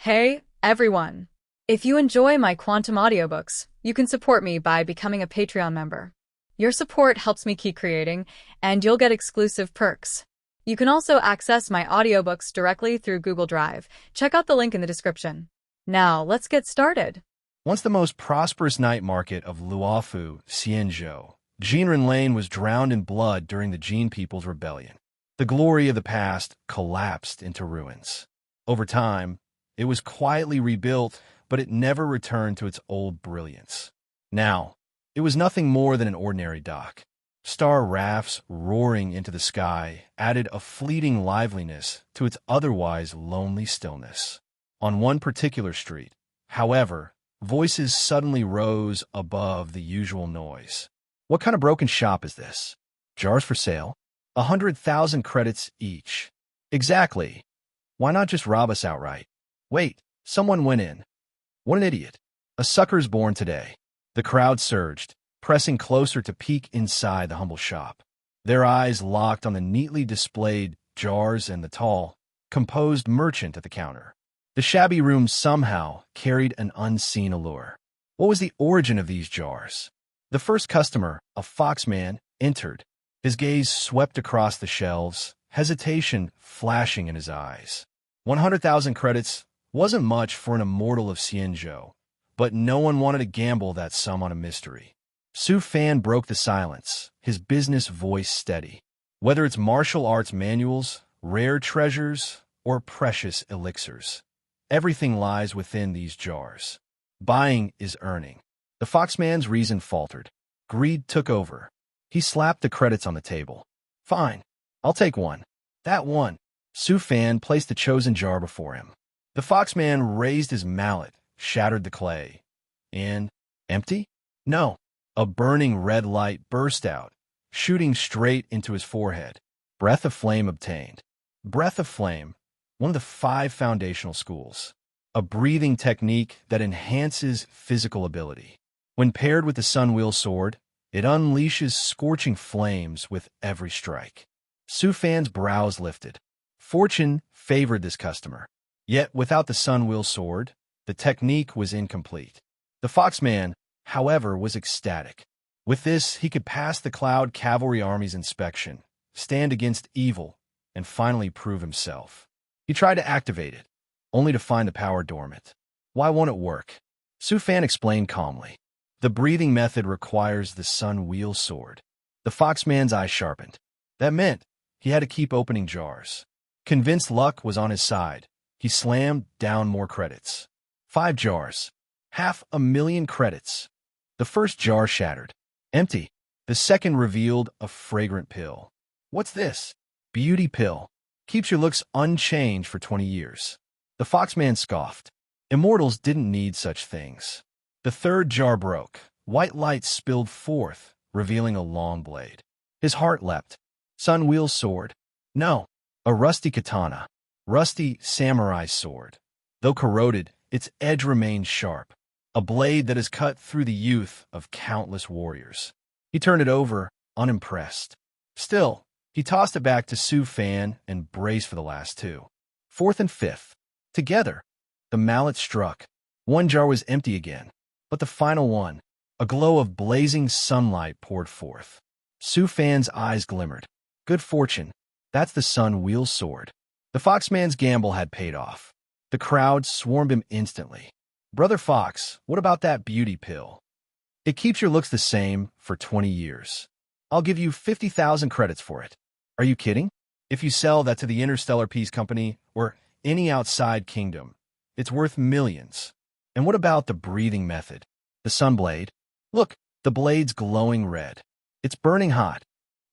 Hey, everyone! If you enjoy my quantum audiobooks, you can support me by becoming a Patreon member. Your support helps me keep creating, and you'll get exclusive perks. You can also access my audiobooks directly through Google Drive. Check out the link in the description. Now, let's get started. Once the most prosperous night market of Luofu, Xianzhou, Jinren Lane was drowned in blood during the Jin People's Rebellion. The glory of the past collapsed into ruins. Over time, it was quietly rebuilt, but it never returned to its old brilliance. Now, it was nothing more than an ordinary dock. Star rafts roaring into the sky added a fleeting liveliness to its otherwise lonely stillness. On one particular street, however, voices suddenly rose above the usual noise. What kind of broken shop is this? Jars for sale? 100,000 credits each. Exactly. Why not just rob us outright? Wait, someone went in. What an idiot. A sucker's born today. The crowd surged, pressing closer to peek inside the humble shop. Their eyes locked on the neatly displayed jars and the tall, composed merchant at the counter. The shabby room somehow carried an unseen allure. What was the origin of these jars? The first customer, a foxman, entered. His gaze swept across the shelves, hesitation flashing in his eyes. 100,000 credits wasn't much for an immortal of Xianzhou, but no one wanted to gamble that sum on a mystery. Su Fan broke the silence, his business voice steady. Whether it's martial arts manuals, rare treasures, or precious elixirs, everything lies within these jars. Buying is earning. The foxman's reason faltered. Greed took over. He slapped the credits on the table. Fine, I'll take one. That one. Su Fan placed the chosen jar before him. The foxman raised his mallet, shattered the clay. And empty? No. A burning red light burst out, shooting straight into his forehead. Breath of Flame obtained. Breath of Flame, one of the 5 foundational schools. A breathing technique that enhances physical ability. When paired with the Sun Wheel Sword, it unleashes scorching flames with every strike. Su Fan's brows lifted. Fortune favored this customer. Yet without the Sun Wheel Sword, the technique was incomplete. The foxman, however, was ecstatic. With this, he could pass the Cloud Cavalry Army's inspection, stand against evil, and finally prove himself. He tried to activate it, only to find the power dormant. Why won't it work? Su Fan explained calmly. The breathing method requires the Sun Wheel Sword. The foxman's eyes sharpened. That meant he had to keep opening jars. Convinced luck was on his side, he slammed down more credits. 5 jars. 500,000 credits. The first jar shattered. Empty. The second revealed a fragrant pill. What's this? Beauty pill. Keeps your looks unchanged for 20 years. The foxman scoffed. Immortals didn't need such things. The third jar broke. White light spilled forth, revealing a long blade. His heart leapt. Sun Wheel Sword. No. A rusty katana. Rusty samurai sword. Though corroded, its edge remained sharp. A blade that has cut through the youth of countless warriors. He turned it over, unimpressed. Still, he tossed it back to Su Fan and braced for the last 2. Fourth and fifth. Together. The mallet struck. One jar was empty again. But the final one, a glow of blazing sunlight poured forth. Su Fan's eyes glimmered. Good fortune. That's the Sun Wheel Sword. The foxman's gamble had paid off. The crowd swarmed him instantly. Brother Fox, what about that beauty pill? It keeps your looks the same for 20 years. I'll give you 50,000 credits for it. Are you kidding? If you sell that to the Interstellar Peace Company or any outside kingdom, it's worth millions. And what about the breathing method? The Sunblade? Look, the blade's glowing red. It's burning hot.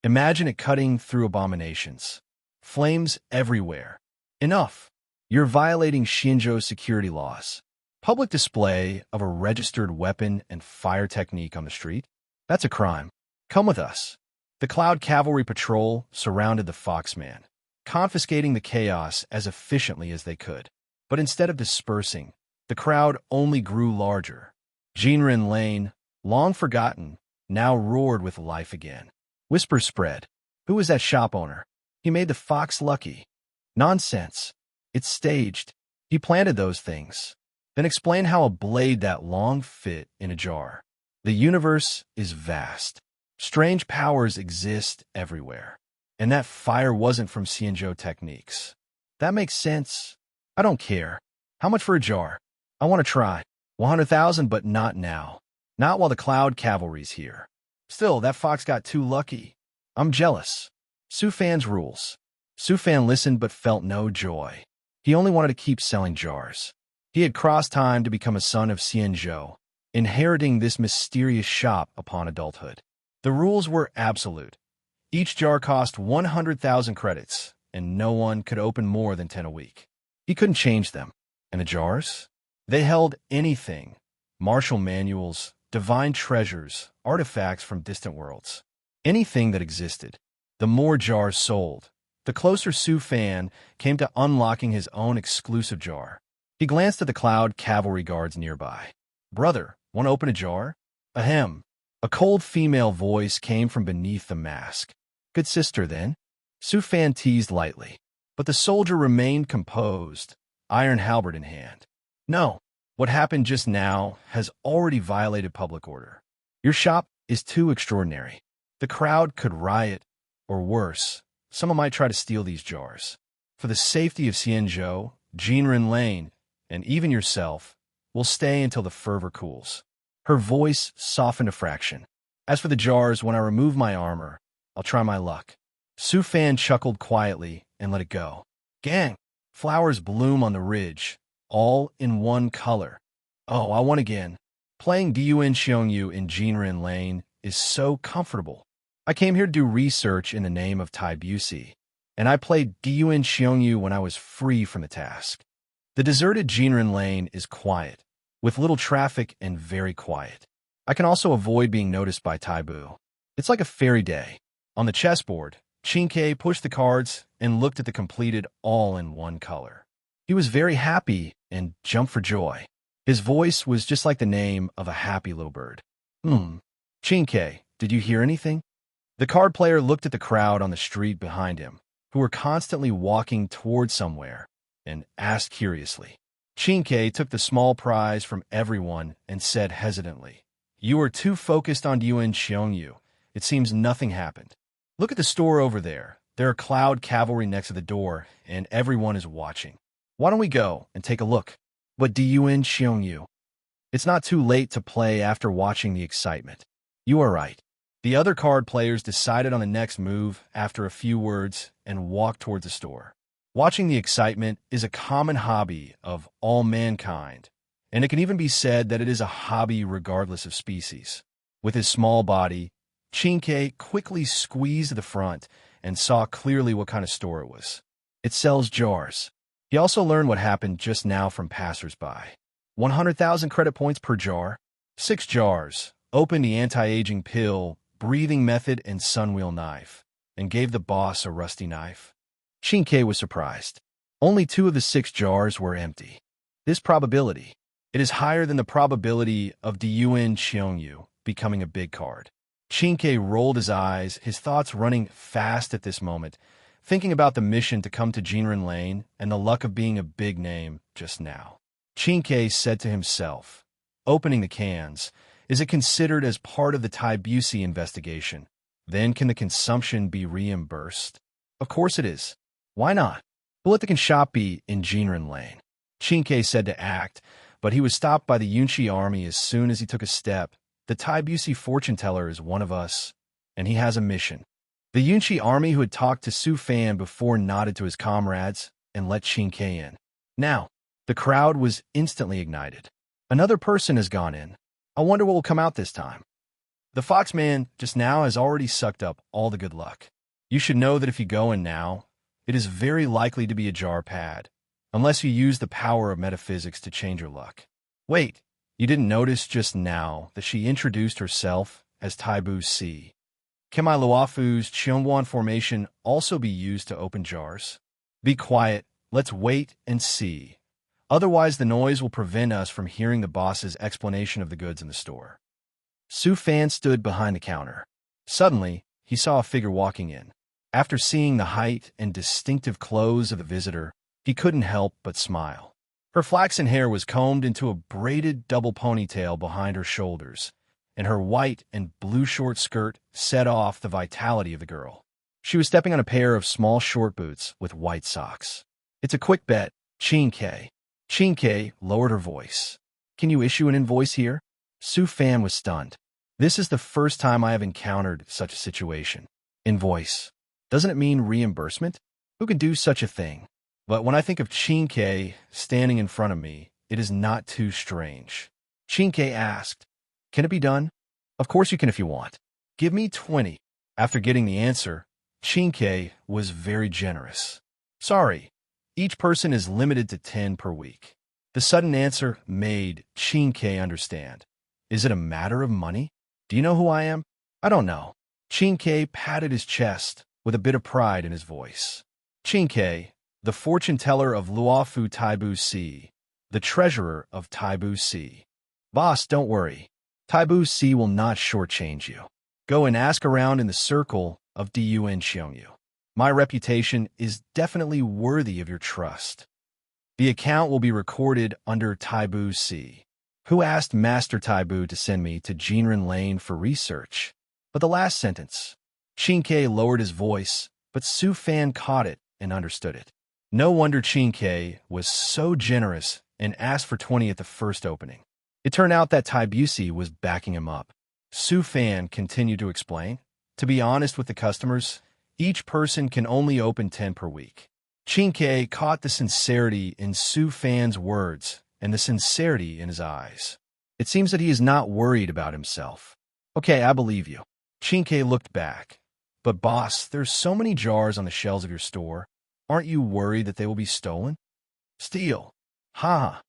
Imagine it cutting through abominations. Flames everywhere. Enough. You're violating Xianzhou's security laws. Public display of a registered weapon and fire technique on the street? That's a crime. Come with us. The Cloud Cavalry Patrol surrounded the foxman, confiscating the chaos as efficiently as they could. But instead of dispersing, the crowd only grew larger. Jinren Lane, long forgotten, now roared with life again. Whispers spread. Who is that shop owner? He made the fox lucky. Nonsense. It's staged. He planted those things, then explained how a blade that long fit in a jar. The universe is vast. Strange powers exist everywhere. And that fire wasn't from Xianzhou techniques. That makes sense. I don't care. How much for a jar? I want to try. 100,000, but not now. Not while the Cloud Cavalry's here. Still, that fox got too lucky. I'm jealous. Su Fan's rules. Su Fan listened but felt no joy. He only wanted to keep selling jars. He had crossed time to become a son of Xianzhou, inheriting this mysterious shop upon adulthood. The rules were absolute. Each jar cost 100,000 credits, and no one could open more than 10 a week. He couldn't change them. And the jars? They held anything. Martial manuals, divine treasures, artifacts from distant worlds. Anything that existed. The more jars sold, the closer Su Fan came to unlocking his own exclusive jar. He glanced at the Cloud Cavalry guards nearby. "Brother, want to open a jar?" Ahem. A cold female voice came from beneath the mask. "Good sister, then?" Su Fan teased lightly. But the soldier remained composed, iron halberd in hand. "No. What happened just now has already violated public order. Your shop is too extraordinary. The crowd could riot, or worse, someone might try to steal these jars. For the safety of Xianzhou, Jinren Lane, and even yourself, we'll stay until the fervor cools." Her voice softened a fraction. "As for the jars, when I remove my armor, I'll try my luck." Su Fan chuckled quietly and let it go. "Gang, flowers bloom on the ridge, all in one color. Oh, I won again. Playing Diyuan Xiongyu in Jinren Lane is so comfortable. I came here to do research in the name of Tai Busey, and I played Diyuan Xiongyu when I was free from the task. The deserted Jinren Lane is quiet, with little traffic and very quiet. I can also avoid being noticed by Taibu. It's like a fairy day." On the chessboard, Qingke pushed the cards and looked at the completed all in one color. He was very happy and jumped for joy. His voice was just like the name of a happy little bird. Qingke, did you hear anything?" The card player looked at the crowd on the street behind him, who were constantly walking toward somewhere, and asked curiously. Qingke took the small prize from everyone and said hesitantly, "You are too focused on Yuan Xiongyu. It seems nothing happened. Look at the store over there. There are Cloud Cavalry next to the door, and everyone is watching. Why don't we go and take a look?" "But Diyuan Xiongyu." "It's not too late to play after watching the excitement." "You are right." The other card players decided on the next move after a few words and walked towards the store. Watching the excitement is a common hobby of all mankind, and it can even be said that it is a hobby regardless of species. With his small body, Qingke quickly squeezed to the front and saw clearly what kind of store it was. It sells jars. He also learned what happened just now from passers-by. 100,000 credit points per jar. 6 jars. Opened the anti-aging pill, breathing method, and sunwheel knife, and gave the boss a rusty knife. Qingke was surprised. Only 2 of the 6 jars were empty. This probability, it is higher than the probability of Diyuan Xiongyu becoming a big card. Qingke rolled his eyes, his thoughts running fast at this moment, thinking about the mission to come to Jinren Lane and the luck of being a big name just now. Qingke said to himself, opening the cans, is it considered as part of the Tai Busey investigation? Then can the consumption be reimbursed? Of course it is. Why not? We'll let the shop be in Jinren Lane. Qingke said to act, but he was stopped by the Yunqi army as soon as he took a step. The Tai Busey fortune teller is one of us, and he has a mission. The Yunqi army who had talked to Su Fan before nodded to his comrades and let Qingke in. Now, the crowd was instantly ignited. Another person has gone in. I wonder what will come out this time. The Foxman just now has already sucked up all the good luck. You should know that if you go in now, it is very likely to be a jar pad, unless you use the power of metaphysics to change your luck. Wait, you didn't notice just now that she introduced herself as Taibu C. Can my Luofu's Qiongguan formation also be used to open jars? Be quiet, let's wait and see. Otherwise the noise will prevent us from hearing the boss's explanation of the goods in the store. Su Fan stood behind the counter. Suddenly, he saw a figure walking in. After seeing the height and distinctive clothes of the visitor, he couldn't help but smile. Her flaxen hair was combed into a braided double ponytail behind her shoulders, and her white and blue short skirt set off the vitality of the girl. She was stepping on a pair of small short boots with white socks. "It's a quick bet, Chinke." Chinke lowered her voice. "Can you issue an invoice here?" Su Fan was stunned. "This is the first time I have encountered such a situation. Invoice. Doesn't it mean reimbursement? Who could do such a thing? But when I think of Chinke standing in front of me, it is not too strange." Chinke asked, "Can it be done?" "Of course you can if you want. Give me 20. After getting the answer, Chinke was very generous. "Sorry, each person is limited to 10 per week." The sudden answer made Chinke understand. "Is it a matter of money? Do you know who I am?" "I don't know." Chinke patted his chest with a bit of pride in his voice. "Chinke, the fortune teller of Luofu Taibu Si, the treasurer of Taibu Si." "Boss, don't worry. Taibu Si will not shortchange you. Go and ask around in the circle of Dun Xiongyu. My reputation is definitely worthy of your trust. The account will be recorded under Taibu Si. Who asked Master Taibu to send me to Jinren Lane for research?" But the last sentence. Chinke lowered his voice, but Su Fan caught it and understood it. No wonder Chinke was so generous and asked for 20 at the first opening. It turned out that Taibu Si was backing him up. Su Fan continued to explain. "To be honest with the customers, each person can only open 10 per week." Chinke caught the sincerity in Su Fan's words and the sincerity in his eyes. It seems that he is not worried about himself. "Okay, I believe you." Chinke looked back. "But boss, there's so many jars on the shelves of your store. Aren't you worried that they will be stolen?" "Steal? Ha!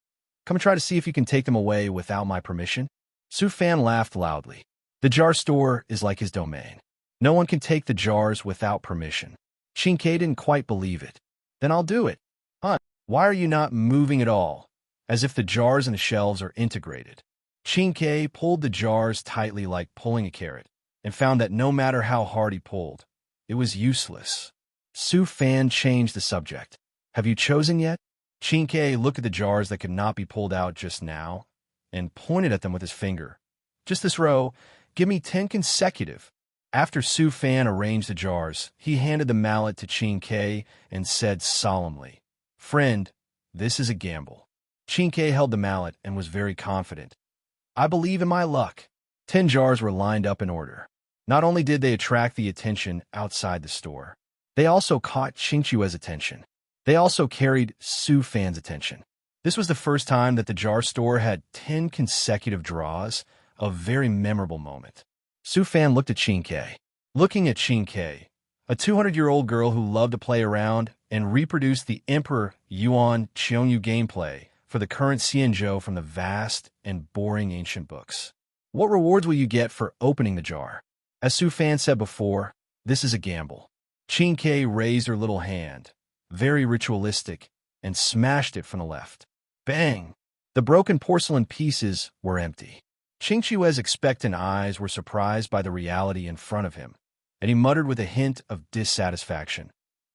Come and try to see if you can take them away without my permission." Su Fan laughed loudly. The jar store is like his domain. No one can take the jars without permission. Chinke didn't quite believe it. "Then I'll do it." "Huh, why are you not moving at all? As if the jars and the shelves are integrated." Chinke pulled the jars tightly like pulling a carrot, and found that no matter how hard he pulled, it was useless. Su Fan changed the subject. "Have you chosen yet?" Chinke looked at the jars that could not be pulled out just now, and pointed at them with his finger. "Just this row. Give me 10 consecutive." After Su Fan arranged the jars, he handed the mallet to Chinke and said solemnly, "Friend, this is a gamble." Chinke held the mallet and was very confident. "I believe in my luck." 10 jars were lined up in order. Not only did they attract the attention outside the store, they also caught Chinchue's attention. They also carried Su Fan's attention. This was the first time that the jar store had 10 consecutive draws, a very memorable moment. Su Fan looked at Chinke. Looking at Chinke, a 200-year-old girl who loved to play around and reproduce the Emperor Yuan Qiongyu gameplay for the current Xianzhou from the vast and boring ancient books. "What rewards will you get for opening the jar?" As Su Fan said before, this is a gamble. Chinke raised her little hand, very ritualistic, and smashed it from the left. Bang! The broken porcelain pieces were empty. Chinchue's expectant eyes were surprised by the reality in front of him, and he muttered with a hint of dissatisfaction.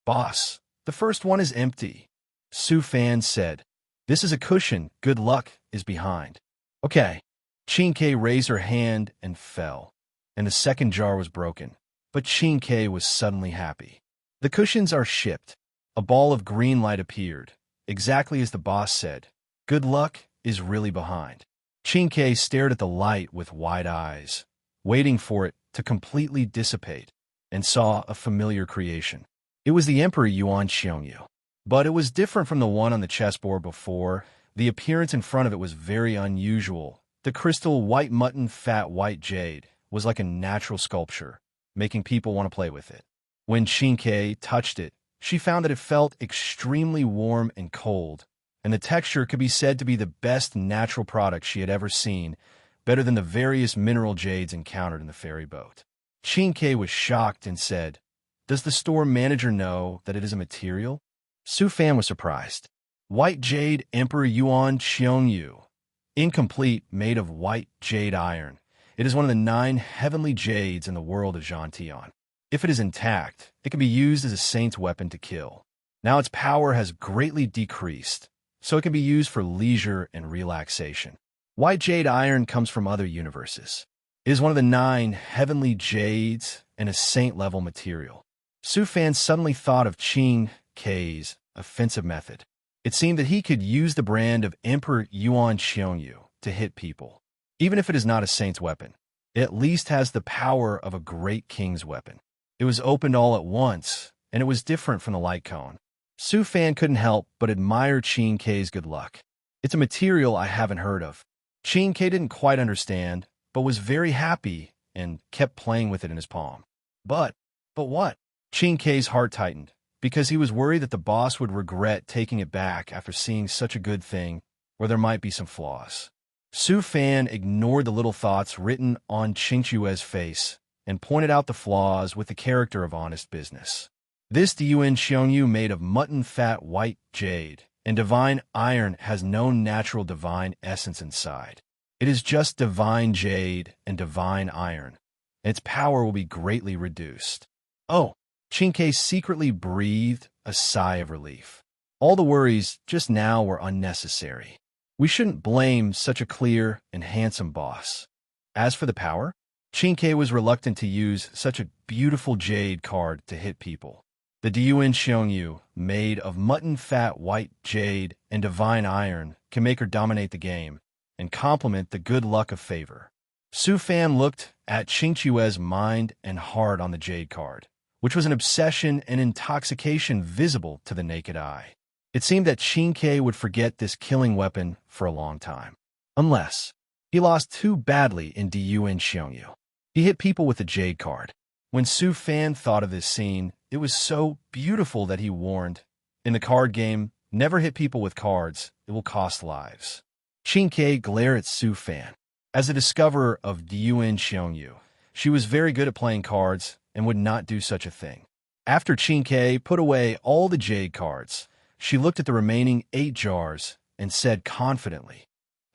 "Boss, the first one is empty." Su Fan said, "This is a cushion. Good luck is behind." "Okay." Chinke raised her hand and fell, and the second jar was broken, but Chinke was suddenly happy. "The cushions are shipped." A ball of green light appeared, exactly as the boss said. Good luck is really behind. Chinke stared at the light with wide eyes, waiting for it to completely dissipate, and saw a familiar creation. It was the Emperor Yuan Xiongyu. But it was different from the one on the chessboard before. The appearance in front of it was very unusual. The crystal white mutton fat white jade was like a natural sculpture, making people want to play with it. When Chinke touched it, she found that it felt extremely warm and cold, and the texture could be said to be the best natural product she had ever seen, better than the various mineral jades encountered in the ferry boat. Chinke was shocked and said, "Does the store manager know that it is a material?" Su Fan was surprised. "White jade Emperor Yuan Qiongyu. Incomplete, made of white jade iron. It is one of the 9 heavenly jades in the world of Zhantian. If it is intact, it can be used as a saint's weapon to kill. Now its power has greatly decreased, so it can be used for leisure and relaxation. White jade iron comes from other universes. It is one of the 9 heavenly jades and a saint-level material. Su Fan suddenly thought of Qin Kei's offensive method. It seemed that he could use the brand of Emperor Yuan Xiongyu to hit people. Even if it is not a saint's weapon, it at least has the power of a great king's weapon. It was opened all at once, and it was different from the light cone. Su Fan couldn't help but admire Qin Kei's good luck. It's a material I haven't heard of. Qin Kei didn't quite understand, but was very happy and kept playing with it in his palm. But what? Qin Kei's heart tightened, because he was worried that the boss would regret taking it back after seeing such a good thing where there might be some flaws. Su Fan ignored the little thoughts written on Qingque's face and pointed out the flaws with the character of honest business. This Yuan Xiongyu made of mutton fat white jade and divine iron has no natural divine essence inside. It is just divine jade and divine iron, and its power will be greatly reduced. Oh, Qin Kei secretly breathed a sigh of relief. All the worries just now were unnecessary. We shouldn't blame such a clear and handsome boss. As for the power, Qin Kei was reluctant to use such a beautiful jade card to hit people. The Yuan Xiongyu, made of mutton fat white jade and divine iron, can make her dominate the game and complement the good luck of favor. Su Fan looked at Qingque's mind and heart on the jade card, which was an obsession and intoxication visible to the naked eye. It seemed that Qin Kei would forget this killing weapon for a long time. Unless he lost too badly in Yuan Xiongyu. He hit people with the jade card. When Su Fan thought of this scene, it was so beautiful that he warned, in the card game, never hit people with cards, it will cost lives. Qin Kei glared at Su Fan. As a discoverer of Yuan Xiongyu, she was very good at playing cards and would not do such a thing. After Qin Kei put away all the jade cards, she looked at the remaining 8 jars and said confidently,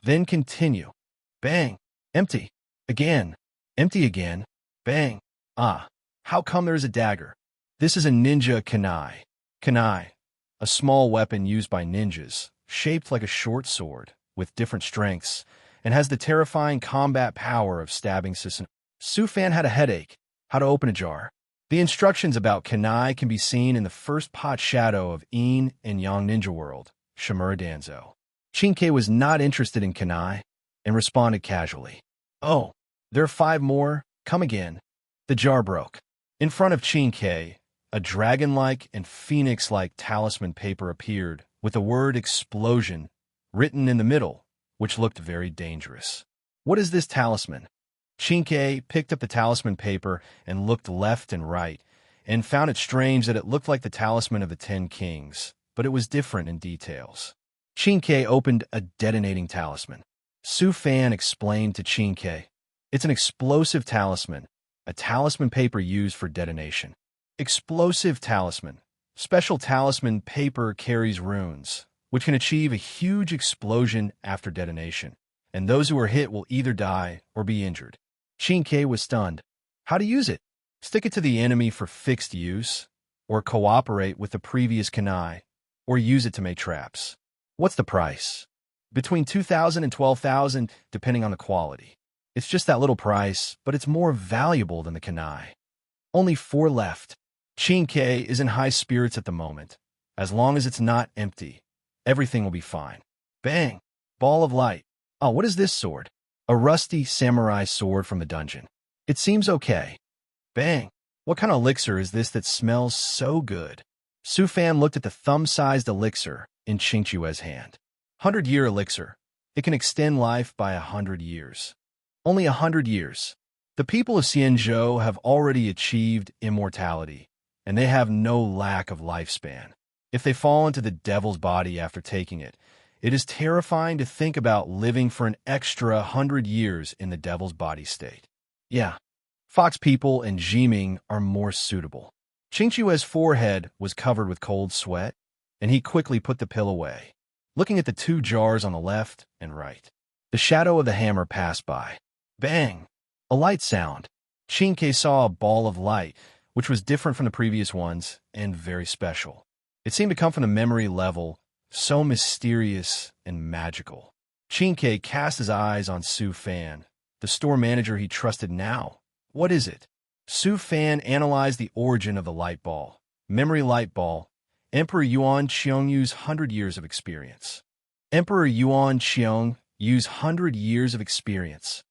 "Then continue. Bang. Empty. Again. Empty again. Bang. Ah, how come there is a dagger? This is a ninja kunai. Kunai, a small weapon used by ninjas, shaped like a short sword, with different strengths, and has the terrifying combat power of stabbing system." Su Fan had a headache. How to open a jar. The instructions about kunai can be seen in the first pot shadow of Yin and Yang Ninja World, Shimura Danzo. Qin Kei was not interested in kunai and responded casually. "Oh, there are 5 more. Come again." The jar broke. In front of Qin Kei, a dragon-like and phoenix-like talisman paper appeared with the word explosion written in the middle, which looked very dangerous. What is this talisman? Qin Kei picked up the talisman paper and looked left and right, and found it strange that it looked like the talisman of the 10 kings, but it was different in details. Qin Kei opened a detonating talisman. Su Fan explained to Qin Kei, "It's an explosive talisman, a talisman paper used for detonation." Explosive talisman. Special talisman paper carries runes, which can achieve a huge explosion after detonation, and those who are hit will either die or be injured. Qin Kei was stunned. How to use it? Stick it to the enemy for fixed use, or cooperate with the previous kunai, or use it to make traps. What's the price? Between 2,000 and 12,000, depending on the quality. It's just that little price, but it's more valuable than the kunai. Only 4 left. Qin Kei is in high spirits at the moment. As long as it's not empty, everything will be fine. Bang! Ball of light. Oh, what is this sword? A rusty samurai sword from the dungeon. It seems okay. Bang! What kind of elixir is this that smells so good? Su Fan looked at the thumb-sized elixir in Qingque's hand. 100-year elixir. It can extend life by 100 years. Only 100 years. The people of Xianzhou have already achieved immortality, and they have no lack of lifespan. If they fall into the devil's body after taking it, it is terrifying to think about living for an extra 100 years in the devil's body state. Yeah, Fox people and Jiming are more suitable. Qingque's forehead was covered with cold sweat, and he quickly put the pill away, looking at the 2 jars on the left and right. The shadow of the hammer passed by. Bang! A light sound. Qin Kei saw a ball of light, which was different from the previous ones and very special. It seemed to come from the memory level so mysterious and magical. Chinke cast his eyes on Su Fan, the store manager he trusted now. What is it? Su Fan analyzed the origin of the light ball. Memory light ball. Emperor Yuan Qiong's 100 years of experience. Emperor Yuan Qiong used 100 years of experience.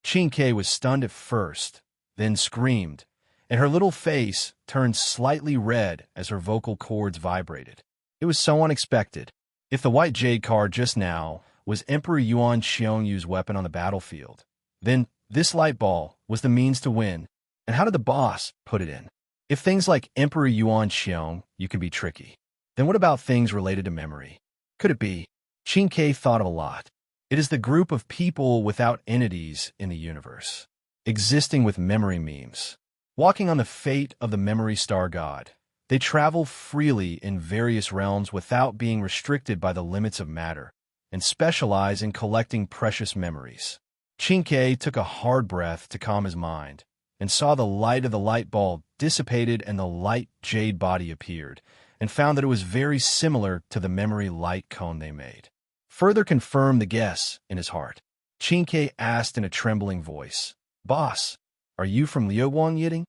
Chinke was stunned at first, then screamed, and her little face turned slightly red as her vocal cords vibrated. It was so unexpected. If the white jade card just now was Emperor Yuan Qiong's weapon on the battlefield, then this light ball was the means to win. And how did the boss put it in? If things like Emperor Yuan Qiong you can be tricky, then what about things related to memory? Could it be? Chinke thought of a lot. It is the group of people without entities in the universe, existing with memory memes, walking on the fate of the memory star god. They travel freely in various realms without being restricted by the limits of matter, and specialize in collecting precious memories. Chinke took a hard breath to calm his mind, and saw the light of the light ball dissipated and the light jade body appeared, and found that it was very similar to the memory light cone they made. Further confirmed the guess in his heart. Chinke asked in a trembling voice, "Boss, are you from Liuguang Yiting?"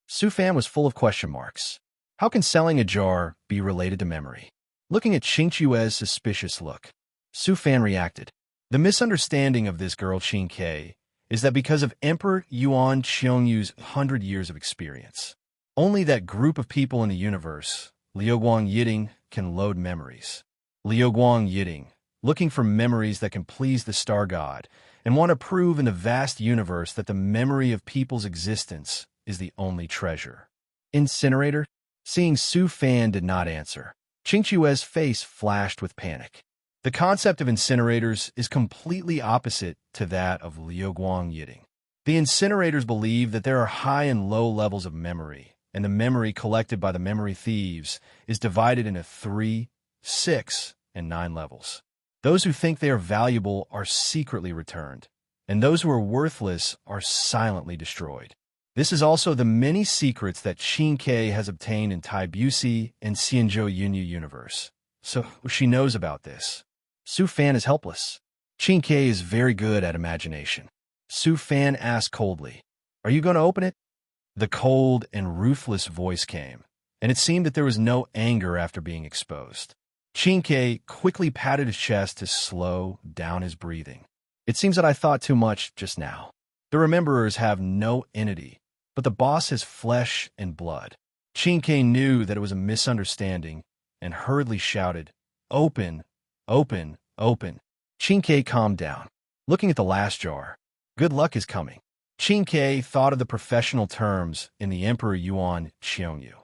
Su Fan was full of question marks. How can selling a jar be related to memory? Looking at Qingchue's suspicious look, Su Fan reacted. The misunderstanding of this girl Chinke is that because of Emperor Yuan Qiong's 100 years of experience, only that group of people in the universe, Liuguang Yiting, can load memories. Liuguang Yiting, looking for memories that can please the star god, and want to prove in the vast universe that the memory of people's existence is the only treasure. Incinerator? Seeing Su Fan did not answer, Qingchue's face flashed with panic. The concept of incinerators is completely opposite to that of Liuguang Yiting. The incinerators believe that there are high and low levels of memory, and the memory collected by the memory thieves is divided into 3, 6, and 9 levels. Those who think they are valuable are secretly returned, and those who are worthless are silently destroyed. This is also the many secrets that Chinke has obtained in Taibusi and Xianzhou Yunyu universe. So she knows about this. Su Fan is helpless. Chinke is very good at imagination. Su Fan asked coldly, "Are you going to open it?" The cold and ruthless voice came, and it seemed that there was no anger after being exposed. Chinke quickly patted his chest to slow down his breathing. "It seems that I thought too much just now. The Rememberers have no entity, but the boss has flesh and blood." Chinke knew that it was a misunderstanding and hurriedly shouted, "Open, open, open." Chinke calmed down, looking at the last jar. Good luck is coming. Chinke thought of the professional terms in the Emperor Yuan Qiongyu.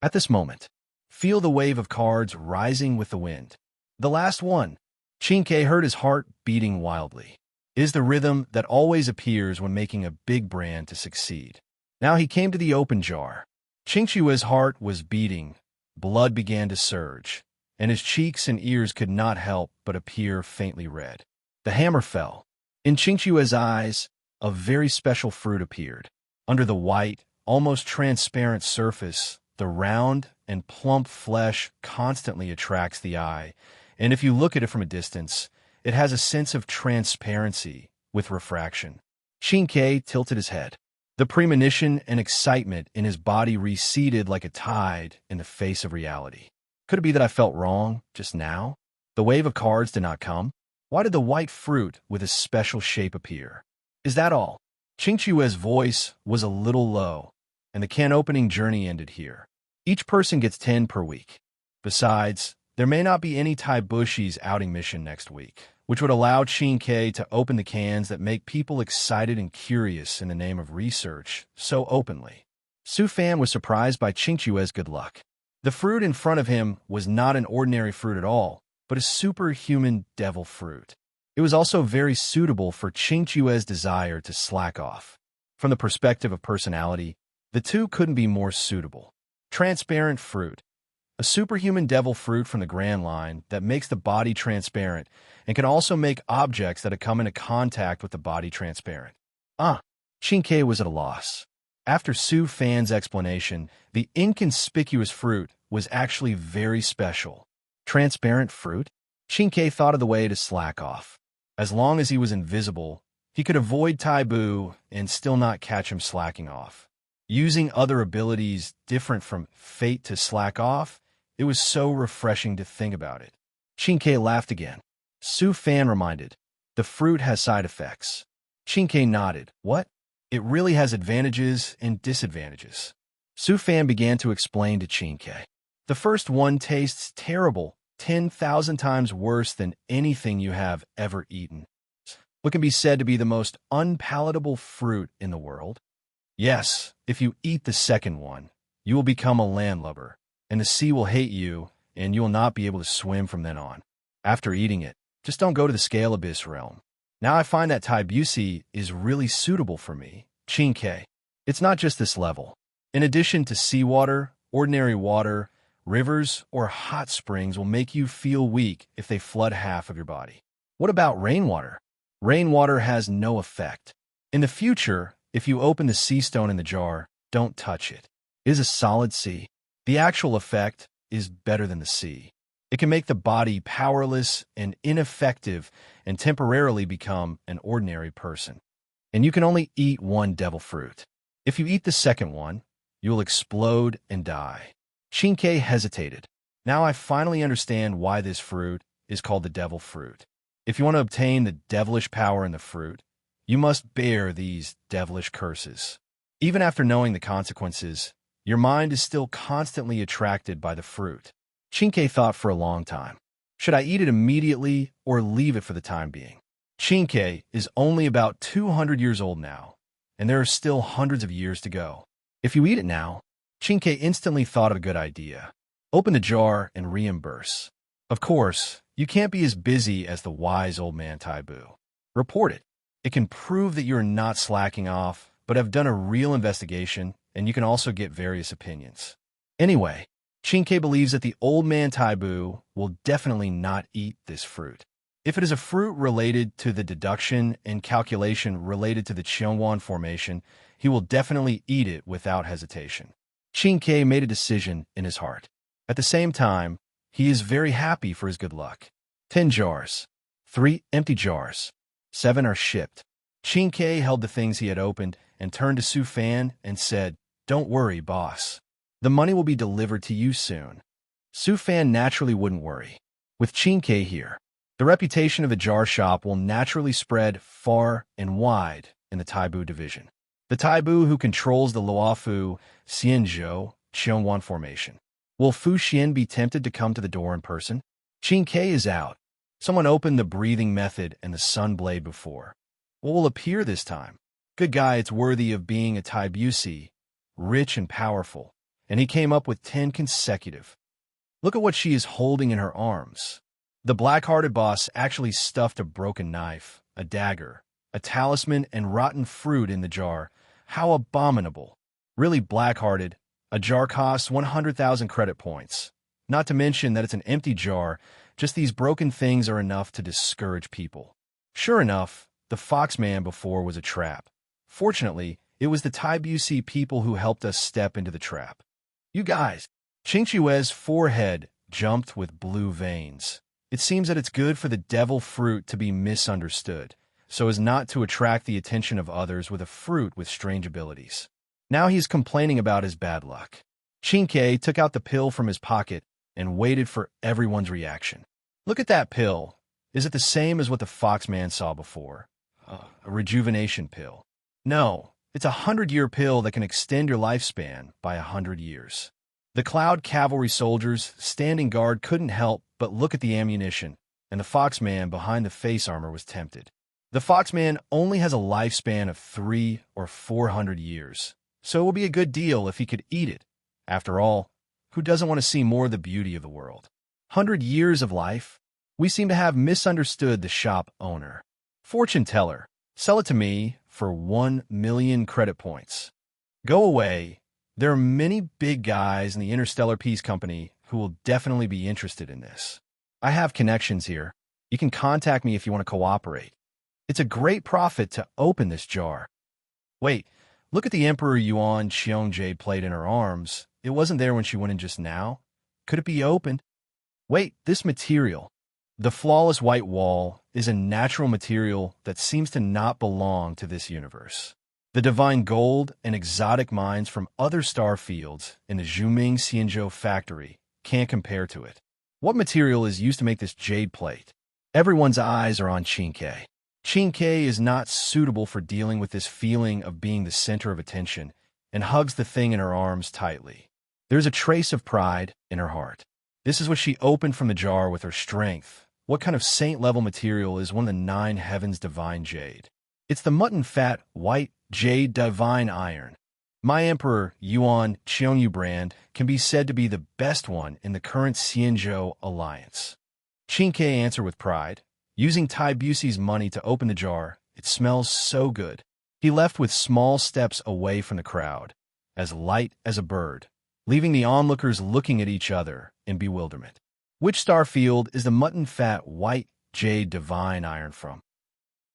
At this moment, feel the wave of cards rising with the wind. The last one. Chinke heard his heart beating wildly. It is the rhythm that always appears when making a big brand to succeed. Now he came to the open jar. Qingchue's heart was beating, blood began to surge, and his cheeks and ears could not help but appear faintly red. The hammer fell. In Qingchue's eyes, a very special fruit appeared. Under the white, almost transparent surface, the round and plump flesh constantly attracts the eye, and if you look at it from a distance, it has a sense of transparency with refraction. Chinke tilted his head. The premonition and excitement in his body receded like a tide in the face of reality. Could it be that I felt wrong just now? The wave of cards did not come. Why did the white fruit with a special shape appear? Is that all? Qingchue's voice was a little low, and the can opening journey ended here. Each person gets 10 per week. Besides, there may not be any Taibushi's outing mission next week, which would allow Chinke to open the cans that make people excited and curious in the name of research so openly. Su Fan was surprised by Qingchue's good luck. The fruit in front of him was not an ordinary fruit at all, but a superhuman devil fruit. It was also very suitable for Qingchue's desire to slack off. From the perspective of personality, the two couldn't be more suitable. Transparent fruit. A superhuman devil fruit from the Grand Line that makes the body transparent and can also make objects that come into contact with the body transparent. Chinke was at a loss. After Su Fan's explanation, the inconspicuous fruit was actually very special. Transparent fruit? Chinke thought of the way to slack off. As long as he was invisible, he could avoid Taibu and still not catch him slacking off. Using other abilities different from fate to slack off, it was so refreshing to think about it. Chinke laughed again. Su Fan reminded, the fruit has side effects. Chinke nodded. What? It really has advantages and disadvantages. Su Fan began to explain to Chinke. The first one tastes terrible, 10,000 times worse than anything you have ever eaten. What can be said to be the most unpalatable fruit in the world? Yes, if you eat the second one, you will become a landlubber, and the sea will hate you, and you will not be able to swim from then on. After eating it, just don't go to the Scale Abyss realm. Now I find that Taibusi is really suitable for me, Chinke. It's not just this level. In addition to seawater, ordinary water, rivers, or hot springs will make you feel weak if they flood half of your body. What about rainwater? Rainwater has no effect. In the future, if you open the sea stone in the jar, don't touch it. It is a solid sea. The actual effect is better than the sea. It can make the body powerless and ineffective and temporarily become an ordinary person. And you can only eat one devil fruit. If you eat the second one, you will explode and die. Chinke hesitated. Now I finally understand why this fruit is called the devil fruit. If you want to obtain the devilish power in the fruit, you must bear these devilish curses. Even after knowing the consequences, your mind is still constantly attracted by the fruit. Chinke thought for a long time. Should I eat it immediately or leave it for the time being? Chinke is only about 200 years old now, and there are still hundreds of years to go. If you eat it now, Chinke instantly thought of a good idea. Open the jar and reimburse. Of course, you can't be as busy as the wise old man Taibu. Report it. It can prove that you're not slacking off, but have done a real investigation, and you can also get various opinions. Anyway, Chinke believes that the old man Taibu will definitely not eat this fruit. If it is a fruit related to the deduction and calculation related to the Cheonwan formation, he will definitely eat it without hesitation. Chinke made a decision in his heart. At the same time, he is very happy for his good luck. 10 jars. 3 empty jars. 7 are shipped. Chinke held the things he had opened and turned to Su Fan and said, "Don't worry, boss. The money will be delivered to you soon." Su Fan naturally wouldn't worry. With Chinke here, the reputation of the jar shop will naturally spread far and wide in the Taibu division. The Taibu who controls the Luofu Xianzhou Cheonwan formation. Will Fu Xian be tempted to come to the door in person? Chinke is out. Someone opened the breathing method and the sun blade before. What will appear this time? Good guy, it's worthy of being a Taibusi, rich and powerful. And he came up with 10 consecutive. Look at what she is holding in her arms. The black-hearted boss actually stuffed a broken knife, a dagger, a talisman, and rotten fruit in the jar. How abominable. Really black-hearted. A jar costs 100,000 credit points. Not to mention that it's an empty jar. Just these broken things are enough to discourage people. Sure enough, the Foxman before was a trap. Fortunately, it was the Taibusi people who helped us step into the trap. You guys, Qingchue's forehead jumped with blue veins. It seems that it's good for the devil fruit to be misunderstood, so as not to attract the attention of others with a fruit with strange abilities. Now he's complaining about his bad luck. Chinke took out the pill from his pocket and waited for everyone's reaction. Look at that pill. Is it the same as what the Foxman saw before? A rejuvenation pill. No. It's a 100-year pill that can extend your lifespan by 100 years. The Cloud Cavalry soldiers standing guard couldn't help but look at the ammunition, and the Foxman behind the face armor was tempted. The Foxman only has a lifespan of 300 or 400 years, so it will be a good deal if he could eat it. After all, who doesn't want to see more of the beauty of the world? 100 years of life? We seem to have misunderstood the shop owner. Fortune teller, sell it to me for 1 million credit points. Go away. There are many big guys in the Interstellar Peace Company who will definitely be interested in this. I have connections here. You can contact me if you want to cooperate. It's a great profit to open this jar. Wait, look at the Emperor Yuan Xiongje plate in her arms. It wasn't there when she went in just now. Could it be opened? Wait, this material. The flawless white wall is a natural material that seems to not belong to this universe. The divine gold and exotic mines from other star fields in the Zhuming Xianzhou factory can't compare to it. What material is used to make this jade plate? Everyone's eyes are on Qingke. Qingke is not suitable for dealing with this feeling of being the center of attention and hugs the thing in her arms tightly. There's a trace of pride in her heart. This is what she opened from the jar with her strength. What kind of saint-level material is one of the 9 heavens divine jade? It's the mutton fat, white, jade divine iron. My Emperor Yuan Qiongyu brand can be said to be the best one in the current Xianzhou alliance. Qingke answered with pride. Using Tai Busey's money to open the jar, it smells so good. He left with small steps away from the crowd, as light as a bird, leaving the onlookers looking at each other in bewilderment. Which star field is the mutton fat white jade divine iron from?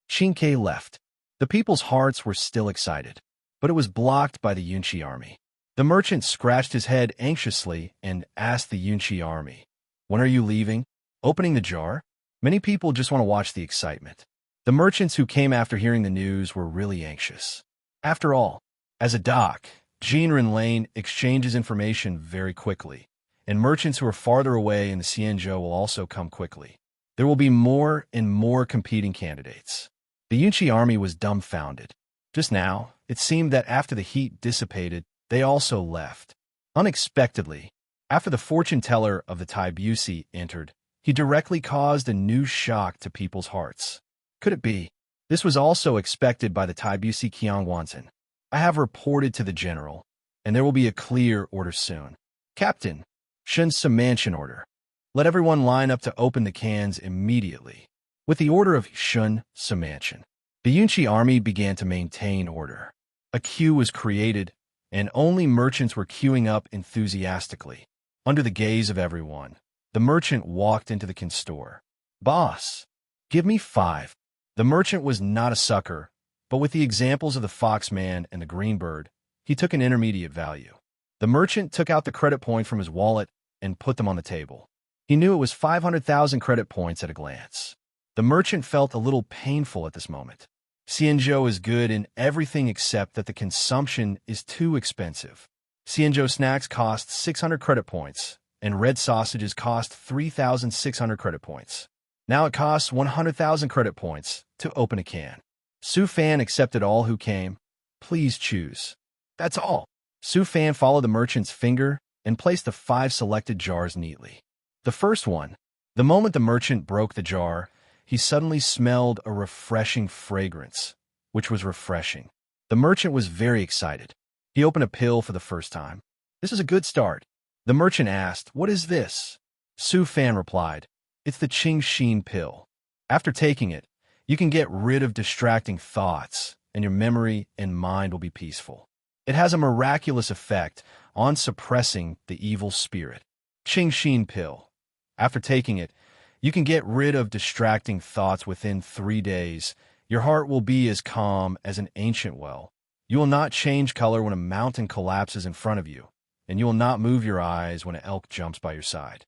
Qingke left. The people's hearts were still excited, but it was blocked by the Yunqi army. The merchant scratched his head anxiously and asked the Yunqi army, "When are you leaving? Opening the jar?" Many people just want to watch the excitement. The merchants who came after hearing the news were really anxious. After all, as a dock, Jinren Lane exchanges information very quickly, and merchants who are farther away in the Xianzhou will also come quickly. There will be more and more competing candidates. The Yunqi army was dumbfounded. Just now, it seemed that after the heat dissipated, they also left. Unexpectedly, after the fortune teller of the Tai Busey entered, he directly caused a new shock to people's hearts. Could it be? This was also expected by the Tai Busey Qiangwanzhen. I have reported to the general, and there will be a clear order soon. Captain, Shun's mansion order. Let everyone line up to open the cans immediately. With the order of Shun mansion, the Yunqi army began to maintain order. A queue was created, and only merchants were queuing up enthusiastically. Under the gaze of everyone, the merchant walked into the can store. "Boss, give me 5. The merchant was not a sucker, but with the examples of the Foxman and the Greenbird, he took an intermediate value. The merchant took out the credit point from his wallet and put them on the table. He knew it was 500,000 credit points at a glance. The merchant felt a little painful at this moment. Xianzhou is good in everything except that the consumption is too expensive. Xianzhou snacks cost 600 credit points, and red sausages cost 3,600 credit points. Now it costs 100,000 credit points to open a can. Su Fan accepted all who came. Please choose." That's all. Su Fan followed the merchant's finger and placed the 5 selected jars neatly. The first one. The moment the merchant broke the jar, he suddenly smelled a refreshing fragrance, which was refreshing. The merchant was very excited. He opened a pill for the first time. "This is a good start." The merchant asked, "What is this?" Su Fan replied, "It's the Qingxin pill. After taking it, you can get rid of distracting thoughts, and your memory and mind will be peaceful. It has a miraculous effect on suppressing the evil spirit. Qingxin pill. After taking it, you can get rid of distracting thoughts within 3 days. Your heart will be as calm as an ancient well. You will not change color when a mountain collapses in front of you, and you will not move your eyes when an elk jumps by your side."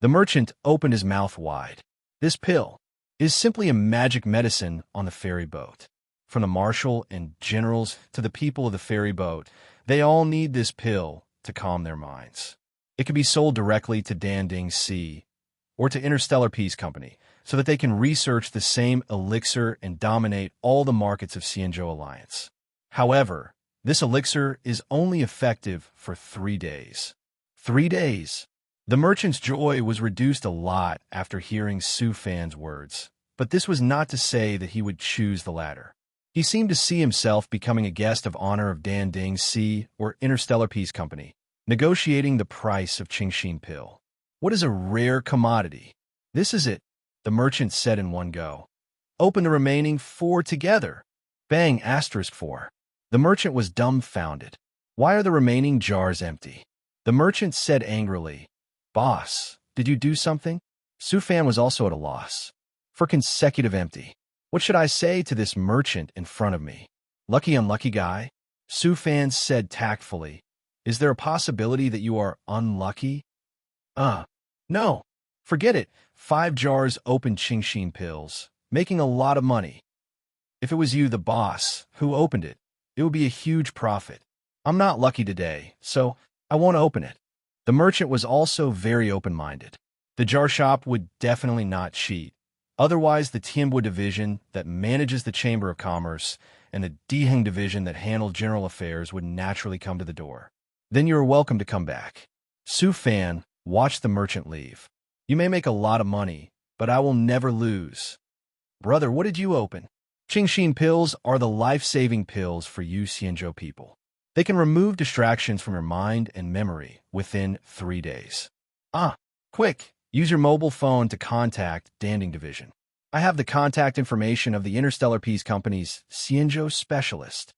The merchant opened his mouth wide. This pill is simply a magic medicine on the ferry boat. From the marshal and generals to the people of the ferry boat, they all need this pill to calm their minds. It can be sold directly to Danding Sea or to Interstellar Peace Company so that they can research the same elixir and dominate all the markets of Xianzhou Alliance. However, this elixir is only effective for 3 days. 3 days. The merchant's joy was reduced a lot after hearing Su Fan's words, but this was not to say that he would choose the latter. He seemed to see himself becoming a guest of honor of Danding Sea or Interstellar Peace Company, negotiating the price of Qingxin pill. What is a rare commodity? This is it, the merchant said in one go. Open the remaining 4 together. Bang *4. The merchant was dumbfounded. Why are the remaining jars empty? The merchant said angrily, "Boss, did you do something?" Su Fan was also at a loss. For consecutive empty. What should I say to this merchant in front of me? Lucky unlucky guy? Su Fan said tactfully, "Is there a possibility that you are unlucky?" No. Forget it, 5 jars opened Qingxin pills, making a lot of money. If it was you, the boss, who opened it, it would be a huge profit. I'm not lucky today, so I won't open it. The merchant was also very open-minded. The jar shop would definitely not cheat. Otherwise, the Tianbo division that manages the Chamber of Commerce and the Diheng division that handled general affairs would naturally come to the door. Then you are welcome to come back. Su Fan watched the merchant leave. You may make a lot of money, but I will never lose. Brother, what did you open? Qingxin pills are the life-saving pills for you Xianzhou people. They can remove distractions from your mind and memory within 3 days. Quick! Use your mobile phone to contact Danding Division. I have the contact information of the Interstellar Peace Company's Xianzhou specialist.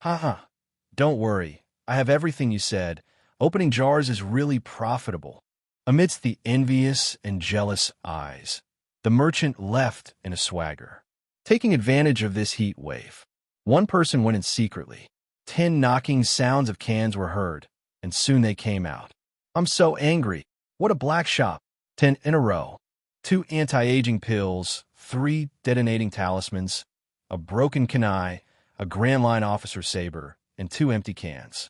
Don't worry. I have everything you said. Opening jars is really profitable. Amidst the envious and jealous eyes, the merchant left in a swagger. Taking advantage of this heat wave, one person went in secretly. 10 knocking sounds of cans were heard, and soon they came out. I'm so angry. What a black shop. 10 in a row. 2 anti-aging pills, 3 detonating talismans, a broken kunai, a Grand Line officer saber, and 2 empty cans.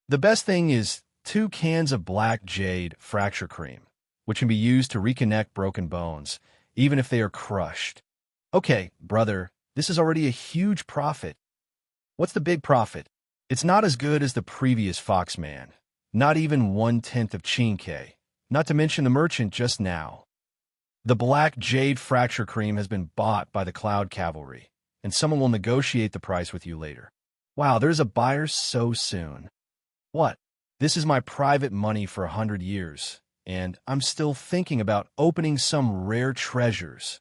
The best thing is 2 cans of black jade fracture cream, which can be used to reconnect broken bones, even if they are crushed. Okay, brother, this is already a huge profit. What's the big profit? It's not as good as the previous Foxman, not even 1/10 of Qingke, not to mention the merchant just now. The black jade fracture cream has been bought by the Cloud Cavalry, and someone will negotiate the price with you later. Wow, there's a buyer so soon. What? This is my private money for 100 years, and I'm still thinking about opening some rare treasures.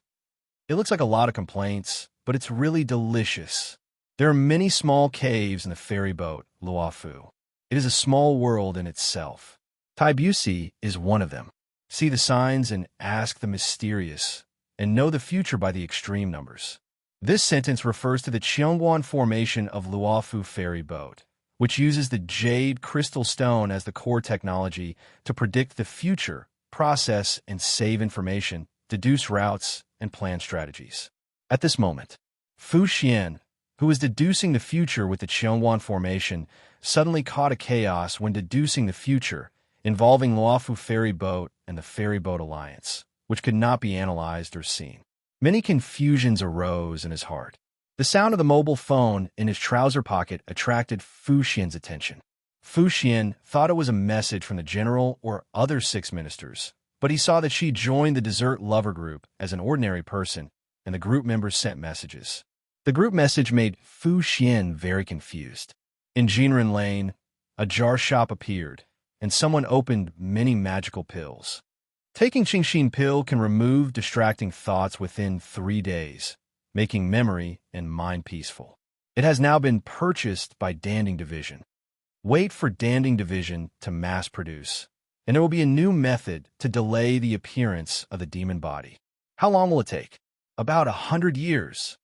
It looks like a lot of complaints, but it's really delicious. There are many small caves in the ferry boat, Luofu. It is a small world in itself. Taibusi is one of them. See the signs and ask the mysterious, and know the future by the extreme numbers. This sentence refers to the Qiongguan formation of Luofu ferry boat, which uses the jade crystal stone as the core technology to predict the future, process and save information, deduce routes, and plan strategies. At this moment, Fu Xian, who was deducing the future with the Qiongguan formation, suddenly caught a chaos when deducing the future, involving Luofu ferry boat and the ferry boat alliance, which could not be analyzed or seen. Many confusions arose in his heart. The sound of the mobile phone in his trouser pocket attracted Fu Xian's attention. Fu Xian thought it was a message from the general or other 6 ministers, but he saw that she joined the dessert lover group as an ordinary person, and the group members sent messages. The group message made Fu Xian very confused. In Jinren Lane, a jar shop appeared, and someone opened many magical pills. Taking Qingxin pill can remove distracting thoughts within 3 days, making memory and mind peaceful. It has now been purchased by Danding Division. Wait for Danding Division to mass produce, and there will be a new method to delay the appearance of the demon body. How long will it take? About 100 years.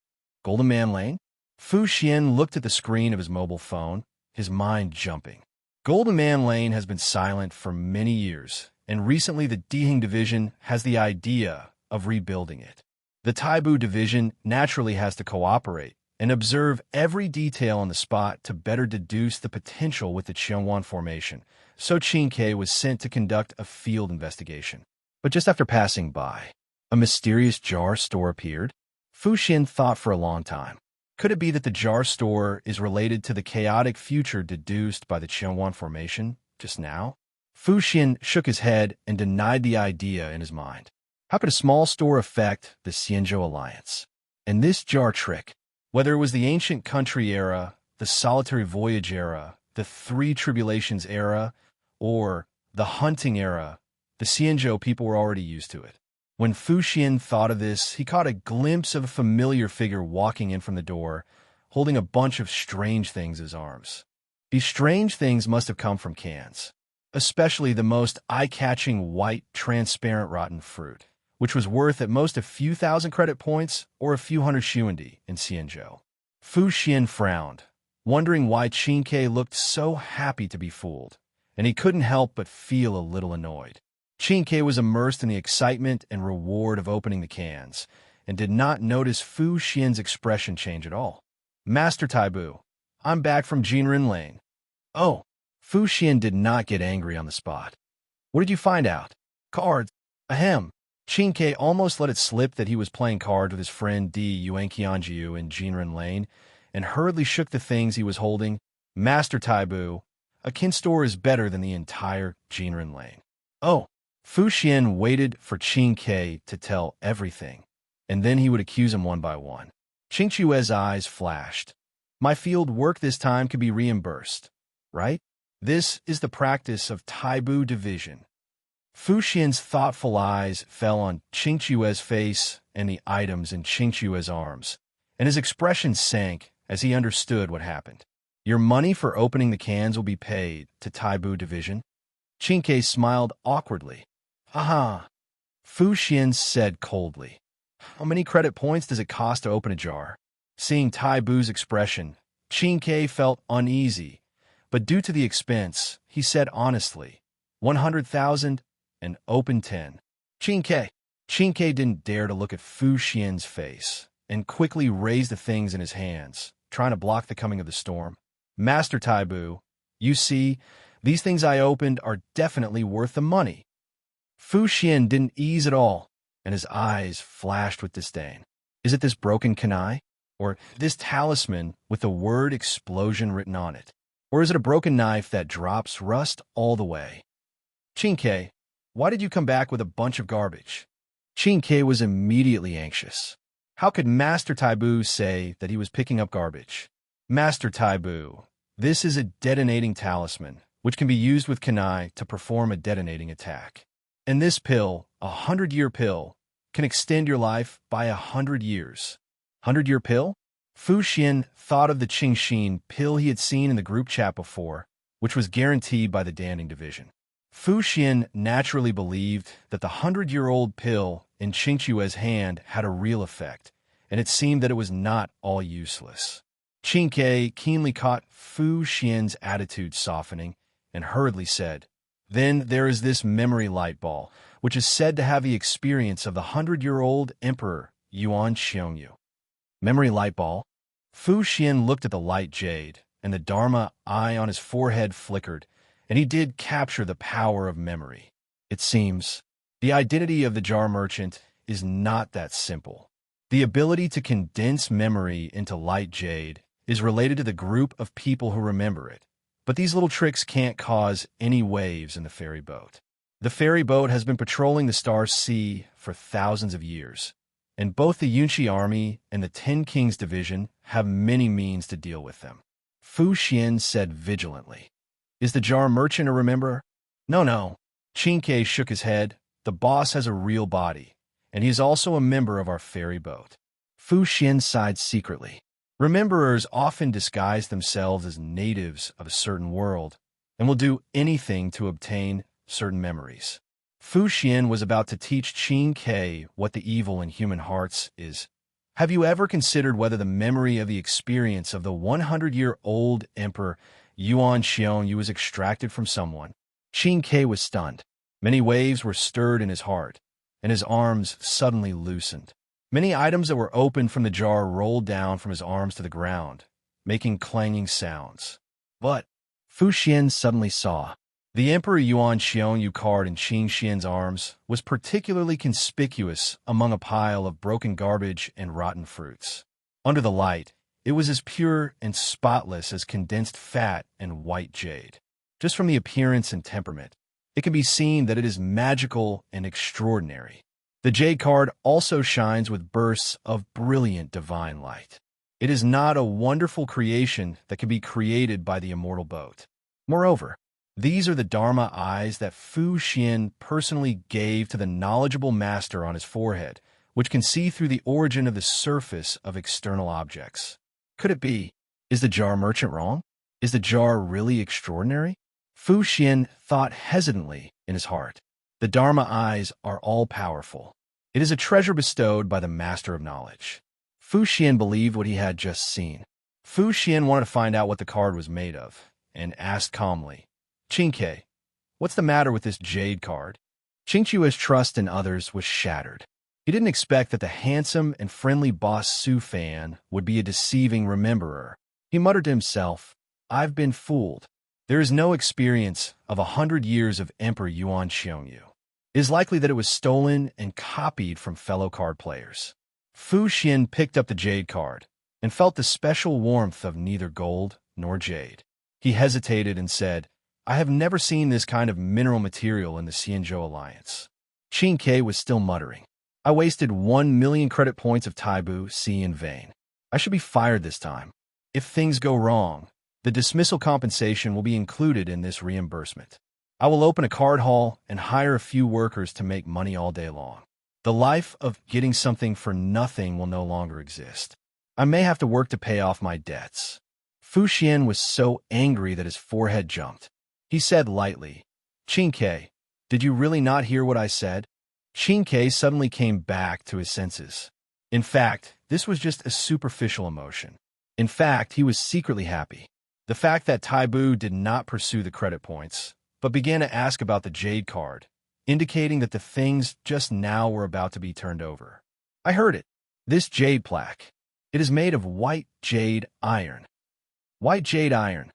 Golden Man Lane? Fu Xian looked at the screen of his mobile phone, his mind jumping. Golden Man Lane has been silent for many years, and recently the Diheng Division has the idea of rebuilding it. The Taibu Division naturally has to cooperate and observe every detail on the spot to better deduce the potential with the Qiongguan formation, so Qingke was sent to conduct a field investigation. But just after passing by, a mysterious jar store appeared. Fu Xian thought for a long time. Could it be that the jar store is related to the chaotic future deduced by the Qiongguan formation just now? Fu Xian shook his head and denied the idea in his mind. How could a small store affect the Xianzhou alliance? And this jar trick, whether it was the ancient country era, the solitary voyage era, the 3 tribulations era, or the hunting era, the Xianzhou people were already used to it. When Fu Xian thought of this, he caught a glimpse of a familiar figure walking in from the door, holding a bunch of strange things in his arms. These strange things must have come from cans, especially the most eye-catching white, transparent rotten fruit, which was worth at most a few thousand credit points or a few hundred xuandi in Xianzhou. Fu Xian frowned, wondering why Qingke looked so happy to be fooled, and he couldn't help but feel a little annoyed. Qin was immersed in the excitement and reward of opening the cans, and did not notice Fu Xian's expression change at all. Master Taibu, I'm back from Jinren Lane. Oh, Fu Xian did not get angry on the spot. What did you find out? Cards. Ahem. Qin almost let it slip that he was playing cards with his friend Di Yuanqianjiu in Jinren Lane, and hurriedly shook the things he was holding. Master Taibu, a kin store is better than the entire Jinren Lane. Oh, Fu Xian waited for Qin to tell everything, and then he would accuse him one by one. Qingque's eyes flashed. My field work this time could be reimbursed, right? This is the practice of Taibu division. Fu Xian's thoughtful eyes fell on Qingque's face and the items in Qingque's arms, and his expression sank as he understood what happened. Your money for opening the cans will be paid to Taibu division. Qin smiled awkwardly. Aha! Fu Xian said coldly. How many credit points does it cost to open a jar? Seeing Taibu's expression, Qin felt uneasy, but due to the expense, he said honestly, 100,000 and open 10. Qin didn't dare to look at Fu Xian's face, and quickly raised the things in his hands, trying to block the coming of the storm. Master Taibu, you see, these things I opened are definitely worth the money. Fu Xian didn't ease at all, and his eyes flashed with disdain. Is it this broken kunai? Or this talisman with the word explosion written on it? Or is it a broken knife that drops rust all the way? Qin, why did you come back with a bunch of garbage? Qin was immediately anxious. How could Master Taibu say that he was picking up garbage? Master Taibu, this is a detonating talisman, which can be used with kunai to perform a detonating attack. And this pill, 100-year pill, can extend your life by 100 years. 100-year pill? Fu Xian thought of the Qingxin pill he had seen in the group chat before, which was guaranteed by the Danding division. Fu Xian naturally believed that the 100-year-old pill in Qingque's hand had a real effect, and it seemed that it was not all useless. Qin keenly caught Fu Xian's attitude softening and hurriedly said, Then there is this memory light ball, which is said to have the experience of the 100-year-old Emperor Yuan Xiongyu. Memory light ball? Fu Xian looked at the light jade, and the Dharma eye on his forehead flickered, and he did capture the power of memory. It seems the identity of the jar merchant is not that simple. The ability to condense memory into light jade is related to the group of people who remember it, but these little tricks can't cause any waves in the ferry boat. The ferry boat has been patrolling the Star Sea for thousands of years, and both the Yunqi Army and the Ten Kings Division have many means to deal with them. Fu Xian said vigilantly. Is the jar merchant a rememberer? No. Qin shook his head. The boss has a real body, and he is also a member of our ferry boat. Fu Xian sighed secretly. Rememberers often disguise themselves as natives of a certain world, and will do anything to obtain certain memories. Fu Xian was about to teach Qin what the evil in human hearts is. Have you ever considered whether the memory of the experience of the 100-year-old Emperor Yuan Xiongyu was extracted from someone? Qin was stunned. Many waves were stirred in his heart, and his arms suddenly loosened. Many items that were opened from the jar rolled down from his arms to the ground, making clanging sounds. But Fu Xian suddenly saw. The Emperor Yuan Xiongyu card in Qin Xian's arms was particularly conspicuous among a pile of broken garbage and rotten fruits. Under the light, it was as pure and spotless as condensed fat and white jade. Just from the appearance and temperament, it can be seen that it is magical and extraordinary. The jade card also shines with bursts of brilliant divine light. It is not a wonderful creation that can be created by the immortal boat. Moreover, these are the Dharma eyes that Fu Xian personally gave to the knowledgeable master on his forehead, which can see through the origin of the surface of external objects. Could it be? Is the jar merchant wrong? Is the jar really extraordinary? Fu Xian thought hesitantly in his heart. The Dharma eyes are all-powerful. It is a treasure bestowed by the master of knowledge. Fu Xian believed what he had just seen. Fu Xian wanted to find out what the card was made of, and asked calmly, Qin, what's the matter with this jade card? Qingqiu's trust in others was shattered. He didn't expect that the handsome and friendly boss Su Fan would be a deceiving rememberer. He muttered to himself, "I've been fooled. There is no experience of 100 years of Emperor Yuan Xiongyu. It is likely that it was stolen and copied from fellow card players." Fu Xian picked up the jade card and felt the special warmth of neither gold nor jade. He hesitated and said, "I have never seen this kind of mineral material in the Xianzhou Alliance." Qin Ke was still muttering, "I wasted 1 million credit points of Taibu C in vain. I should be fired this time. If things go wrong, the dismissal compensation will be included in this reimbursement. I will open a card hall and hire a few workers to make money all day long. The life of getting something for nothing will no longer exist. I may have to work to pay off my debts." Fu Xian was so angry that his forehead jumped. He said lightly, "Qin Ke, did you really not hear what I said?" Qin Ke suddenly came back to his senses. In fact, this was just a superficial emotion. In fact, he was secretly happy. The fact that Taibu did not pursue the credit points, but began to ask about the jade card, indicating that the things just now were about to be turned over. "I heard it. This jade plaque. It is made of white jade iron. White jade iron.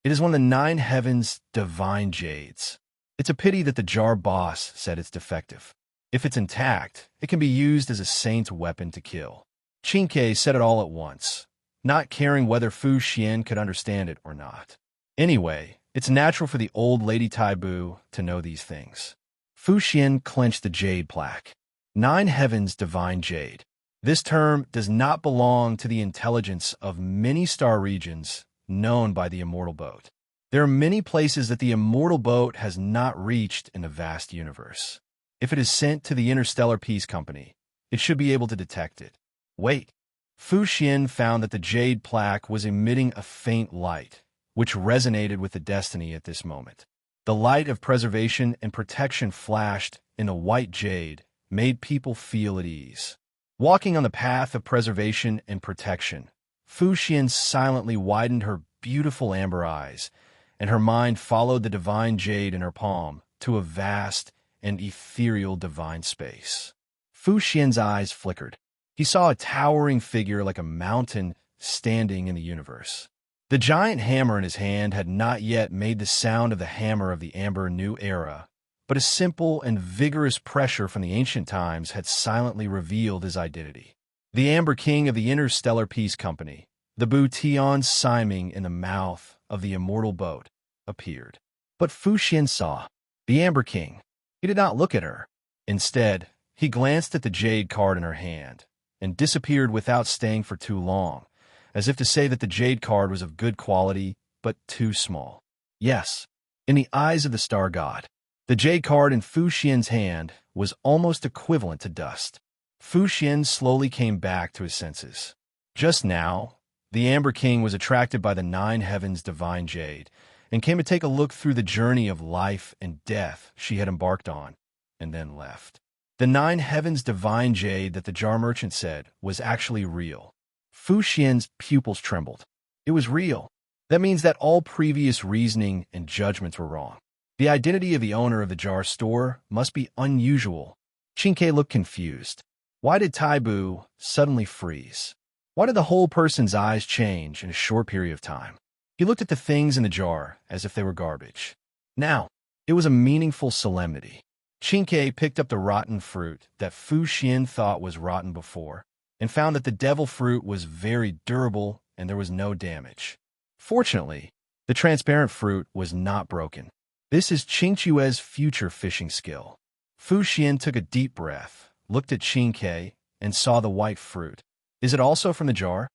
It is one of the 9 heavens' divine jades. It's a pity that the jar boss said it's defective. If it's intact, it can be used as a saint's weapon to kill." Qin Ke said it all at once, not caring whether Fu Xian could understand it or not. Anyway, it's natural for the old lady Taibu to know these things. Fu Xian clenched the jade plaque. 9 heavens' divine jade. This term does not belong to the intelligence of many star regions known by the immortal boat. There are many places that the immortal boat has not reached in the vast universe. If it is sent to the Interstellar Peace Company, it should be able to detect it. Wait. Fu Xian found that the jade plaque was emitting a faint light, which resonated with the destiny at this moment. The light of preservation and protection flashed in the white jade, made people feel at ease. Walking on the path of preservation and protection, Fu Xian silently widened her beautiful amber eyes, and her mind followed the divine jade in her palm to a vast and ethereal divine space. Fu Xian's eyes flickered. He saw a towering figure like a mountain standing in the universe. The giant hammer in his hand had not yet made the sound of the hammer of the Amber New Era, but a simple and vigorous pressure from the ancient times had silently revealed his identity. The Amber King of the Interstellar Peace Company, the Bu Tian Siming in the mouth of the immortal boat, appeared. But Fu Xian saw the Amber King. He did not look at her. Instead, he glanced at the jade card in her hand and disappeared without staying for too long, as if to say that the jade card was of good quality, but too small. Yes, in the eyes of the star god, the jade card in Fu Xian's hand was almost equivalent to dust. Fu Xian slowly came back to his senses. Just now, the Amber King was attracted by the 9 heavens' divine jade and came to take a look through the journey of life and death she had embarked on, and then left. The 9 heavens' divine jade that the jar merchant said was actually real. Fu Xian's pupils trembled. It was real. That means that all previous reasoning and judgments were wrong. The identity of the owner of the jar store must be unusual. Qin Ke looked confused. Why did Taibu suddenly freeze? Why did the whole person's eyes change in a short period of time? He looked at the things in the jar as if they were garbage. Now, it was a meaningful solemnity. Qin Ke picked up the rotten fruit that Fu Xian thought was rotten before, and found that the devil fruit was very durable and there was no damage. Fortunately, the transparent fruit was not broken. This is Qingqiu's future fishing skill. Fu Xian took a deep breath, looked at Qin Ke, and saw the white fruit. Is it also from the jar?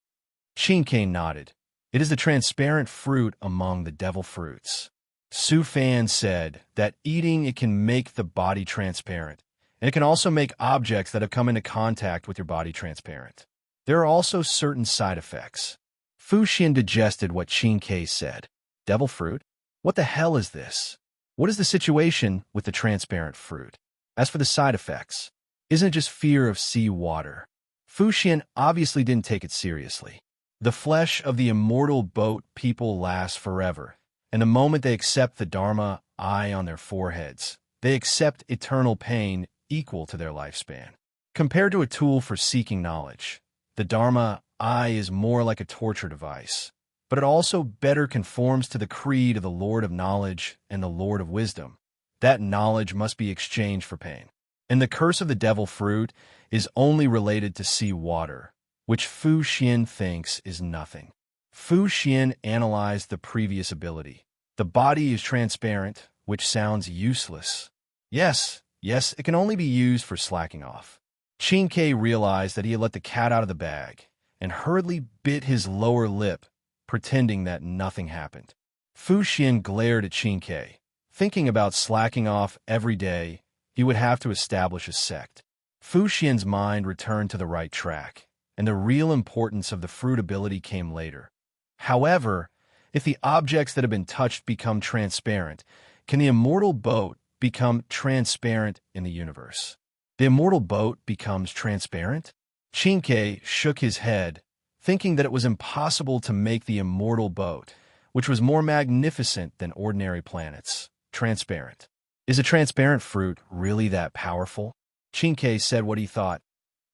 Qin Ke nodded. It is the transparent fruit among the devil fruits. Su Fan said that eating it can make the body transparent, and it can also make objects that have come into contact with your body transparent. There are also certain side effects. Fu Xian digested what Qin Ke said. Devil fruit? What the hell is this? What is the situation with the transparent fruit? As for the side effects, isn't it just fear of sea water? Fu Xian obviously didn't take it seriously. The flesh of the immortal boat people lasts forever, and the moment they accept the Dharma eye on their foreheads, They accept eternal pain equal to their lifespan. Compared to a tool for seeking knowledge, the Dharma eye is more like a torture device, but it also better conforms to the creed of the Lord of Knowledge and the Lord of Wisdom. That knowledge must be exchanged for pain. And the curse of the devil fruit is only related to sea water, which Fu Xian thinks is nothing. Fu Xian analyzed the previous ability. The body is transparent, which sounds useless. Yes, it can only be used for slacking off. Qin Ke realized that he had let the cat out of the bag and hurriedly bit his lower lip, pretending that nothing happened. Fu Xian glared at Qin Ke. Thinking about slacking off every day, he would have to establish a sect. Fu Xian's mind returned to the right track, and the real importance of the fruit ability came later. However, if the objects that have been touched become transparent, can the immortal boat become transparent in the universe? The immortal boat becomes transparent? Qin Ke shook his head, thinking that it was impossible to make the immortal boat, which was more magnificent than ordinary planets, transparent. Is a transparent fruit really that powerful? Qin Ke said what he thought.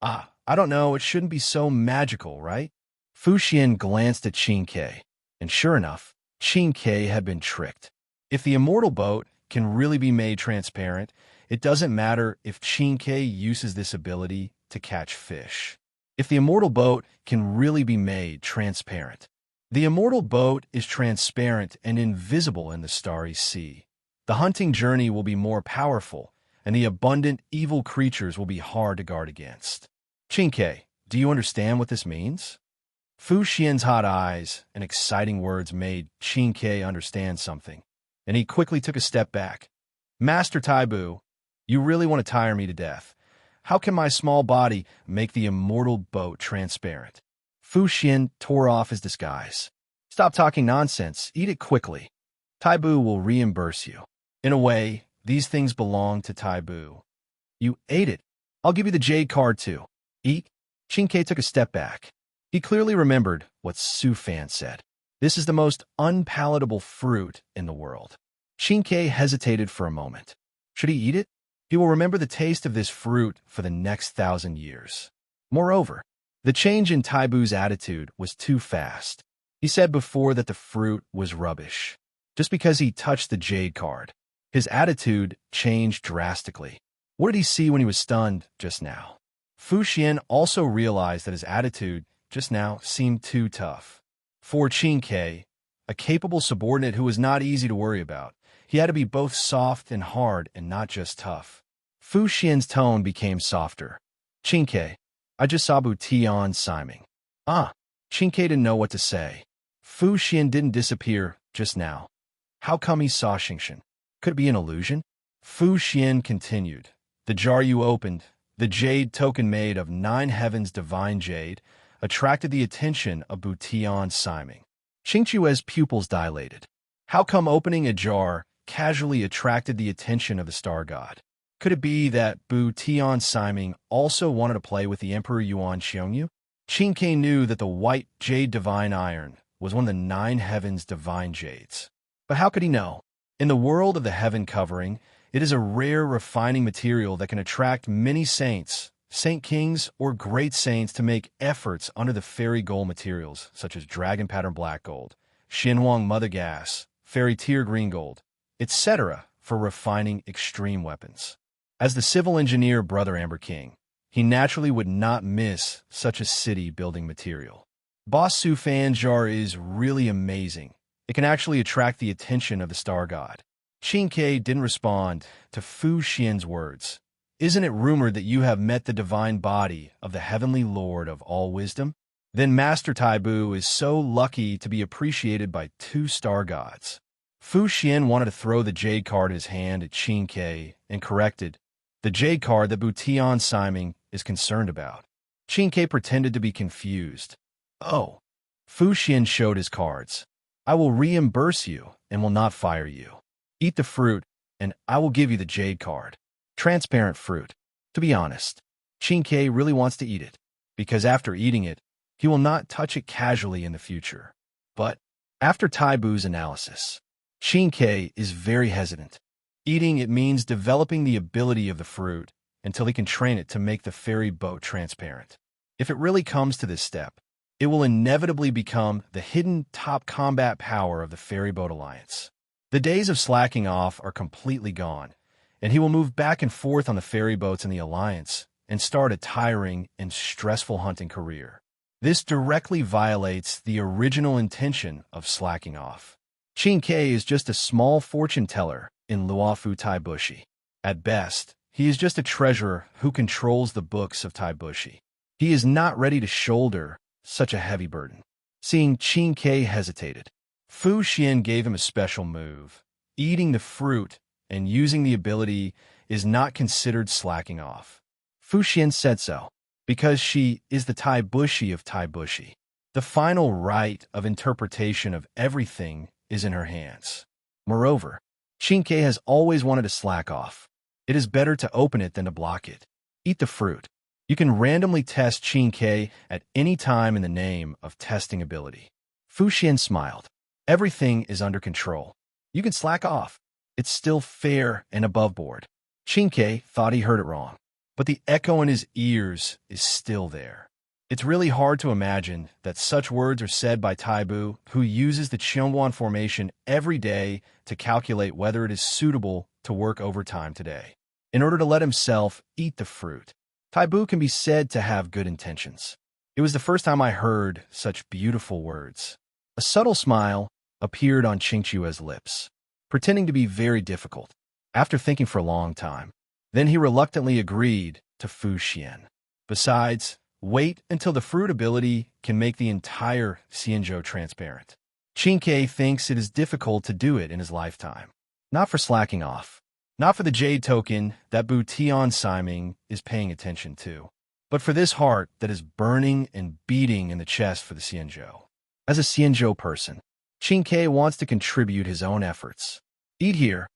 I don't know, it shouldn't be so magical, right? Fu Xian glanced at Qin Ke, and sure enough, Qin Ke had been tricked. If the immortal boat can really be made transparent, it doesn't matter if Qin Ke uses this ability to catch fish. If the immortal boat can really be made transparent, the immortal boat is transparent and invisible in the starry sea. The hunting journey will be more powerful, and the abundant evil creatures will be hard to guard against. Qin Ke, do you understand what this means? Fu Xian's hot eyes and exciting words made Qin Ke understand something, and he quickly took a step back. Master Taibu, you really want to tire me to death. How can my small body make the immortal boat transparent? Fu Xian tore off his disguise. Stop talking nonsense. Eat it quickly. Taibu will reimburse you. In a way, these things belong to Taibu. You ate it. I'll give you the jade card too. Eat? Qin Ke took a step back. He clearly remembered what Su Fan said. This is the most unpalatable fruit in the world. Qin Ke hesitated for a moment. Should he eat it? He will remember the taste of this fruit for the next 1,000 years. Moreover, the change in Taibu's attitude was too fast. He said before that the fruit was rubbish. Just because he touched the jade card, his attitude changed drastically. What did he see when he was stunned just now? Fu Xian also realized that his attitude just now seemed too tough. For Qin Ke, a capable subordinate who was not easy to worry about, he had to be both soft and hard and not just tough. Fu Xian's tone became softer. Qin Ke, I just saw Bu Tian Siming. Qin Ke didn't know what to say. Fu Xian didn't disappear just now. How come he saw Xingshan? Could it be an illusion? Fu Xian continued. The jar you opened, the jade token made of 9 heavens divine jade, attracted the attention of Bu Tian Siming. Xingchue's pupils dilated. How come opening a jar casually attracted the attention of the star god? Could it be that Bu Tian Siming also wanted to play with the Emperor Yuan Xiongyu? Qin Ke knew that the white jade divine iron was one of the 9 heavens divine jades. But how could he know? In the world of the heaven covering, it is a rare refining material that can attract many saints, saint kings, or great saints to make efforts under the fairy gold materials, such as dragon pattern black gold, Xinhuang mother gas, fairy tear green gold, etc., for refining extreme weapons. As the civil engineer Brother Amber King, he naturally would not miss such a city-building material. Boss Su Fan jar is really amazing. It can actually attract the attention of the star god. Qin Ke didn't respond to Fu Xian's words. Isn't it rumored that you have met the divine body of the heavenly lord of all wisdom? Then Master Taibu is so lucky to be appreciated by 2 star gods. Fu Xian wanted to throw the jade card in his hand at Qin Ke and corrected, the jade card that Bu Tian Siming is concerned about. Qin Ke pretended to be confused. Oh. Fu Xian showed his cards. I will reimburse you and will not fire you. Eat the fruit, and I will give you the jade card. Transparent fruit. To be honest, Qin Ke really wants to eat it, because after eating it, he will not touch it casually in the future. But after Taibu's analysis, Qin Ke is very hesitant. Eating, it means developing the ability of the fruit until he can train it to make the ferry boat transparent. If it really comes to this step, it will inevitably become the hidden top combat power of the ferry boat alliance. The days of slacking off are completely gone, and he will move back and forth on the ferry boats in the alliance and start a tiring and stressful hunting career. This directly violates the original intention of slacking off. Qin Kei is just a small fortune teller in Luofu Taibushi. At best, he is just a treasurer who controls the books of Taibushi. He is not ready to shoulder such a heavy burden. Seeing Qin Kei hesitated, Fu Xian gave him a special move. Eating the fruit and using the ability is not considered slacking off. Fu Xian said so, because she is the Taibushi of Taibushi. The final right of interpretation of everything is in her hands. Moreover, Qin Kei has always wanted to slack off. It is better to open it than to block it. Eat the fruit. You can randomly test Qin Kei at any time in the name of testing ability. Fu Xian smiled. Everything is under control. You can slack off. It's still fair and above board. Qin Kei thought he heard it wrong, but the echo in his ears is still there. It's really hard to imagine that such words are said by Taibu, who uses the Qiongguan formation every day to calculate whether it is suitable to work overtime today. In order to let himself eat the fruit, Taibu can be said to have good intentions. It was the first time I heard such beautiful words. A subtle smile appeared on Qingqiue's lips, pretending to be very difficult, after thinking for a long time. Then he reluctantly agreed to Fu Xian. Besides, wait until the fruit ability can make the entire Xianzhou transparent. Qin Kei thinks it is difficult to do it in his lifetime. Not for slacking off. Not for the jade token that Bu Tian Siming is paying attention to, but for this heart that is burning and beating in the chest for the Xianzhou. As a Xianzhou person, Qin Kei wants to contribute his own efforts. Eat here.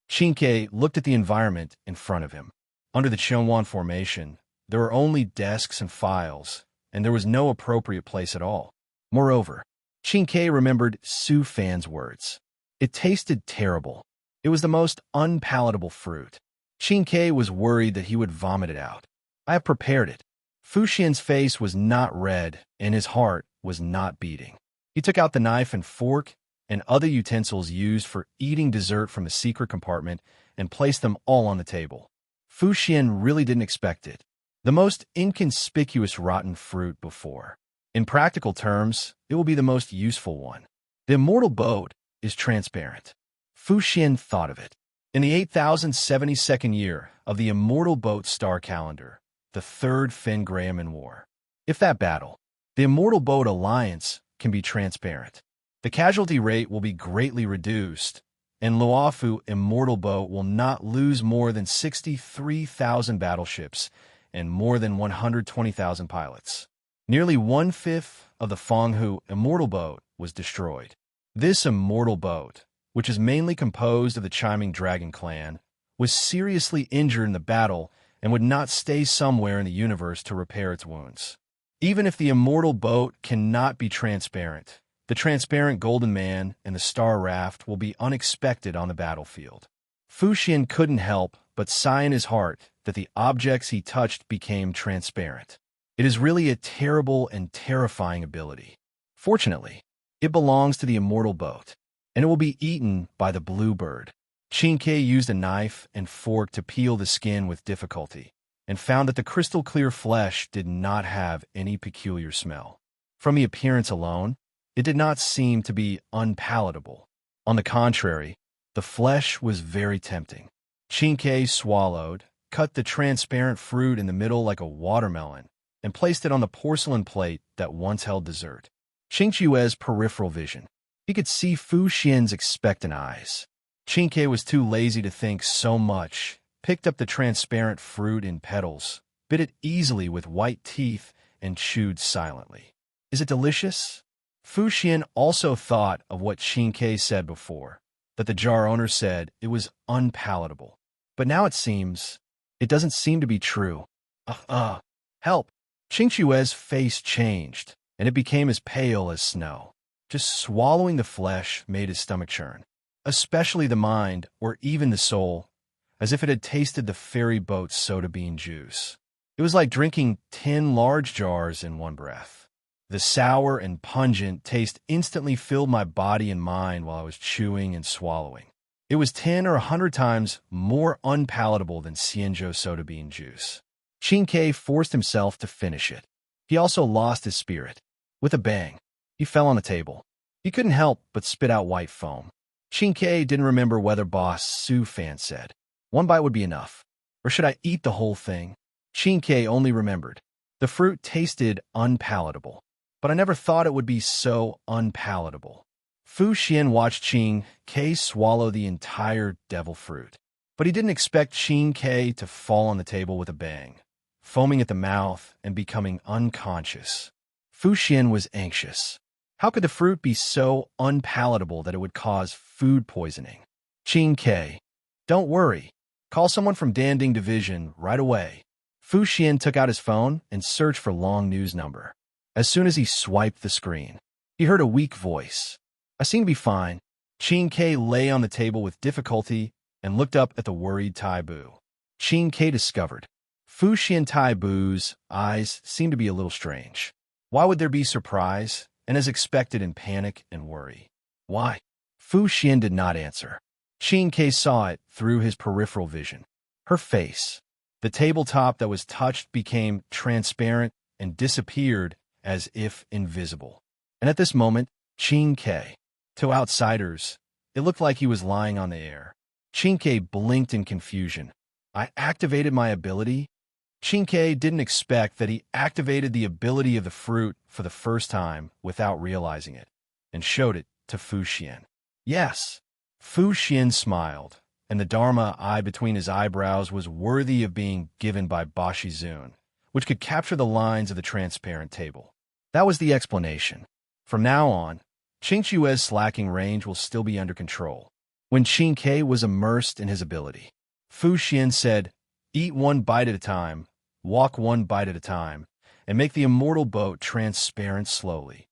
Qin Kei looked at the environment in front of him. Under the Qiongguan formation, there were only desks and files, and there was no appropriate place at all. Moreover, Qin Kei remembered Su Fan's words. It tasted terrible. It was the most unpalatable fruit. Qin Kei was worried that he would vomit it out. I have prepared it. Fu Xian's face was not red, and his heart was not beating. He took out the knife and fork and other utensils used for eating dessert from the secret compartment and placed them all on the table. Fu Xian really didn't expect it. The most inconspicuous rotten fruit before. In practical terms, it will be the most useful one. The immortal boat is transparent. Fu Xian thought of it. In the 8072nd year of the immortal boat star calendar, the third Fen-Graemin War. If that battle, the immortal boat alliance can be transparent, the casualty rate will be greatly reduced, and Luofu immortal boat will not lose more than 63,000 battleships and more than 120,000 pilots. Nearly one-fifth of the Fenghu immortal boat was destroyed. This immortal boat, which is mainly composed of the Chiming Dragon clan, was seriously injured in the battle and would not stay somewhere in the universe to repair its wounds. Even if the immortal boat cannot be transparent, the transparent Golden Man and the Star Raft will be unexpected on the battlefield. Fu Xian couldn't help but sigh in his heart that the objects he touched became transparent. It is really a terrible and terrifying ability. Fortunately, it belongs to the immortal boat, and it will be eaten by the blue bird. Qin Kei used a knife and fork to peel the skin with difficulty, and found that the crystal-clear flesh did not have any peculiar smell. From the appearance alone, it did not seem to be unpalatable. On the contrary, the flesh was very tempting. Qin Kei swallowed, cut the transparent fruit in the middle like a watermelon, and placed it on the porcelain plate that once held dessert. Qingqiue's peripheral vision. He could see Fu Xian's expectant eyes. Qin Kei was too lazy to think so much, picked up the transparent fruit in petals, bit it easily with white teeth, and chewed silently. Is it delicious? Fu Xian also thought of what Qin Kei said before, that the jar owner said it was unpalatable. But now it doesn't seem to be true. Help! Qingqiue's face changed, and it became as pale as snow. Just swallowing the flesh made his stomach churn. especially the mind or even the soul, as if it had tasted the ferry boat's soda bean juice. It was like drinking 10 large jars in one breath. The sour and pungent taste instantly filled my body and mind while I was chewing and swallowing. It was 10 or 100 times more unpalatable than Xianzhou soda bean juice. Qin Ke forced himself to finish it. He also lost his spirit. With a bang, he fell on the table. He couldn't help but spit out white foam. Qin Ke didn't remember whether Boss Su Fan said, "One bite would be enough. Or should I eat the whole thing?" Qin Ke only remembered. The fruit tasted unpalatable, but I never thought it would be so unpalatable. Fu Xian watched Qin Ke swallow the entire devil fruit, but he didn't expect Qin Ke to fall on the table with a bang, foaming at the mouth and becoming unconscious. Fu Xian was anxious. How could the fruit be so unpalatable that it would cause food poisoning? Qin Ke, don't worry. Call someone from Danding Division right away. Fu Xian took out his phone and searched for long news number. As soon as he swiped the screen, he heard a weak voice. "I seem to be fine." Qin Ke lay on the table with difficulty and looked up at the worried Tai Bu. Qin Ke discovered Fu Xian Tai Bu's eyes seemed to be a little strange. Why would there be surprise and, as expected, in panic and worry? Why? Fu Xian did not answer. Qin Ke saw it through his peripheral vision. Her face. The tabletop that was touched became transparent and disappeared as if invisible. And at this moment, Qin Ke, to outsiders, it looked like he was lying on the air. Qin Ke blinked in confusion. I activated my ability? Qin Ke didn't expect that he activated the ability of the fruit for the first time without realizing it, and showed it to Fu Xian. Yes. Fu Xian smiled, and the Dharma eye between his eyebrows was worthy of being given by Bashi Zun, which could capture the lines of the transparent table. That was the explanation. From now on, Qing Chue's slacking range will still be under control. When Qin Ke was immersed in his ability, Fu Xian said, "Eat one bite at a time, walk one bite at a time, and make the immortal boat transparent slowly."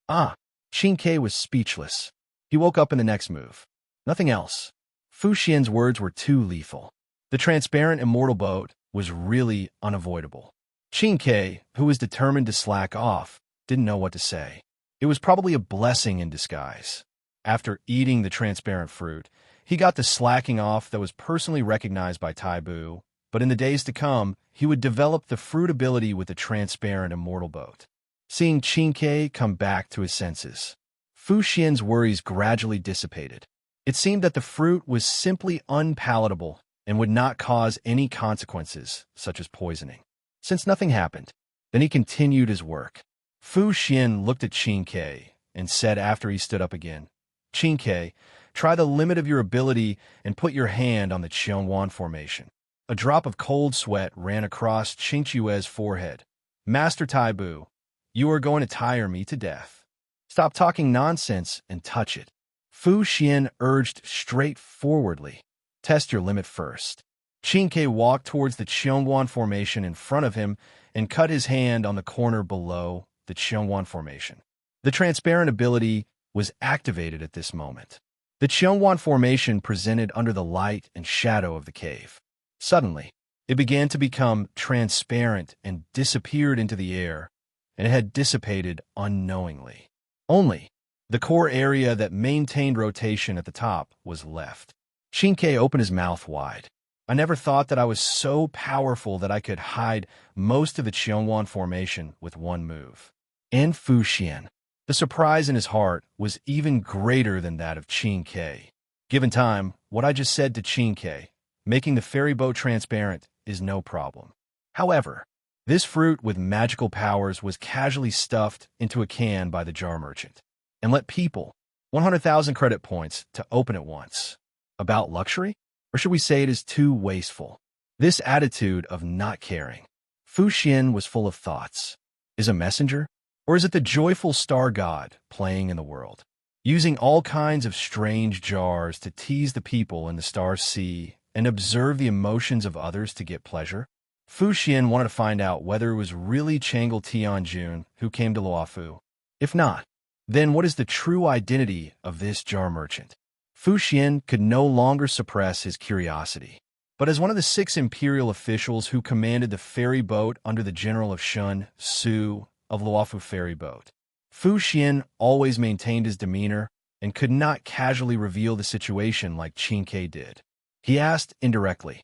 Ah! Qin Ke was speechless. He woke up in the next move. Nothing else. Fu Xian's words were too lethal. The transparent immortal boat was really unavoidable. Qin Ke, who was determined to slack off, didn't know what to say. It was probably a blessing in disguise. After eating the transparent fruit, he got the slacking off that was personally recognized by Tai Bu, but in the days to come, he would develop the fruit ability with the transparent immortal boat. Seeing Qin Ke come back to his senses, Fu Xian's worries gradually dissipated. It seemed that the fruit was simply unpalatable and would not cause any consequences, such as poisoning. Since nothing happened, then he continued his work. Fu Xian looked at Qin Ke and said after he stood up again, "Qin Ke, try the limit of your ability and put your hand on the Qianwan formation." A drop of cold sweat ran across Qing Chue's forehead. "Master Tai Bu, you are going to tire me to death. Stop talking nonsense and touch it." Fu Xian urged straightforwardly. "Test your limit first." Qin Ke walked towards the Qianwan formation in front of him and cut his hand on the corner below the Qianwan formation. The transparent ability was activated at this moment. The Qianwan formation presented under the light and shadow of the cave. Suddenly, it began to become transparent and disappeared into the air, and it had dissipated unknowingly. Only the core area that maintained rotation at the top was left. Qin Ke opened his mouth wide. I never thought that I was so powerful that I could hide most of the Qianwan formation with one move. And Fu Xian, the surprise in his heart was even greater than that of Qin Ke. Given time, what I just said to Qin Ke, making the ferry boat transparent, is no problem. However, this fruit with magical powers was casually stuffed into a can by the jar merchant and let people 100,000 credit points to open it once. About luxury? Or should we say it is too wasteful? This attitude of not caring. Fu Xian was full of thoughts. Is a messenger? Or is it the joyful star god playing in the world, using all kinds of strange jars to tease the people in the star sea and observe the emotions of others to get pleasure? Fu Xian wanted to find out whether it was really Chang'e Tianjun who came to Luofu. If not, then what is the true identity of this jar merchant? Fu Xian could no longer suppress his curiosity. But as one of the 6 imperial officials who commanded the ferry boat under the general of Shun, Su, of Luofu ferry boat, Fu Xian always maintained his demeanor and could not casually reveal the situation like Qin Ke did. He asked indirectly,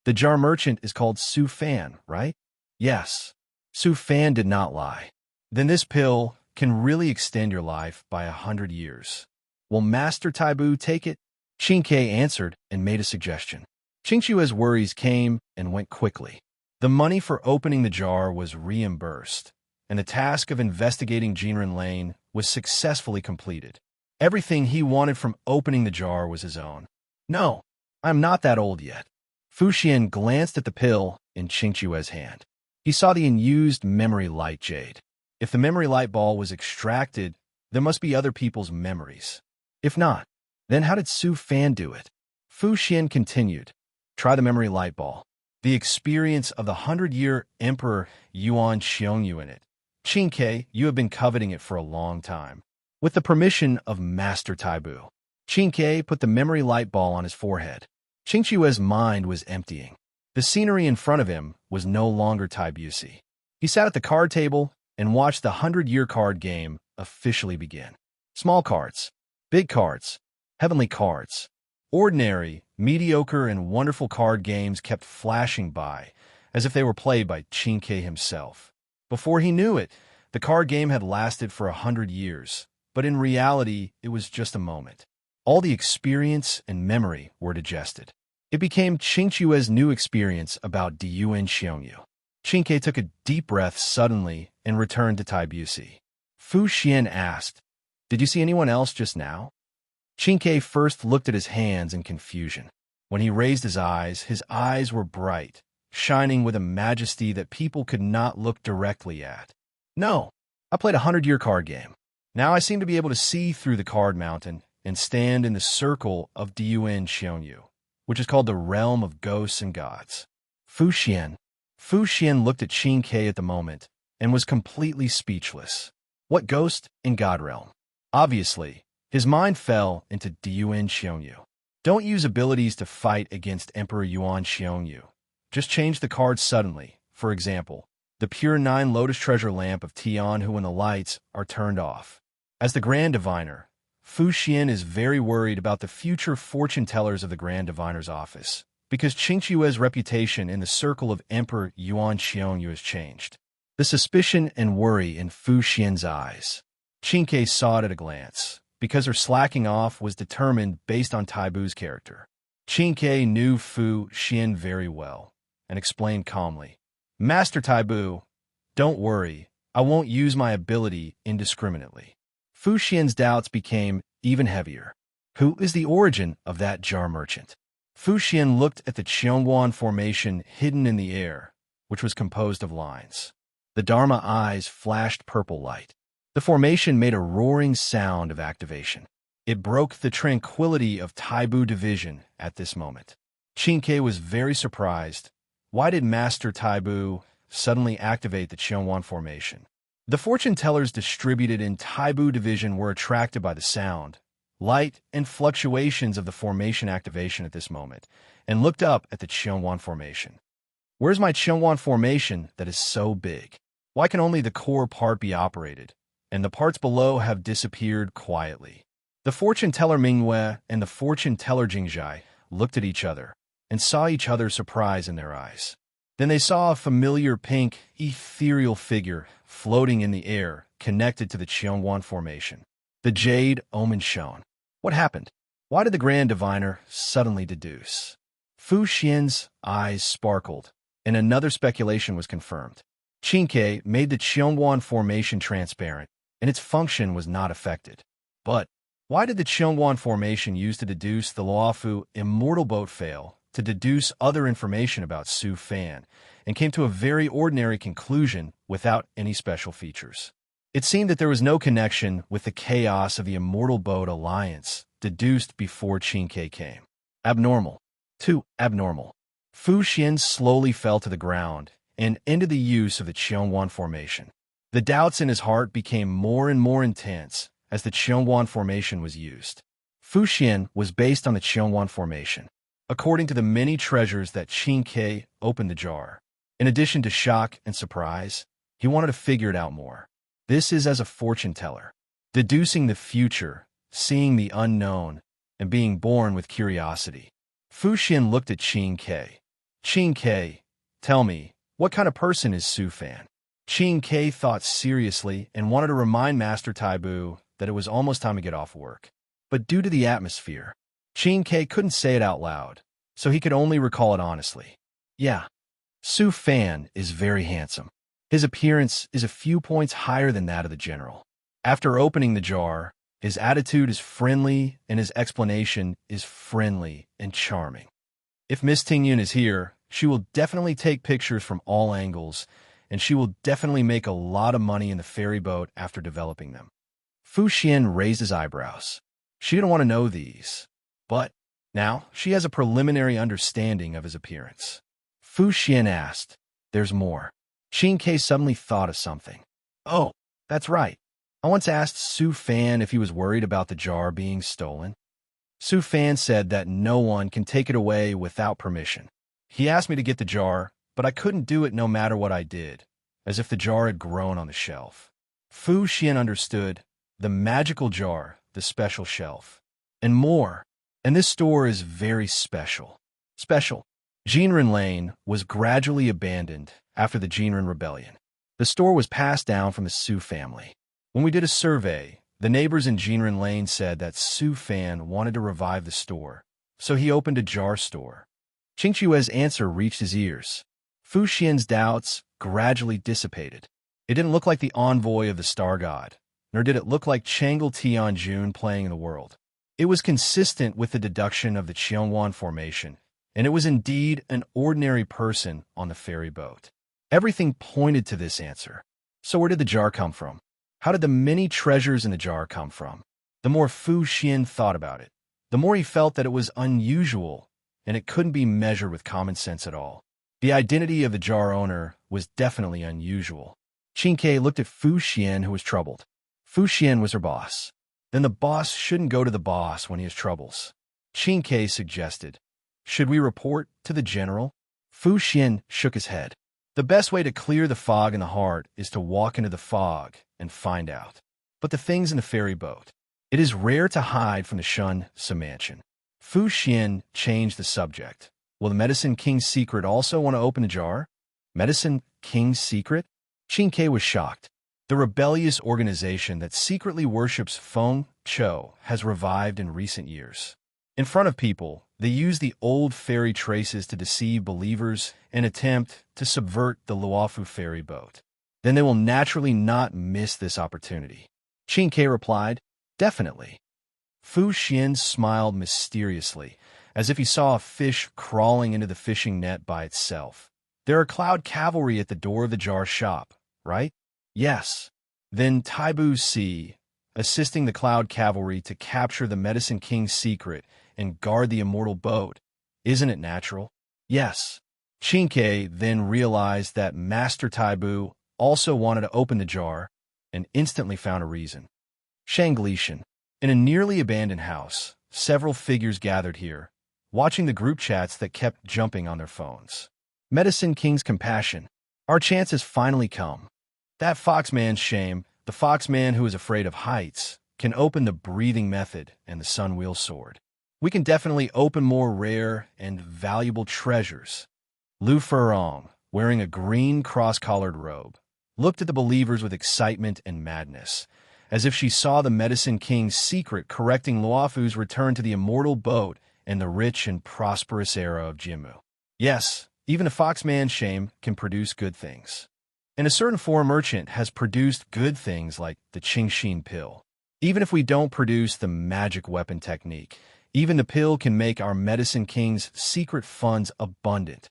"The jar merchant is called Su Fan, right?" "Yes." Su Fan did not lie. "Then this pill can really extend your life by 100 years. Will Master Taibu take it?" Qin Ke answered and made a suggestion. Qingchua's worries came and went quickly. The money for opening the jar was reimbursed, and the task of investigating Jinren Lane was successfully completed. Everything he wanted from opening the jar was his own. "No, I'm not that old yet." Fu Xian glanced at the pill in Qingchua's hand. He saw the unused memory light jade. If the memory light ball was extracted, there must be other people's memories. If not, then how did Su Fan do it? Fu Xian continued, "Try the memory light ball. The experience of the 100-year Emperor Yuan Xiongyu in it. Qin Ke, you have been coveting it for a long time. With the permission of Master Taibu." Qin Ke put the memory light ball on his forehead. Qingchua's mind was emptying. The scenery in front of him was no longer Taibusi. He sat at the card table and watched the 100-year card game officially begin. Small cards, big cards, heavenly cards. Ordinary, mediocre, and wonderful card games kept flashing by, as if they were played by Qin Ke himself. Before he knew it, the card game had lasted for 100 years, but in reality, it was just a moment. All the experience and memory were digested. It became Qingchua's new experience about Diyuan Xiongyu. Qin Ke took a deep breath suddenly and returned to Taibusi. Fu Xian asked, "Did you see anyone else just now?" Qin Ke first looked at his hands in confusion. When he raised his eyes were bright, shining with a majesty that people could not look directly at. "No, I played a 100-year card game. Now I seem to be able to see through the card mountain and stand in the circle of Diyuan Xiongyu, which is called the realm of ghosts and gods." Fu Xian looked at Qin Ke at the moment and was completely speechless. What ghost and god realm? Obviously, his mind fell into Diyuan Xiongyu. Don't use abilities to fight against Emperor Yuan Xiongyu. Just change the cards suddenly. For example, the pure 9 Lotus Treasure Lamp of Tianhu when the lights are turned off. As the Grand Diviner, Fu Xian is very worried about the future fortune tellers of the Grand Diviner's office, because Qingchua's reputation in the circle of Emperor Yuan Xiongyu has changed. The suspicion and worry in Fu Xian's eyes. Qin Ke saw it at a glance, because her slacking off was determined based on Taibu's character. Qin Ke knew Fu Xian very well, and explained calmly, "Master Taibu, don't worry, I won't use my ability indiscriminately." Fu Xian's doubts became even heavier. Who is the origin of that jar merchant? Fu Xian looked at the Qiongguan formation hidden in the air, which was composed of lines. The Dharma eyes flashed purple light. The formation made a roaring sound of activation. It broke the tranquility of Taibu division at this moment. Qin Ke was very surprised. Why did Master Taibu suddenly activate the Qiongguan formation? The fortune tellers distributed in Taibu division were attracted by the sound, light, and fluctuations of the formation activation at this moment, and looked up at the Qiongguan formation. "Where's my Qiongguan formation that is so big? Why can only the core part be operated, and the parts below have disappeared quietly?" The fortune teller Mingwei and the fortune teller Jingzhai looked at each other and saw each other's surprise in their eyes. Then they saw a familiar pink, ethereal figure floating in the air, connected to the Qiongguan formation. The jade omen shone. What happened? Why did the Grand Diviner suddenly deduce? Fu Xian's eyes sparkled, and another speculation was confirmed. Qin Ke made the Qiongguan formation transparent, and its function was not affected. But why did the Qiongguan formation used to deduce the Luofu immortal boat fail to deduce other information about Su Fan, and came to a very ordinary conclusion without any special features? It seemed that there was no connection with the chaos of the immortal boat alliance deduced before Qin Ke came. Abnormal. Too abnormal. Fu Xian slowly fell to the ground and ended the use of the Qiongguan formation. The doubts in his heart became more and more intense as the Qiongguan formation was used. Fuxian was based on the Qiongwan Formation. According to the many treasures that Qin Ke opened the jar, in addition to shock and surprise, he wanted to figure it out more. This is as a fortune teller, deducing the future, seeing the unknown, and being born with curiosity. Fuxian looked at Qin Ke. Qin Ke, tell me, what kind of person is Su Fan? Qin Ke thought seriously and wanted to remind Master Taibu that it was almost time to get off work. But due to the atmosphere, Qin Ke couldn't say it out loud, so he could only recall it honestly. Yeah, Su Fan is very handsome. His appearance is a few points higher than that of the general. After opening the jar, his attitude is friendly and his explanation is friendly and charming. If Miss Tingyun is here, she will definitely take pictures from all angles, and she will definitely make a lot of money in the ferry boat after developing them. Fuxian raised his eyebrows. She didn't want to know these, but now she has a preliminary understanding of his appearance. Fuxian asked, "There's more." Qin Ke suddenly thought of something. "Oh, that's right. I once asked Su Fan if he was worried about the jar being stolen. Su Fan said that no one can take it away without permission. He asked me to get the jar, but I couldn't do it no matter what I did, as if the jar had grown on the shelf." Fuxian understood. The magical jar, the special shelf, and more. And this store is very special. Special. Jinren Lane was gradually abandoned after the Jinren Rebellion. The store was passed down from the Su family. When we did a survey, the neighbors in Jinren Lane said that Su Fan wanted to revive the store, so he opened a jar store. Qingchue's answer reached his ears. Fuxian's doubts gradually dissipated. It didn't look like the envoy of the star god, nor did it look like Chang'e Tianjun playing in the world. It was consistent with the deduction of the Qiongwan Formation, and it was indeed an ordinary person on the ferry boat. Everything pointed to this answer. So where did the jar come from? How did the many treasures in the jar come from? The more Fuxian thought about it, the more he felt that it was unusual, and it couldn't be measured with common sense at all. The identity of the jar owner was definitely unusual. Qin Ke looked at Fuxian, who was troubled. Fuxian was her boss. Then the boss shouldn't go to the boss when he has troubles. Qin Ke suggested, "Should we report to the general?" Fuxian shook his head. The best way to clear the fog in the heart is to walk into the fog and find out. But the things in the ferry boat. It is rare to hide from the Shun Mansion. Fuxian changed the subject. Will the Medicine King's secret also want to open a jar? Medicine King's secret? Qin Ke was shocked. The rebellious organization that secretly worships Feng Cho has revived in recent years. In front of people, they use the old fairy traces to deceive believers and attempt to subvert the Luofu ferry boat. Then they will naturally not miss this opportunity. Qin Ke replied, "Definitely." Fuxian smiled mysteriously, as if he saw a fish crawling into the fishing net by itself. "There are cloud cavalry at the door of the jar shop, right?" "Yes." "Then Taibu Si, assisting the cloud cavalry to capture the Medicine King's secret and guard the immortal boat. Isn't it natural?" "Yes." Qin Ke then realized that Master Taibu also wanted to open the jar and instantly found a reason. Shanglishan. In a nearly abandoned house, several figures gathered here, watching the group chats that kept jumping on their phones. Medicine King's compassion. Our chance has finally come. That Foxman's shame, the Foxman who is afraid of heights, can open the breathing method and the sun wheel sword. We can definitely open more rare and valuable treasures. Lu Furong, wearing a green cross-collared robe, looked at the believers with excitement and madness, as if she saw the Medicine King's secret correcting Luofu's return to the immortal boat and the rich and prosperous era of Jimu. Yes, even a Foxman's shame can produce good things. And a certain foreign merchant has produced good things like the Qingxin pill. Even if we don't produce the magic weapon technique, even the pill can make our Medicine King's secret funds abundant.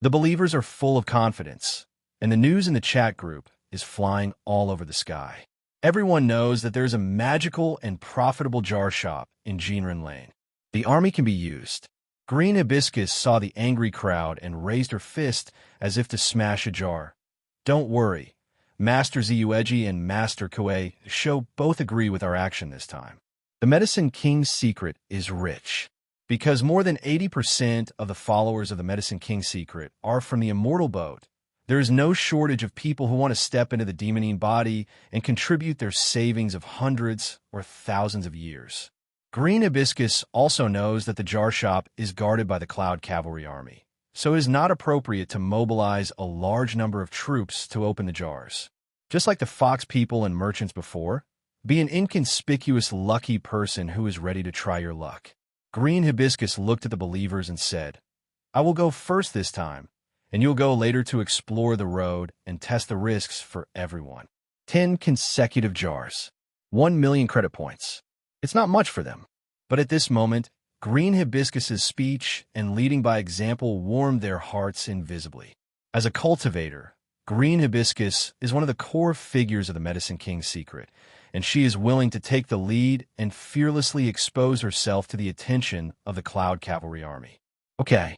The believers are full of confidence, and the news in the chat group is flying all over the sky. Everyone knows that there's a magical and profitable jar shop in Jinren Lane. The army can be used. Green Hibiscus saw the angry crowd and raised her fist as if to smash a jar. Don't worry. Master Ziyueji and Master Kue Shou both agree with our action this time. The Medicine King's secret is rich, because more than 80% of the followers of the Medicine King's secret are from the immortal boat. There is no shortage of people who want to step into the demonine body and contribute their savings of hundreds or thousands of years. Green Hibiscus also knows that the jar shop is guarded by the Cloud Cavalry Army, so it is not appropriate to mobilize a large number of troops to open the jars. Just like the fox people and merchants before, be an inconspicuous lucky person who is ready to try your luck. Green Hibiscus looked at the believers and said, "I will go first this time, and you'll go later to explore the road and test the risks for everyone." 10 consecutive jars. 1 million credit points. It's not much for them. But at this moment, Green Hibiscus's speech and leading by example warmed their hearts invisibly. As a cultivator, Green Hibiscus is one of the core figures of the Medicine King's secret, and she is willing to take the lead and fearlessly expose herself to the attention of the Cloud Cavalry Army. Okay,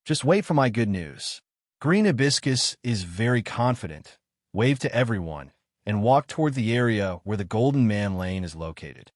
just wait for my good news. Green Hibiscus is very confident, waved to everyone, and walked toward the area where the Golden Man Lane is located.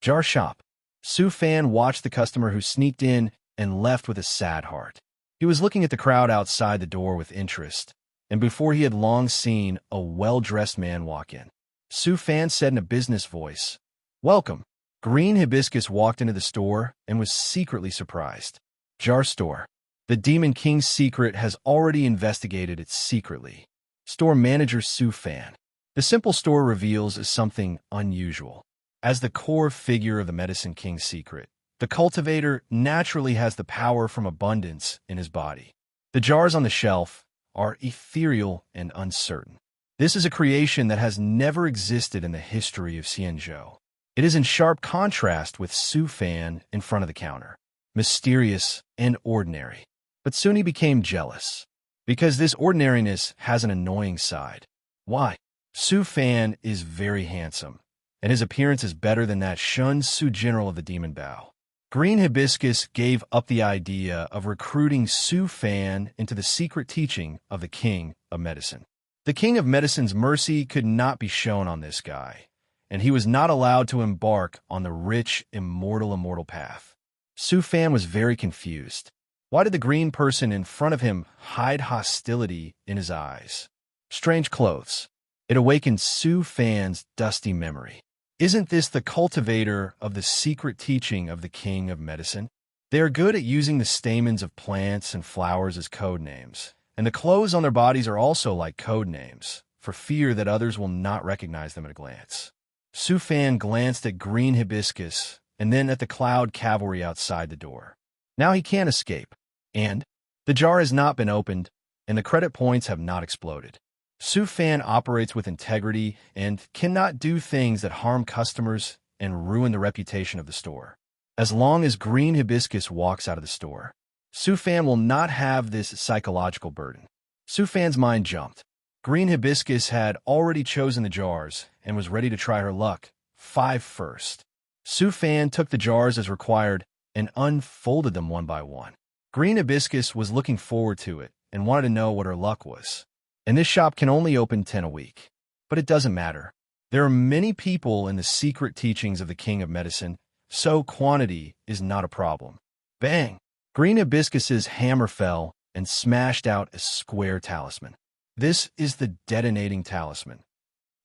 Jar shop. Su Fan watched the customer who sneaked in and left with a sad heart. He was looking at the crowd outside the door with interest, and before he had long seen a well-dressed man walk in. Su Fan said in a business voice, "Welcome." Green Hibiscus walked into the store and was secretly surprised. Jar store. The Demon King's secret has already investigated it secretly. Store manager Su Fan. The simple store reveals is something unusual. As the core figure of the Medicine King's secret, the cultivator naturally has the power from abundance in his body. The jars on the shelf are ethereal and uncertain. This is a creation that has never existed in the history of Xianzhou. It is in sharp contrast with Su Fan in front of the counter, mysterious and ordinary. But soon he became jealous, because this ordinariness has an annoying side. Why? Su Fan is very handsome, and his appearance is better than that Shun Su general of the Demon Bao. Green Hibiscus gave up the idea of recruiting Su Fan into the secret teaching of the King of Medicine. The King of Medicine's mercy could not be shown on this guy, and he was not allowed to embark on the rich, immortal path. Su Fan was very confused. Why did the green person in front of him hide hostility in his eyes? Strange clothes. It awakened Su Fan's dusty memory. Isn't this the cultivator of the secret teaching of the King of Medicine? They are good at using the stamens of plants and flowers as code names, and the clothes on their bodies are also like code names, for fear that others will not recognize them at a glance. Su Fan glanced at Green Hibiscus and then at the Cloud Cavalry outside the door. Now he can't escape. And the jar has not been opened, and the credit points have not exploded. Su Fan operates with integrity and cannot do things that harm customers and ruin the reputation of the store. As long as Green Hibiscus walks out of the store, Su Fan will not have this psychological burden. Su Fan's mind jumped. Green Hibiscus had already chosen the jars and was ready to try her luck. 5 first. Su Fan took the jars as required and unfolded them one by one. Green Hibiscus was looking forward to it and wanted to know what her luck was. And this shop can only open 10 a week. But it doesn't matter. There are many people in the secret teachings of the King of Medicine, so quantity is not a problem. Bang! Green Hibiscus's hammer fell and smashed out a square talisman. This is the detonating talisman.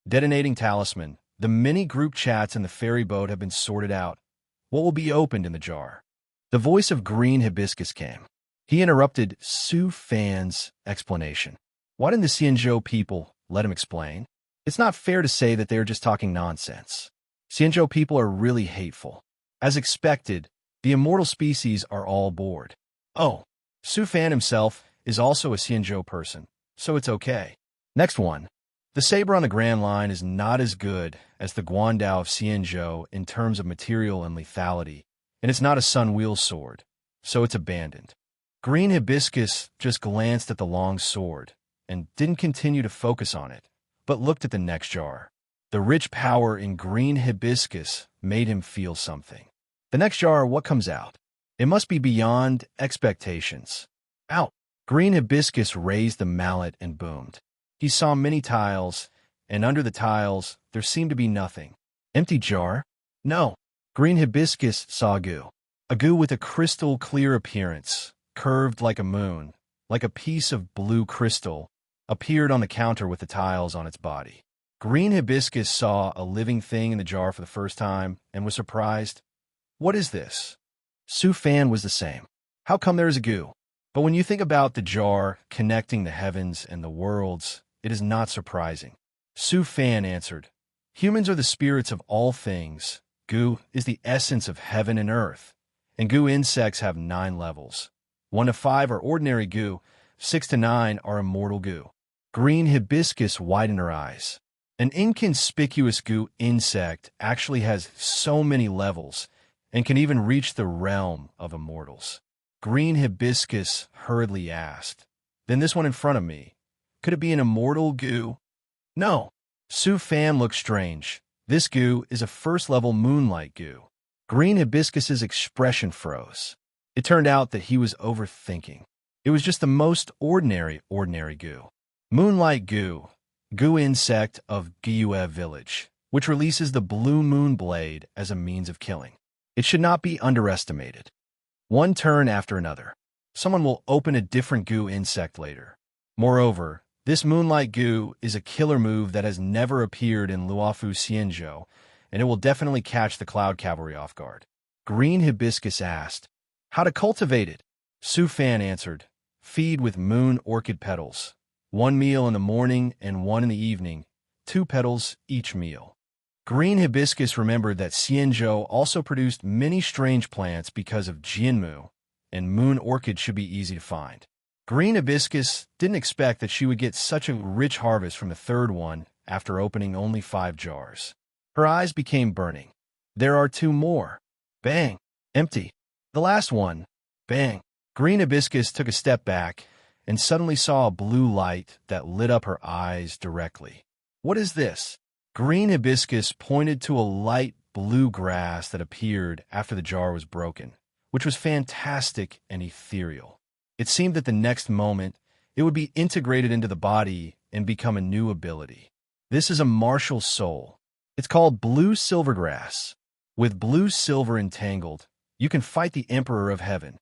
Detonating talisman. The many group chats in the ferry boat have been sorted out. What will be opened in the jar? The voice of Green Hibiscus came. He interrupted Su Fan's explanation. Why didn't the Xianzhou people let him explain? It's not fair to say that they are just talking nonsense. Xianzhou people are really hateful. As expected, the immortal species are all bored. Oh, Su Fan himself is also a Xianzhou person, so it's okay. Next one. The saber on the Grand Line is not as good as the Guandao of Xianzhou in terms of material and lethality, and it's not a sun wheel sword, so it's abandoned. Green Hibiscus just glanced at the long sword and didn't continue to focus on it, but looked at the next jar. The rich power in Green Hibiscus made him feel something. The next jar, what comes out? It must be beyond expectations. Out! Green Hibiscus raised the mallet and boomed. He saw many tiles, and under the tiles there seemed to be nothing. Empty jar? No. Green hibiscus saw a goo with a crystal clear appearance, curved like a moon, like a piece of blue crystal, appeared on the counter with the tiles on its body. Green hibiscus saw a living thing in the jar for the first time and was surprised. What is this? Su Fan was the same. How come there is a goo? But when you think about the jar connecting the heavens and the worlds, it is not surprising. Su Fan answered, humans are the spirits of all things. Goo is the essence of heaven and earth. And goo insects have 9 levels. 1 to 5 are ordinary goo, 6 to 9 are immortal goo. Green hibiscus widened her eyes. An inconspicuous goo insect actually has so many levels and can even reach the realm of immortals. Green hibiscus hurriedly asked, then this one in front of me, could it be an immortal goo? No. Su Fan looked strange. This goo is a first-level moonlight goo. Green hibiscus's expression froze. It turned out that he was overthinking. It was just the most ordinary goo. Moonlight goo, goo insect of Gyue village, which releases the blue moon blade as a means of killing. It should not be underestimated. One turn after another. Someone will open a different goo insect later. Moreover, this moonlight goo is a killer move that has never appeared in Luofu Xianzhou, and it will definitely catch the Cloud Cavalry off guard. Green hibiscus asked, how to cultivate it? Su Fan answered, feed with moon orchid petals. 1 meal in the morning and 1 in the evening, 2 petals each meal. Green hibiscus remembered that Xianzhou also produced many strange plants because of Jianmu, and moon orchid should be easy to find. Green hibiscus didn't expect that she would get such a rich harvest from the third one after opening only 5 jars. Her eyes became burning. There are 2 more. Bang! Empty. The last one. Bang! Green hibiscus took a step back and suddenly saw a blue light that lit up her eyes directly. What is this? Green hibiscus pointed to a light blue grass that appeared after the jar was broken, which was fantastic and ethereal. It seemed that the next moment, it would be integrated into the body and become a new ability. This is a martial soul. It's called blue silvergrass. With blue silver entangled, you can fight the Emperor of Heaven.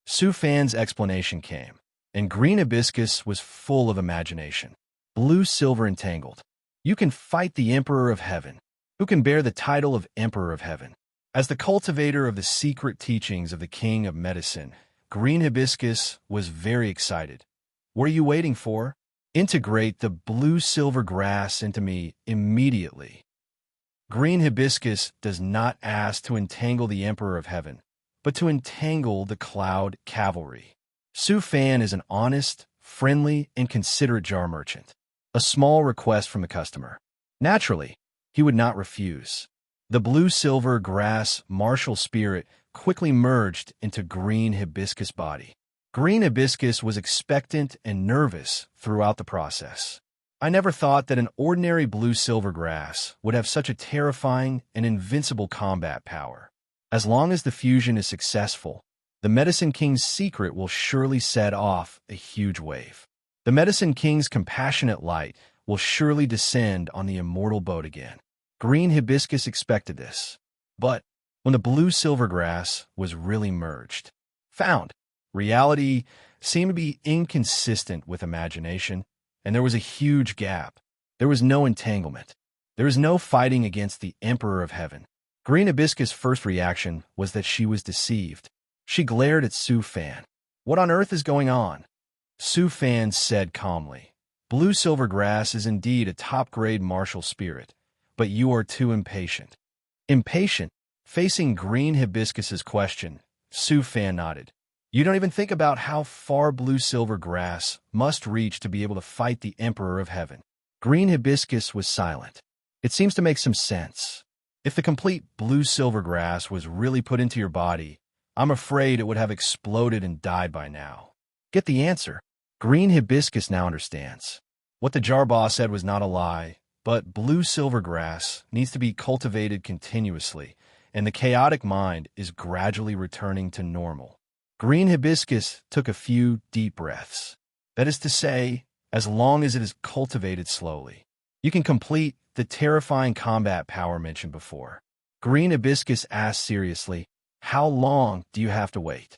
Su Fan's explanation came, and green hibiscus was full of imagination. Blue silver entangled. You can fight the Emperor of Heaven. Who can bear the title of Emperor of Heaven? As the cultivator of the secret teachings of the King of Medicine, Green hibiscus was very excited. What are you waiting for? Integrate the blue silver grass into me immediately. Green hibiscus does not ask to entangle the Emperor of Heaven, but to entangle the Cloud Cavalry. Su Fan is an honest, friendly, and considerate jar merchant. A small request from the customer. Naturally, he would not refuse. The blue-silver grass martial spirit quickly merged into green hibiscus body. Green hibiscus was expectant and nervous throughout the process. I never thought that an ordinary blue-silver grass would have such a terrifying and invincible combat power. As long as the fusion is successful, the Medicine King's secret will surely set off a huge wave. The Medicine King's compassionate light will surely descend on the immortal boat again. Green hibiscus expected this. But when the blue-silver grass was really merged, found, reality seemed to be inconsistent with imagination, and there was a huge gap. There was no entanglement. There was no fighting against the Emperor of Heaven. Green hibiscus' first reaction was that she was deceived. She glared at Su Fan. What on earth is going on? Su Fan said calmly, blue-silver grass is indeed a top-grade martial spirit, but you are too impatient. Impatient? Facing green hibiscus's question, Su Fan nodded. You don't even think about how far blue-silver grass must reach to be able to fight the Emperor of Heaven. Green hibiscus was silent. It seems to make some sense. If the complete blue-silver grass was really put into your body, I'm afraid it would have exploded and died by now. Get the answer. Green hibiscus now understands. What the jar boss said was not a lie, but blue-silver grass needs to be cultivated continuously, and the chaotic mind is gradually returning to normal. Green hibiscus took a few deep breaths. That is to say, as long as it is cultivated slowly, you can complete the terrifying combat power mentioned before. Green hibiscus asked seriously, "How long do you have to wait?"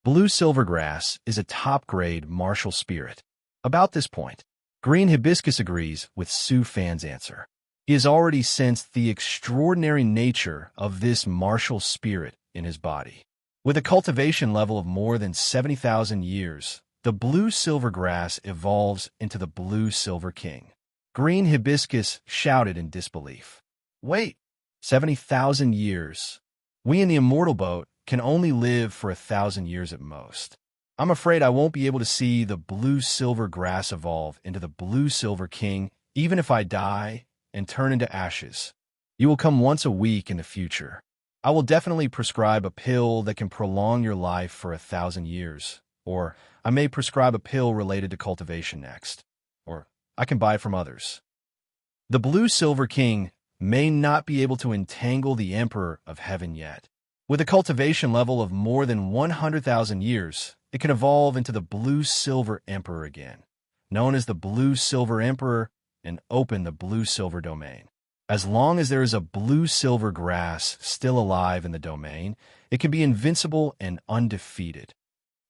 Blue silvergrass is a top-grade martial spirit. About this point, green hibiscus agrees with Su Fan's answer. He has already sensed the extraordinary nature of this martial spirit in his body. With a cultivation level of more than 70,000 years, the blue silvergrass evolves into the blue silver king. Green hibiscus shouted in disbelief. "Wait, 70,000 years? We in the immortal boat can only live for 1,000 years at most. I'm afraid I won't be able to see the blue silver grass evolve into the blue silver king, even if I die and turn into ashes. You will come once a week in the future. I will definitely prescribe a pill that can prolong your life for 1,000 years, or I may prescribe a pill related to cultivation next, or I can buy from others. The blue silver king may not be able to entangle the emperor of heaven yet. With a cultivation level of more than 100,000 years, it can evolve into the blue-silver emperor again, known as the blue-silver emperor, and open the blue-silver domain. As long as there is a blue-silver grass still alive in the domain, it can be invincible and undefeated.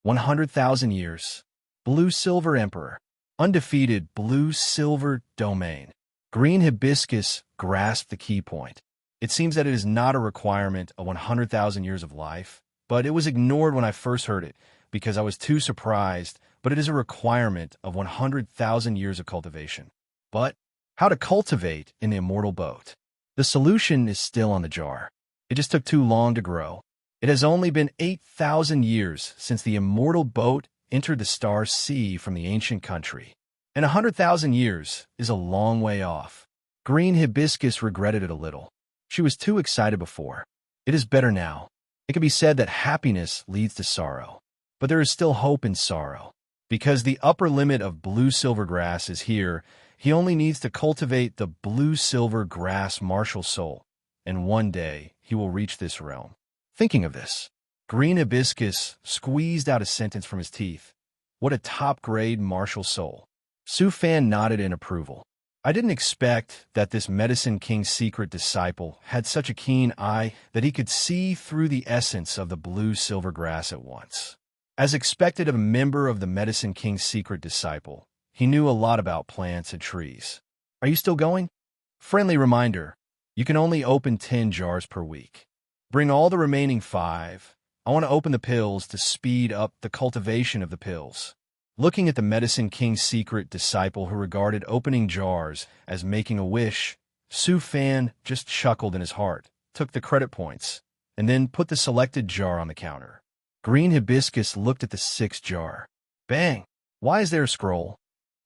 100,000 years. Blue-silver emperor. Undefeated blue-silver domain. Green hibiscus grasped the key point. It seems that it is not a requirement of 100,000 years of life, but it was ignored when I first heard it because I was too surprised, but it is a requirement of 100,000 years of cultivation. But how to cultivate in the immortal boat? The solution is still on the jar. It just took too long to grow. It has only been 8,000 years since the immortal boat entered the star sea from the ancient country. And 100,000 years is a long way off. Green hibiscus regretted it a little. She was too excited before. It is better now. It can be said that happiness leads to sorrow. But there is still hope in sorrow. Because the upper limit of blue-silver grass is here, he only needs to cultivate the blue-silver grass martial soul, and one day he will reach this realm. Thinking of this, green hibiscus squeezed out a sentence from his teeth. What a top-grade martial soul. Su Fan nodded in approval. I didn't expect that this Medicine King's secret disciple had such a keen eye that he could see through the essence of the blue-silver grass at once. As expected of a member of the Medicine King's secret disciple, he knew a lot about plants and trees. Are you still going? Friendly reminder, you can only open 10 jars per week. Bring all the remaining 5. I want to open the pills to speed up the cultivation of the pills. Looking at the Medicine King's secret disciple who regarded opening jars as making a wish, Su Fan just chuckled in his heart, took the credit points, and then put the selected jar on the counter. Green hibiscus looked at the 6th jar. Bang! Why is there a scroll?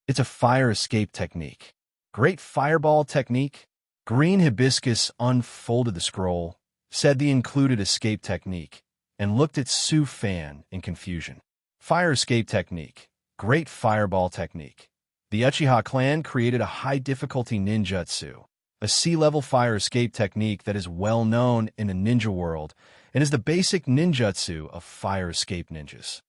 It's a fire escape technique. Great fireball technique? Green hibiscus unfolded the scroll, said the included escape technique, and looked at Su Fan in confusion. Fire escape technique. Great fireball technique. The Uchiha clan created a high-difficulty ninjutsu, a sea-level fire escape technique that is well known in the ninja world and is the basic ninjutsu of fire escape ninjas.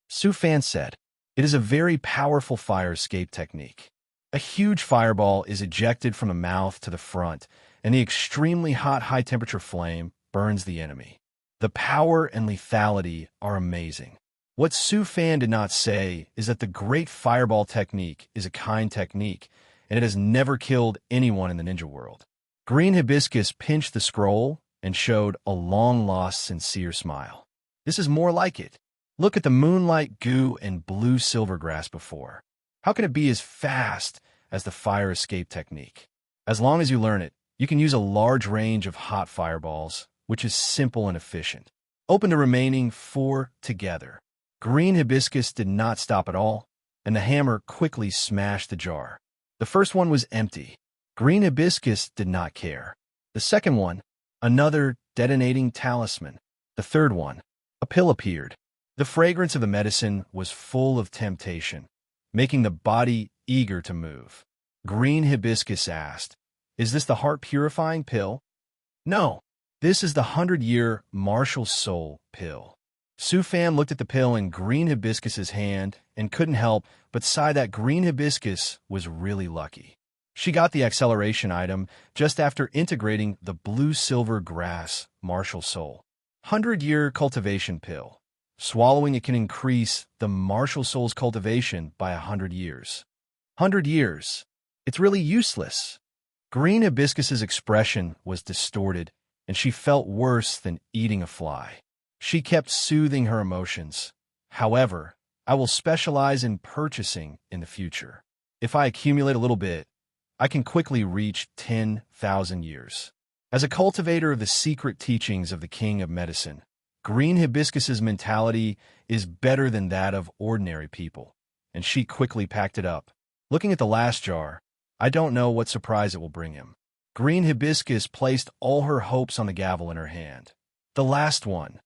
Su Fan said, "It is a very powerful fire escape technique. A huge fireball is ejected from the mouth to the front, and the extremely hot high-temperature flame burns the enemy. The power and lethality are amazing. What Su Fan did not say is that the great fireball technique is a kind technique, and it has never killed anyone in the ninja world." Green hibiscus pinched the scroll and showed a long-lost sincere smile. This is more like it. Look at the moonlight goo and blue silvergrass before. How can it be as fast as the fire escape technique? As long as you learn it, you can use a large range of hot fireballs, which is simple and efficient. Open the remaining 4 together. Green hibiscus did not stop at all, and the hammer quickly smashed the jar. The first one was empty. Green hibiscus did not care. The second one, another detonating talisman. The third one, a pill appeared. The fragrance of the medicine was full of temptation, making the body eager to move. Green hibiscus asked, "Is this the heart-purifying pill?" "No, this is the 100-year martial soul pill." Su Fan looked at the pill in green hibiscus's hand and couldn't help but sigh that green hibiscus was really lucky. She got the acceleration item just after integrating the blue-silver grass martial soul. 100-year cultivation pill. Swallowing it can increase the martial soul's cultivation by 100 years. 100 years. It's really useless. Green Hibiscus's expression was distorted, and she felt worse than eating a fly. She kept soothing her emotions. However, I will specialize in purchasing in the future. If I accumulate a little bit, I can quickly reach 10,000 years. As a cultivator of the secret teachings of the King of Medicine, Green Hibiscus's mentality is better than that of ordinary people, and she quickly packed it up. Looking at the last jar, I don't know what surprise it will bring him. Green Hibiscus placed all her hopes on the gavel in her hand. The last one.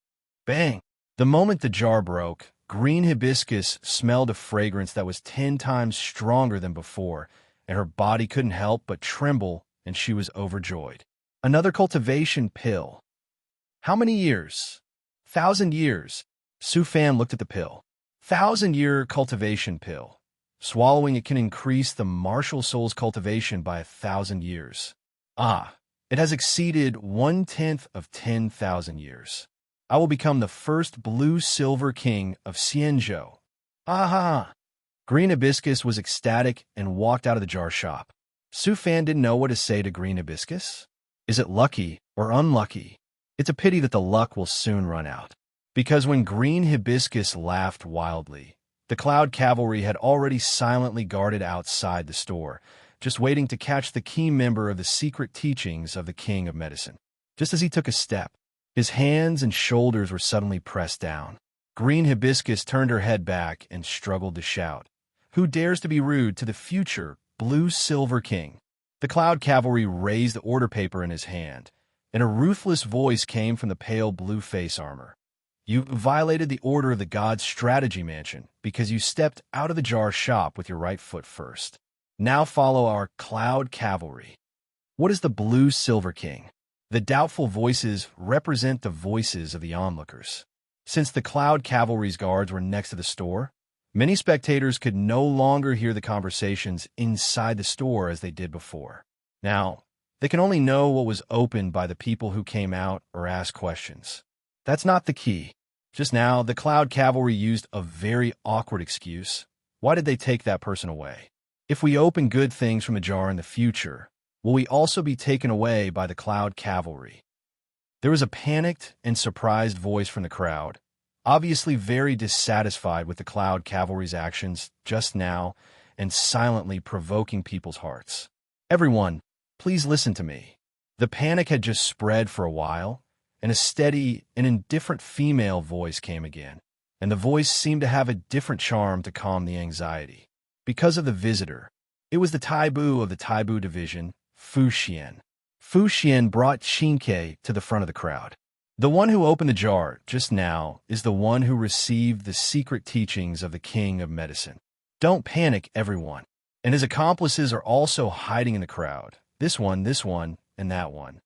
Bang! The moment the jar broke, Green Hibiscus smelled a fragrance that was 10 times stronger than before, and her body couldn't help but tremble, and she was overjoyed. Another cultivation pill. How many years? 1,000 years. Su Fan looked at the pill. 1,000-year cultivation pill. Swallowing it can increase the martial soul's cultivation by 1,000 years. Ah, it has exceeded 1/10 of 10,000 years. I will become the first blue-silver king of Xianzhou. Aha! Green Hibiscus was ecstatic and walked out of the jar shop. Su Fan didn't know what to say to Green Hibiscus. Is it lucky or unlucky? It's a pity that the luck will soon run out. Because when Green Hibiscus laughed wildly, the Cloud Cavalry had already silently guarded outside the store, just waiting to catch the key member of the secret teachings of the King of Medicine. Just as he took a step, his hands and shoulders were suddenly pressed down. Green Hibiscus turned her head back and struggled to shout, "Who dares to be rude to the future Blue-Silver King?" The Cloud Cavalry raised the order paper in his hand, and a ruthless voice came from the pale blue face armor. "You violated the order of the God's Strategy Mansion because you stepped out of the jar shop with your right foot first. Now follow our Cloud Cavalry." What is the Blue-Silver King? The doubtful voices represent the voices of the onlookers. Since the Cloud Cavalry's guards were next to the store, many spectators could no longer hear the conversations inside the store as they did before. Now, they can only know what was opened by the people who came out or asked questions. That's not the key. Just now, the Cloud Cavalry used a very awkward excuse. Why did they take that person away? If we open good things from the jar in the future, will we also be taken away by the Cloud Cavalry? There was a panicked and surprised voice from the crowd, obviously very dissatisfied with the Cloud Cavalry's actions just now and silently provoking people's hearts. "Everyone, please listen to me." The panic had just spread for a while, and a steady and indifferent female voice came again, and the voice seemed to have a different charm to calm the anxiety. Because of the visitor, it was the Taibu of the Taibu division, Fu Xian. Fu Xian brought Qinke to the front of the crowd. The one who opened the jar just now is the one who received the secret teachings of the King of Medicine. Don't panic, everyone. And his accomplices are also hiding in the crowd. This one, and that one.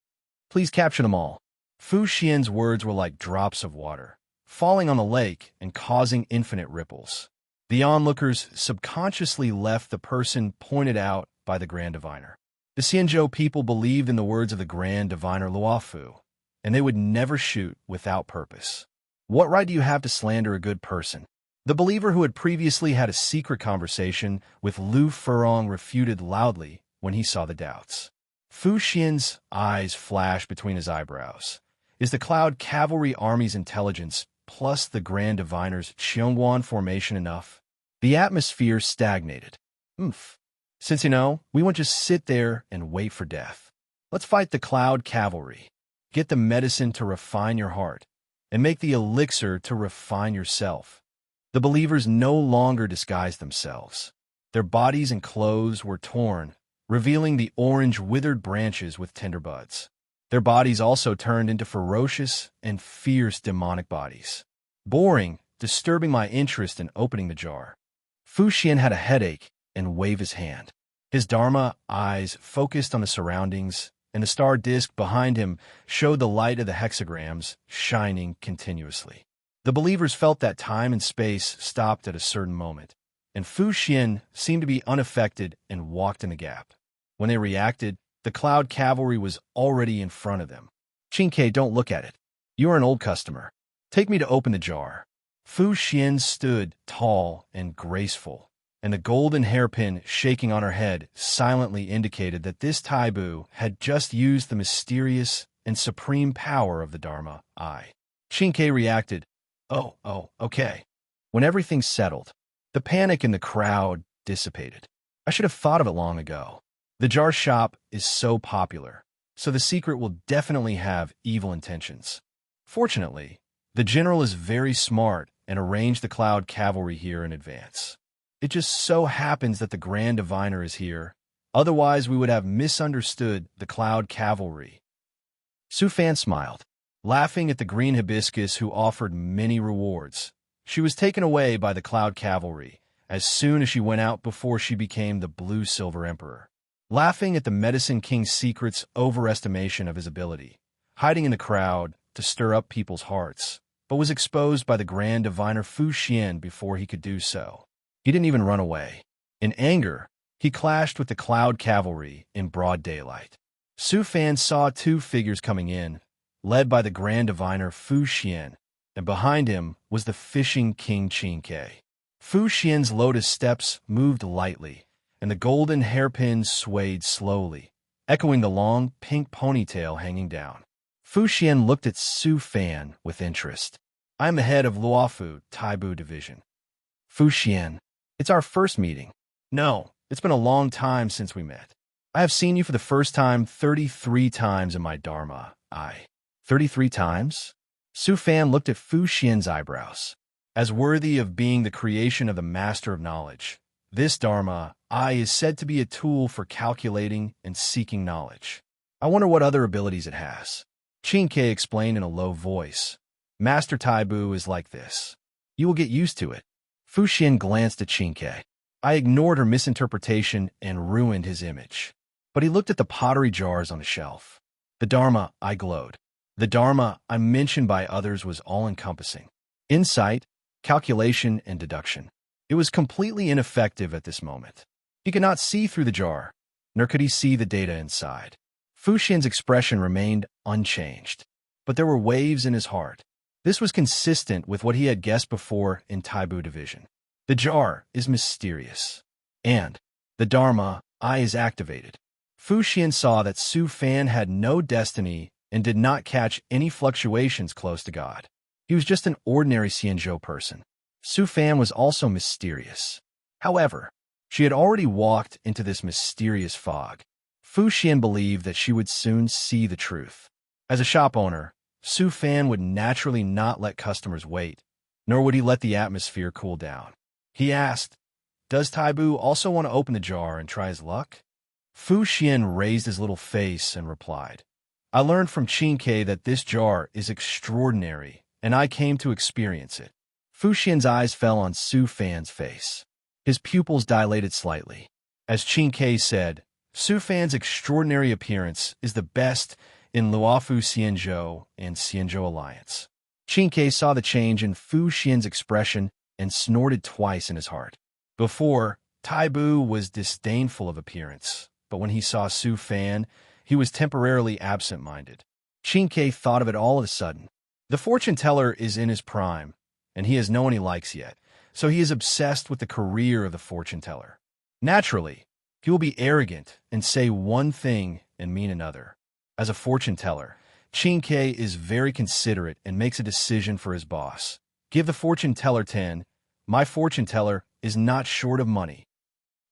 Please capture them all. Fu Xian's words were like drops of water, falling on the lake and causing infinite ripples. The onlookers subconsciously left the person pointed out by the Grand Diviner. The Xianzhou people believed in the words of the Grand Diviner Luofu, and they would never shoot without purpose. What right do you have to slander a good person? The believer who had previously had a secret conversation with Lu Furong refuted loudly when he saw the doubts. Fu Xian's eyes flashed between his eyebrows. Is the Cloud Cavalry Army's intelligence plus the Grand Diviner's Qiongguan formation enough? The atmosphere stagnated. Since we won't just sit there and wait for death. Let's fight the Cloud Cavalry. Get the medicine to refine your heart, and make the elixir to refine yourself. The believers no longer disguised themselves. Their bodies and clothes were torn, revealing the orange withered branches with tender buds. Their bodies also turned into ferocious and fierce demonic bodies. Boring, disturbing my interest in opening the jar. Fu Xian had a headache and waved his hand. His Dharma eyes focused on the surroundings, and the star disk behind him showed the light of the hexagrams shining continuously. The believers felt that time and space stopped at a certain moment, and Fu Xian seemed to be unaffected and walked in the gap. When they reacted, the Cloud Cavalry was already in front of them. "Qingke, don't look at it. You are an old customer. Take me to open the jar." Fu Xian stood tall and graceful, and the golden hairpin shaking on her head silently indicated that this Taibu had just used the mysterious and supreme power of the Dharma Eye. Qingke reacted, Oh, okay." When everything settled, the panic in the crowd dissipated. "I should have thought of it long ago. The jar shop is so popular, so the secret will definitely have evil intentions. Fortunately, the general is very smart and arranged the Cloud Cavalry here in advance. It just so happens that the Grand Diviner is here. Otherwise, we would have misunderstood the Cloud Cavalry." Su Fan smiled, laughing at the green hibiscus who offered many rewards. She was taken away by the Cloud Cavalry as soon as she went out before she became the Blue-Silver Emperor. Laughing at the Medicine King's secret's overestimation of his ability, hiding in the crowd to stir up people's hearts, but was exposed by the Grand Diviner Fu Xian before he could do so. He didn't even run away. In anger, he clashed with the Cloud Cavalry in broad daylight. Su Fan saw two figures coming in, led by the Grand Diviner Fu Xian, and behind him was the Fishing King Qingke. Fu Xian's lotus steps moved lightly, and the golden hairpin swayed slowly, echoing the long pink ponytail hanging down. Fu Xian looked at Su Fan with interest. "I am the head of Luofu Taibu Division." "Fu Xian, it's our first meeting." "No, it's been a long time since we met. I have seen you for the first time 33 times in my Dharma Eye." 33 times? Su Fan looked at Fu Xian's eyebrows. As worthy of being the creation of the Master of Knowledge, this Dharma Eye is said to be a tool for calculating and seeking knowledge. I wonder what other abilities it has. Qingke explained in a low voice. "Master Taibu is like this. You will get used to it." Fu Xian glanced at Qingke. I ignored her misinterpretation and ruined his image. But he looked at the pottery jars on the shelf. The Dharma Eye glowed. The Dharma Eye mentioned by others was all-encompassing. Insight, calculation, and deduction. It was completely ineffective at this moment. He could not see through the jar, nor could he see the data inside. Fu Xian's expression remained unchanged, but there were waves in his heart. This was consistent with what he had guessed before in Taibu Division. The jar is mysterious, and the Dharma Eye is activated. Fu Xian saw that Su Fan had no destiny and did not catch any fluctuations close to God. He was just an ordinary Xianzhou person. Su Fan was also mysterious. However, she had already walked into this mysterious fog. Fu Xian believed that she would soon see the truth. As a shop owner, Su Fan would naturally not let customers wait, nor would he let the atmosphere cool down. He asked, "Does Taibu also want to open the jar and try his luck?" Fu Xian raised his little face and replied, "I learned from Qingke that this jar is extraordinary, and I came to experience it." Fu Xian's eyes fell on Su Fan's face. His pupils dilated slightly. As Qingke said, Su Fan's extraordinary appearance is the best in Luofu Xianzhou and Xianzhou Alliance. Qingke saw the change in Fu Xian's expression and snorted twice in his heart. Before, Taibu was disdainful of appearance, but when he saw Su Fan, he was temporarily absent-minded. Qingke thought of it all of a sudden. The fortune teller is in his prime, and he has no one he likes yet, so he is obsessed with the career of the fortune teller. Naturally, he will be arrogant and say one thing and mean another. As a fortune teller, Qingke is very considerate and makes a decision for his boss. "Give the fortune teller 10. My fortune teller is not short of money."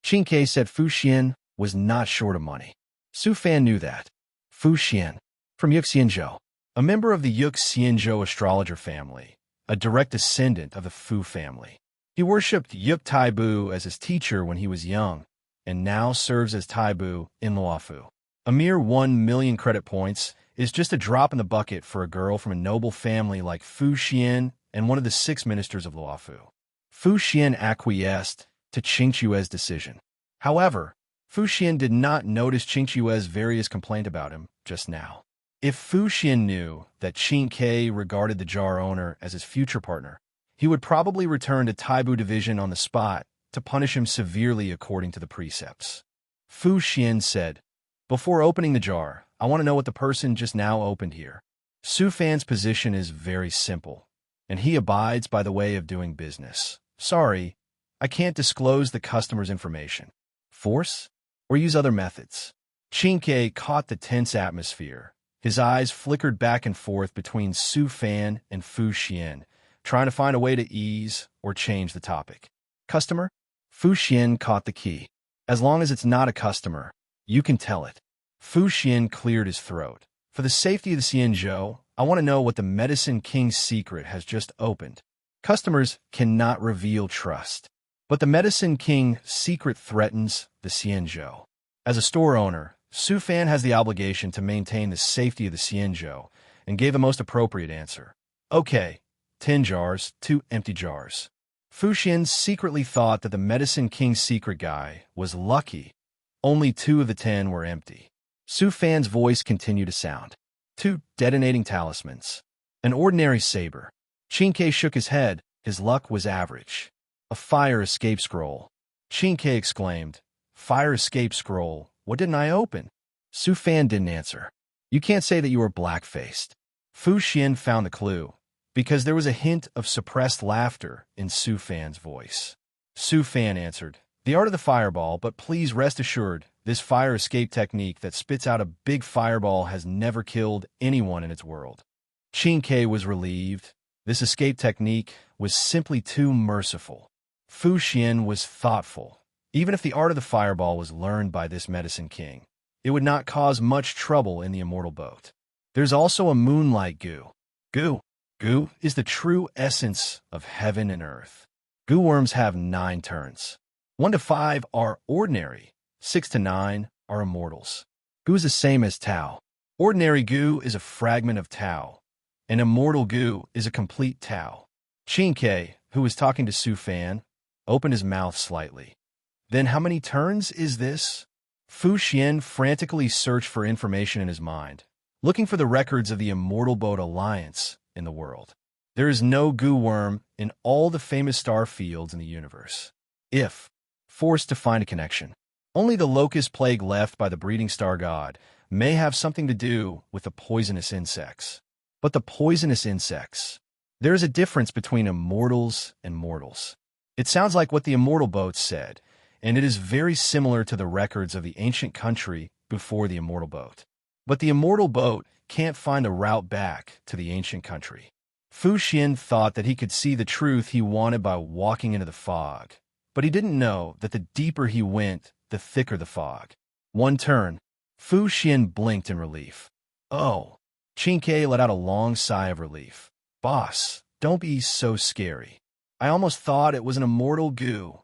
Qingke said Fu Xian was not short of money. Su Fan knew that. Fu Xian, from Yuk Xianzhou, a member of the Yuk Xianzhou astrologer family, a direct descendant of the Fu family. He worshipped Yuk Taibu as his teacher when he was young, and now serves as Taibu in Luofu. A mere 1 million credit points is just a drop in the bucket for a girl from a noble family like Fu Xian and one of the 6 ministers of Luofu. Fu Xian acquiesced to Qingque's decision. However, Fu Xian did not notice Qingque's various complaints about him just now. If Fu Xian knew that Qingque regarded the jar owner as his future partner, he would probably return to Taibu Division on the spot to punish him severely according to the precepts. Fu Xian said, "Before opening the jar, I want to know what the person just now opened here." Su Fan's position is very simple, and he abides by the way of doing business. "Sorry, I can't disclose the customer's information." Force? Or use other methods? Qingke caught the tense atmosphere. His eyes flickered back and forth between Su Fan and Fu Xian, trying to find a way to ease or change the topic. Customer? Fu Xian caught the key. As long as it's not a customer, you can tell it. Fu Xian cleared his throat. For the safety of the Xianzhou, I want to know what the Medicine King's secret has just opened. Customers cannot reveal trust. But the Medicine King's secret threatens the Xianzhou. As a store owner, Su Fan has the obligation to maintain the safety of the Xianzhou and gave the most appropriate answer. Okay, 10 jars, 2 empty jars. Fu Xian secretly thought that the Medicine King's secret guy was lucky. Only 2 of the 10 were empty. Su Fan's voice continued to sound. 2 detonating talismans. An ordinary saber. Qingke shook his head. His luck was average. A fire escape scroll. Qingke exclaimed, "Fire escape scroll? What didn't I open?" Su Fan didn't answer. "You can't say that you were black-faced." Fu Xian found the clue, because there was a hint of suppressed laughter in Su Fan's voice. Su Fan answered, "The art of the fireball, but please rest assured, this fire escape technique that spits out a big fireball has never killed anyone in its world." Qingke was relieved. This escape technique was simply too merciful. Fu Xian was thoughtful. Even if the art of the fireball was learned by this Medicine King, it would not cause much trouble in the immortal boat. There's also a moonlight goo. Goo is the true essence of heaven and earth. Goo worms have 9 turns. 1 to 5 are ordinary. 6 to 9 are immortals. Goo is the same as Tao. Ordinary goo is a fragment of Tao. An immortal goo is a complete Tao. Qingke, who was talking to Su Fan, opened his mouth slightly. "Then how many turns is this?" Fu Xian frantically searched for information in his mind, looking for the records of the Immortal Boat Alliance in the world. There is no goo worm in all the famous star fields in the universe. If forced to find a connection, only the locust plague left by the breeding star god may have something to do with the poisonous insects. But the poisonous insects. There is a difference between immortals and mortals. It sounds like what the immortal boat said, and it is very similar to the records of the ancient country before the immortal boat. But the immortal boat can't find a route back to the ancient country. Fu Xian thought that he could see the truth he wanted by walking into the fog, but he didn't know that the deeper he went, the thicker the fog. 1 turn. Fu Xian blinked in relief. "Oh." Qingke let out a long sigh of relief. "Boss, don't be so scary. I almost thought it was an immortal goo."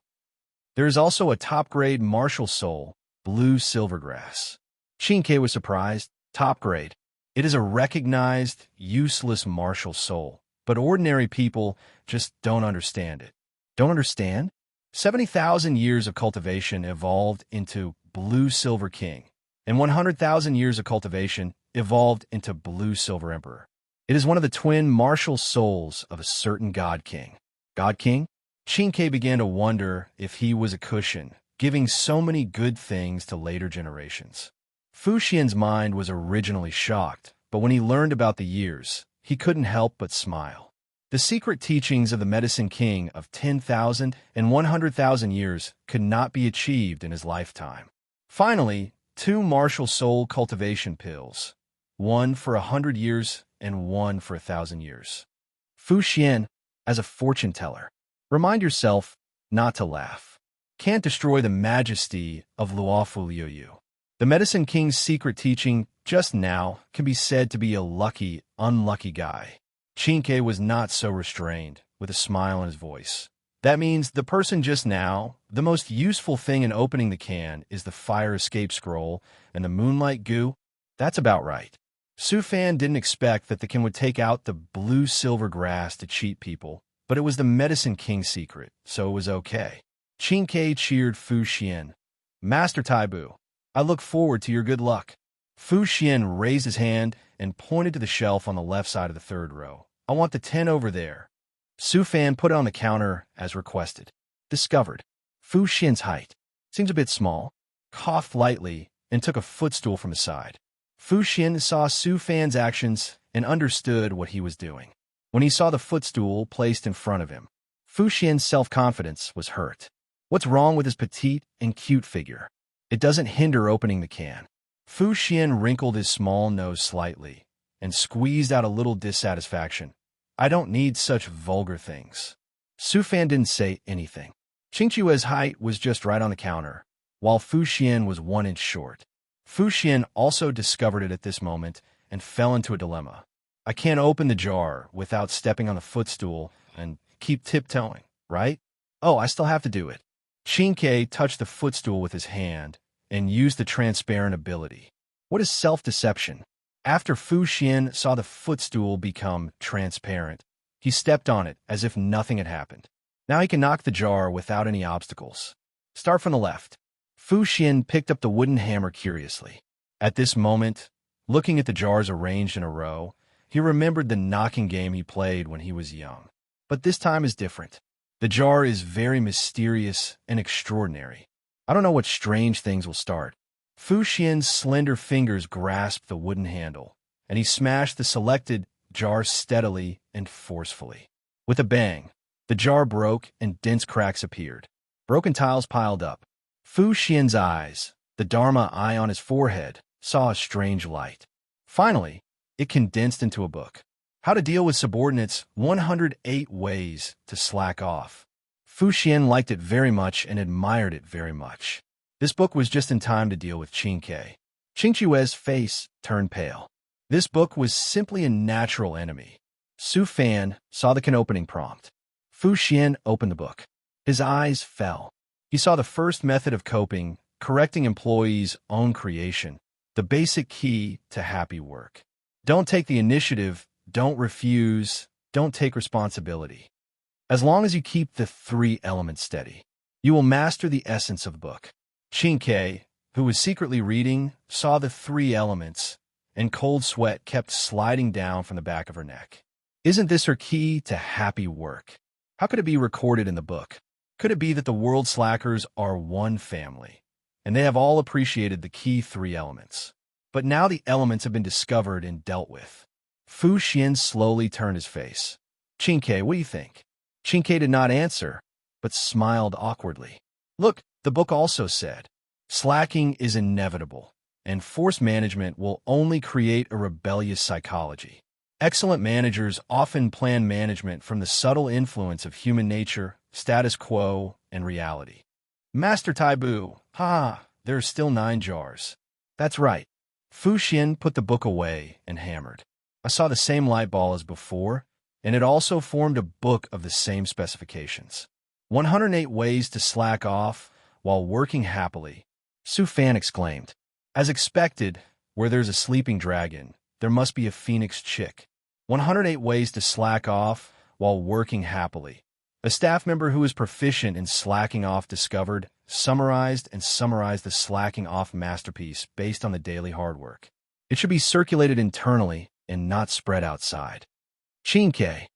There is also a top-grade martial soul, blue silvergrass. Qingke was surprised. Top grade. It is a recognized, useless martial soul, but ordinary people just don't understand it. Don't understand? 70,000 years of cultivation evolved into Blue Silver King, and 100,000 years of cultivation evolved into Blue Silver Emperor. It is one of the twin martial souls of a certain God King. God King? Qingke began to wonder if he was a cushion, giving so many good things to later generations. Fu Xian's mind was originally shocked, but when he learned about the years, he couldn't help but smile. The secret teachings of the Medicine King of 10,000 and 100,000 years could not be achieved in his lifetime. Finally, 2 martial soul cultivation pills, 1 for 100 years and 1 for 1,000 years. Fu Xian, as a fortune teller, remind yourself not to laugh. Can't destroy the majesty of Luofu Liuyu. The Medicine King's secret teaching just now can be said to be a lucky, unlucky guy. Qingke was not so restrained, with a smile in his voice. That means the person just now, the most useful thing in opening the can is the fire escape scroll and the moonlight goo? That's about right. Su Fan didn't expect that the can would take out the blue silver grass to cheat people, but it was the Medicine King's secret, so it was okay. Qingke cheered Fu Xian. "Master Taibu, I look forward to your good luck." Fu Xian raised his hand and pointed to the shelf on the left side of the 3rd row. "I want the 10 over there." Su Fan put it on the counter as requested. Discovered. Fu Xian's height. Seems a bit small. coughed lightly, and took a footstool from his side. Fu Xian saw Su Fan's actions and understood what he was doing. When he saw the footstool placed in front of him, Fu Xian's self-confidence was hurt. What's wrong with his petite and cute figure? It doesn't hinder opening the can. Fu Xian wrinkled his small nose slightly and squeezed out a little dissatisfaction. I don't need such vulgar things. Su Fan didn't say anything. Qingqiue's height was just right on the counter, while Fu Xian was 1 inch short. Fu Xian also discovered it at this moment and fell into a dilemma. I can't open the jar without stepping on the footstool and keep tiptoeing, right? Oh, I still have to do it. Qingke touched the footstool with his hand and used the transparent ability. What is self-deception? After Fu Xian saw the footstool become transparent, he stepped on it as if nothing had happened. Now he can knock the jar without any obstacles. Start from the left. Fu Xian picked up the wooden hammer curiously. At this moment, looking at the jars arranged in a row, he remembered the knocking game he played when he was young. But this time is different. The jar is very mysterious and extraordinary. I don't know what strange things will start. Fu Xian's slender fingers grasped the wooden handle, and he smashed the selected jar steadily and forcefully. With a bang, the jar broke and dense cracks appeared. Broken tiles piled up. Fu Xian's eyes, the Dharma eye on his forehead, saw a strange light. Finally, it condensed into a book. How to Deal with Subordinates, 108 Ways to Slack Off. Fu Xian liked it very much and admired it very much. This book was just in time to deal with Qingke. Qingqiue's face turned pale. This book was simply a natural enemy. Su Fan saw the can opening prompt. Fu Xian opened the book. His eyes fell. He saw the first method of coping, correcting employees' own creation, the basic key to happy work. Don't take the initiative, don't refuse, don't take responsibility. As long as you keep the 3 elements steady, you will master the essence of the book. Qingke, who was secretly reading, saw the 3 elements, and cold sweat kept sliding down from the back of her neck. Isn't this her key to happy work? How could it be recorded in the book? Could it be that the world slackers are one family, and they have all appreciated the key 3 elements? But now the elements have been discovered and dealt with. Fu Xian slowly turned his face. Qingke, what do you think? Qingke did not answer, but smiled awkwardly. Look, the book also said, slacking is inevitable, and forced management will only create a rebellious psychology. Excellent managers often plan management from the subtle influence of human nature, status quo, and reality. Master Taibu, there are still 9 jars. That's right. Fu Xian put the book away and hammered. I saw the same light ball as before, and it also formed a book of the same specifications. 108 Ways to Slack Off While Working Happily, Su Fan exclaimed. As expected, where there's a sleeping dragon, there must be a phoenix chick. 108 Ways to Slack Off While Working Happily. A staff member who is proficient in slacking off discovered, summarized the slacking off masterpiece based on the daily hard work. It should be circulated internally and not spread outside. Qingke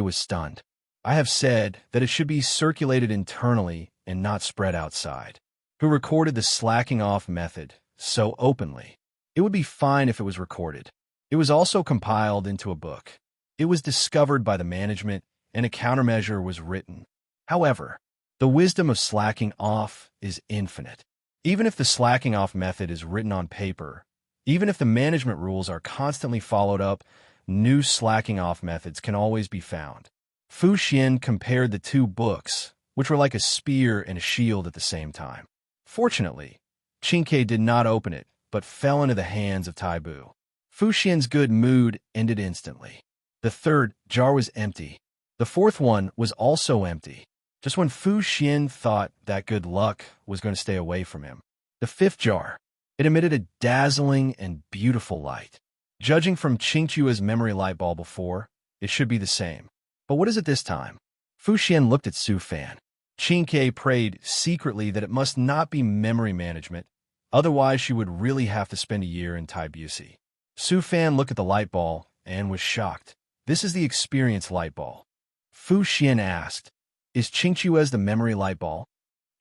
was stunned. I have said that it should be circulated internally and not spread outside. Who recorded the slacking off method so openly? It would be fine if it was recorded. It was also compiled into a book. It was discovered by the management, and a countermeasure was written. However, the wisdom of slacking off is infinite. Even if the slacking off method is written on paper, even if the management rules are constantly followed up, new slacking off methods can always be found. Fu Xian compared the 2 books, which were like a spear and a shield at the same time. Fortunately, Qingke did not open it, but fell into the hands of Taibu. Fu Xian's good mood ended instantly. The 3rd jar was empty. The 4th one was also empty, just when Fu Xian thought that good luck was going to stay away from him. The 5th jar, it emitted a dazzling and beautiful light. Judging from Qingqiue's memory light ball before, it should be the same. But what is it this time? Fu Xian looked at Su Fan. Qingke prayed secretly that it must not be memory management, otherwise she would really have to spend a year in Taibusi. Su Fan looked at the light ball and was shocked. This is the experience light ball. Fu Xian asked, is Qingqiue's the memory light ball?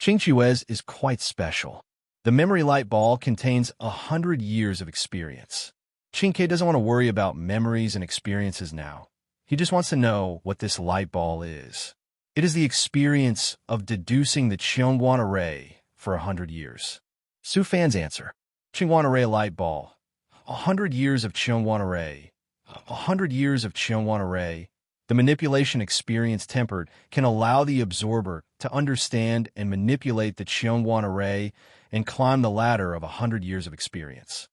Qingqiue's is quite special. The memory light ball contains 100 years of experience. Chinke doesn't want to worry about memories and experiences now. He just wants to know what this light ball is. It is the experience of deducing the Cheongwan array for 100 years. Su Fan's answer. Cheongwan array light ball. 100 years of Cheongwan array. 100 years of Cheongwan array. The manipulation experience tempered can allow the absorber to understand and manipulate the Cheongwan array and climb the ladder of 100 years of experience.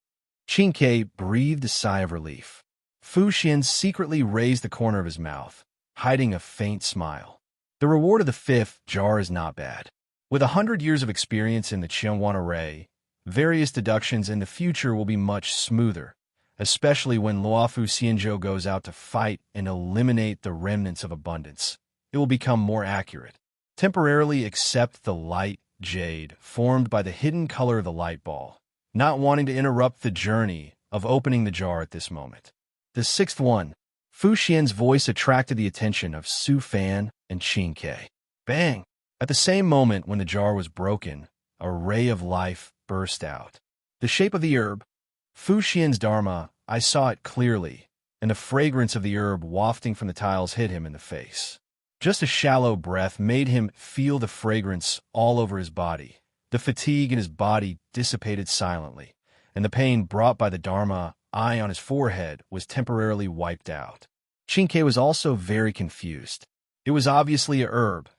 Chinke breathed a sigh of relief. Fu Xian secretly raised the corner of his mouth, hiding a faint smile. The reward of the 5th jar is not bad. With 100 years of experience in the Cheongwan array, various deductions in the future will be much smoother, especially when Luofu Xianzhou goes out to fight and eliminate the remnants of abundance. It will become more accurate. Temporarily accept the light jade formed by the hidden color of the light ball, not wanting to interrupt the journey of opening the jar at this moment. The 6th one. Fu Xian's voice attracted the attention of Su Fan and Chinke. Bang! At the same moment when the jar was broken, a ray of life burst out. The shape of the herb. Fu Xian's dharma, I saw it clearly, and the fragrance of the herb wafting from the tiles hit him in the face. Just a shallow breath made him feel the fragrance all over his body. The fatigue in his body dissipated silently, and the pain brought by the dharma eye on his forehead was temporarily wiped out. Chinke was also very confused. It was obviously a herb.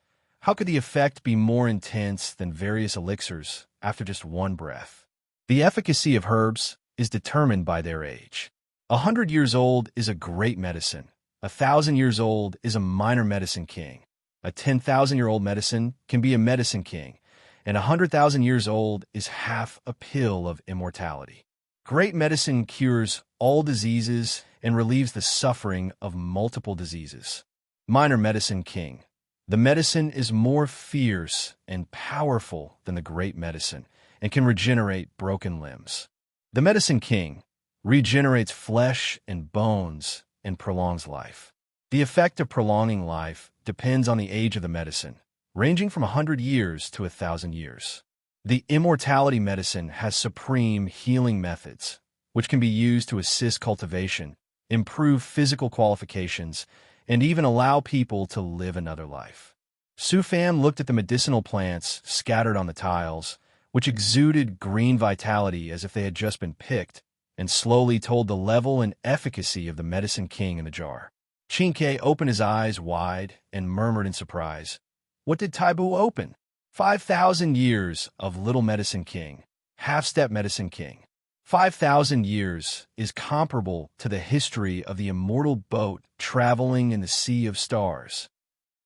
How could the effect be more intense than various elixirs after just one breath? The efficacy of herbs is determined by their age. 100 years old is a great medicine. 1,000 years old is a minor medicine king. A 10,000-year-old medicine can be a medicine king, and 100,000 years old is half a pill of immortality. Great medicine cures all diseases and relieves the suffering of multiple diseases. Minor medicine king. The medicine is more fierce and powerful than the great medicine and can regenerate broken limbs. The medicine king regenerates flesh and bones and prolongs life. The effect of prolonging life depends on the age of the medicine, ranging from 100 years to 1,000 years. The immortality medicine has supreme healing methods, which can be used to assist cultivation, improve physical qualifications, and even allow people to live another life. Su Fan looked at the medicinal plants scattered on the tiles, which exuded green vitality as if they had just been picked, and slowly told the level and efficacy of the medicine king in the jar. Chinke opened his eyes wide and murmured in surprise, "What did Taibu open?" 5,000 years of Little Medicine King, Half-Step Medicine King. 5,000 years is comparable to the history of the immortal boat traveling in the sea of stars.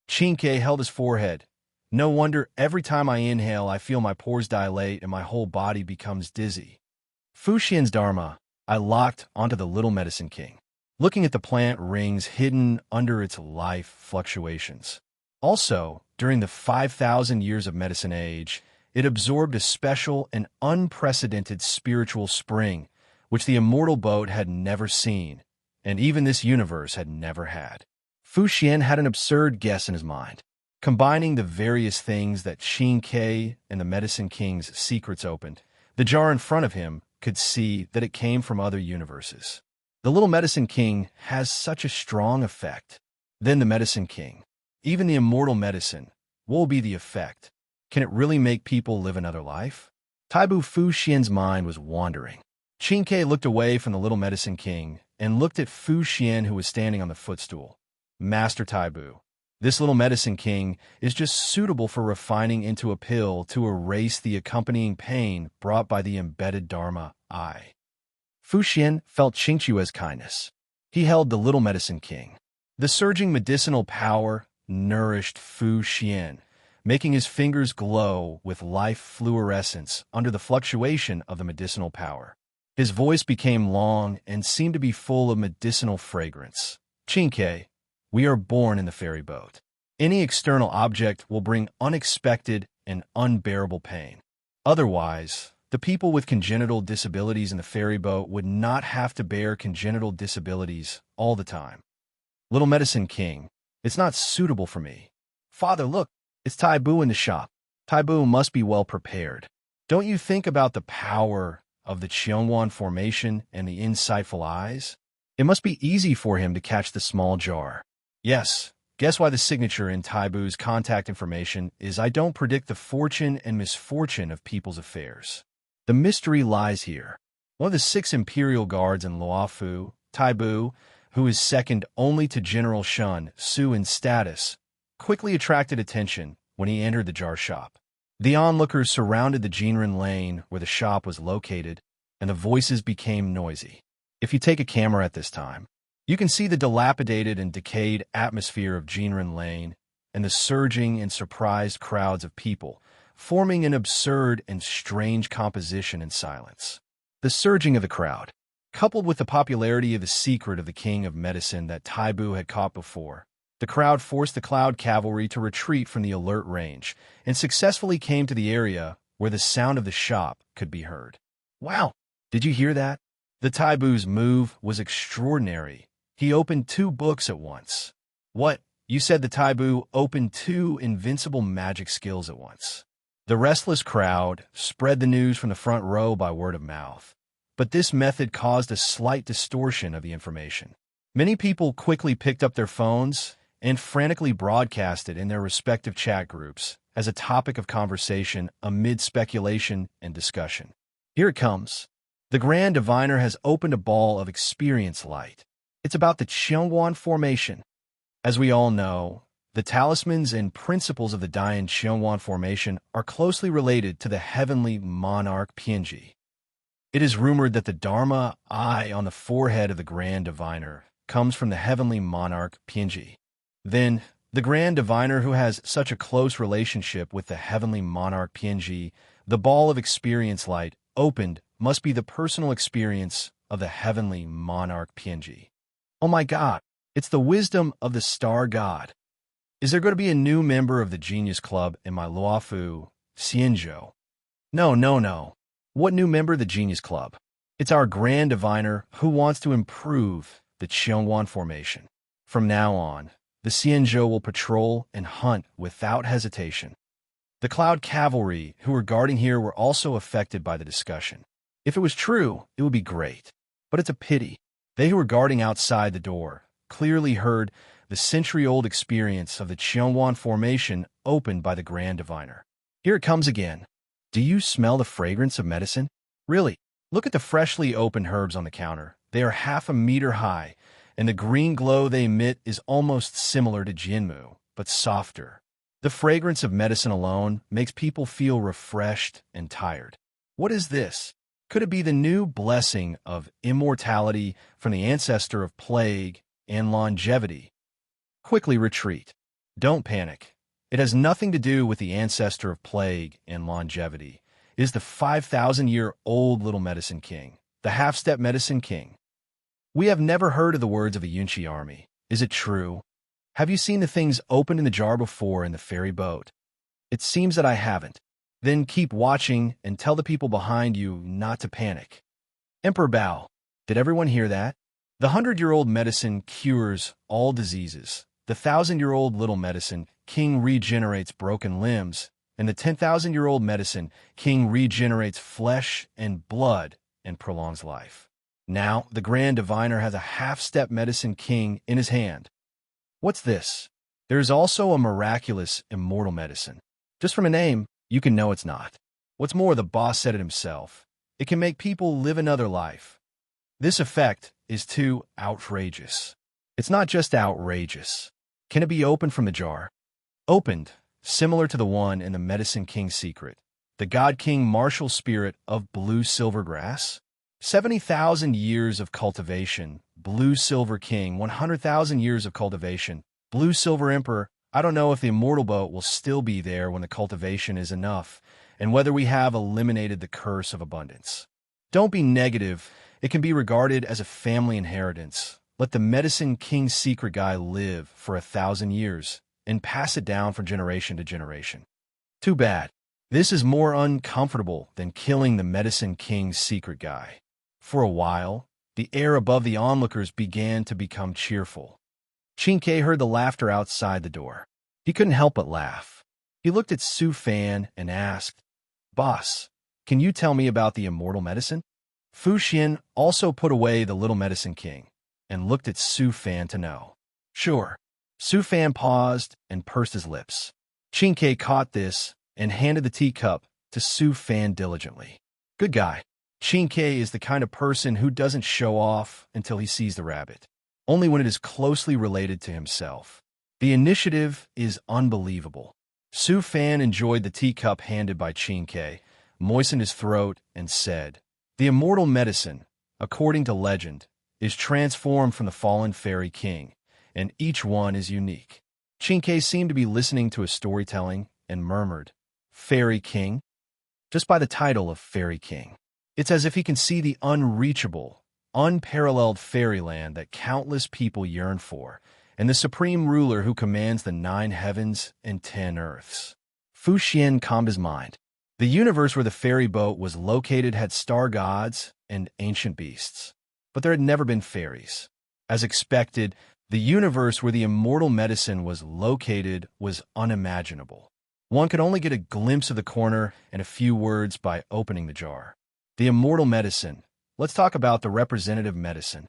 Chinke held his forehead. No wonder every time I inhale I feel my pores dilate and my whole body becomes dizzy. Fu Xian's dharma, I locked onto the Little Medicine King, looking at the plant rings hidden under its life fluctuations. Also, during the 5,000 years of medicine age, it absorbed a special and unprecedented spiritual spring, which the immortal boat had never seen, and even this universe had never had. Fu Xian had an absurd guess in his mind. Combining the various things that Chinke and the Medicine King's secrets opened, the jar in front of him could see that it came from other universes. The Little Medicine King has such a strong effect. Then the Medicine King. Even the immortal medicine. What will be the effect? Can it really make people live another life? Taibu Fu Xian's mind was wandering. Chinke looked away from the Little Medicine King and looked at Fu Xian, who was standing on the footstool. Master Taibu, this Little Medicine King is just suitable for refining into a pill to erase the accompanying pain brought by the embedded Dharma I. Fu Xian felt Qingqiue's kindness. He held the Little Medicine King. The surging medicinal power nourished Fu Xian, making his fingers glow with life fluorescence under the fluctuation of the medicinal power. His voice became long and seemed to be full of medicinal fragrance. Chinke, we are born in the ferry boat. Any external object will bring unexpected and unbearable pain. Otherwise, the people with congenital disabilities in the ferry boat would not have to bear congenital disabilities all the time. Little Medicine King, it's not suitable for me. Father, look, it's Taibu in the shop. Taibu must be well prepared. Don't you think about the power of the Cheongwan formation and the insightful eyes? It must be easy for him to catch the small jar. Yes, guess why the signature in Taibu's contact information is "I don't predict the fortune and misfortune of people's affairs." The mystery lies here. One of the 6 imperial guards in Luofu, Taibu, who is second only to General Shun Su in status, quickly attracted attention when he entered the jar shop. The onlookers surrounded the Jinren lane where the shop was located, and the voices became noisy. If you take a camera at this time, you can see the dilapidated and decayed atmosphere of Jinren lane and the surging and surprised crowds of people, forming an absurd and strange composition in silence. The surging of the crowd, coupled with the popularity of the secret of the king of medicine that Taibu had caught before, the crowd forced the Cloud Cavalry to retreat from the alert range and successfully came to the area where the sound of the shop could be heard. Wow! Did you hear that? The Taibu's move was extraordinary. He opened 2 books at once. What? You said the Taibu opened 2 invincible magic skills at once. The restless crowd spread the news from the front row by word of mouth, but this method caused a slight distortion of the information. Many people quickly picked up their phones and frantically broadcast it in their respective chat groups as a topic of conversation amid speculation and discussion. Here it comes. The Grand Diviner has opened a ball of experience light. It's about the Cheongwan formation. As we all know, the talismans and principles of the Dian Cheongwan formation are closely related to the heavenly monarch Pianji. It is rumored that the Dharma eye on the forehead of the Grand Diviner comes from the heavenly monarch Pianji. Then, the Grand Diviner who has such a close relationship with the heavenly monarch Pianji, the ball of experience light opened must be the personal experience of the heavenly monarch Pianji. Oh my God, it's the wisdom of the star god. Is there going to be a new member of the Genius Club in my Luofu, Xianzhou? No. What new member of the Genius Club? It's our Grand Diviner who wants to improve the Cheongwan formation. From now on, the Xianzhou will patrol and hunt without hesitation. The Cloud Cavalry who were guarding here were also affected by the discussion. If it was true, it would be great. But it's a pity. They who were guarding outside the door clearly heard the century-old experience of the Cheongwan formation opened by the Grand Diviner. Here it comes again. Do you smell the fragrance of medicine? Really? Look at the freshly opened herbs on the counter. They are 1/2 meter high, and the green glow they emit is almost similar to Jinmu, but softer. The fragrance of medicine alone makes people feel refreshed and tired. What is this? Could it be the new blessing of immortality from the ancestor of plague and longevity? Quickly retreat. Don't panic. It has nothing to do with the ancestor of plague and longevity. It is the 5,000-year-old little medicine king, the half-step medicine king. We have never heard of the words of a Yunchi army. Is it true? Have you seen the things opened in the jar before in the ferry boat? It seems that I haven't. Then keep watching and tell the people behind you not to panic. Emperor Bao, did everyone hear that? The 100-year-old medicine cures all diseases. The 1,000-year-old little medicine king regenerates broken limbs, and the 10,000-year-old medicine king regenerates flesh and blood and prolongs life. Now, the Grand Diviner has a half-step medicine king in his hand. What's this? There is also a miraculous immortal medicine. Just from a name, you can know it's not. What's more, the boss said it himself. It can make people live another life. This effect is too outrageous. It's not just outrageous. Can it be opened from the jar? Opened, similar to the one in the Medicine King's secret, the God King martial spirit of blue silver grass? 70,000 years of cultivation, blue silver king, 100,000 years of cultivation, blue silver emperor. I don't know if the immortal boat will still be there when the cultivation is enough, and whether we have eliminated the curse of abundance. Don't be negative. It can be regarded as a family inheritance. Let the Medicine King's secret guy live for 1,000 years and pass it down from generation to generation. Too bad. This is more uncomfortable than killing the Medicine King's secret guy. For a while, the air above the onlookers began to become cheerful. Chin-Kei heard the laughter outside the door. He couldn't help but laugh. He looked at Su Fan and asked, "Boss, Can you tell me about the immortal medicine? Fu Xian also put away the little medicine king and looked at Su Fan to know. Sure. Su Fan paused and pursed his lips. Qin Ke caught this and handed the teacup to Su Fan diligently. Good guy. Qin Ke is the kind of person who doesn't show off until he sees the rabbit, only when it is closely related to himself. The initiative is unbelievable. Su Fan enjoyed the teacup handed by Qin Ke, moistened his throat, and said, "The immortal medicine, according to legend, is transformed from the fallen fairy king, and each one is unique." Qin Ke seemed to be listening to his storytelling and murmured, "Fairy king?" Just by the title of Fairy King, it's as if he can see the unreachable, unparalleled fairyland that countless people yearn for, and the supreme ruler who commands the 9 heavens and 10 earths. Fu Xian calmed his mind. The universe where the ferry boat was located had star gods and ancient beasts, but there had never been fairies. As expected, the universe where the immortal medicine was located was unimaginable. One could only get a glimpse of the corner and a few words by opening the jar. The immortal medicine. Let's talk about the representative medicine.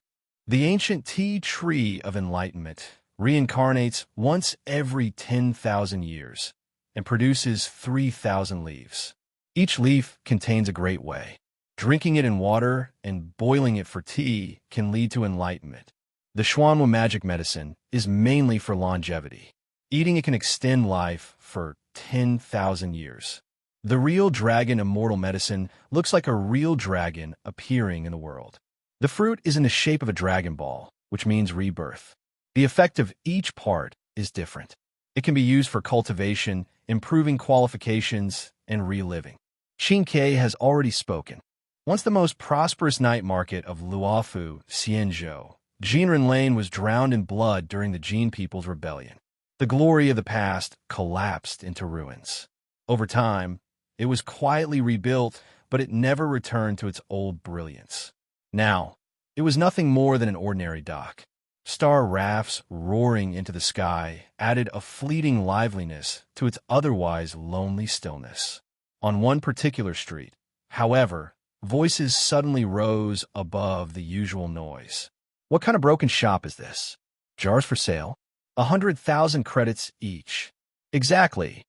The ancient tea tree of enlightenment reincarnates once every 10,000 years and produces 3,000 leaves. Each leaf contains a great way. Drinking it in water and boiling it for tea can lead to enlightenment. The Xuanwu magic medicine is mainly for longevity. Eating it can extend life for 10,000 years. The real dragon immortal medicine looks like a real dragon appearing in the world. The fruit is in the shape of a dragon ball, which means rebirth. The effect of each part is different. It can be used for cultivation, improving qualifications, and reliving. Qin Ke has already spoken. Once the most prosperous night market of Luofu, Xianzhou, Jinren Lane was drowned in blood during the Jin people's rebellion. The glory of the past collapsed into ruins. Over time, it was quietly rebuilt, but it never returned to its old brilliance. Now, it was nothing more than an ordinary dock. Star rafts roaring into the sky added a fleeting liveliness to its otherwise lonely stillness. On one particular street, however, voices suddenly rose above the usual noise. What kind of broken shop is this? Jars for sale? 100,000 credits each. Exactly.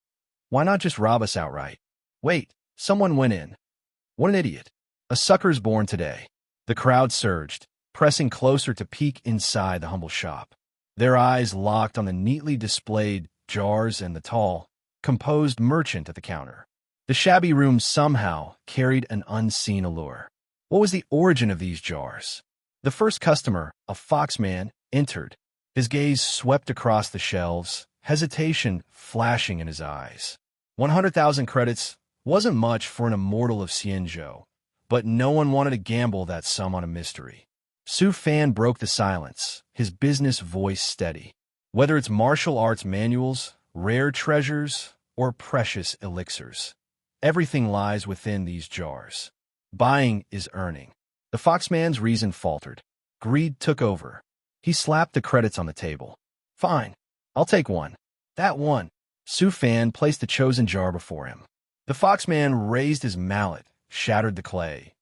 Why not just rob us outright? Wait, someone went in. What an idiot. A sucker's born today. The crowd surged, pressing closer to peek inside the humble shop. Their eyes locked on the neatly displayed jars and the tall, composed merchant at the counter. The shabby room somehow carried an unseen allure. What was the origin of these jars? The first customer, a foxman, entered. His gaze swept across the shelves, hesitation flashing in his eyes. 100,000 credits wasn't much for an immortal of Xianzhou, but no one wanted to gamble that sum on a mystery. Su Fan broke the silence, his business voice steady. Whether it's martial arts manuals, rare treasures, or precious elixirs, everything lies within these jars. Buying is earning. The foxman's reason faltered. Greed took over. He slapped the credits on the table. Fine, I'll take one. That one. Su Fan placed the chosen jar before him. The foxman raised his mallet, shattered the clay.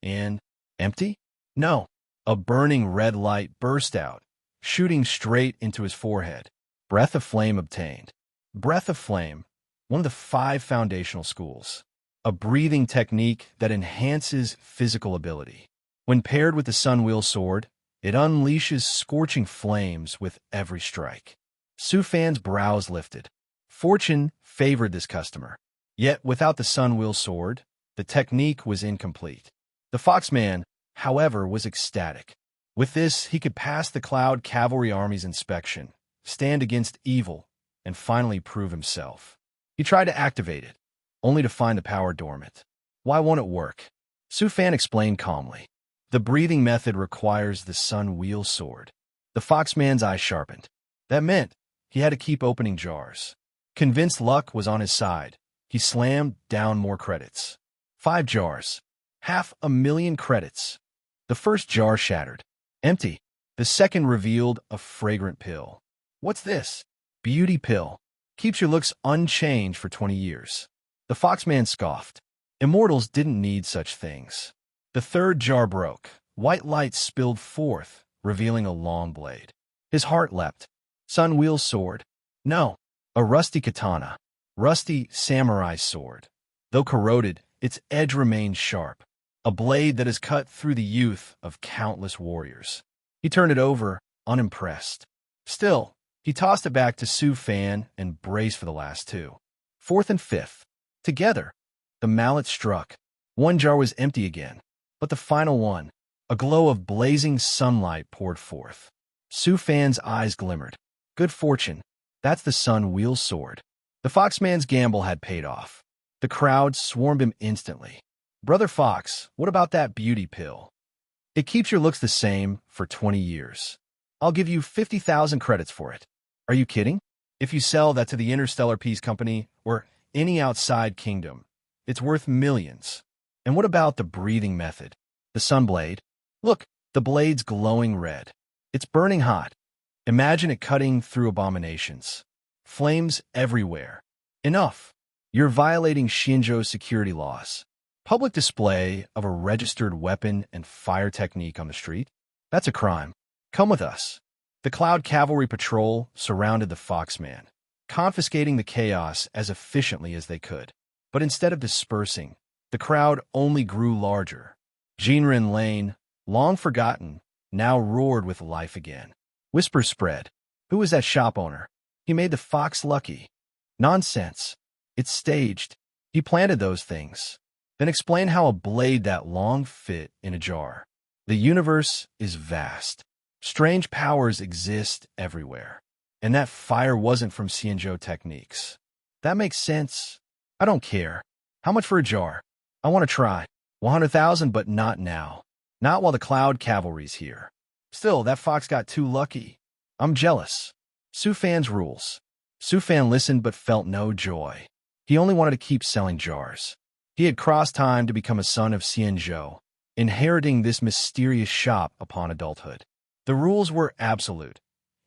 And empty? No. A burning red light burst out, shooting straight into his forehead. Breath of Flame obtained. Breath of Flame, one of the 5 foundational schools. A breathing technique that enhances physical ability. When paired with the Sun Wheel Sword, it unleashes scorching flames with every strike. Su Fan's brows lifted. Fortune favored this customer. Yet without the Sun Wheel Sword, the technique was incomplete. The foxman, however, was ecstatic. With this, he could pass the Cloud Cavalry Army's inspection, stand against evil, and finally prove himself. He tried to activate it, only to find the power dormant. Why won't it work? Su Fan explained calmly. The breathing method requires the Sun Wheel Sword. The foxman's eyes sharpened. That meant he had to keep opening jars. Convinced luck was on his side, he slammed down more credits. 5 jars. 500,000 credits. The first jar shattered. Empty. The second revealed a fragrant pill. What's this? Beauty pill. Keeps your looks unchanged for 20 years. The foxman scoffed. Immortals didn't need such things. The third jar broke. White light spilled forth, revealing a long blade. His heart leapt. Sun Wheel sword? No, a rusty katana. Rusty samurai sword. Though corroded, its edge remained sharp. A blade that has cut through the youth of countless warriors. He turned it over, unimpressed. Still, he tossed it back to Su Fan and braced for the last two. Fourth and fifth. Together. The mallet struck. One jar was empty again. But the final one, a glow of blazing sunlight poured forth. Su Fan's eyes glimmered. Good fortune. That's the Sun Wheel sword. The Foxman's gamble had paid off. The crowd swarmed him instantly. Brother Fox, what about that beauty pill? It keeps your looks the same for 20 years. I'll give you 50,000 credits for it. Are you kidding? If you sell that to the Interstellar Peace Company or any outside kingdom, it's worth millions. And what about the breathing method? The sunblade? Look, the blade's glowing red. It's burning hot. Imagine it cutting through abominations. Flames everywhere. Enough. You're violating Shinjo's security laws. Public display of a registered weapon and fire technique on the street? That's a crime. Come with us. The Cloud Cavalry Patrol surrounded the Foxman, confiscating the chaos as efficiently as they could. But instead of dispersing, the crowd only grew larger. Jinren Lane, long forgotten, now roared with life again. Whispers spread. Who is that shop owner? He made the Fox lucky. Nonsense. It's staged. He planted those things. Then explain how a blade that long fit in a jar. The universe is vast. Strange powers exist everywhere. And that fire wasn't from Xianzhou techniques. That makes sense. I don't care. How much for a jar? I want to try. 100,000, but not now. Not while the Cloud Cavalry's here. Still, that fox got too lucky. I'm jealous. Su Fan's rules. Su Fan listened but felt no joy. He only wanted to keep selling jars. He had crossed time to become a son of Xianzhou, inheriting this mysterious shop upon adulthood. The rules were absolute.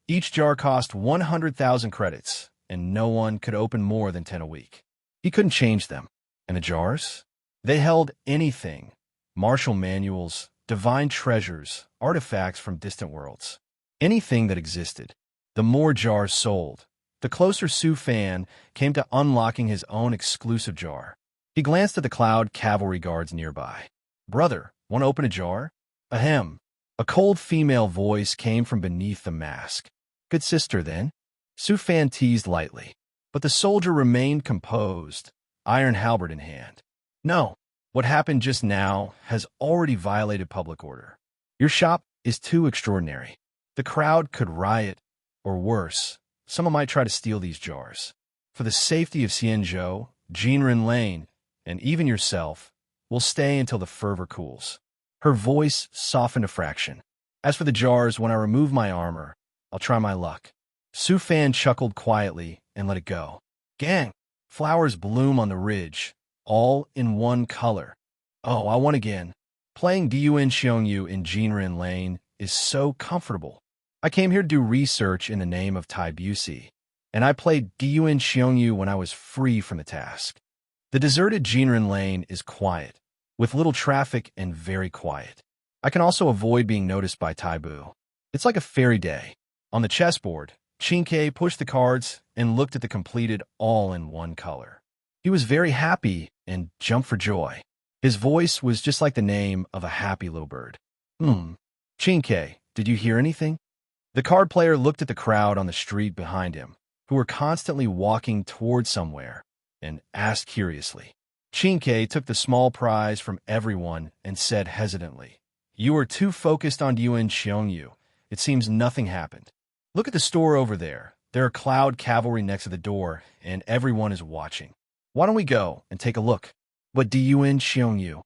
Each jar cost 100,000 credits, and no one could open more than 10 a week. He couldn't change them. And the jars? They held anything. Martial manuals, divine treasures, artifacts from distant worlds. Anything that existed. The more jars sold, the closer Su Fan came to unlocking his own exclusive jar. He glanced at the Cloud Cavalry guards nearby. Brother, want to open a jar? Ahem. A cold female voice came from beneath the mask. Good sister, then? Su Fan teased lightly. But the soldier remained composed, iron halberd in hand. No, what happened just now has already violated public order. Your shop is too extraordinary. The crowd could riot, or worse, someone might try to steal these jars. For the safety of Xianzhou, Jinren Lane, and even yourself, will stay until the fervor cools. Her voice softened a fraction. As for the jars, when I remove my armor, I'll try my luck. Su Fan chuckled quietly and let it go. Gang, flowers bloom on the ridge, all in one color. Oh, I won again. Playing Dun Xiongyu in Jinren Lane is so comfortable. I came here to do research in the name of Tai Busey, and I played Dun Xiongyu when I was free from the task. The deserted Jinren Lane is quiet, with little traffic and very quiet. I can also avoid being noticed by Taibu. It's like a fairy day. On the chessboard, Chinke pushed the cards and looked at the completed all in one color. He was very happy and jumped for joy. His voice was just like the name of a happy little bird. Chinke, did you hear anything? The card player looked at the crowd on the street behind him, who were constantly walking toward somewhere, and asked curiously. Chinke took the small prize from everyone and said hesitantly, You are too focused on Dun Xiongyu. It seems nothing happened. Look at the store over there. There are Cloud Cavalry next to the door, and everyone is watching. Why don't we go and take a look? But Dun Xiongyu.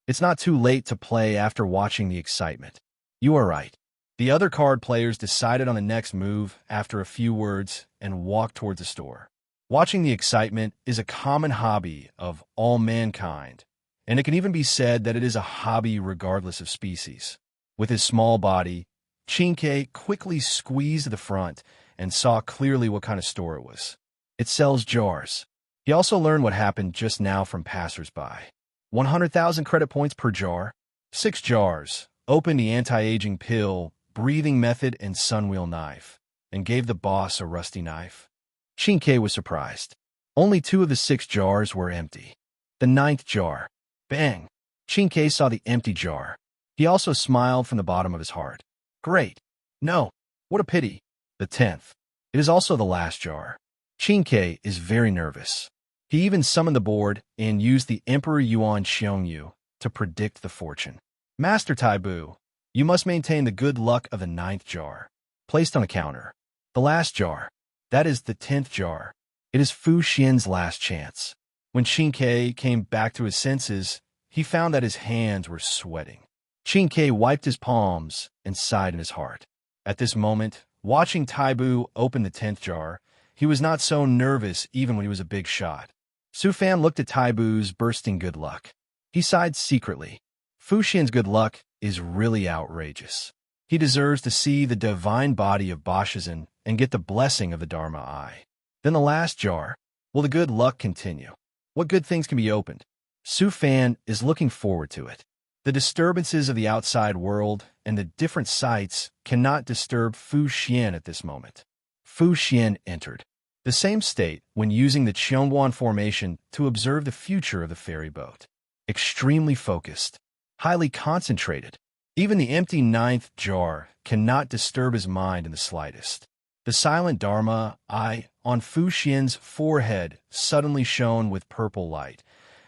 It's not too late to play after watching the excitement. You are right. The other card players decided on the next move after a few words and walked towards the store. Watching the excitement is a common hobby of all mankind, and it can even be said that it is a hobby regardless of species. With his small body, Chinke quickly squeezed the front and saw clearly what kind of store it was. It sells jars. He also learned what happened just now from passers-by. 100,000 credit points per jar. 6 jars. Opened the anti-aging pill, breathing method, and sunwheel knife, and gave the boss a rusty knife. Chinke was surprised. Only 2 of the 6 jars were empty. The 9th jar. Bang! Chinke saw the empty jar. He also smiled from the bottom of his heart. Great. No. What a pity. The 10th. It is also the last jar. Chinke is very nervous. He even summoned the board and used the Emperor Yuan Xiongyu to predict the fortune. Master Taibu, you must maintain the good luck of the 9th jar. Placed on a counter. The last jar. That is the 10th jar. It is Fu Xian's last chance. When Chinke came back to his senses, he found that his hands were sweating. Chinke wiped his palms and sighed in his heart. At this moment, watching Taibu open the 10th jar, he was not so nervous even when he was a big shot. Su Fan looked at Taibu's bursting good luck. He sighed secretly. Fu Xian's good luck is really outrageous. He deserves to see the divine body of Bashizan and get the blessing of the Dharma Eye. Then the last jar. Will the good luck continue? What good things can be opened? Su Fan is looking forward to it. The disturbances of the outside world and the different sights cannot disturb Fu Xian at this moment. Fu Xian entered the same state when using the Qiongguan formation to observe the future of the ferry boat. Extremely focused, highly concentrated. Even the empty 9th jar cannot disturb his mind in the slightest. The silent Dharma eye on Fu Xian's forehead suddenly shone with purple light,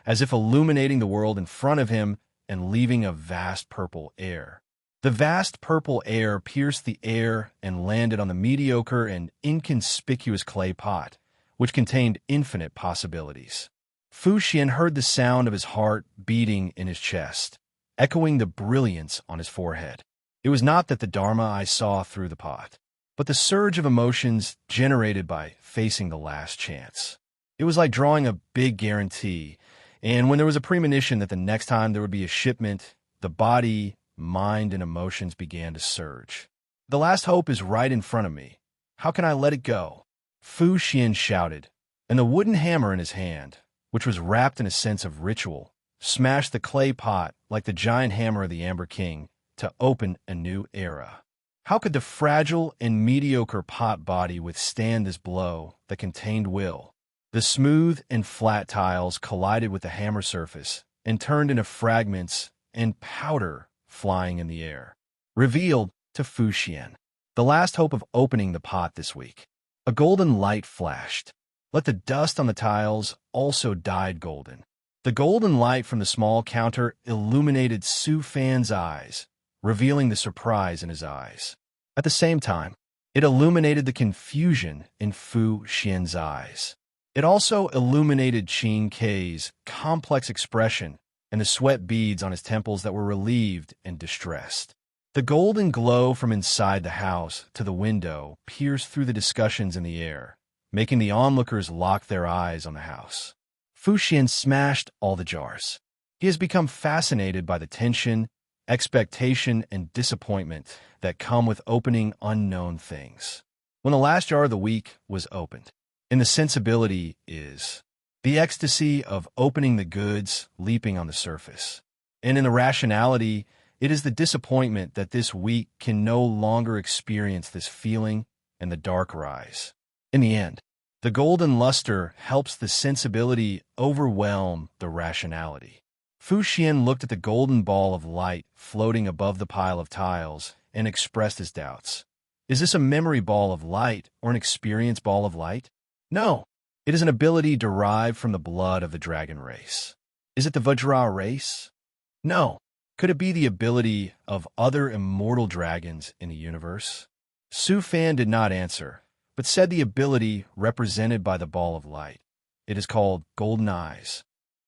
as if illuminating the world in front of him and leaving a vast purple air. The vast purple air pierced the air and landed on the mediocre and inconspicuous clay pot, which contained infinite possibilities. Fu Xian heard the sound of his heart beating in his chest, echoing the brilliance on his forehead. It was not that the Dharma I saw through the pot, but the surge of emotions generated by facing the last chance. It was like drawing a big guarantee, and when there was a premonition that the next time there would be a shipment, the body, mind, and emotions began to surge. The last hope is right in front of me. How can I let it go? Fu Xian shouted, and the wooden hammer in his hand, which was wrapped in a sense of ritual, smashed the clay pot like the giant hammer of the Amber King to open a new era. How could the fragile and mediocre pot body withstand this blow that contained will? The smooth and flat tiles collided with the hammer surface and turned into fragments and powder flying in the air. Revealed to Fu Xian, the last hope of opening the pot this week. A golden light flashed. Let the dust on the tiles also dyed golden. The golden light from the small counter illuminated Su Fan's eyes, revealing the surprise in his eyes. At the same time, it illuminated the confusion in Fu Xian's eyes. It also illuminated Qin Kei's complex expression and the sweat beads on his temples that were relieved and distressed. The golden glow from inside the house to the window pierced through the discussions in the air, making the onlookers lock their eyes on the house. Fu Xian smashed all the jars. He has become fascinated by the tension, expectation, and disappointment that come with opening unknown things. When the last jar of the week was opened, and the sensibility is the ecstasy of opening the goods leaping on the surface. And in the rationality, it is the disappointment that this week can no longer experience this feeling and the dark rise. In the end, the golden luster helps the sensibility overwhelm the rationality. Fu Xian looked at the golden ball of light floating above the pile of tiles and expressed his doubts. Is this a memory ball of light or an experience ball of light? No. It is an ability derived from the blood of the dragon race. Is it the Vajra race? No. Could it be the ability of other immortal dragons in the universe? Su Fan did not answer, but said the ability represented by the ball of light. It is called Golden Eyes.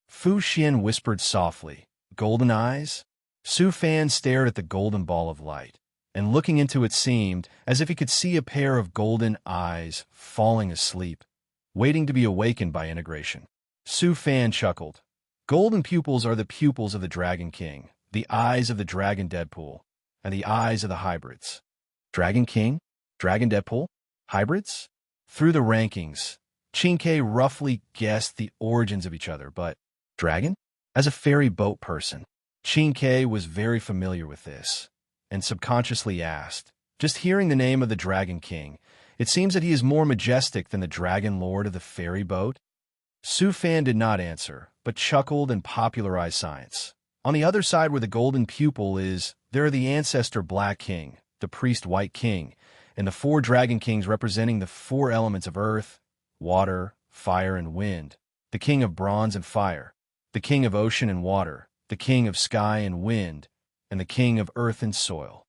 Fu Xian whispered softly, Golden Eyes? Su Fan stared at the golden ball of light, and looking into it seemed as if he could see a pair of golden eyes falling asleep, waiting to be awakened by integration. Su Fan chuckled. Golden pupils are the pupils of the Dragon King, the eyes of the Dragon Deadpool, and the eyes of the hybrids. Dragon King? Dragon Deadpool? Hybrids? Through the rankings, Chinke roughly guessed the origins of each other, but dragon? As a ferry boat person, Qin was very familiar with this, and subconsciously asked, just hearing the name of the Dragon King, it seems that he is more majestic than the Dragon Lord of the ferry boat? Su Fan did not answer, but chuckled and popularized science. On the other side where the golden pupil is, there are the ancestor Black King, the priest White King, and the four Dragon Kings representing the four elements of earth, water, fire, and wind, the king of bronze and fire, the king of ocean and water, the king of sky and wind, and the king of earth and soil.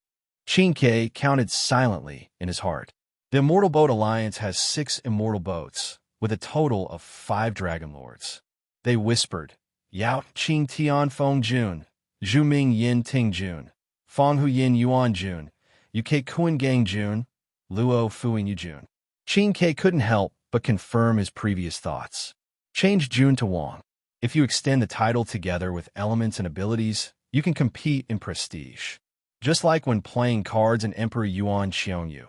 Qin counted silently in his heart. The Immortal Boat Alliance has 6 immortal boats, with a total of 5 Dragon Lords. They whispered, Yao Qing Tian Feng Jun, Zhu Ming Yin Ting Jun, Fong Hu Yin Yuan Jun, Uk Kuan Gang Jun, Luo Fuin Yu Jun. Qin couldn't help but confirm his previous thoughts. Change Jun to Wang. If you extend the title together with elements and abilities, you can compete in prestige. Just like when playing cards in Emperor Yuan Xiongyu.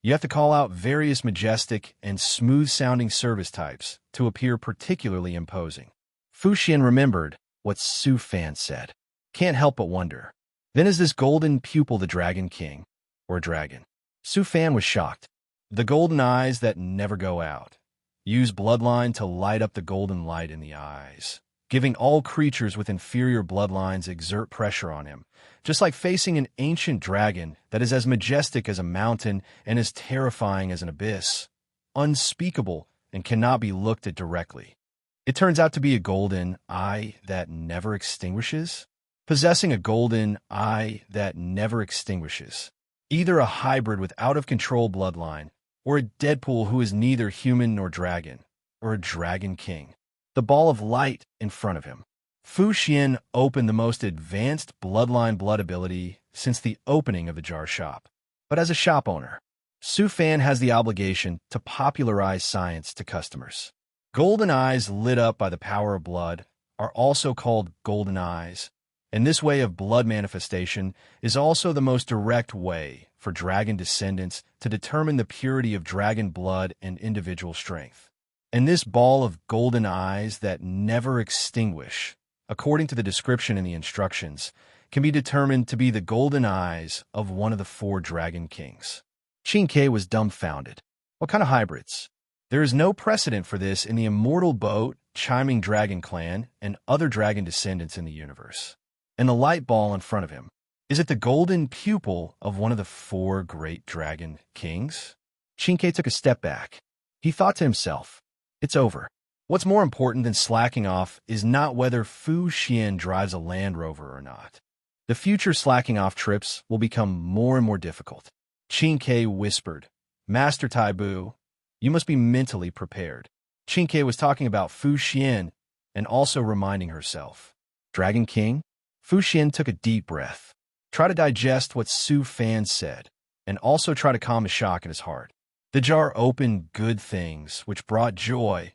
You have to call out various majestic and smooth-sounding service types to appear particularly imposing. Fu Xian remembered what Su Fan said. Can't help but wonder. Then is this golden pupil the Dragon King, or a dragon? Su Fan was shocked. The golden eyes that never go out. Use bloodline to light up the golden light in the eyes, giving all creatures with inferior bloodlines exert pressure on him, just like facing an ancient dragon that is as majestic as a mountain and as terrifying as an abyss, unspeakable and cannot be looked at directly. It turns out to be a golden eye that never extinguishes, possessing a golden eye that never extinguishes, either a hybrid with out-of-control bloodline, or a Deadpool who is neither human nor dragon, or a Dragon King. The ball of light in front of him. Fu Xian opened the most advanced bloodline blood ability since the opening of the jar shop. But as a shop owner, Su Fan has the obligation to popularize science to customers. Golden eyes lit up by the power of blood are also called golden eyes, and this way of blood manifestation is also the most direct way for dragon descendants to determine the purity of dragon blood and individual strength. And this ball of golden eyes that never extinguish, according to the description in the instructions, can be determined to be the golden eyes of one of the 4 Dragon Kings. Qin was dumbfounded. What kind of hybrids? There is no precedent for this in the Immortal Boat, Chiming Dragon Clan, and other dragon descendants in the universe. And the light ball in front of him, is it the golden pupil of one of the 4 great Dragon Kings? Qin took a step back. He thought to himself, it's over. What's more important than slacking off is not whether Fu Xian drives a Land Rover or not. The future slacking off trips will become more and more difficult. Qin whispered, Master Taibu, you must be mentally prepared. Qin was talking about Fu Xian and also reminding herself. Dragon King? Fu Xian took a deep breath. Try to digest what Su Fan said, and also try to calm the shock in his heart. The jar opened good things, which brought joy,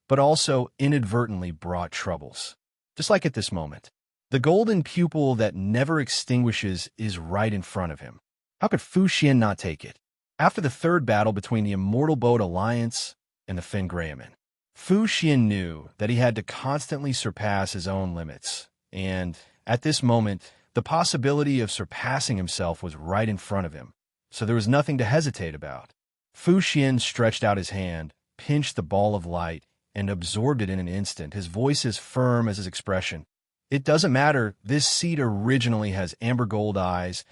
but also inadvertently brought troubles. Just like at this moment. The golden pupil that never extinguishes is right in front of him. How could Fu Xian not take it? After the 3rd battle between the Immortal Boat Alliance and the Fengraemen, Fu Xian knew that he had to constantly surpass his own limits, and, at this moment, the possibility of surpassing himself was right in front of him, so there was nothing to hesitate about. Fu Xian stretched out his hand, pinched the ball of light, and absorbed it in an instant, his voice as firm as his expression. It doesn't matter, this seed originally has amber gold eyes,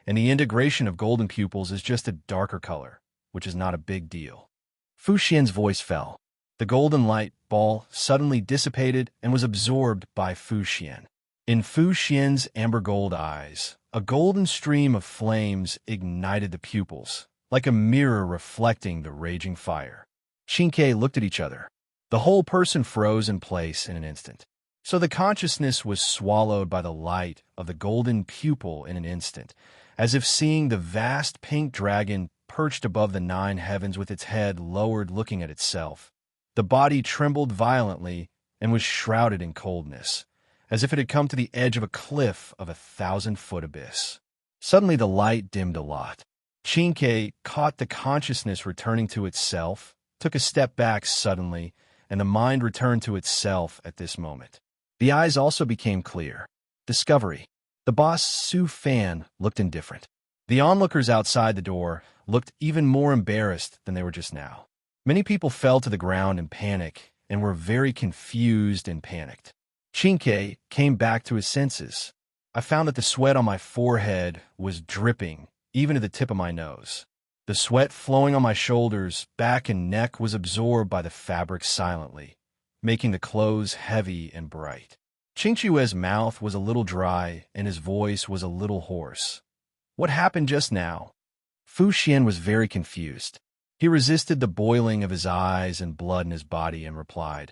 and the integration of golden pupils is just a darker color, which is not a big deal. Fu Xian's voice fell. The golden light ball suddenly dissipated and was absorbed by Fu Xian. In Fu Xian's amber gold eyes, a golden stream of flames ignited the pupils, like a mirror reflecting the raging fire. Qin looked at each other. The whole person froze in place in an instant. So the consciousness was swallowed by the light of the golden pupil in an instant, as if seeing the vast pink dragon perched above the 9 heavens with its head lowered looking at itself. The body trembled violently and was shrouded in coldness, as if it had come to the edge of a cliff of 1,000-foot abyss. Suddenly the light dimmed a lot. Qin caught the consciousness returning to itself, took a step back suddenly, and the mind returned to itself at this moment. The eyes also became clear. Discovery. The boss, Su Fan, looked indifferent. The onlookers outside the door looked even more embarrassed than they were just now. Many people fell to the ground in panic and were very confused and panicked. Chinke came back to his senses. I found that the sweat on my forehead was dripping, even to the tip of my nose. The sweat flowing on my shoulders, back, and neck was absorbed by the fabric silently, making the clothes heavy and bright. Qingchue's mouth was a little dry, and his voice was a little hoarse. What happened just now? Fu Xian was very confused. He resisted the boiling of his eyes and blood in his body and replied,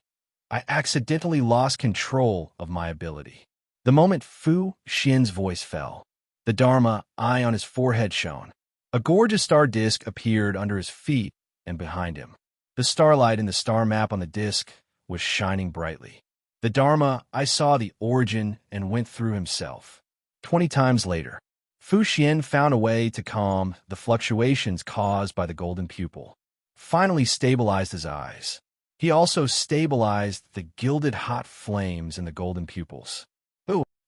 I accidentally lost control of my ability. The moment Fu Xian's voice fell, the Dharma eye on his forehead shone. A gorgeous star disk appeared under his feet and behind him. The starlight in the star map on the disk was shining brightly. The Dharma, I saw the origin and went through himself. 20 times later, Fu Xian found a way to calm the fluctuations caused by the golden pupil, finally stabilized his eyes. He also stabilized the gilded hot flames in the golden pupils.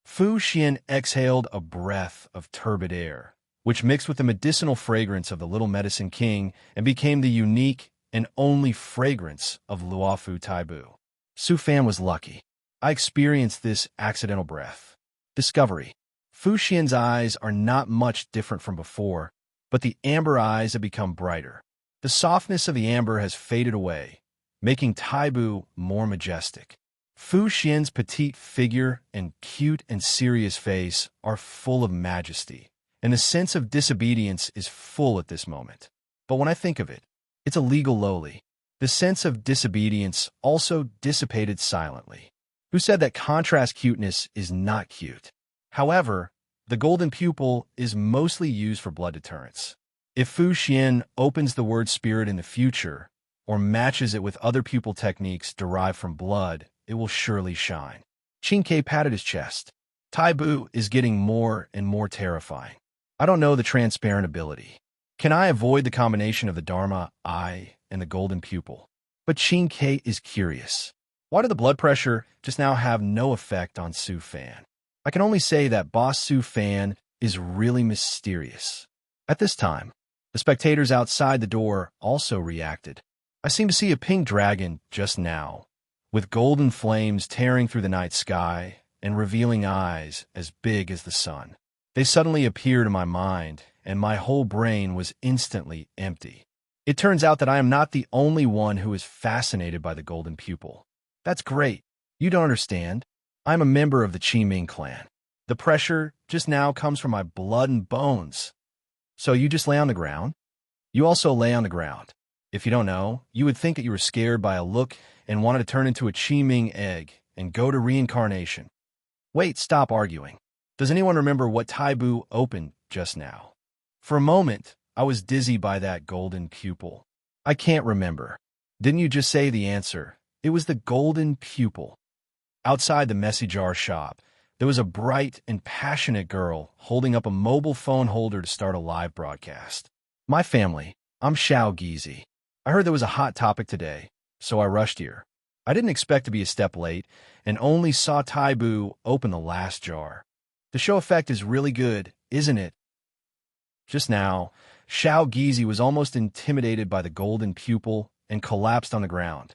Fu Xian exhaled a breath of turbid air, which mixed with the medicinal fragrance of the Little Medicine King and became the unique and only fragrance of Luofu Taibu. Su Fan was lucky. I experienced this accidental breath. Discovery. Fu Xian's eyes are not much different from before, but the amber eyes have become brighter. The softness of the amber has faded away, making Taibu more majestic. Fu Xian's petite figure and cute and serious face are full of majesty, and the sense of disobedience is full at this moment. But when I think of it, it's a legal lowly. The sense of disobedience also dissipated silently. Who said that contrast cuteness is not cute? However, the golden pupil is mostly used for blood deterrence. If Fu Xian opens the word spirit in the future, or matches it with other pupil techniques derived from blood, it will surely shine. Qingke patted his chest. Taibu is getting more and more terrifying. I don't know the transparent ability. Can I avoid the combination of the Dharma eye and the golden pupil? But Qingke is curious. Why did the blood pressure just now have no effect on Su Fan? I can only say that Boss Su Fan is really mysterious. At this time, the spectators outside the door also reacted. I seem to see a pink dragon just now, with golden flames tearing through the night sky and revealing eyes as big as the sun. They suddenly appeared in my mind, and my whole brain was instantly empty. It turns out that I am not the only one who is fascinated by the golden pupil. That's great. You don't understand. I'm a member of the Qiming clan. The pressure just now comes from my blood and bones. So you just lay on the ground? You also lay on the ground. If you don't know, you would think that you were scared by a look and wanted to turn into a Qiming egg and go to reincarnation. Wait, stop arguing. Does anyone remember what Taibu opened just now? For a moment, I was dizzy by that golden pupil. I can't remember. Didn't you just say the answer? It was the golden pupil. Outside the messy jar shop, there was a bright and passionate girl holding up a mobile phone holder to start a live broadcast. My family, I'm Xiao Gizi. I heard there was a hot topic today, so I rushed here. I didn't expect to be a step late and only saw Taibu open the last jar. The show effect is really good, isn't it? Just now, Xiao Gizi was almost intimidated by the golden pupil and collapsed on the ground.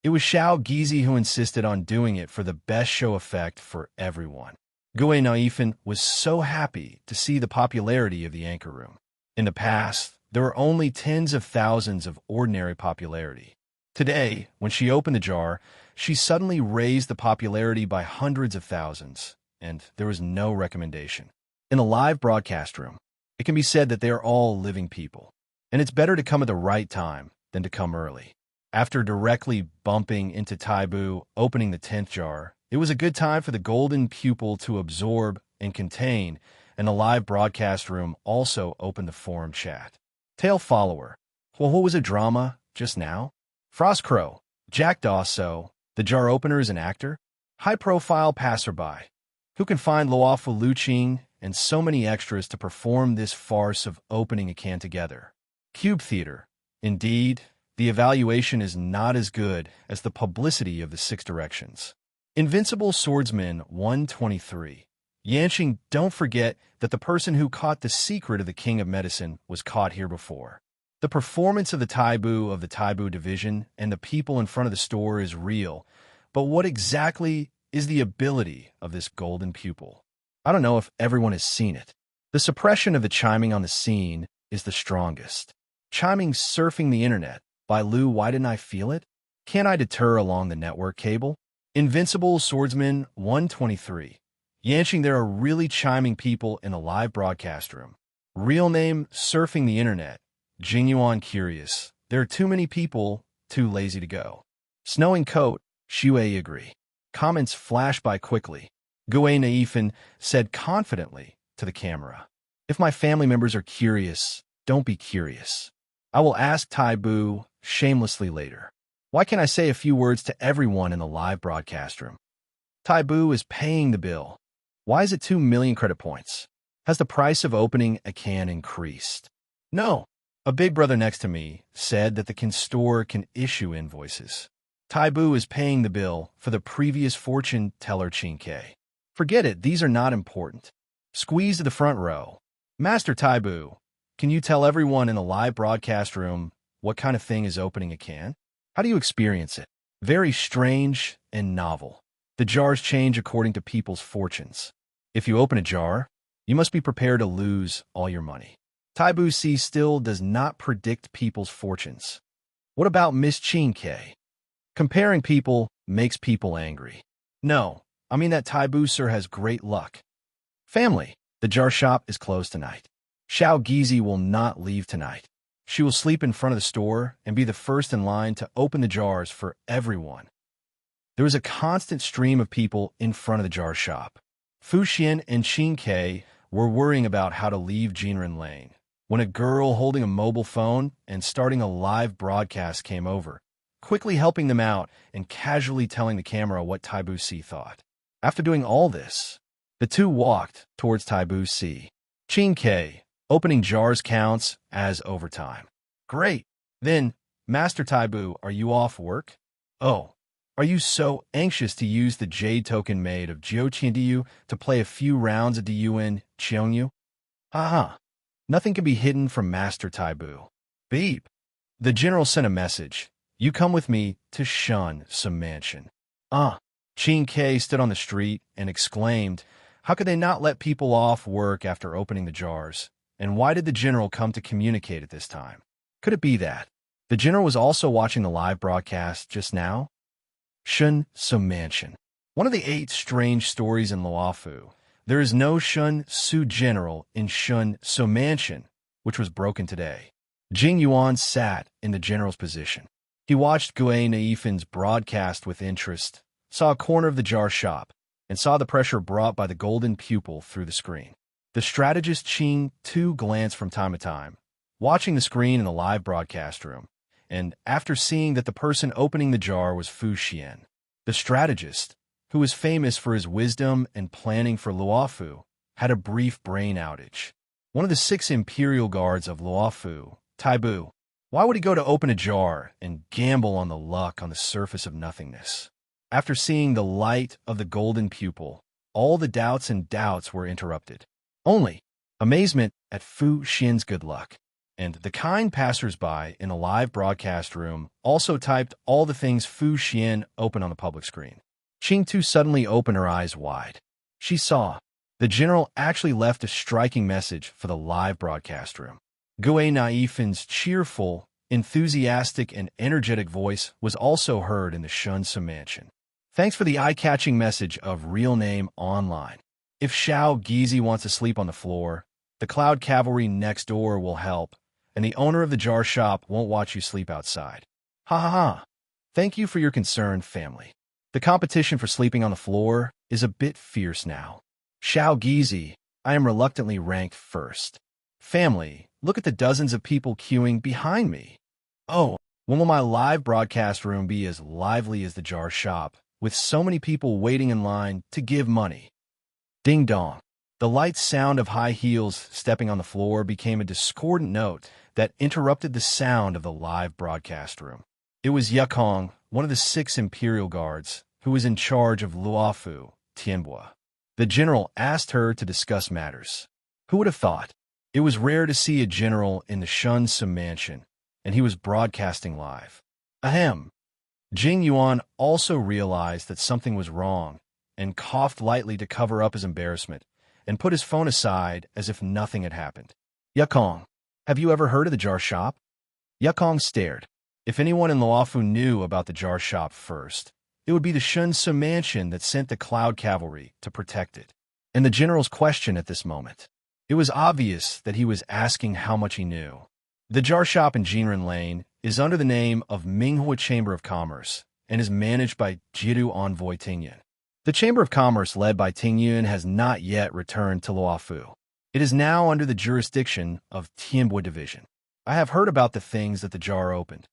It was Xiao Gizi who insisted on doing it for the best show effect for everyone. Gue Naifan was so happy to see the popularity of the anchor room. In the past, there were only tens of thousands of ordinary popularity. Today, when she opened the jar, she suddenly raised the popularity by hundreds of thousands, and there was no recommendation. In a live broadcast room, it can be said that they are all living people, and it's better to come at the right time than to come early. After directly bumping into Taibu opening the 10th jar, it was a good time for the golden pupil to absorb and contain, and the live broadcast room also opened the forum chat. Tail follower. Well, what was a drama just now? Frost Crow. Jack Dawso. The jar opener is an actor. High-profile passerby. Who can find Luofu Luqing and so many extras to perform this farce of opening a can together? Cube Theater. Indeed, the evaluation is not as good as the publicity of the Six Directions. Invincible Swordsman 123. Yanqing, don't forget that the person who caught the secret of the King of Medicine was caught here before. The performance of the Taibu division and the people in front of the store is real, but what exactly is the ability of this golden pupil? I don't know if everyone has seen it. The suppression of the chiming on the scene is the strongest. Chiming surfing the internet. By Lou, why didn't I feel it? Can't I deter along the network cable? Invincible Swordsman 123. Yanqing, there are really chiming people in the live broadcast room. Real name, surfing the internet. Jingyuan curious. There are too many people, too lazy to go. Snowing coat, Shuei agree. Comments flash by quickly. Gui Naifin said confidently to the camera. If my family members are curious, don't be curious. I will ask Taibu shamelessly later. Why can't I say a few words to everyone in the live broadcast room? Taibu is paying the bill. Why is it 2 million credit points? Has the price of opening a can increased? No. A big brother next to me said that the store can issue invoices. Taibu is paying the bill for the previous fortune teller Qingke. Forget it, these are not important. Squeeze to the front row. Master Taibu, can you tell everyone in the live broadcast room what kind of thing is opening a can? How do you experience it? Very strange and novel. The jars change according to people's fortunes. If you open a jar, you must be prepared to lose all your money. Taibu C still does not predict people's fortunes. What about Miss Qingke? Comparing people makes people angry. No, I mean that Taibu Sir has great luck. Family, the jar shop is closed tonight. Xiao Gizi will not leave tonight. She will sleep in front of the store and be the first in line to open the jars for everyone. There was a constant stream of people in front of the jar shop. Fu Xian and Qingke were worrying about how to leave Jinren Lane when a girl holding a mobile phone and starting a live broadcast came over, quickly helping them out and casually telling the camera what Taibu C thought. After doing all this, the two walked towards Taibu C. Qingke, opening jars counts as overtime. Great. Then, Master Taibu, are you off work? Oh, are you so anxious to use the jade token made of Jiuqiandiyu to play a few rounds of Diyuan Qiongyu? Haha. Nothing can be hidden from Master Taibu. Beep. The general sent a message. You come with me to shun some mansion. Qingke stood on the street and exclaimed, how could they not let people off work after opening the jars? And why did the general come to communicate at this time? Could it be that the general was also watching the live broadcast just now? Shun Some Mansion. One of the 8 strange stories in Luofu. There is no Shun Su General in Shun So Mansion, which was broken today. Jing Yuan sat in the general's position. He watched Gui Naifin's broadcast with interest, saw a corner of the jar shop, and saw the pressure brought by the golden pupil through the screen. The strategist Qing too glanced from time to time, watching the screen in the live broadcast room, and after seeing that the person opening the jar was Fu Xian, the strategist, who was famous for his wisdom and planning for Luofu, had a brief brain outage. One of the 6 imperial guards of Luofu, Taibu, why would he go to open a jar and gamble on the luck on the surface of nothingness? After seeing the light of the golden pupil, all the doubts were interrupted. Only amazement at Fu Xian's good luck. And the kind passers-by in a live broadcast room also typed all the things Fu Xian opened on the public screen. Qing Tu suddenly opened her eyes wide. She saw the general actually left a striking message for the live broadcast room. Gui Naifin's cheerful, enthusiastic, and energetic voice was also heard in the Shunsa mansion. Thanks for the eye-catching message of real name online. If Xiao Gizi wants to sleep on the floor, the Cloud Cavalry next door will help, and the owner of the jar shop won't watch you sleep outside. Ha ha ha. Thank you for your concern, family. The competition for sleeping on the floor is a bit fierce now. Xiao Gizi, I am reluctantly ranked first. Family, look at the dozens of people queuing behind me. Oh, when will my live broadcast room be as lively as the jar shop, with so many people waiting in line to give money? Ding dong. The light sound of high heels stepping on the floor became a discordant note that interrupted the sound of the live broadcast room. It was Yukong, one of the 6 Imperial Guards, who was in charge of Luofu, Tianbua. The general asked her to discuss matters. Who would have thought? It was rare to see a general in the Shunsu mansion, and he was broadcasting live. Ahem. Jing Yuan also realized that something was wrong and coughed lightly to cover up his embarrassment and put his phone aside as if nothing had happened. Yukong, have you ever heard of the jar shop? Yukong stared. If anyone in Luofu knew about the jar shop first, it would be the Shunsu mansion that sent the Cloud Cavalry to protect it. And the general's question at this moment. It was obvious that he was asking how much he knew. The jar shop in Jinren Lane is under the name of Minghua Chamber of Commerce and is managed by Jiru Envoy Tingyun. The Chamber of Commerce led by Tingyun has not yet returned to Luofu. It is now under the jurisdiction of Tianbua Division. I have heard about the things that the jar opened.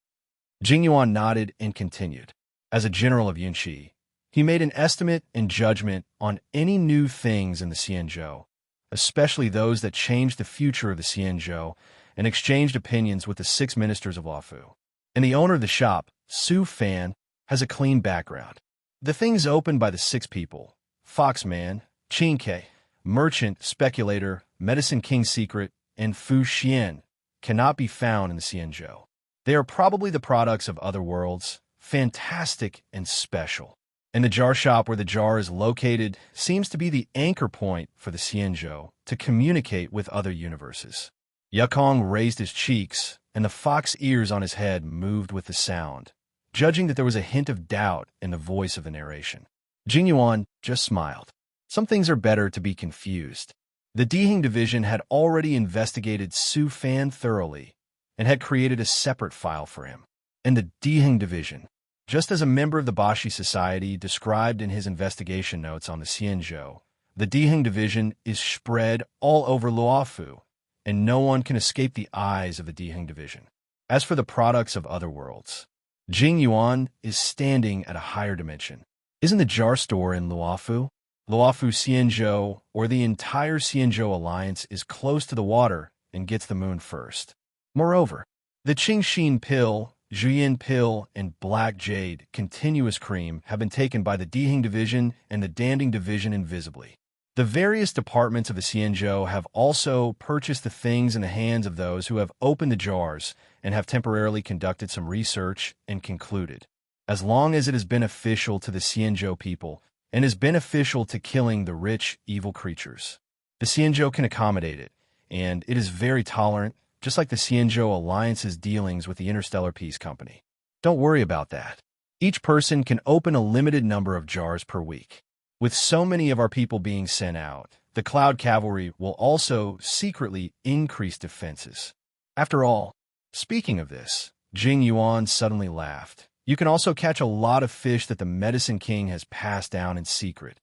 Jing Yuan nodded and continued. As a general of Yunqi, he made an estimate and judgment on any new things in the Xianzhou, especially those that changed the future of the Xianzhou, and exchanged opinions with the 6 ministers of Luofu. And the owner of the shop, Su Fan, has a clean background. The things opened by the 6 people, Foxman, Qin Ke, Merchant, Speculator, Medicine King Secret, and Fu Xian, cannot be found in the Xianzhou. They are probably the products of other worlds, fantastic and special. And the jar shop where the jar is located seems to be the anchor point for the Xianzhou to communicate with other universes. Yukong raised his cheeks, and the fox ears on his head moved with the sound, judging that there was a hint of doubt in the voice of the narration. Jing Yuan just smiled. Some things are better to be confused. The Dihing Division had already investigated Su Fan thoroughly and had created a separate file for him. And the Dihing Division, just as a member of the Bashi Society described in his investigation notes on the Xianzhou, the Dihing Division is spread all over Luofu, and no one can escape the eyes of the Dihing Division. As for the products of other worlds, Jing Yuan is standing at a higher dimension. Isn't the jar store in Luofu? Luofu Xianzhou, or the entire Xianzhou Alliance, is close to the water and gets the moon first. Moreover, the Qingxin pill, Juyin pill, and Black Jade continuous cream have been taken by the Dihing Division and the Danding Division invisibly. The various departments of the Xianzhou have also purchased the things in the hands of those who have opened the jars and have temporarily conducted some research and concluded, as long as it is beneficial to the Xianzhou people and is beneficial to killing the rich, evil creatures, the Xianzhou can accommodate it, and it is very tolerant, just like the Xianzhou Alliance's dealings with the Interstellar Peace Company. Don't worry about that. Each person can open a limited number of jars per week. With so many of our people being sent out, the Cloud Cavalry will also secretly increase defenses. After all, speaking of this, Jing Yuan suddenly laughed. You can also catch a lot of fish that the Medicine King has passed down in secret.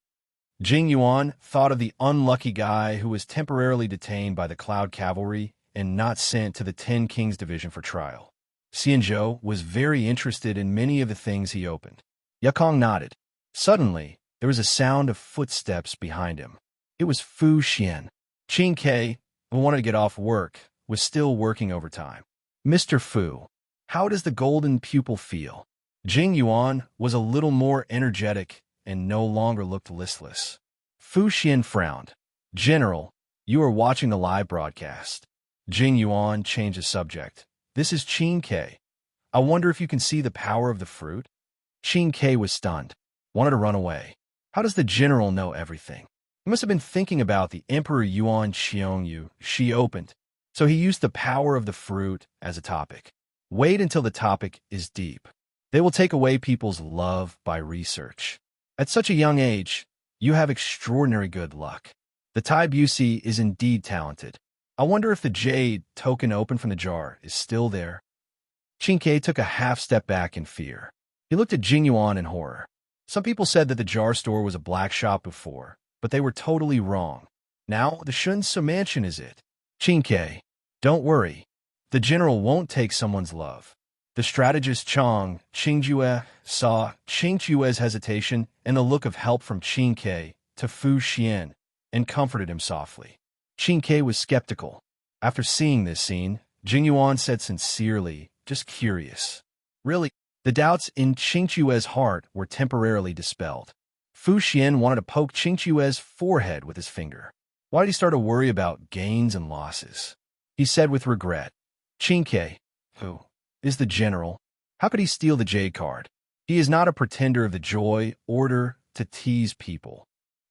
Jing Yuan thought of the unlucky guy who was temporarily detained by the Cloud Cavalry and not sent to the 10 Kings Division for trial. Xianzhou was very interested in many of the things he opened. Yukong nodded. Suddenly, there was a sound of footsteps behind him. It was Fu Xian. Qin Ke, who wanted to get off work, was still working overtime. Mr. Fu, how does the golden pupil feel? Jing Yuan was a little more energetic and no longer looked listless. Fu Xian frowned. General, you are watching the live broadcast. Jing Yuan changed the subject. This is Qin Ke. I wonder if you can see the power of the fruit? Qin Ke was stunned, wanted to run away. How does the general know everything? He must have been thinking about the Emperor Yuan Xiongyu she opened, so he used the power of the fruit as a topic. Wait until the topic is deep. They will take away people's love by research. At such a young age, you have extraordinary good luck. The Tai Busey is indeed talented. I wonder if the jade token open from the jar is still there. Qin Ke took a half step back in fear. He looked at Jing Yuan in horror. Some people said that the jar store was a black shop before, but they were totally wrong. Now the Shunsu mansion is it. Qin Ke, don't worry. The general won't take someone's love. The strategist Chang Qingjue saw Qingjue's hesitation and the look of help from Qin Ke to Fu Xian and comforted him softly. Qin Ke was skeptical. After seeing this scene, Jing Yuan said sincerely, just curious. Really, The doubts in Qingque's heart were temporarily dispelled. Fu Xian wanted to poke Qingque's forehead with his finger. Why did he start to worry about gains and losses? He said with regret, Qingque, who is the general? How could he steal the jade card? He is not a pretender of the joy order to tease people.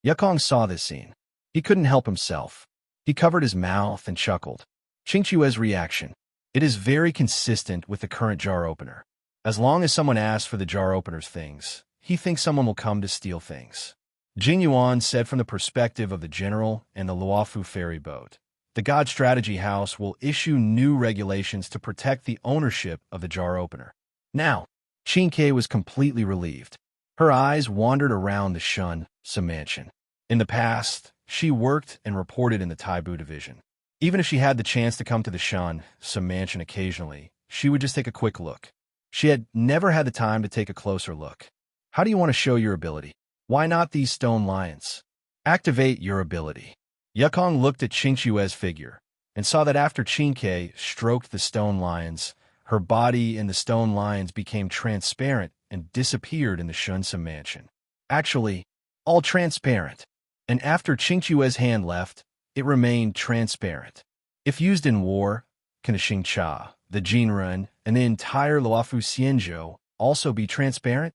Yukong saw this scene. He couldn't help himself. He covered his mouth and chuckled. Qingque's reaction. It is very consistent with the current jar opener. As long as someone asks for the jar opener's things, he thinks someone will come to steal things. Jing Yuan said from the perspective of the general and the Luofu ferry boat. The God Strategy House will issue new regulations to protect the ownership of the jar opener. Now, Qingque was completely relieved. Her eyes wandered around the Shun mansion. In the past, she worked and reported in the Taibu division. Even if she had the chance to come to the Shun mansion occasionally, she would just take a quick look. She had never had the time to take a closer look. How do you want to show your ability? Why not these stone lions? Activate your ability. Yukong looked at Qingque's figure and saw that after Qingque stroked the stone lions, her body and the stone lions became transparent and disappeared in the Shunsa mansion. Actually, all transparent. And after Qingque's hand left, it remained transparent. If used in war, can the Xingcha, the Jinren, and the entire Luofu Xianzhou also be transparent?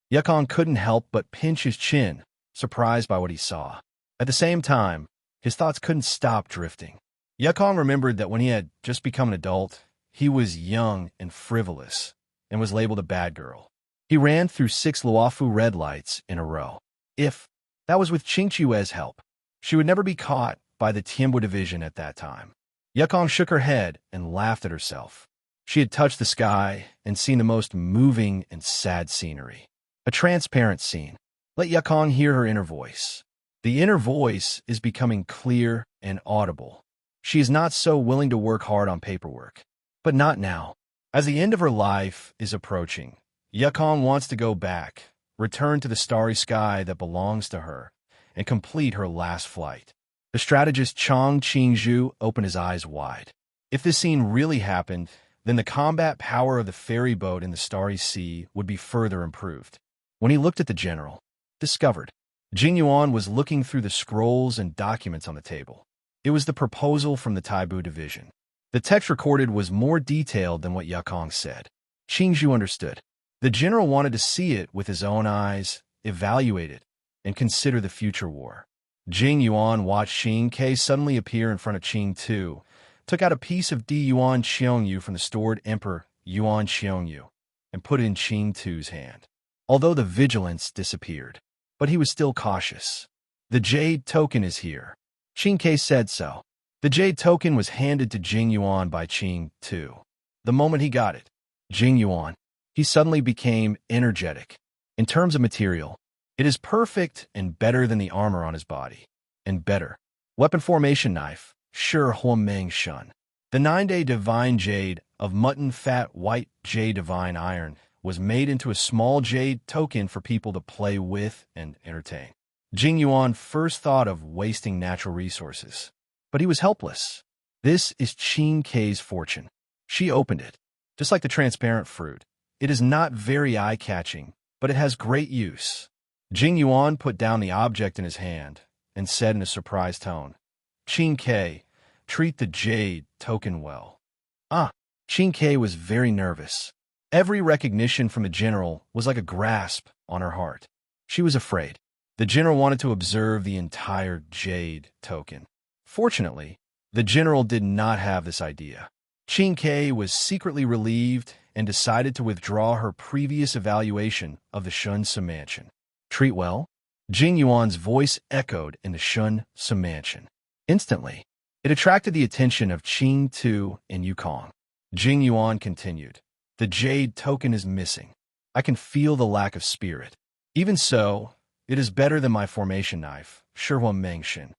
Yukong couldn't help but pinch his chin, surprised by what he saw. At the same time, his thoughts couldn't stop drifting. Yukong remembered that when he had just become an adult, he was young and frivolous, and was labeled a bad girl. He ran through 6 Luofu red lights in a row. If that was with Qingque's help, she would never be caught by the Tianbu division at that time. Yukong shook her head and laughed at herself. She had touched the sky and seen the most moving and sad scenery. A transparent scene. Let Yukong hear her inner voice. The inner voice is becoming clear and audible. She is not so willing to work hard on paperwork. But not now. As the end of her life is approaching, Yukong wants to go back, return to the starry sky that belongs to her, and complete her last flight. The strategist Chong Qingzhu opened his eyes wide. If this scene really happened, then the combat power of the ferry boat in the starry sea would be further improved. When he looked at the general, discovered, Jing Yuan was looking through the scrolls and documents on the table. It was the proposal from the Taibu division. The text recorded was more detailed than what Yukong said. Qingzhu understood. The general wanted to see it with his own eyes, evaluate it, and consider the future war. Jing Yuan watched Qingque suddenly appear in front of Qing Tu, took out a piece of Di Yuan Xiongyu from the stored Emperor Yuan Xiongyu, and put it in Qing Tu's hand. Although the vigilance disappeared, but he was still cautious. The jade token is here. Qingque said so. The jade token was handed to Jing Yuan by Qing Tu. The moment he got it, Jing Yuan, he suddenly became energetic. In terms of material, it is perfect and better than the armor on his body. And better. Weapon formation knife, Shi Huameng Shun. The 9-day divine jade of mutton fat white jade divine iron was made into a small jade token for people to play with and entertain. Jing Yuan first thought of wasting natural resources, but he was helpless. This is Qingque's fortune. She opened it. Just like the transparent fruit, it is not very eye-catching, but it has great use. Jing Yuan put down the object in his hand and said in a surprised tone, Qingque, treat the jade token well. Qingque was very nervous. Every recognition from the general was like a grasp on her heart. She was afraid. The general wanted to observe the entire jade token. Fortunately, the general did not have this idea. Qingque was secretly relieved and decided to withdraw her previous evaluation of the Shunsa mansion. Treat well? Jing Yuan's voice echoed in the Shunsa mansion. Instantly, it attracted the attention of Qing Tu and Yukong. Jing Yuan continued. The jade token is missing. I can feel the lack of spirit. Even so, it is better than my formation knife, Shi Huameng Shin.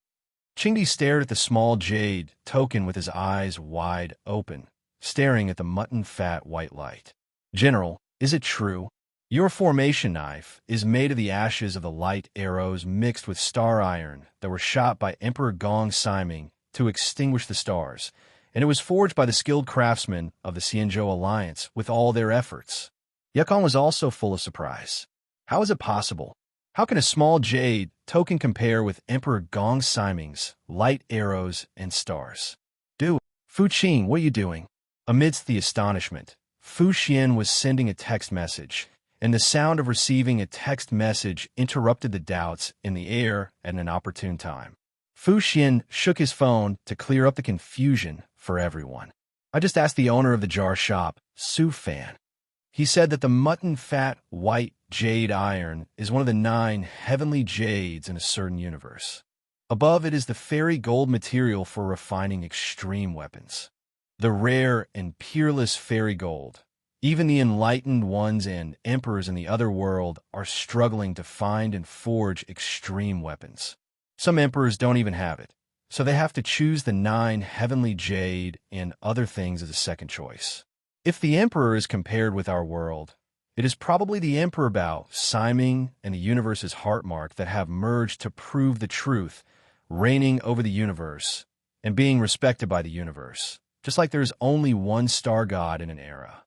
Qingdi stared at the small jade token with his eyes wide open, staring at the mutton-fat white light. General, is it true? Your formation knife is made of the ashes of the light arrows mixed with star iron that were shot by Emperor Gong Siming to extinguish the stars, and it was forged by the skilled craftsmen of the Xianzhou Alliance with all their efforts. Yukon was also full of surprise. How is it possible? How can a small jade token compare with Emperor Gong Siming's light arrows and stars? Dude, Fu Qing, what are you doing? Amidst the astonishment, Fu Xian was sending a text message, and the sound of receiving a text message interrupted the doubts in the air at an opportune time. Fu Xian shook his phone to clear up the confusion for everyone. I just asked the owner of the jar shop, Su Fan. He said that the mutton fat white jade iron is one of the 9 heavenly jades in a certain universe. Above it is the fairy gold material for refining extreme weapons. The rare and peerless fairy gold. Even the enlightened ones and emperors in the other world are struggling to find and forge extreme weapons. Some emperors don't even have it, so they have to choose the 9 heavenly jade and other things as a second choice. If the emperor is compared with our world, it is probably the Emperor Bao, Siming, and the universe's heart mark that have merged to prove the truth, reigning over the universe and being respected by the universe, just like there's only one star god in an era.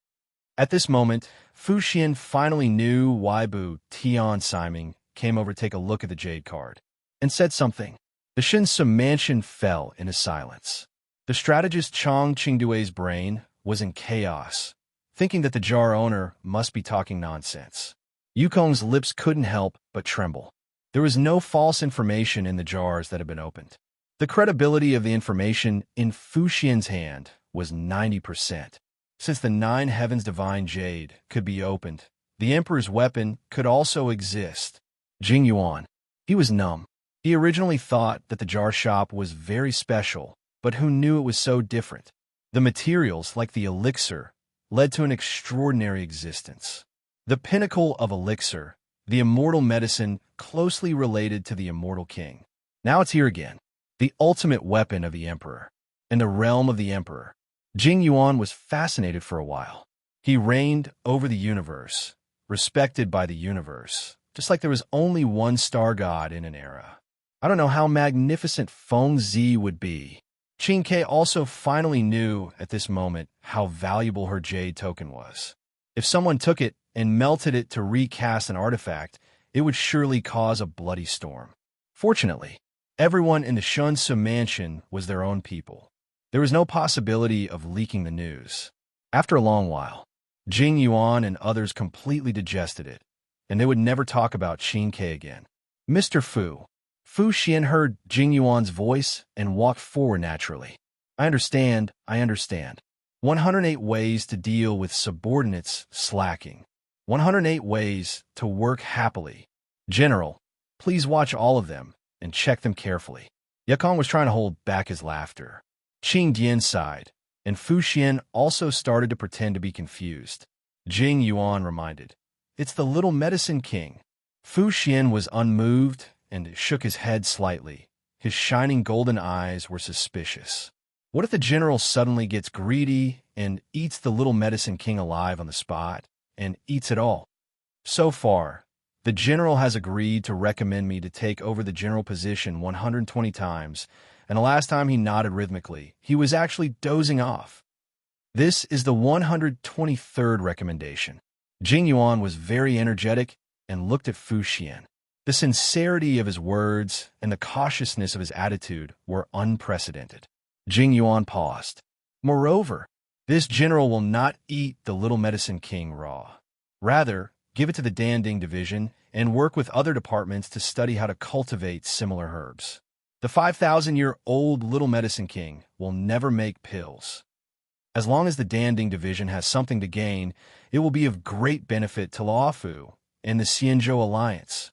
At this moment, Fu Xian finally knew why Bu Tian Siming came over to take a look at the jade card and said something. The Shinsu mansion fell into silence. The strategist Chong Qingdue's brain was in chaos, thinking that the jar owner must be talking nonsense. Yukong's lips couldn't help but tremble. There was no false information in the jars that had been opened. The credibility of the information in Fu Xian's hand was 90%. Since the 9 heavens divine jade could be opened, the emperor's weapon could also exist. Jing Yuan. He was numb. He originally thought that the jar shop was very special, but who knew it was so different? The materials, like the elixir, led to an extraordinary existence. The pinnacle of elixir, the immortal medicine closely related to the immortal king. Now it's here again. The ultimate weapon of the emperor. In the realm of the emperor, Jing Yuan was fascinated for a while. He reigned over the universe, respected by the universe, just like there was only one star god in an era. I don't know how magnificent Feng Zi would be. Qin Ke also finally knew at this moment how valuable her jade token was. If someone took it and melted it to recast an artifact, it would surely cause a bloody storm. Fortunately, everyone in the Shunsu mansion was their own people. There was no possibility of leaking the news. After a long while, Jing Yuan and others completely digested it, and they would never talk about Qin Ke again. Mr. Fu. Fu Xian heard Jing Yuan's voice and walked forward naturally. I understand. 108 ways to deal with subordinates slacking. 108 ways to work happily. General, please watch all of them and check them carefully. Yukon was trying to hold back his laughter. Qing Dian sighed, and Fu Xian also started to pretend to be confused. Jing Yuan reminded, "It's the little medicine king." Fu Xian was unmoved and shook his head slightly. His shining golden eyes were suspicious. What if the general suddenly gets greedy and eats the little medicine king alive on the spot, and eats it all? So far, the general has agreed to recommend me to take over the general position 120 times, and the last time he nodded rhythmically, he was actually dozing off. This is the 123rd recommendation. Jing Yuan was very energetic and looked at Fu Xian. The sincerity of his words and the cautiousness of his attitude were unprecedented. Jing Yuan paused. Moreover, this general will not eat the little medicine king raw. Rather, give it to the Danding division and work with other departments to study how to cultivate similar herbs. The 5,000-year-old little medicine king will never make pills. As long as the Danding division has something to gain, it will be of great benefit to Luofu and the Xianzhou alliance.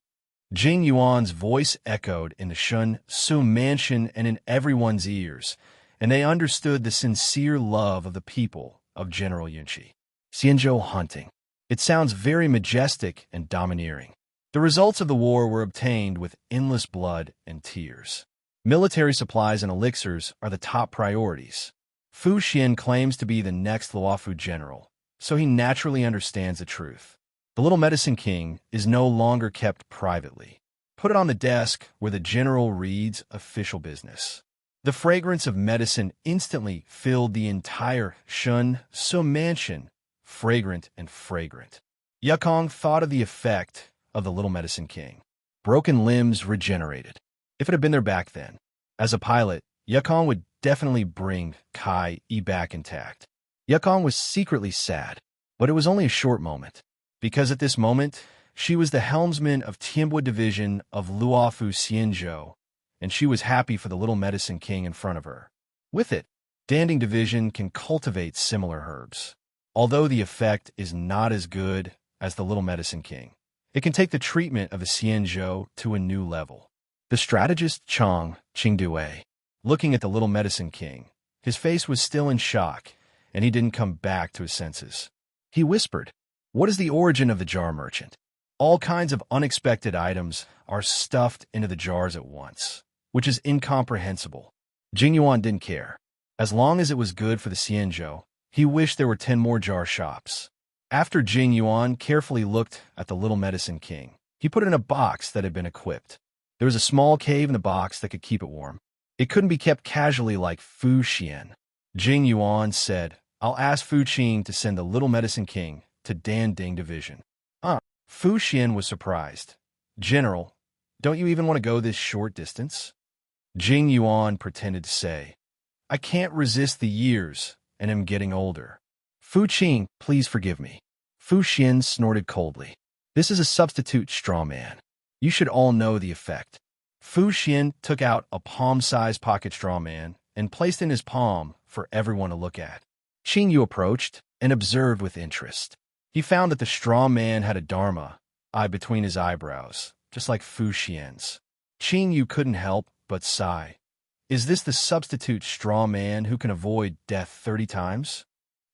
Jing Yuan's voice echoed in the Shunsu mansion and in everyone's ears, and they understood the sincere love of the people of General Yunqi. Xianzhou hunting. It sounds very majestic and domineering. The results of the war were obtained with endless blood and tears. Military supplies and elixirs are the top priorities. Fu Xian claims to be the next Luofu general, so he naturally understands the truth. The little medicine king is no longer kept privately. Put it on the desk where the general reads official business. The fragrance of medicine instantly filled the entire Shunsu mansion, fragrant and fragrant. Yukong thought of the effect of the Little Medicine King. Broken limbs regenerated. If it had been there back then. As a pilot, Yukong would definitely bring Kai back intact. Yukong was secretly sad, but it was only a short moment. Because at this moment, she was the helmsman of Tianbua Division of Luofu Xianzhou, and she was happy for the Little Medicine King in front of her. With it, Danding Division can cultivate similar herbs. Although the effect is not as good as the Little Medicine King, it can take the treatment of a Xianzhou to a new level. The strategist Chang Qingdue, looking at the Little Medicine King, his face was still in shock, and he didn't come back to his senses. He whispered, "What is the origin of the jar merchant?" All kinds of unexpected items are stuffed into the jars at once, which is incomprehensible. Jing Yuan didn't care. As long as it was good for the Xianzhou, he wished there were 10 more jar shops. After Jing Yuan carefully looked at the Little Medicine King, he put it in a box that had been equipped. There was a small cave in the box that could keep it warm. It couldn't be kept casually like Fu Xian. Jing Yuan said, "I'll ask Fu Qing to send the Little Medicine King to Danding Division." Fu Xian was surprised. "General, don't you even want to go this short distance?" Jing Yuan pretended to say, "I can't resist the years and am getting older." "Fu Qing, please forgive me." Fu Xian snorted coldly. "This is a substitute straw man. You should all know the effect." Fu Xian took out a palm-sized pocket straw man and placed in his palm for everyone to look at. Qing Yu approached and observed with interest. He found that the straw man had a dharma eye between his eyebrows, just like Fu Xian's. Qing Yu couldn't help but sigh. Is this the substitute straw man who can avoid death 30 times?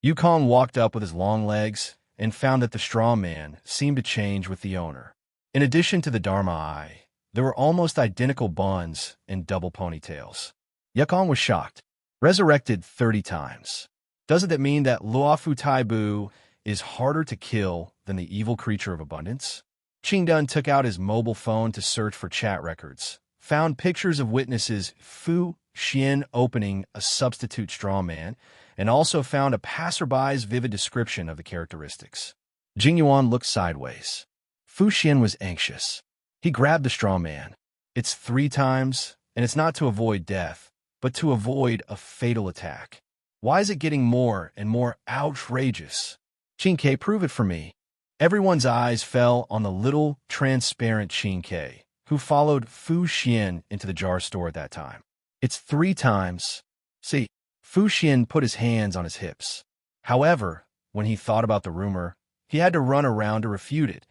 Yukong walked up with his long legs and found that the straw man seemed to change with the owner. In addition to the dharma eye, there were almost identical buns and double ponytails. Yukong was shocked. Resurrected 30 times. Doesn't that mean that Luofu Taibu is harder to kill than the evil creature of abundance? Qingdun took out his mobile phone to search for chat records, found pictures of witnesses Fu Xian opening a substitute straw man, and also found a passerby's vivid description of the characteristics. Jing Yuan looked sideways. Fu Xian was anxious. He grabbed the straw man. It's 3 times, and it's not to avoid death, but to avoid a fatal attack. Why is it getting more and more outrageous? Qing Ke, prove it for me. Everyone's eyes fell on the little, transparent Qing Ke, who followed Fu Xian into the jar store at that time. It's 3 times. See, Fu Xian put his hands on his hips. However, when he thought about the rumor, he had to run around to refute it,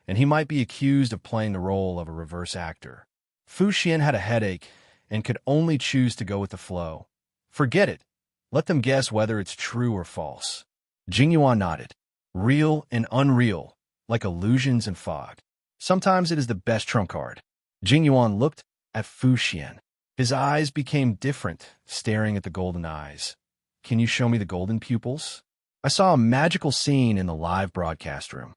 and he might be accused of playing the role of a reverse actor. Fu Xian had a headache and could only choose to go with the flow. Forget it. Let them guess whether it's true or false. Jing Yuan nodded. Real and unreal, like illusions and fog. Sometimes it is the best trump card. Jing Yuan looked at Fu Xian. His eyes became different, staring at the golden eyes. Can you show me the golden pupils? I saw a magical scene in the live broadcast room.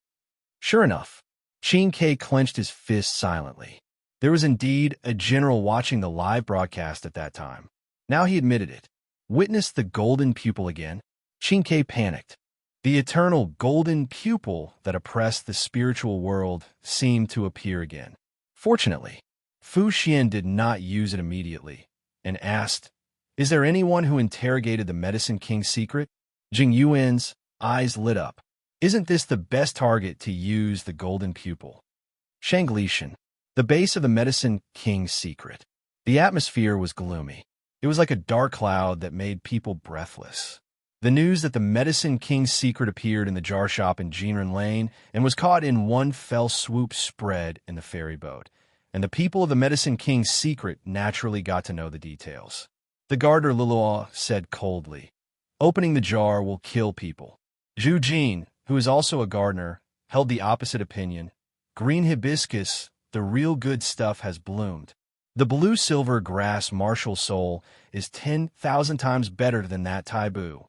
Sure enough, Qing Ke clenched his fist silently. There was indeed a general watching the live broadcast at that time. Now he admitted it. Witnessed the golden pupil again. Qing Ke panicked. The eternal golden pupil that oppressed the spiritual world seemed to appear again. Fortunately, Fu Xian did not use it immediately and asked, "Is there anyone who interrogated the Medicine King's secret?" Jing Yuan's eyes lit up. Isn't this the best target to use the golden pupil? Shanglishan, the base of the Medicine King's secret. The atmosphere was gloomy. It was like a dark cloud that made people breathless. The news that the Medicine King's secret appeared in the jar shop in Jinren Lane and was caught in one fell swoop spread in the ferry boat, and the people of the Medicine King's secret naturally got to know the details. The gardener Luluo said coldly, "Opening the jar will kill people." Zhu Jin, who is also a gardener, held the opposite opinion. Green hibiscus, the real good stuff, has bloomed. The blue-silver grass martial soul is 10,000 times better than that Taibu.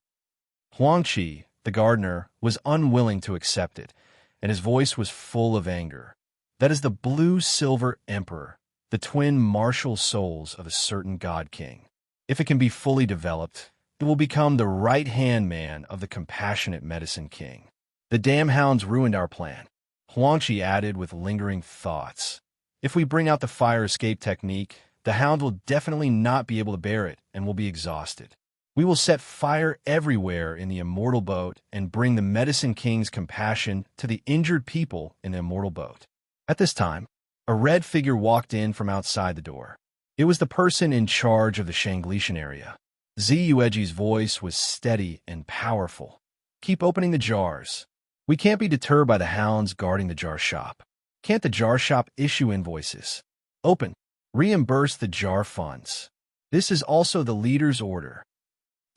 Huangqi, the gardener, was unwilling to accept it, and his voice was full of anger. That is the blue-silver emperor, the twin martial souls of a certain god king. If it can be fully developed, it will become the right-hand man of the compassionate Medicine King. The damn hounds ruined our plan, Huangqi added with lingering thoughts. If we bring out the fire escape technique, the hound will definitely not be able to bear it and will be exhausted. We will set fire everywhere in the immortal boat and bring the Medicine King's compassion to the injured people in the immortal boat. At this time, a red figure walked in from outside the door. It was the person in charge of the Shanglitian area. Ziyueji's voice was steady and powerful. Keep opening the jars. We can't be deterred by the hounds guarding the jar shop. Can't the jar shop issue invoices? Open. Reimburse the jar funds. This is also the leader's order.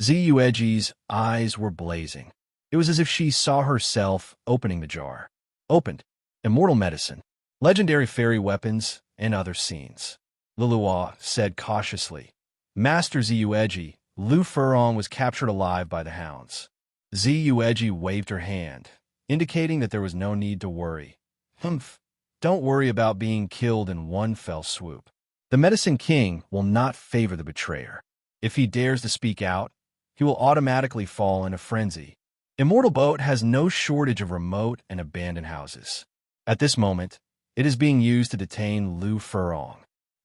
Ziyueji's eyes were blazing. It was as if she saw herself opening the jar. Opened. Immortal medicine, legendary fairy weapons, and other scenes. Lilua said cautiously. Master Ziyueji, Lu Furong was captured alive by the hounds. Ziyueji waved her hand, indicating that there was no need to worry. Humph. Don't worry about being killed in one fell swoop. The Medicine King will not favor the betrayer. If he dares to speak out, he will automatically fall in a frenzy. Immortal Boat has no shortage of remote and abandoned houses. At this moment, it is being used to detain Lu Furong.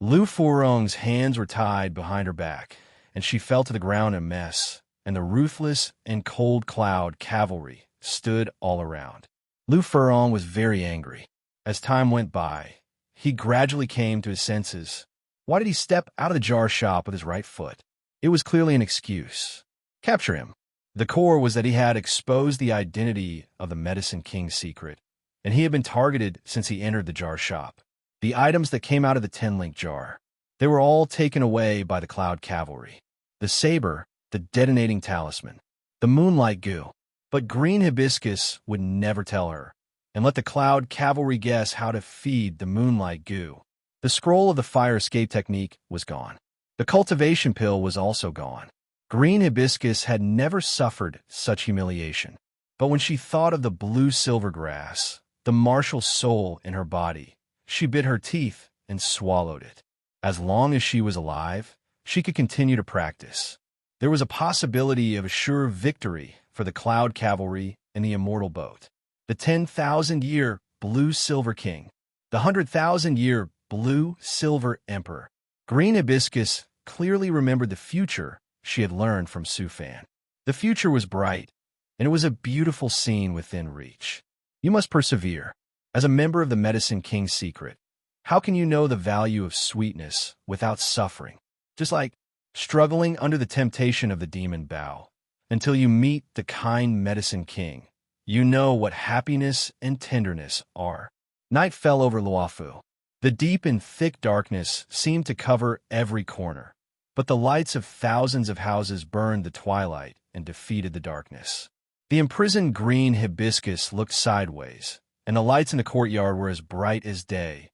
Lu Furong's hands were tied behind her back, and she fell to the ground in a mess, and the ruthless and cold cloud cavalry stood all around. Lu Furong was very angry. As time went by, he gradually came to his senses. Why did he step out of the jar shop with his right foot? It was clearly an excuse. Capture him. The core was that he had exposed the identity of the Medicine King's secret, and he had been targeted since he entered the jar shop. The items that came out of the 10-link jar, they were all taken away by the Cloud Cavalry. The saber, the detonating talisman, the moonlight goo. But Green Hibiscus would never tell her, and let the Cloud Cavalry guess how to feed the moonlight goo. The scroll of the fire escape technique was gone. The cultivation pill was also gone. Green Hibiscus had never suffered such humiliation. But when she thought of the blue silver grass, the martial soul in her body, she bit her teeth and swallowed it. As long as she was alive, she could continue to practice. There was a possibility of a sure victory for the Cloud Cavalry and the Immortal Boat. The 10,000-year Blue Silver King, the 100,000-year Blue Silver Emperor. Green Hibiscus clearly remembered the future she had learned from Su Fan. The future was bright, and it was a beautiful scene within reach. You must persevere. As a member of the Medicine King's secret, how can you know the value of sweetness without suffering? Just like struggling under the temptation of the demon bow. Until you meet the kind Medicine King, you know what happiness and tenderness are. Night fell over Luofu. The deep and thick darkness seemed to cover every corner, but the lights of thousands of houses burned the twilight and defeated the darkness. The imprisoned Green Hibiscus looked sideways, and the lights in the courtyard were as bright as day,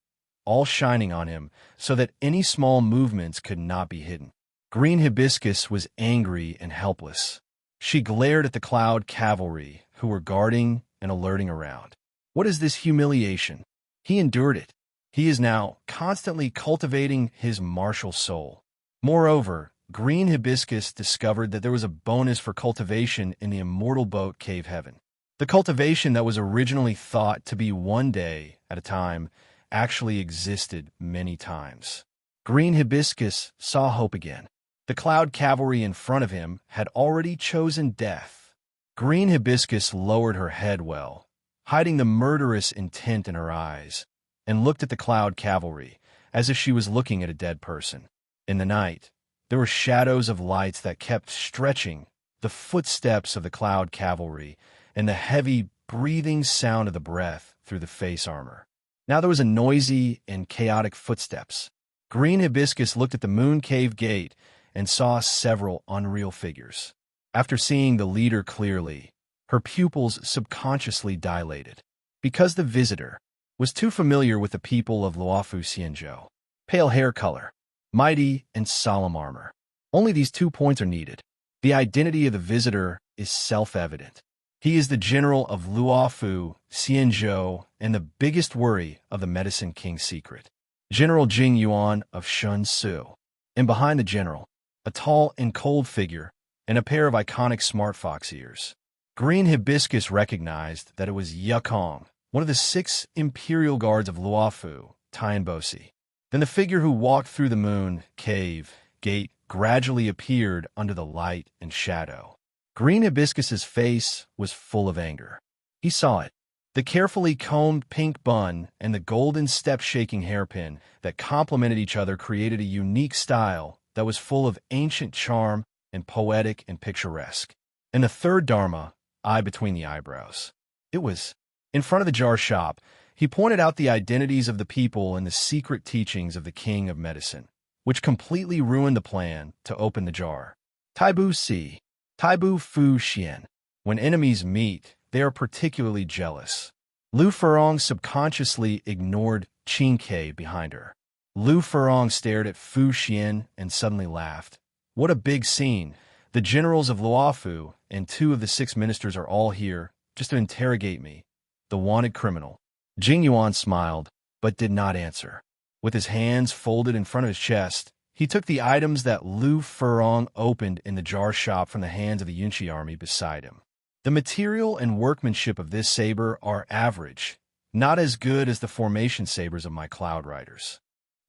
all shining on him so that any small movements could not be hidden. Green Hibiscus was angry and helpless. She glared at the Cloud Cavalry, who were guarding and alerting around. What is this humiliation? He endured it. He is now constantly cultivating his martial soul. Moreover, Green Hibiscus discovered that there was a bonus for cultivation in the Immortal Boat Cave Heaven. The cultivation that was originally thought to be one day at a time actually existed many times. Green Hibiscus saw hope again. The Cloud Cavalry in front of him had already chosen death. Green Hibiscus lowered her head well, hiding the murderous intent in her eyes, and looked at the Cloud Cavalry as if she was looking at a dead person. In the night, there were shadows of lights that kept stretching, the footsteps of the Cloud Cavalry, and the heavy, breathing sound of the breath through the face armor. Now there was a noisy and chaotic footsteps. Green Hibiscus looked at the Moon Cave gate and saw several unreal figures. After seeing the leader clearly, her pupils subconsciously dilated. Because the visitor was too familiar with the people of Luofu Xianzhou. Pale hair color, mighty and solemn armor. Only these 2 points are needed. The identity of the visitor is self-evident. He is the general of Luofu Xianzhou and the biggest worry of the Medicine King's secret. General Jing Yuan of Shun Su. And behind the general, a tall and cold figure and a pair of iconic smart fox ears. Green Hibiscus recognized that it was Yukong, one of the 6 imperial guards of Luofu, Tianbosi. Then the figure who walked through the moon cave gate gradually appeared under the light and shadow. Green Hibiscus's face was full of anger. He saw it. The carefully combed pink bun and the golden step-shaking hairpin that complemented each other created a unique style that was full of ancient charm and poetic and picturesque. And the third Dharma, eye between the eyebrows. It was in front of the jar shop. He pointed out the identities of the people and the secret teachings of the king of medicine, which completely ruined the plan to open the jar. Taibu Si, Taibu Fu Xian. When enemies meet, they are particularly jealous. Lu Furong subconsciously ignored Qin Ke behind her. Lu Furong stared at Fu Xian and suddenly laughed. What a big scene! The generals of Luofu and 2 of the 6 ministers are all here just to interrogate me, the wanted criminal. Jing Yuan smiled, but did not answer. With his hands folded in front of his chest, he took the items that Lu Furong opened in the jar shop from the hands of the Yunqi army beside him. The material and workmanship of this saber are average, not as good as the formation sabers of my Cloud Riders.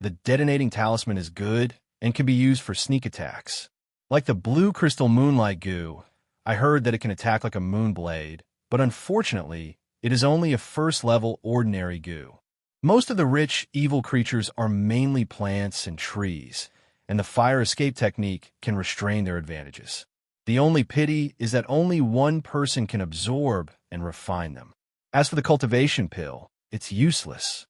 The detonating talisman is good and can be used for sneak attacks. Like the blue crystal moonlight goo, I heard that it can attack like a moon blade, but unfortunately, it is only a first-level ordinary goo. Most of the rich, evil creatures are mainly plants and trees, and the fire escape technique can restrain their advantages. The only pity is that only one person can absorb and refine them. As for the cultivation pill, it's useless.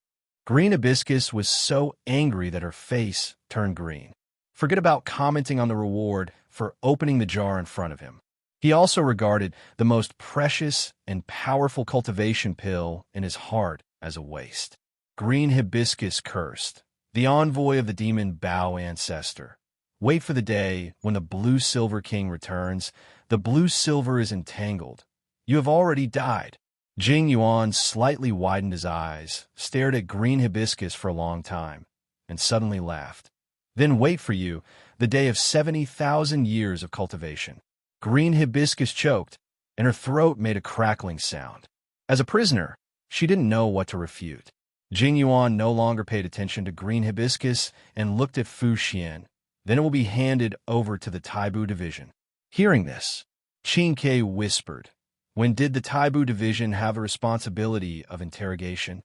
Green Hibiscus was so angry that her face turned green. Forget about commenting on the reward for opening the jar in front of him. He also regarded the most precious and powerful cultivation pill in his heart as a waste. Green Hibiscus cursed, the envoy of the demon Bao ancestor. Wait for the day when the blue-silver king returns. The blue-silver is entangled. You have already died. Jing Yuan slightly widened his eyes, stared at Green Hibiscus for a long time, and suddenly laughed. Then wait for you, the day of 70,000 years of cultivation. Green Hibiscus choked, and her throat made a crackling sound. As a prisoner, she didn't know what to refute. Jing Yuan no longer paid attention to Green Hibiscus and looked at Fu Xian. Then it will be handed over to the Taibu division. Hearing this, Qin Ke whispered, when did the Taibu division have a responsibility of interrogation?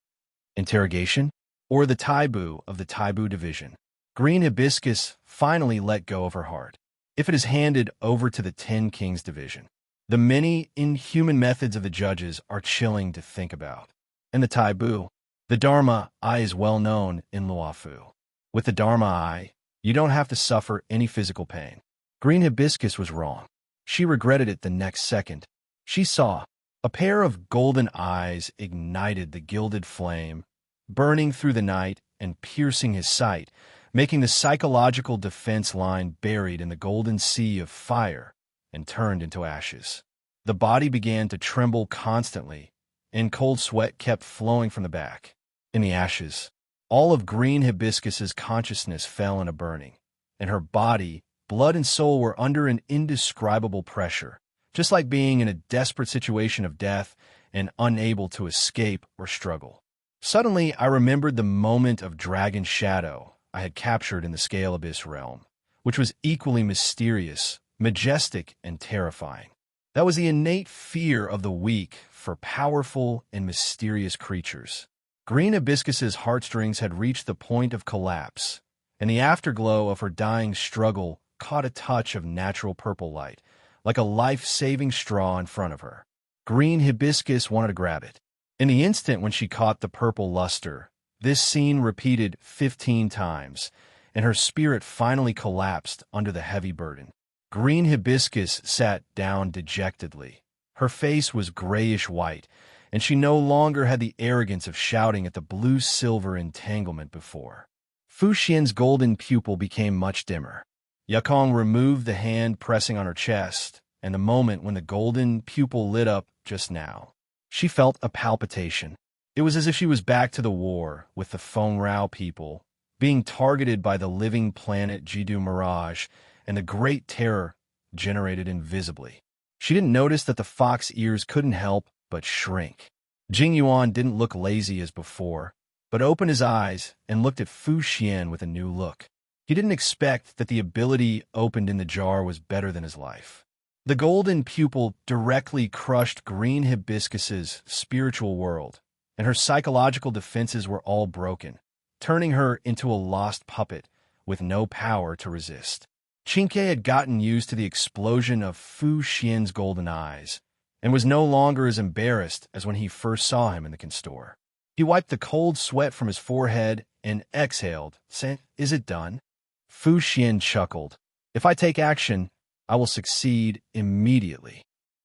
Interrogation? Or the Taibu of the Taibu division? Green Hibiscus finally let go of her heart. If it is handed over to the 10 Kings division, the many inhuman methods of the judges are chilling to think about. And the Taibu, the Dharma eye is well known in Luofu. With the Dharma eye, you don't have to suffer any physical pain. Green Hibiscus was wrong. She regretted it the next second. She saw a pair of golden eyes ignited the gilded flame, burning through the night and piercing his sight, making the psychological defense line buried in the golden sea of fire and turned into ashes. The body began to tremble constantly, and cold sweat kept flowing from the back. In the ashes, all of Green Hibiscus's consciousness fell in a burning, and her body, blood and soul were under an indescribable pressure, just like being in a desperate situation of death and unable to escape or struggle. Suddenly, I remembered the moment of Dragon Shadow I had captured in the Scale Abyss realm, which was equally mysterious, majestic, and terrifying. That was the innate fear of the weak for powerful and mysterious creatures. Green Hibiscus's heartstrings had reached the point of collapse, and the afterglow of her dying struggle caught a touch of natural purple light, like a life-saving straw in front of her. Green Hibiscus wanted to grab it. In the instant when she caught the purple luster, this scene repeated 15 times, and her spirit finally collapsed under the heavy burden. Green Hibiscus sat down dejectedly. Her face was grayish-white, and she no longer had the arrogance of shouting at the blue-silver entanglement before. Fu Xian's golden pupil became much dimmer. Yukong removed the hand pressing on her chest, and the moment when the golden pupil lit up just now, she felt a palpitation. It was as if she was back to the war with the Feng Rao people, being targeted by the living planet Jidu Mirage and the great terror generated invisibly. She didn't notice that the fox ears couldn't help but shrink. Jing Yuan didn't look lazy as before, but opened his eyes and looked at Fu Xian with a new look. He didn't expect that the ability opened in the jar was better than his life. The golden pupil directly crushed green hibiscus's spiritual world, and her psychological defenses were all broken, turning her into a lost puppet with no power to resist. Qingke had gotten used to the explosion of Fu Xian's golden eyes, and was no longer as embarrassed as when he first saw him in the store. He wiped the cold sweat from his forehead and exhaled, saying, "Is it done?" Fu Xian chuckled. "If I take action, I will succeed immediately."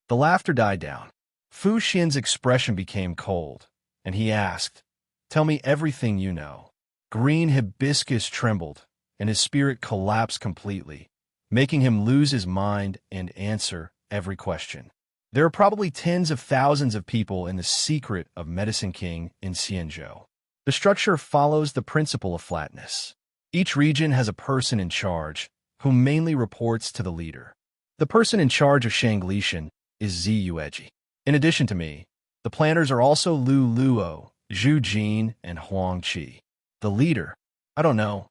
The laughter died down. Fu Xian's expression became cold, and he asked, "Tell me everything you know." Green hibiscus trembled, and his spirit collapsed completely, making him lose his mind and answer every question. There are probably tens of thousands of people in the secret of Medicine King in Xianzhou. The structure follows the principle of flatness. Each region has a person in charge, who mainly reports to the leader. The person in charge of Shanglishan is Zi Yueji. In addition to me, the planners are also Lu Luo, Zhu Jin, and Huang Qi. The leader? I don't know.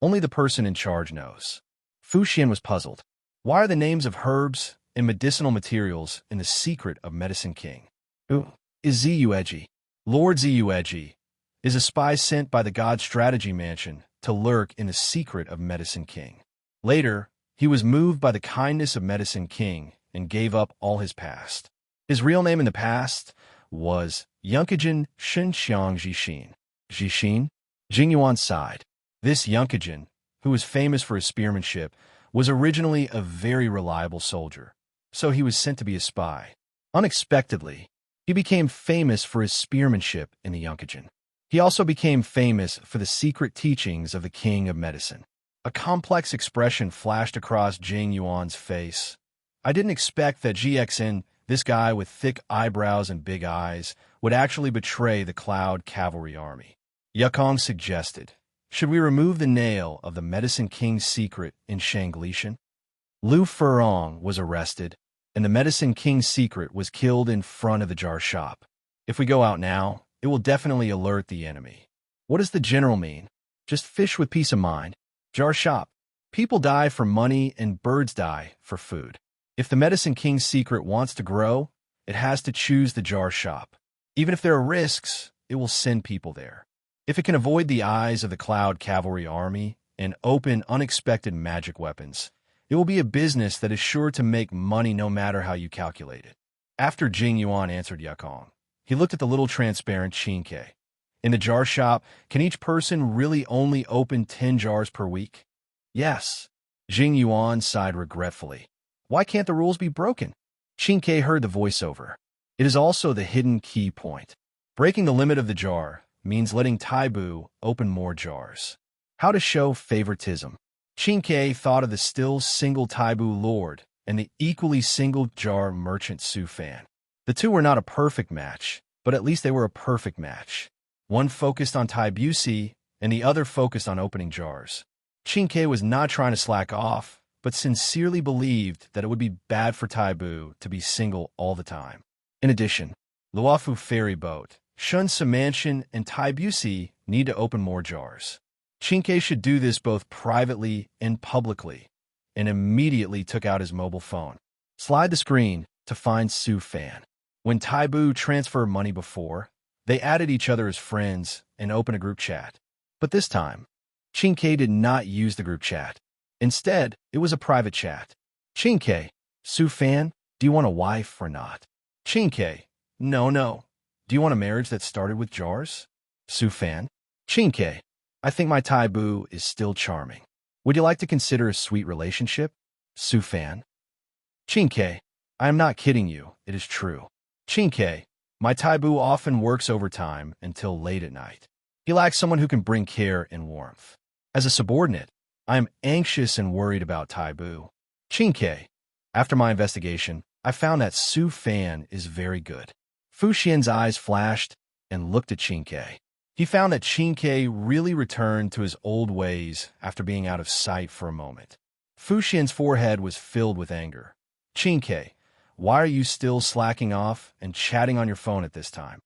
Only the person in charge knows. Fu Xian was puzzled. Why are the names of herbs and medicinal materials in the secret of Medicine King? Who is Zi Yueji? Lord Zi Yueji is a spy sent by the God Strategy Mansion to lurk in the secret of Medicine King. Later, he was moved by the kindness of Medicine King and gave up all his past. His real name in the past was Yunkajin Shinxiang Jixin. Jixin? Jing Yuan sighed. This Yunkajin, who was famous for his spearmanship, was originally a very reliable soldier, so he was sent to be a spy. Unexpectedly, he became famous for his spearmanship in the Yunkajin. He also became famous for the secret teachings of the King of Medicine. A complex expression flashed across Jing Yuan's face. I didn't expect that GXN, this guy with thick eyebrows and big eyes, would actually betray the Cloud Cavalry Army. Yukong suggested, should we remove the nail of the Medicine King's secret in Shanglishan? Lu Furong was arrested, and the Medicine King's secret was killed in front of the jar shop. If we go out now, it will definitely alert the enemy. What does the general mean? Just fish with peace of mind. Jar shop. People die for money and birds die for food. If the Medicine King's secret wants to grow, it has to choose the jar shop. Even if there are risks, it will send people there. If it can avoid the eyes of the Cloud Cavalry Army and open unexpected magic weapons, it will be a business that is sure to make money no matter how you calculate it. After Jing Yuan answered Yukong, he looked at the little transparent Qingke. In the jar shop, can each person really only open 10 jars per week? Yes. Jing Yuan sighed regretfully. Why can't the rules be broken? Qingke heard the voiceover. It is also the hidden key point. Breaking the limit of the jar means letting Taibu open more jars. How to show favoritism. Qingke thought of the still single Taibu lord and the equally single jar merchant Su Fan. The two were not a perfect match, but at least they were a perfect match. One focused on Taibusi, and the other focused on opening jars. Qingke was not trying to slack off, but sincerely believed that it would be bad for Taibu to be single all the time. In addition, Luofu ferry boat, Shunsa mansion, and Taibusi need to open more jars. Qingke should do this both privately and publicly, and immediately took out his mobile phone. Slide the screen to find Su Fan. When Taibu transferred money before, they added each other as friends and opened a group chat. But this time, Qingke did not use the group chat. Instead, it was a private chat. Qingke, Su Fan, do you want a wife or not? Qingke, no. Do you want a marriage that started with jars? Su Fan, Qingke, I think my Taibu is still charming. Would you like to consider a sweet relationship? Su Fan, Qingke, I am not kidding you, it is true. Qingke, my Taibu often works overtime until late at night. He lacks someone who can bring care and warmth. As a subordinate, I am anxious and worried about Taibu. Qingke, after my investigation, I found that Su Fan is very good. Fu Xian's eyes flashed and looked at Qingke. He found that Qingke really returned to his old ways after being out of sight for a moment. Fu Xian's forehead was filled with anger. Chinke, why are you still slacking off and chatting on your phone at this time?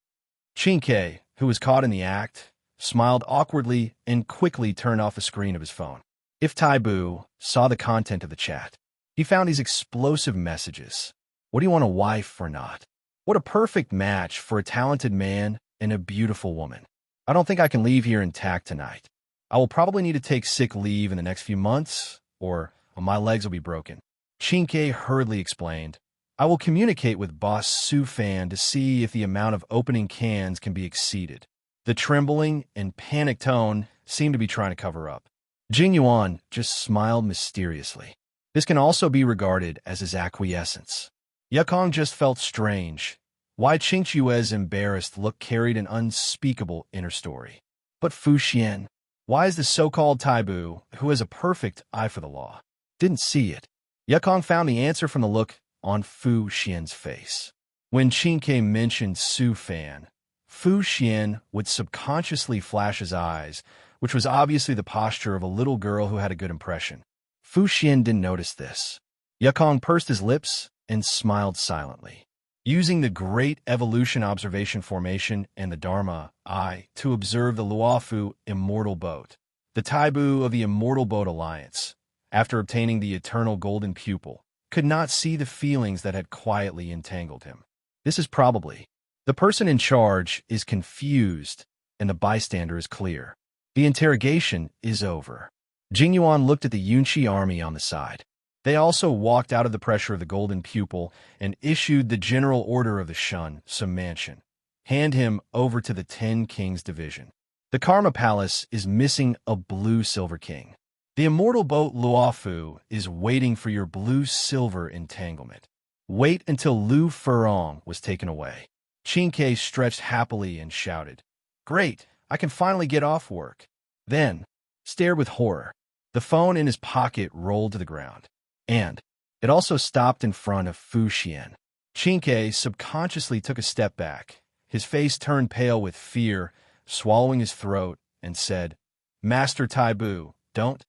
Chinke, who was caught in the act, smiled awkwardly and quickly turned off the screen of his phone. If Taibu saw the content of the chat, he found these explosive messages. What do you want, a wife or not? What a perfect match for a talented man and a beautiful woman. I don't think I can leave here intact tonight. I will probably need to take sick leave in the next few months, or my legs will be broken. Chinke hurriedly explained, I will communicate with Boss Su Fan to see if the amount of opening cans can be exceeded. The trembling and panic tone seemed to be trying to cover up. Jing Yuan just smiled mysteriously. This can also be regarded as his acquiescence. Yukong just felt strange. Why Qing Chue's embarrassed look carried an unspeakable inner story. But Fu Xian, why is the so-called Taibu, who has a perfect eye for the law, didn't see it? Yukong found the answer from the look on Fu Xian's face. When Qingke mentioned Su Fan, Fu Xian would subconsciously flash his eyes, which was obviously the posture of a little girl who had a good impression. Fu Xian didn't notice this. Yukong pursed his lips and smiled silently. Using the Great Evolution Observation Formation and the Dharma Eye to observe the Luofu Immortal Boat, the Taibu of the Immortal Boat Alliance, after obtaining the Eternal Golden Pupil, could not see the feelings that had quietly entangled him. This is probably. The person in charge is confused, and the bystander is clear. The interrogation is over. Jing Yuan looked at the Yunqi army on the side. They also walked out of the pressure of the Golden Pupil and issued the General Order of the Shun, some mansion. Hand him over to the 10 Kings Division. The Karma Palace is missing a blue-silver king. The immortal boat Luofu is waiting for your blue-silver entanglement. Wait until Lu Furong was taken away. Qingke stretched happily and shouted, Great, I can finally get off work. Then, stared with horror. The phone in his pocket rolled to the ground. And it also stopped in front of Fu Xian. Qingke subconsciously took a step back. His face turned pale with fear, swallowing his throat, and said, Master Taibu, don't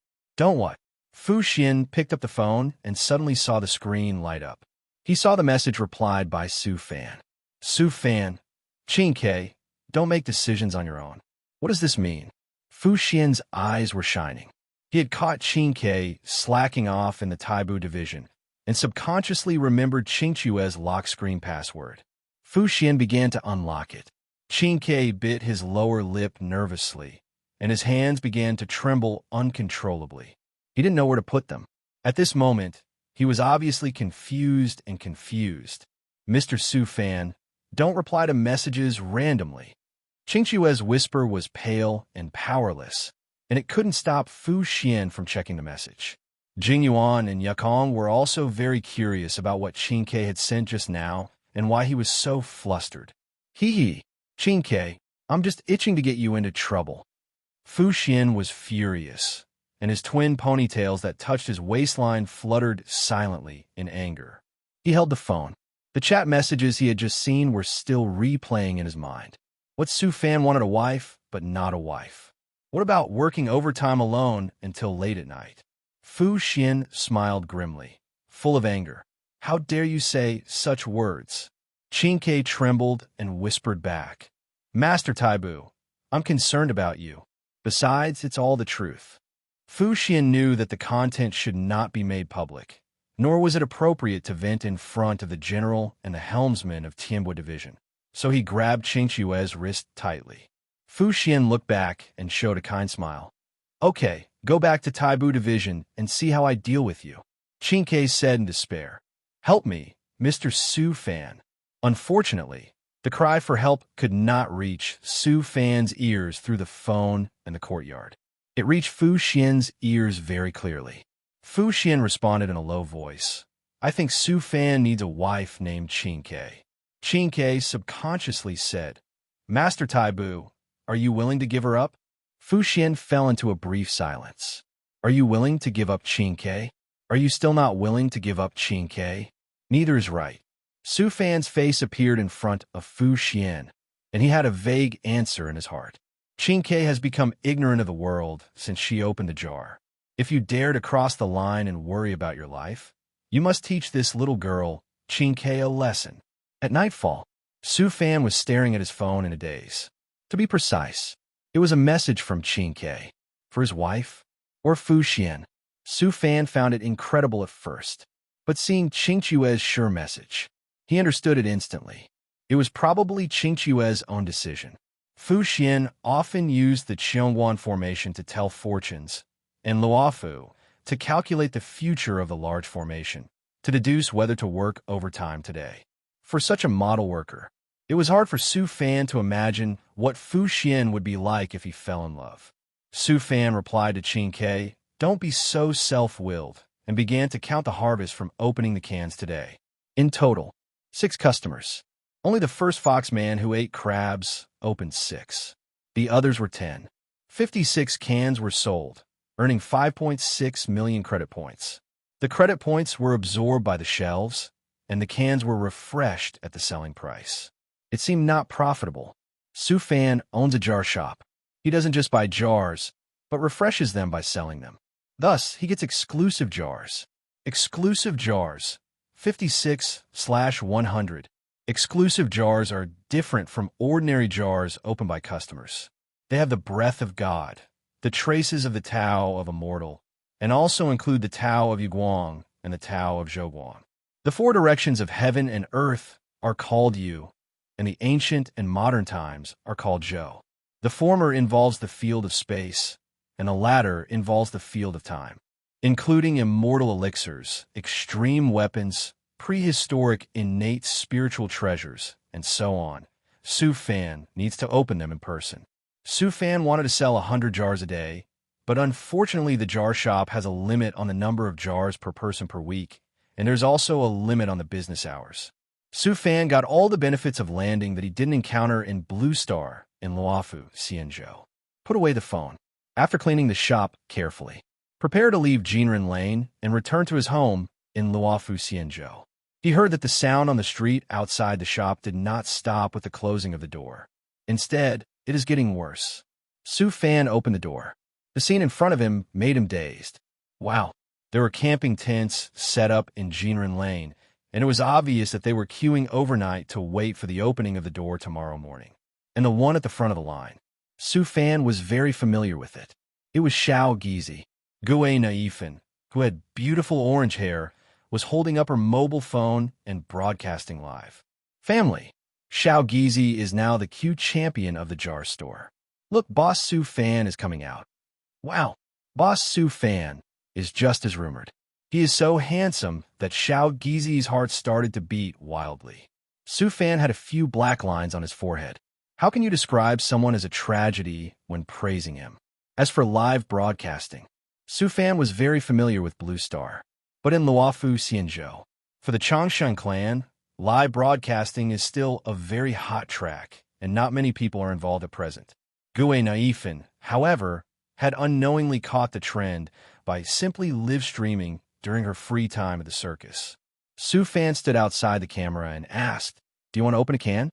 what? Fu Xian picked up the phone and suddenly saw the screen light up. He saw the message replied by Su Fan. Su Fan, Qingke, don't make decisions on your own. What does this mean? Fu Xian's eyes were shining. He had caught Qingke slacking off in the Taibu division and subconsciously remembered Qingchue's lock screen password. Fu Xian began to unlock it. Qingke bit his lower lip nervously, and his hands began to tremble uncontrollably. He didn't know where to put them. At this moment, he was obviously confused. Mr. Su Fan, don't reply to messages randomly. Qingchue's whisper was pale and powerless, and it couldn't stop Fu Xian from checking the message. Jing Yuan and Yukong were also very curious about what Qingke had sent just now and why he was so flustered. Hee, Qingke, I'm just itching to get you into trouble. Fu Xian was furious, and his twin ponytails that touched his waistline fluttered silently in anger. He held the phone. The chat messages he had just seen were still replaying in his mind. What Su Fan wanted, a wife, but not a wife. What about working overtime alone until late at night? Fu Xian smiled grimly, full of anger. How dare you say such words? Qingke trembled and whispered back, Master Taibu, I'm concerned about you. Besides, it's all the truth. Fu Xian knew that the content should not be made public, nor was it appropriate to vent in front of the general and the helmsman of Tianbo Division, so he grabbed Qingchue's wrist tightly. Fu Xian looked back and showed a kind smile. Okay, go back to Taibu Division and see how I deal with you. Qingke said in despair. Help me, Mr. Su Fan. Unfortunately, the cry for help could not reach Su Fan's ears through the phone and the courtyard. It reached Fu Xian's ears very clearly. Fu Xian responded in a low voice. I think Su Fan needs a wife named Qingke. Qingke subconsciously said, Master Taibu, are you willing to give her up? Fu Xian fell into a brief silence. Are you willing to give up Qingke? Are you still not willing to give up Qingke? Neither is right. Su Fan's face appeared in front of Fu Xian, and he had a vague answer in his heart. Qingke has become ignorant of the world since she opened the jar. If you dare to cross the line and worry about your life, You must teach this little girl, Chinke, a lesson. At nightfall, Su Fan was staring at his phone in a daze. To be precise, it was a message from Chinke. For his wife? Or Fu Xian? Su Fan found it incredible at first, but seeing Qingque's sure message, he understood it instantly. It was probably Qingque's own decision. Fu Xian often used the Qiongguan formation to tell fortunes, and Luofu to calculate the future of the large formation, to deduce whether to work overtime today. For such a model worker, it was hard for Su Fan to imagine what Fu Xian would be like if he fell in love. Su Fan replied to Qingke, "Don't be so self-willed," and began to count the harvest from opening the cans today. In total, 6 customers. Only the first foxman who ate crabs opened 6. The others were 10. 56 cans were sold, earning 5.6 million credit points. The credit points were absorbed by the shelves, and the cans were refreshed at the selling price. It seemed not profitable. Su Fan owns a jar shop. He doesn't just buy jars, but refreshes them by selling them. Thus, he gets exclusive jars. Exclusive jars, 56/100. Exclusive jars are different from ordinary jars opened by customers. They have the breath of God, the traces of the Tao of a mortal, and also include the Tao of Yuguang and the Tao of Zhouguang. The 4 directions of heaven and earth are called Yu, and the ancient and modern times are called Zhou. The former involves the field of space, and the latter involves the field of time, including immortal elixirs, extreme weapons, prehistoric innate spiritual treasures, and so on. Su Fan needs to open them in person. Su Fan wanted to sell 100 jars a day, but unfortunately the jar shop has a limit on the number of jars per person per week, and there's also a limit on the business hours. Su Fan got all the benefits of landing that he didn't encounter in Blue Star in Luofu, Xianzhou. Put away the phone. After cleaning the shop carefully, prepare to leave Jinren Lane and return to his home in Luofu, Xianzhou. He heard that the sound on the street outside the shop did not stop with the closing of the door. Instead, it is getting worse. Su Fan opened the door. The scene in front of him made him dazed. Wow, there were camping tents set up in Jinren Lane, and it was obvious that they were queuing overnight to wait for the opening of the door tomorrow morning. And the one at the front of the line, Su Fan was very familiar with it. It was Xiao Gizi, Gue Naifan, who had beautiful orange hair, was holding up her mobile phone and broadcasting live. Family, Xiao Gizi is now the cute champion of the jar store. Look, Boss Su Fan is coming out. Wow, Boss Su Fan is just as rumored. He is so handsome that Xiao Gizi's heart started to beat wildly. Su Fan had a few black lines on his forehead. How can you describe someone as a tragedy when praising him? As for live broadcasting, Su Fan was very familiar with Blue Star, but in Luofu, Xianzhou, for the Changshan clan, live broadcasting is still a very hot track, and not many people are involved at present. Gue Naifan, however, had unknowingly caught the trend by simply live streaming during her free time at the circus. Su Fan stood outside the camera and asked, "Do you want to open a can?"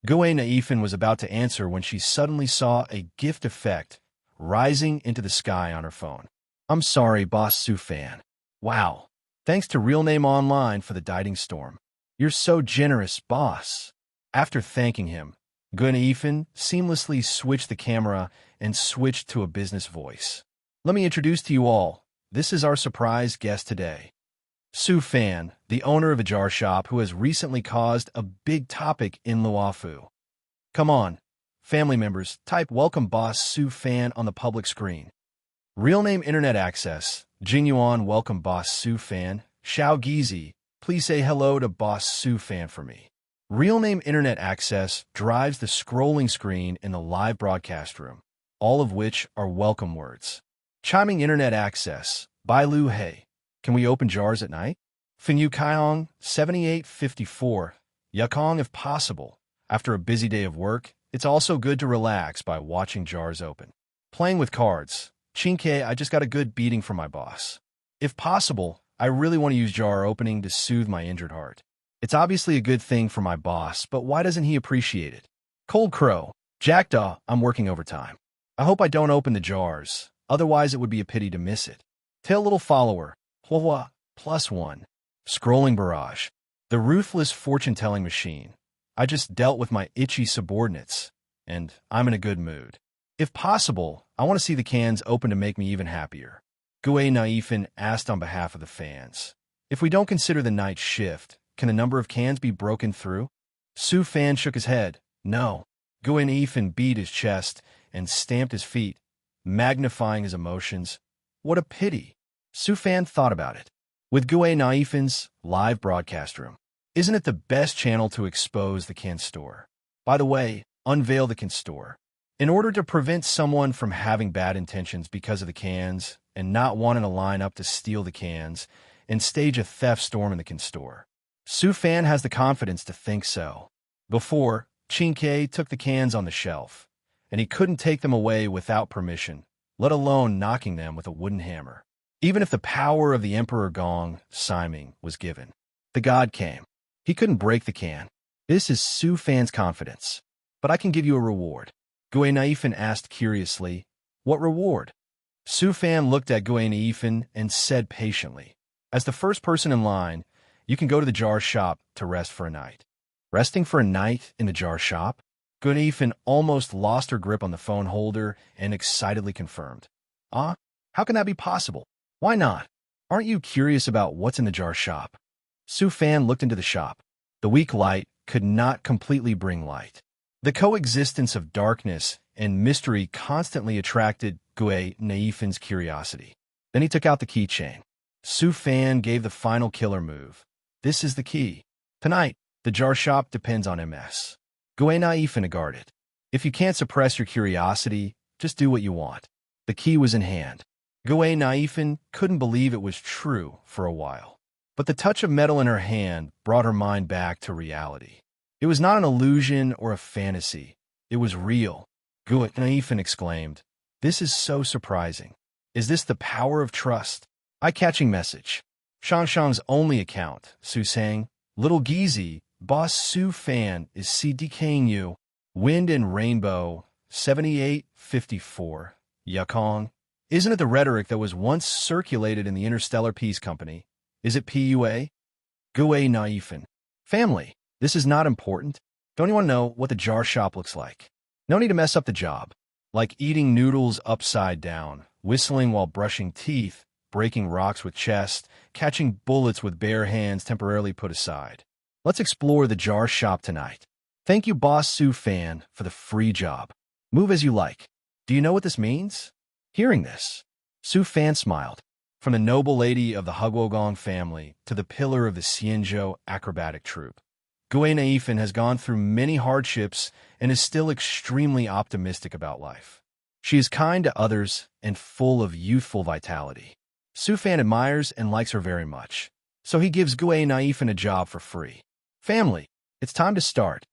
Gue Naifan was about to answer when she suddenly saw a gift effect rising into the sky on her phone. "I'm sorry, Boss Su Fan. Wow. Thanks to Real Name Online for the Dieting Storm. You're so generous, boss." After thanking him, Gue Naifan seamlessly switched the camera and switched to a business voice. "Let me introduce to you all. This is our surprise guest today. Su Fan, the owner of a jar shop who has recently caused a big topic in Luofu. Come on, family members, type welcome Boss Su Fan on the public screen. Real name internet access, Jinyuan welcome Boss Su Fan. Xiao Gizi, please say hello to Boss Su Fan for me." Real name internet access drives the scrolling screen in the live broadcast room, all of which are welcome words. Chiming internet access, Bai Lu Hei. Can we open jars at night? Finyu Kaiong, 7854. Yakong if possible. After a busy day of work, it's also good to relax by watching jars open. Playing with cards. Chinke, I just got a good beating from my boss. If possible, I really want to use jar opening to soothe my injured heart. It's obviously a good thing for my boss, but why doesn't he appreciate it? Cold Crow. Jackdaw, I'm working overtime. I hope I don't open the jars, otherwise it would be a pity to miss it. Tail Little Follower. Hua +1. Scrolling barrage. The ruthless fortune-telling machine. I just dealt with my itchy subordinates, and I'm in a good mood. If possible, I want to see the cans open to make me even happier. Gue Naifin asked on behalf of the fans. If we don't consider the night shift, can the number of cans be broken through? Su Fan shook his head. No. Gue Naifin beat his chest and stamped his feet, magnifying his emotions. What a pity. Su Fan thought about it. With Gue Naifin's live broadcast room, isn't it the best channel to expose the can store? By the way, unveil the can store. In order to prevent someone from having bad intentions because of the cans and not wanting to line up to steal the cans and stage a theft storm in the can store. Su Fan has the confidence to think so. Before, Qin took the cans on the shelf, and he couldn't take them away without permission, let alone knocking them with a wooden hammer. Even if the power of the Emperor Gong, Siming, was given. The god came. He couldn't break the can. This is Su Fan's confidence. But I can give you a reward. Gue Naifin asked curiously, what reward? Su Fan looked at Gue Naifin and said patiently, as the first person in line, you can go to the jar shop to rest for a night. Resting for a night in the jar shop? Gue Naifin almost lost her grip on the phone holder and excitedly confirmed. How can that be possible? Why not? Aren't you curious about what's in the jar shop? Su Fan looked into the shop. The weak light could not completely bring light. The coexistence of darkness and mystery constantly attracted Gue Naifin's curiosity. Then he took out the keychain. Su Fan gave the final killer move. This is the key. Tonight, the jar shop depends on MS. Gue Naifin guarded. If you can't suppress your curiosity, just do what you want. The key was in hand. Gue Naifin couldn't believe it was true for a while. But the touch of metal in her hand brought her mind back to reality. It was not an illusion or a fantasy. It was real. Gue Naifin exclaimed, this is so surprising. Is this the power of trust? Eye-catching message. Shangshang's only account, Su Sang. Little Geezy, Boss Su Fan is CDKing you. Wind and Rainbow, 7854. Yakong. Isn't it the rhetoric that was once circulated in the Interstellar Peace Company? Is it PUA? Gue Naifin. Family, this is not important. Don't you want to know what the jar shop looks like? No need to mess up the job. Like eating noodles upside down, whistling while brushing teeth, breaking rocks with chest, catching bullets with bare hands temporarily put aside. Let's explore the jar shop tonight. Thank you, Boss Su Fan, for the free job. Move as you like. Do you know what this means? Hearing this, Su Fan smiled. From the noble lady of the Huguogong family to the pillar of the Xianzhou acrobatic troupe, Gue Naifin has gone through many hardships and is still extremely optimistic about life. She is kind to others and full of youthful vitality. Su Fan admires and likes her very much, so he gives Gue Naifin a job for free. Family, it's time to start.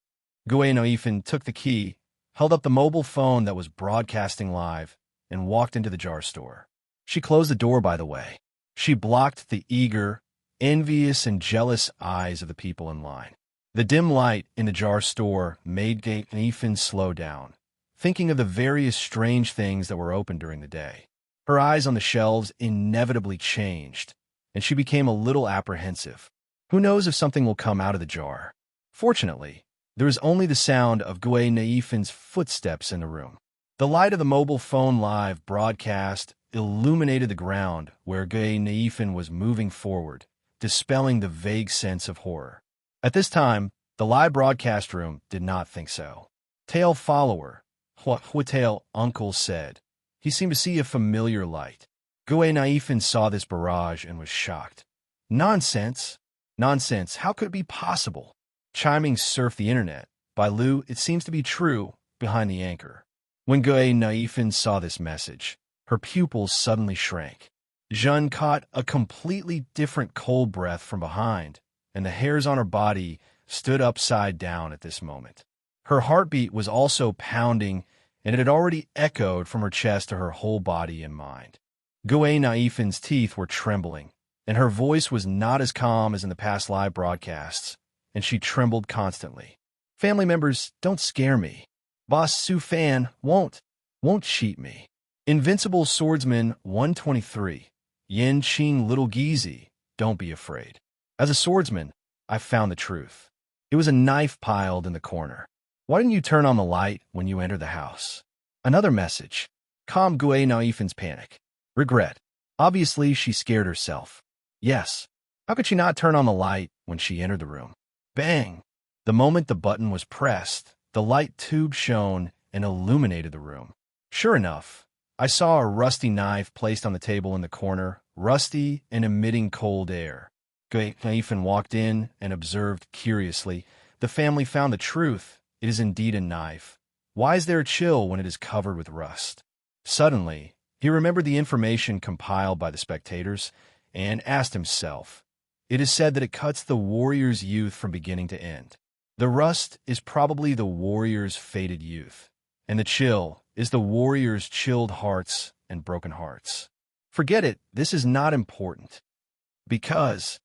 Gue Naifin took the key, held up the mobile phone that was broadcasting live, and walked into the jar store. She closed the door, by the way. She blocked the eager, envious, and jealous eyes of the people in line. The dim light in the jar store made Gue Naifin slow down, thinking of the various strange things that were open during the day. Her eyes on the shelves inevitably changed, and she became a little apprehensive. Who knows if something will come out of the jar? Fortunately, there was only the sound of Gue Naifin's footsteps in the room. The light of the mobile phone live broadcast illuminated the ground where Gue Naifin was moving forward, dispelling the vague sense of horror. At this time, the live broadcast room did not think so. Tail follower, Huatail uncle said. He seemed to see a familiar light. Gue Naifin saw this barrage and was shocked. Nonsense! Nonsense, how could it be possible? Chiming surfed the internet. By Lu, it seems to be true, behind the anchor. When Gue Naifin saw this message, her pupils suddenly shrank. Zhen caught a completely different cold breath from behind, and the hairs on her body stood upside down at this moment. Her heartbeat was also pounding, and it had already echoed from her chest to her whole body and mind. Gue Naifin's teeth were trembling, and her voice was not as calm as in the past live broadcasts, and she trembled constantly. Family members, don't scare me. Boss Su Fan won't cheat me. Invincible Swordsman 123. Yen Qing Little Geezy, don't be afraid. As a swordsman, I found the truth. It was a knife piled in the corner. Why didn't you turn on the light when you entered the house? Another message. Calm Gue Naifen's panic. Regret. Obviously, she scared herself. Yes. How could she not turn on the light when she entered the room? Bang! The moment the button was pressed, the light tube shone and illuminated the room. Sure enough, I saw a rusty knife placed on the table in the corner, rusty and emitting cold air. Gue Naifen walked in and observed curiously. The family found the truth. It is indeed a knife. Why is there a chill when it is covered with rust? Suddenly, he remembered the information compiled by the spectators and asked himself. It is said that it cuts the warrior's youth from beginning to end. The rust is probably the warrior's faded youth, and the chill is the warrior's chilled hearts and broken hearts. Forget it, this is not important. Because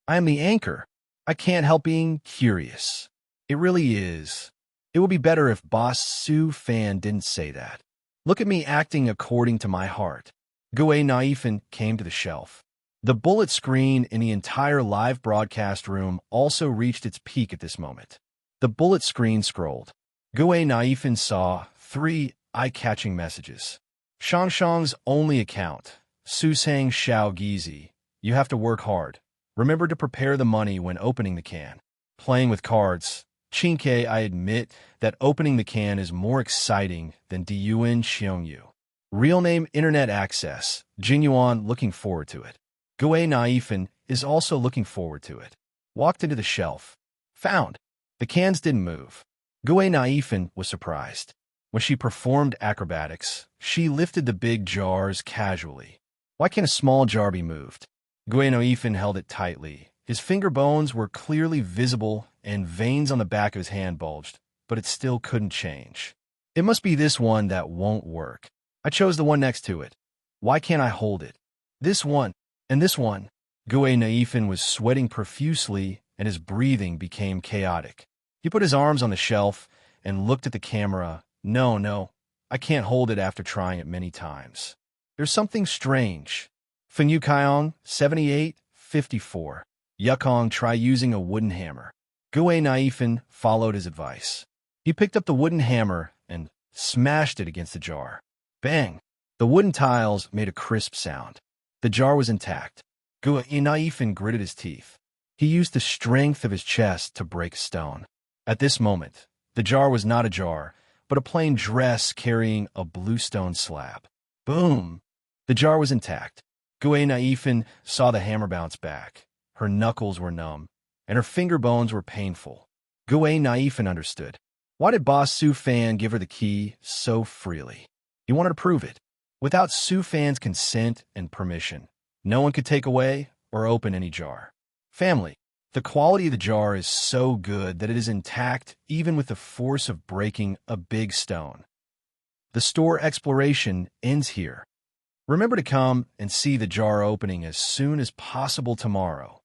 I am the anchor. I can't help being curious. It really is. It would be better if Boss Su Fan didn't say that. Look at me acting according to my heart. Gue Naifen came to the shelf. The bullet screen in the entire live broadcast room also reached its peak at this moment. The bullet screen scrolled. Gue Naifen saw 3 eye-catching messages. Shangshang's only account. Susang Xiao Gizi. You have to work hard. Remember to prepare the money when opening the can. Playing with cards. Chinke, I admit that opening the can is more exciting than Diyuan Xiongyu. Real name Internet Access. Jinyuan looking forward to it. Gue Naifen is also looking forward to it. Walked into the shelf. Found. The cans didn't move. Gue Naifen was surprised. When she performed acrobatics, she lifted the big jars casually. Why can't a small jar be moved? Gue Naifen held it tightly. His finger bones were clearly visible and veins on the back of his hand bulged, but it still couldn't change. It must be this one that won't work. I chose the one next to it. Why can't I hold it? This one, and this one. Gue Naifen was sweating profusely and his breathing became chaotic. He put his arms on the shelf and looked at the camera. No, I can't hold it after trying it many times. There's something strange. Fengyu Kaiong, 7854. Yukong, try using a wooden hammer. Gue Naifen followed his advice. He picked up the wooden hammer and smashed it against the jar. Bang! The wooden tiles made a crisp sound. The jar was intact. Gue Naifen gritted his teeth. He used the strength of his chest to break stone. At this moment, the jar was not a jar, but a plain dress carrying a bluestone slab. Boom! The jar was intact. Gue Naifen saw the hammer bounce back. Her knuckles were numb, and her finger bones were painful. Gue Naifen understood. Why did Boss Su Fan give her the key so freely? He wanted to prove it. Without Su Fan's consent and permission, no one could take away or open any jar. Family. The quality of the jar is so good that it is intact even with the force of breaking a big stone. The store exploration ends here. Remember to come and see the jar opening as soon as possible tomorrow.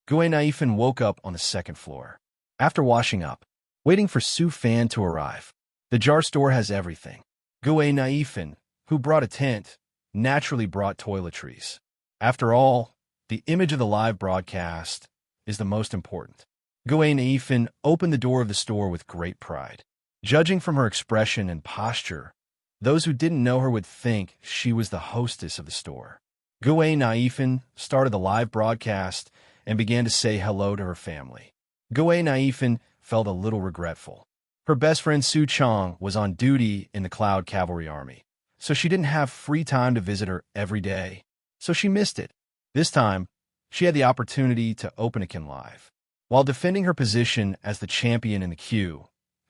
Gue Naifen woke up on the second floor. After washing up, waiting for Su Fan to arrive. The jar store has everything. Gue Naifen, who brought a tent, naturally brought toiletries. After all, the image of the live broadcast is the most important. Gue Naifen opened the door of the store with great pride. Judging from her expression and posture, those who didn't know her would think she was the hostess of the store. Gue Naifen started the live broadcast and began to say hello to her family. Gue Naifen felt a little regretful. Her best friend Su Chong was on duty in the Cloud Cavalry Army, so she didn't have free time to visit her every day, so she missed it. This time, she had the opportunity to open a can live. While defending her position as the champion in the queue,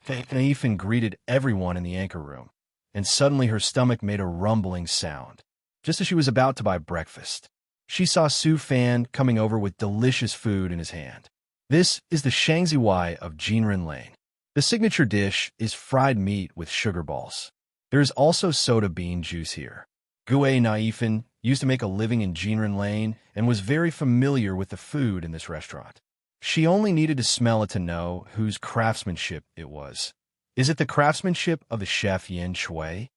Naifen greeted everyone in the anchor room, and suddenly her stomach made a rumbling sound. Just as she was about to buy breakfast, she saw Su Fan coming over with delicious food in his hand. This is the Shangzi Wai of Jinren Lane. The signature dish is fried meat with sugar balls. There is also soda bean juice here. Gue Naifen used to make a living in Jinren Lane and was very familiar with the food in this restaurant. She only needed to smell it to know whose craftsmanship it was. Is it the craftsmanship of the chef Yin Shui?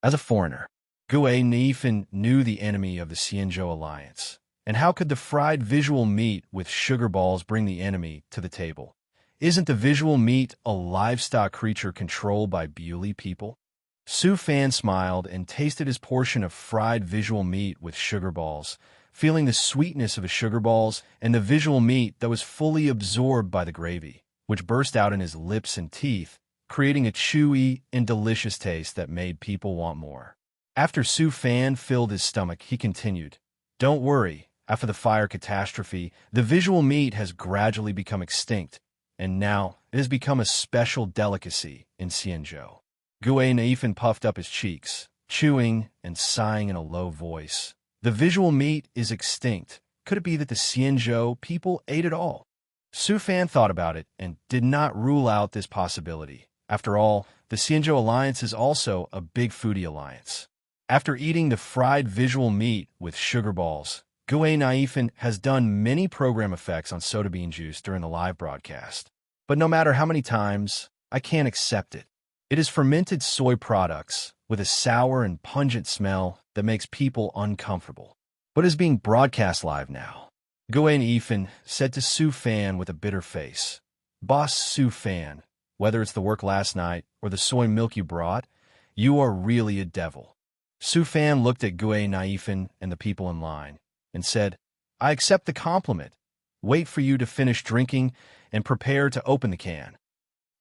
As a foreigner, Gue Naifen knew the enemy of the Xianzhou alliance. And how could the fried visual meat with sugar balls bring the enemy to the table? Isn't the visual meat a livestock creature controlled by Bewley people? Su Fan smiled and tasted his portion of fried visual meat with sugar balls, feeling the sweetness of the sugar balls and the visual meat that was fully absorbed by the gravy, which burst out in his lips and teeth, creating a chewy and delicious taste that made people want more. After Su Fan filled his stomach, he continued, "Don't worry, after the fire catastrophe, the visual meat has gradually become extinct, and now it has become a special delicacy in Xianzhou." Gue Naifan puffed up his cheeks, chewing and sighing in a low voice. The visual meat is extinct. Could it be that the Xianzhou people ate it all? Su Fan thought about it and did not rule out this possibility. After all, the Xianzhou Alliance is also a big foodie alliance. After eating the fried visual meat with sugar balls, Gue Naifan has done many program effects on soda bean juice during the live broadcast. But no matter how many times, I can't accept it. It is fermented soy products with a sour and pungent smell that makes people uncomfortable. But is being broadcast live now. Gue Naifan said to Su Fan with a bitter face, "Boss Su Fan, whether it's the work last night or the soy milk you brought, you are really a devil." Su Fan looked at Gue Naifan and the people in line and said, "I accept the compliment. Wait for you to finish drinking and prepare to open the can."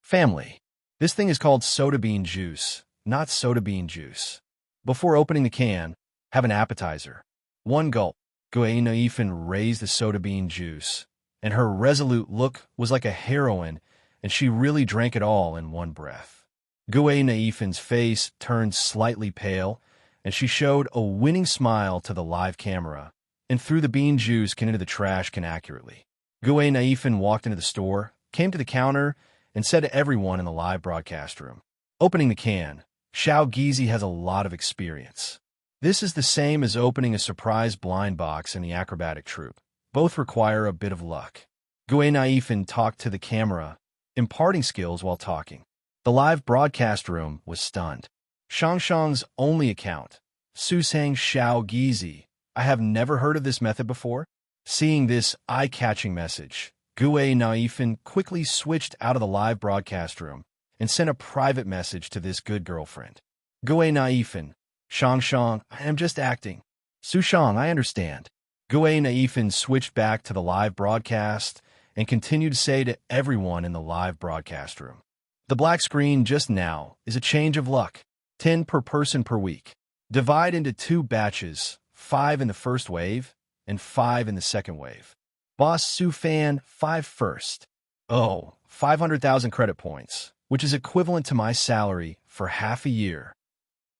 Family. This thing is called soda bean juice, not soda bean juice. Before opening the can, have an appetizer. One gulp. Gue Naifan raised the soda bean juice, and her resolute look was like a heroine, and she really drank it all in one breath. Gue Naifan's face turned slightly pale, and she showed a winning smile to the live camera and threw the bean juice can into the trash can accurately. Gue Naifan walked into the store, came to the counter, and said to everyone in the live broadcast room, "Opening the can. Xiao Gizi has a lot of experience. This is the same as opening a surprise blind box in the acrobatic troupe. Both require a bit of luck." Gue Naifan talked to the camera, imparting skills while talking. The live broadcast room was stunned. Shangshang's only account. Susang Xiao Gizi. I have never heard of this method before. Seeing this eye-catching message, Gue Naifan quickly switched out of the live broadcast room and sent a private message to this good girlfriend. "Gue Naifan, Shangshang, I am just acting. Sushang, I understand." Gue Naifan switched back to the live broadcast and continued to say to everyone in the live broadcast room, "The black screen just now is a change of luck. 10 per person per week. Divide into 2 batches, 5 in the first wave and 5 in the second wave. Boss Su Fan, 5 first. Oh, 500,000 credit points, which is equivalent to my salary for half a year.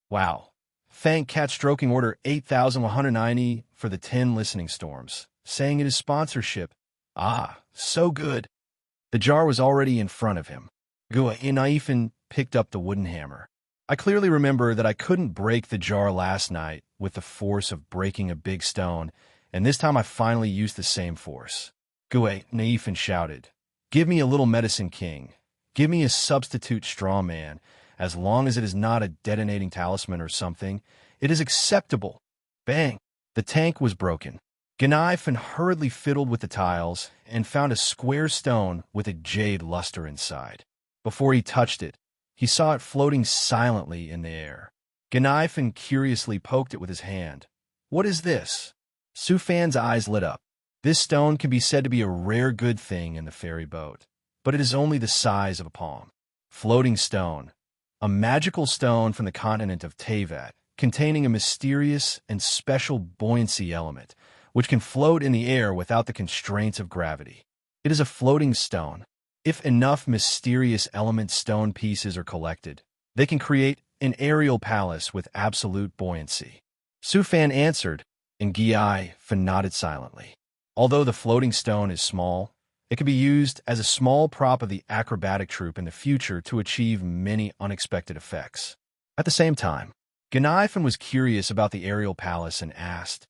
Wow. Thank Cat Stroking Order 8,190 for the 10 listening storms, saying it is sponsorship. Ah, so good." The jar was already in front of him. Gue Naifan picked up the wooden hammer. "I clearly remember that I couldn't break the jar last night with the force of breaking a big stone, and this time I finally used the same force." Gue Naifan shouted, "Give me a little medicine king. Give me a substitute straw man. As long as it is not a detonating talisman or something, it is acceptable." Bang! The tank was broken. Naifan hurriedly fiddled with the tiles and found a square stone with a jade luster inside. Before he touched it, he saw it floating silently in the air. Naifan curiously poked it with his hand. "What is this?" Su Fan's eyes lit up. This stone can be said to be a rare good thing in the ferry boat, but it is only the size of a palm. Floating stone. A magical stone from the continent of Tevat, containing a mysterious and special buoyancy element, which can float in the air without the constraints of gravity. It is a floating stone. If enough mysterious element stone pieces are collected, they can create an aerial palace with absolute buoyancy. Su Fan answered, and Gie nodded silently. Although the floating stone is small, it can be used as a small prop of the acrobatic troupe in the future to achieve many unexpected effects. At the same time, Naifan was curious about the aerial palace and asked,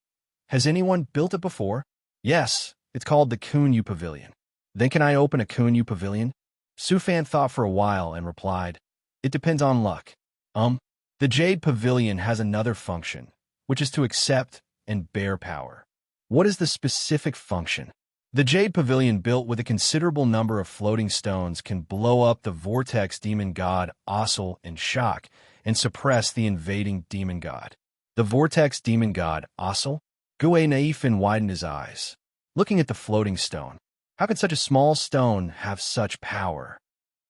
"Has anyone built it before?" "Yes, it's called the Kunyu Pavilion." "Then can I open a Kunyu Pavilion?" Su Fan thought for a while and replied, "It depends on luck." The Jade Pavilion has another function, which is to accept and bear power. What is the specific function? The Jade Pavilion, built with a considerable number of floating stones, can blow up the vortex demon god Osel in shock and suppress the invading demon god. The vortex demon god Osel? Gue Naifin widened his eyes, looking at the floating stone. How could such a small stone have such power?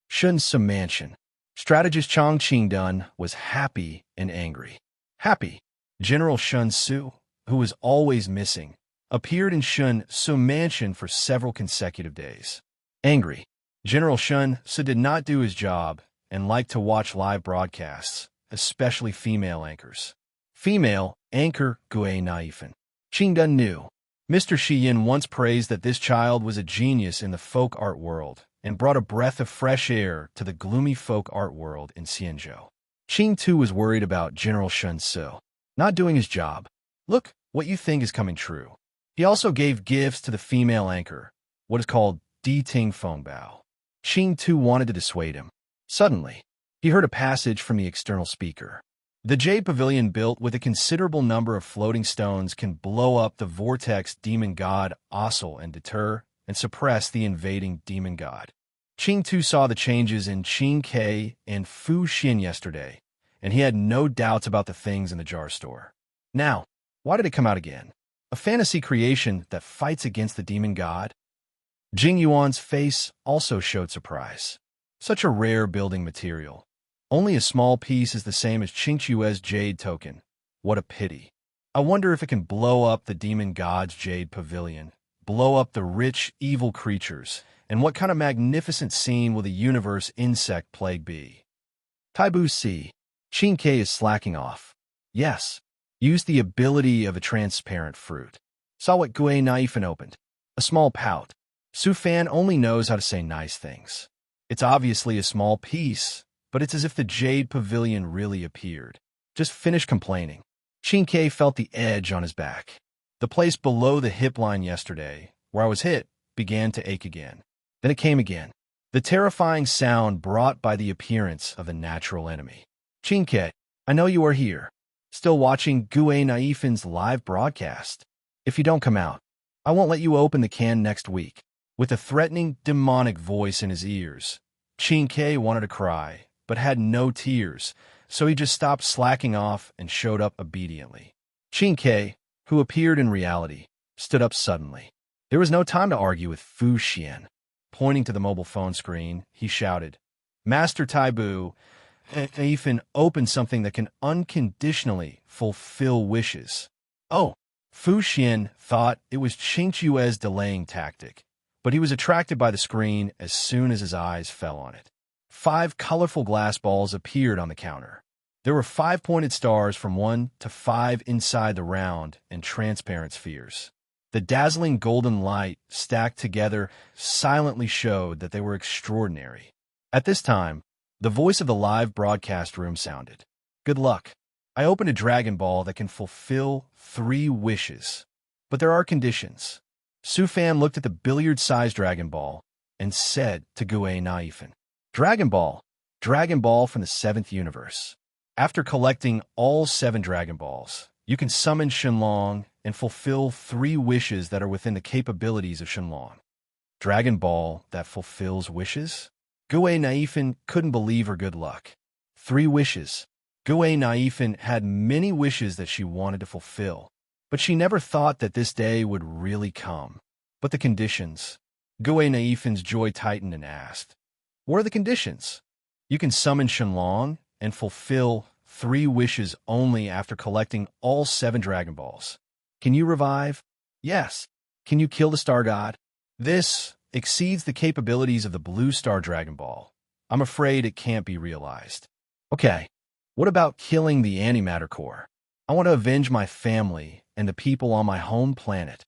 Shun's mansion. Strategist Chang Qingdun was happy and angry. Happy. General Shun Su, who was always missing, appeared in Shun Su mansion for several consecutive days. Angry. General Shun Su did not do his job and liked to watch live broadcasts, especially female anchors. Female anchor Gue Naifin. Qingdun knew. Mr. Shiyin once praised that this child was a genius in the folk art world and brought a breath of fresh air to the gloomy folk art world in Xianzhou. Qing too was worried about General Shun Su not doing his job. Look, what you think is coming true. He also gave gifts to the female anchor, what is called Di Ting Feng Bao. Qing too wanted to dissuade him. Suddenly, he heard a passage from the external speaker. The Jade Pavilion, built with a considerable number of floating stones, can blow up the vortex demon god Osel and deter and suppress the invading demon god. Qing Tu saw the changes in Qing Ke and Fu Xin yesterday, and he had no doubts about the things in the jar store. Now, why did it come out again? A fantasy creation that fights against the demon god? Jing Yuan's face also showed surprise. Such a rare building material. Only a small piece is the same as Qingchue's jade token. What a pity. I wonder if it can blow up the demon god's Jade Pavilion, blow up the rich, evil creatures, and what kind of magnificent scene will the universe insect plague be? Taibu C. Qing Ke is slacking off. Yes. Use the ability of a transparent fruit. Saw what Gue Naifin opened. A small pout. Su Fan only knows how to say nice things. It's obviously a small piece, but it's as if the Jade Pavilion really appeared. Just finish complaining. Qing Ke felt the edge on his back. The place below the hip line yesterday, where I was hit, began to ache again. Then it came again. The terrifying sound brought by the appearance of a natural enemy. Qing Ke, I know you are here. Still watching Gue Naifin's live broadcast. If you don't come out, I won't let you open the can next week. With a threatening, demonic voice in his ears, Qing Ke wanted to cry, but had no tears, so he just stopped slacking off and showed up obediently. Qing Ke, who appeared in reality, stood up suddenly. There was no time to argue with Fu Xian. Pointing to the mobile phone screen, he shouted, Master Taibu, Naifin opened something that can unconditionally fulfill wishes. Oh, Fu Xian thought it was Qingchue's delaying tactic, but he was attracted by the screen as soon as his eyes fell on it. 5 colorful glass balls appeared on the counter. There were 5 pointed stars from 1 to 5 inside the round and transparent spheres. The dazzling golden light stacked together silently showed that they were extraordinary. At this time, the voice of the live broadcast room sounded. Good luck. I opened a Dragon Ball that can fulfill 3 wishes. But there are conditions. Su Fan looked at the billiard-sized Dragon Ball and said to Gue Naifin, Dragon Ball from the 7th universe. After collecting all 7 Dragon Balls, you can summon Shenlong and fulfill 3 wishes that are within the capabilities of Shenlong. Dragon Ball that fulfills wishes? Gue Naifin couldn't believe her good luck. 3 wishes. Gue Naifin had many wishes that she wanted to fulfill, but she never thought that this day would really come. But the conditions? Gue Naifin's joy tightened and asked, What are the conditions? You can summon Shenlong and fulfill 3 wishes only after collecting all 7 Dragon Balls. Can you revive? Yes. Can you kill the Star God? This exceeds the capabilities of the Blue Star Dragon Ball. I'm afraid it can't be realized. Okay, what about killing the antimatter core? I want to avenge my family and the people on my home planet.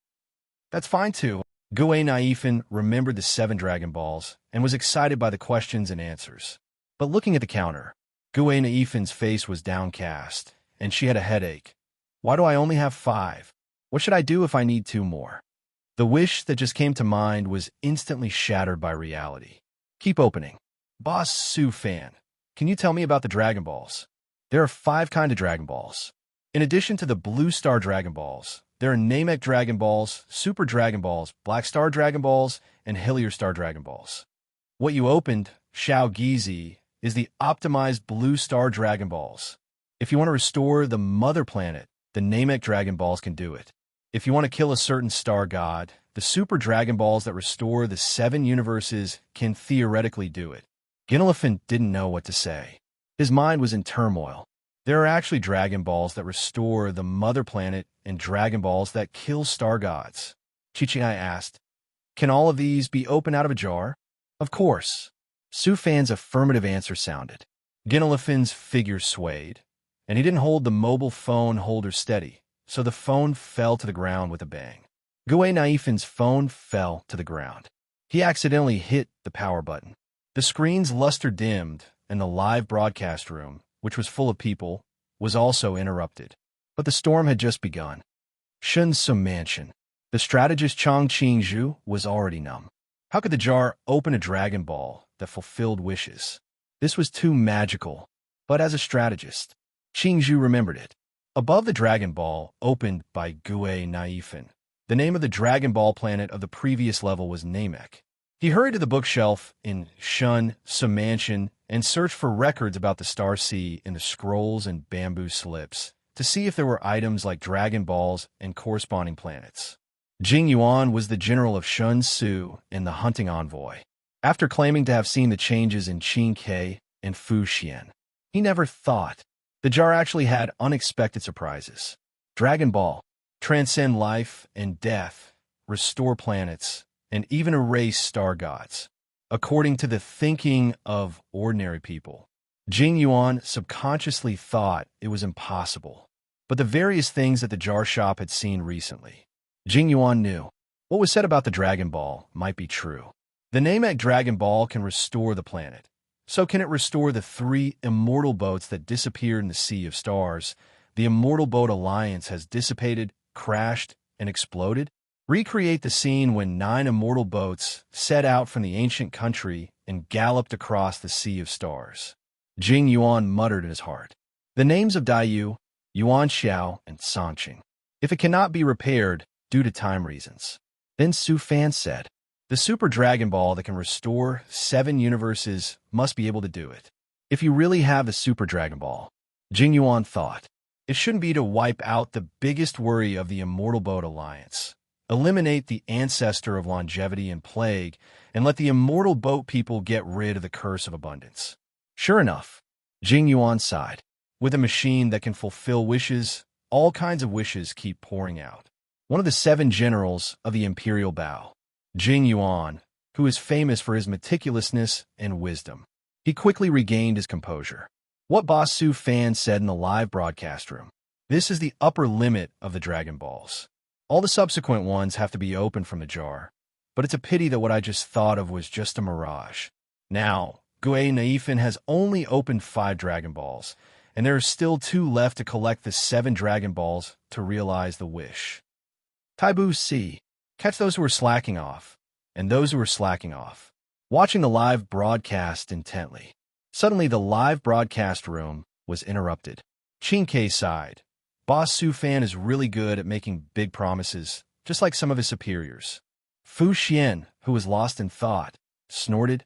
That's fine too. Gue Naifin remembered the 7 Dragon Balls and was excited by the questions and answers. But looking at the counter, Gue Naifin's face was downcast, and she had a headache. Why do I only have 5? What should I do if I need 2 more? The wish that just came to mind was instantly shattered by reality. Keep opening. Boss Su Fan, can you tell me about the Dragon Balls? There are 5 kinds of Dragon Balls. In addition to the Blue Star Dragon Balls, There are Namek Dragon Balls, Super Dragon Balls, Black Star Dragon Balls, and Hillier Star Dragon Balls. What you opened, Xiao Gizi, is the optimized Blue Star Dragon Balls. If you want to restore the Mother Planet, the Namek Dragon Balls can do it. If you want to kill a certain star god, the Super Dragon Balls that restore the 7 universes can theoretically do it. Ginelephant didn't know what to say. His mind was in turmoil. There are actually Dragon Balls that restore the Mother Planet and Dragon Balls that kill star gods. Chichiai asked, "Can all of these be opened out of a jar?" "Of course." Su Fan's affirmative answer sounded. Ginelephant's figure swayed, and he didn't hold the mobile phone holder steady, so the phone fell to the ground with a bang. Gue Naifen's phone fell to the ground. He accidentally hit the power button. The screen's luster dimmed, and the live broadcast room, which was full of people, was also interrupted. But the storm had just begun. Shun's mansion. The strategist Chang Qingzhu was already numb. How could the jar open a Dragon Ball that fulfilled wishes? This was too magical. But as a strategist, Qingzhu remembered it. Above the Dragon Ball, opened by Gue Naifen, the name of the Dragon Ball planet of the previous level was Namek. He hurried to the bookshelf in Shun's mansion and searched for records about the Star Sea in the scrolls and bamboo slips to see if there were items like Dragon Balls and corresponding planets. Jing Yuan was the general of Shun Su and the hunting envoy. After claiming to have seen the changes in Qin Ke and Fu Xian, he never thought the jar actually had unexpected surprises. Dragon Ball, transcend life and death, restore planets, and even erase star gods. According to the thinking of ordinary people, Jing Yuan subconsciously thought it was impossible. But the various things that the jar shop had seen recently, Jing Yuan knew. What was said about the Dragon Ball might be true. The Namek Dragon Ball can restore the planet. So can it restore the 3 immortal boats that disappeared in the Sea of Stars? The Immortal Boat Alliance has dissipated, crashed, and exploded? Recreate the scene when 9 immortal boats set out from the ancient country and galloped across the Sea of Stars. Jing Yuan muttered in his heart. The names of Daiyu, Yuan Xiao, and Songqing. If it cannot be repaired due to time reasons. Then Su Fan said, the Super Dragon Ball that can restore 7 universes must be able to do it. If you really have the Super Dragon Ball, Jing Yuan thought, it shouldn't be to wipe out the biggest worry of the Immortal Boat Alliance. Eliminate the ancestor of longevity and plague, and let the immortal boat people get rid of the curse of abundance. Sure enough, Jing Yuan sighed. With a machine that can fulfill wishes, all kinds of wishes keep pouring out. One of the 7 generals of the Imperial Bao, Jing Yuan, who is famous for his meticulousness and wisdom. He quickly regained his composure. What Boss Su Fan said in the live broadcast room. This is the upper limit of the Dragon Balls. All the subsequent ones have to be opened from the jar. But it's a pity that what I just thought of was just a mirage. Now, Gue Naifen has only opened 5 Dragon Balls, and there are still 2 left to collect the 7 Dragon Balls to realize the wish. Taibu C. Catch those who are slacking off, and those who are slacking off. Watching the live broadcast intently. Suddenly, the live broadcast room was interrupted. Qin sighed. Boss Su Fan is really good at making big promises, just like some of his superiors. Fu Xian, who was lost in thought, snorted,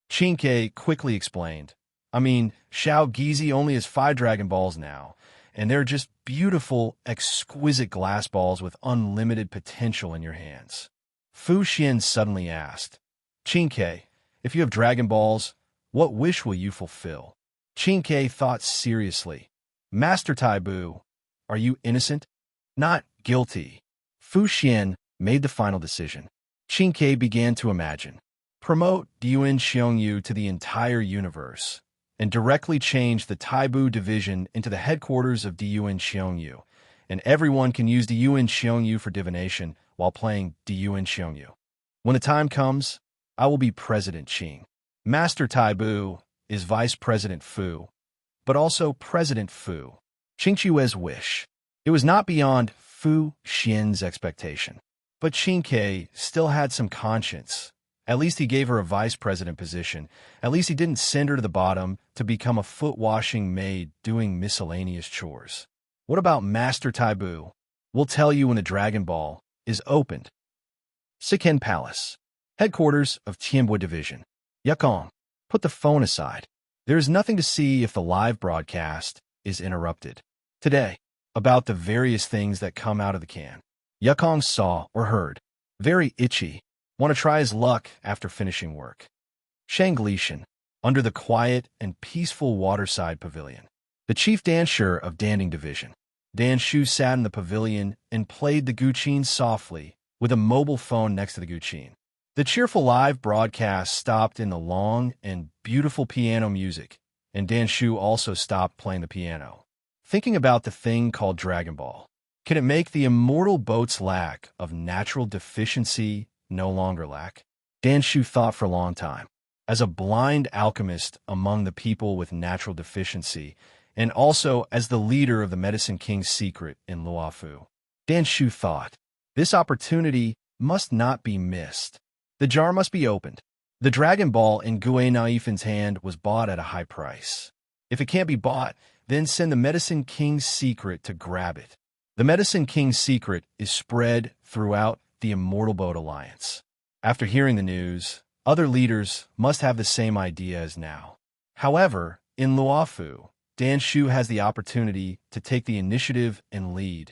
Qin quickly explained. I mean, Xiao Gizi only has 5 Dragon Balls now, and they're just beautiful, exquisite glass balls with unlimited potential in your hands. Fu Xian suddenly asked, Qin, if you have Dragon Balls, what wish will you fulfill? Qin thought seriously. Master Taibu, are you innocent? Not guilty. Fu Xian made the final decision. Qin began to imagine. Promote Diyuan Xiongyu to the entire universe, and directly change the Taibu division into the headquarters of Diyuan Xiongyu, and everyone can use Diyuan Xiongyu for divination while playing Diyuan Xiongyu. When the time comes, I will be President Qing. Master Taibu is Vice President Fu, but also President Fu. Qingqiue's wish. It was not beyond Fu Xian's expectation. But Qin still had some conscience. At least he gave her a vice president position. At least he didn't send her to the bottom to become a foot-washing maid doing miscellaneous chores. What about Master Taibu? We'll tell you when the Dragon Ball is opened. Siken Palace, headquarters of Tianbui Division. Yukong, put the phone aside. There is nothing to see if the live broadcast is interrupted. Today, about the various things that come out of the can. Yukong saw or heard. Very itchy. Want to try his luck after finishing work. Shanglishan, under the quiet and peaceful waterside pavilion. The chief dancer of Danding Division. Dan Shu sat in the pavilion and played the guqin softly with a mobile phone next to the guqin. The cheerful live broadcast stopped in the long and beautiful piano music, and Dan Shu also stopped playing the piano. Thinking about the thing called Dragon Ball. Can it make the immortal boat's lack of natural deficiency no longer lack? Dan Shu thought for a long time. As a blind alchemist among the people with natural deficiency, and also as the leader of the Medicine King's secret in Luofu, Dan Shu thought, this opportunity must not be missed. The jar must be opened. The Dragon Ball in Gue Naifan's hand was bought at a high price. If it can't be bought, then send the Medicine King's secret to grab it. The Medicine King's secret is spread throughout the Immortal Boat Alliance. After hearing the news, other leaders must have the same idea as now. However, in Luofu, Dan Shu has the opportunity to take the initiative and lead.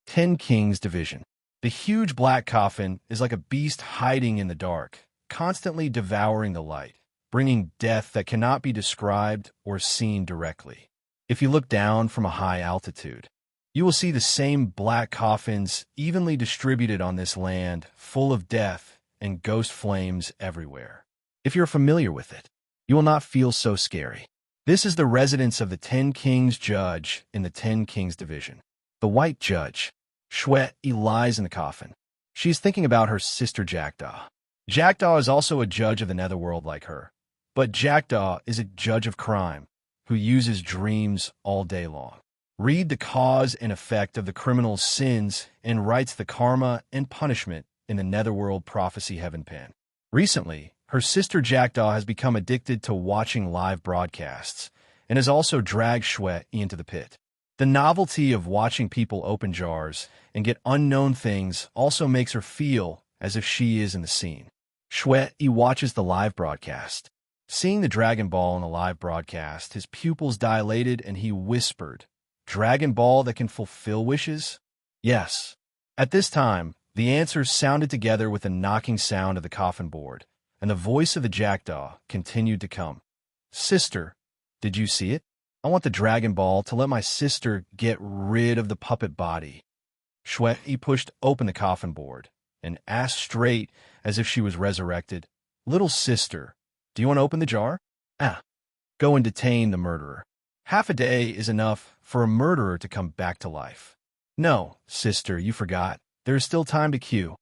10 Kings Division. The huge black coffin is like a beast hiding in the dark, constantly devouring the light, bringing death that cannot be described or seen directly. If you look down from a high altitude, you will see the same black coffins evenly distributed on this land, full of death and ghost flames everywhere. If you're familiar with it, you will not feel so scary. This is the residence of the 10 Kings Judge in the 10 Kings Division. The White Judge, Shui, lies in the coffin. She is thinking about her sister Jackdaw. Jackdaw is also a judge of the netherworld like her, but Jackdaw is a judge of crime who uses dreams all day long. Read the cause and effect of the criminal's sins and writes the karma and punishment in the netherworld prophecy heaven pen. Recently, her sister Jackdaw has become addicted to watching live broadcasts and has also dragged Shui into the pit. The novelty of watching people open jars and get unknown things also makes her feel as if she is in the scene. Shui watches the live broadcast. Seeing the Dragon Ball in the live broadcast, his pupils dilated and he whispered, "Dragon Ball that can fulfill wishes?" Yes. At this time, the answers sounded together with the knocking sound of the coffin board, and the voice of the Jackdaw continued to come. "Sister, did you see it? I want the Dragon Ball to let my sister get rid of the puppet body." Shui pushed open the coffin board and asked straight as if she was resurrected, "Little sister, do you want to open the jar?" Go and detain the murderer. Half a day is enough for a murderer to come back to life. No, sister, you forgot. There is still time to queue.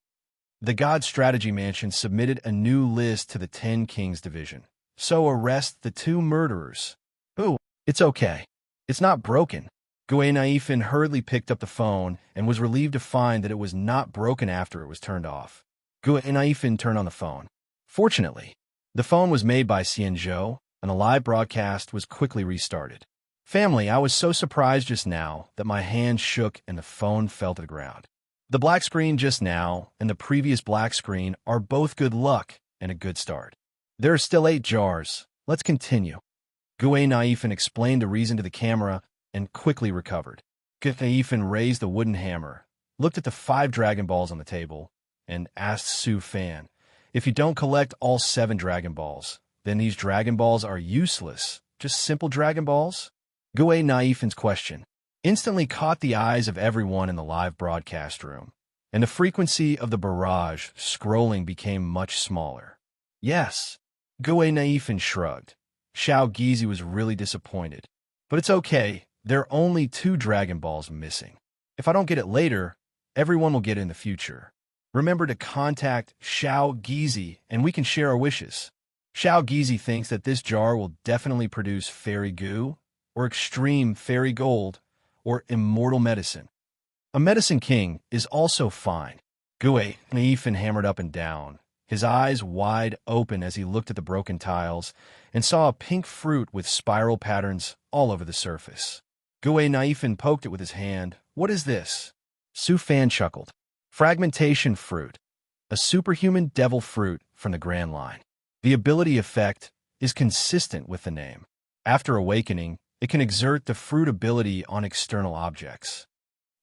The God Strategy Mansion submitted a new list to the 10 Kings Division. So arrest the 2 murderers. Ooh, it's okay. It's not broken. Gue Naifin hurriedly picked up the phone and was relieved to find that it was not broken after it was turned off. Gue Naifin turned on the phone. Fortunately, the phone was made by Xianzhou, and the live broadcast was quickly restarted. Family, I was so surprised just now that my hand shook and the phone fell to the ground. The black screen just now and the previous black screen are both good luck and a good start. There are still 8 jars. Let's continue. Gue Naifin explained the reason to the camera and quickly recovered. Gue Naifin raised the wooden hammer, looked at the 5 Dragon Balls on the table, and asked Su Fan, "If you don't collect all 7 Dragon Balls, then these Dragon Balls are useless, just simple Dragon Balls?" Gue Naifin's question instantly caught the eyes of everyone in the live broadcast room, and the frequency of the barrage scrolling became much smaller. Yes, Gue Naifin shrugged. Xiao Gizi was really disappointed. But it's okay, there are only 2 Dragon Balls missing. If I don't get it later, everyone will get it in the future. Remember to contact Xiao Gizi and we can share our wishes. Xiao Gizi thinks that this jar will definitely produce fairy goo, or extreme fairy gold, or immortal medicine. A medicine king is also fine. Gue Naifin hammered up and down, his eyes wide open as he looked at the broken tiles and saw a pink fruit with spiral patterns all over the surface. Gue Naifin poked it with his hand. "What is this?" Su Fan chuckled. Fragmentation fruit. A superhuman devil fruit from the Grand Line. The ability effect is consistent with the name. After awakening, it can exert the fruit ability on external objects.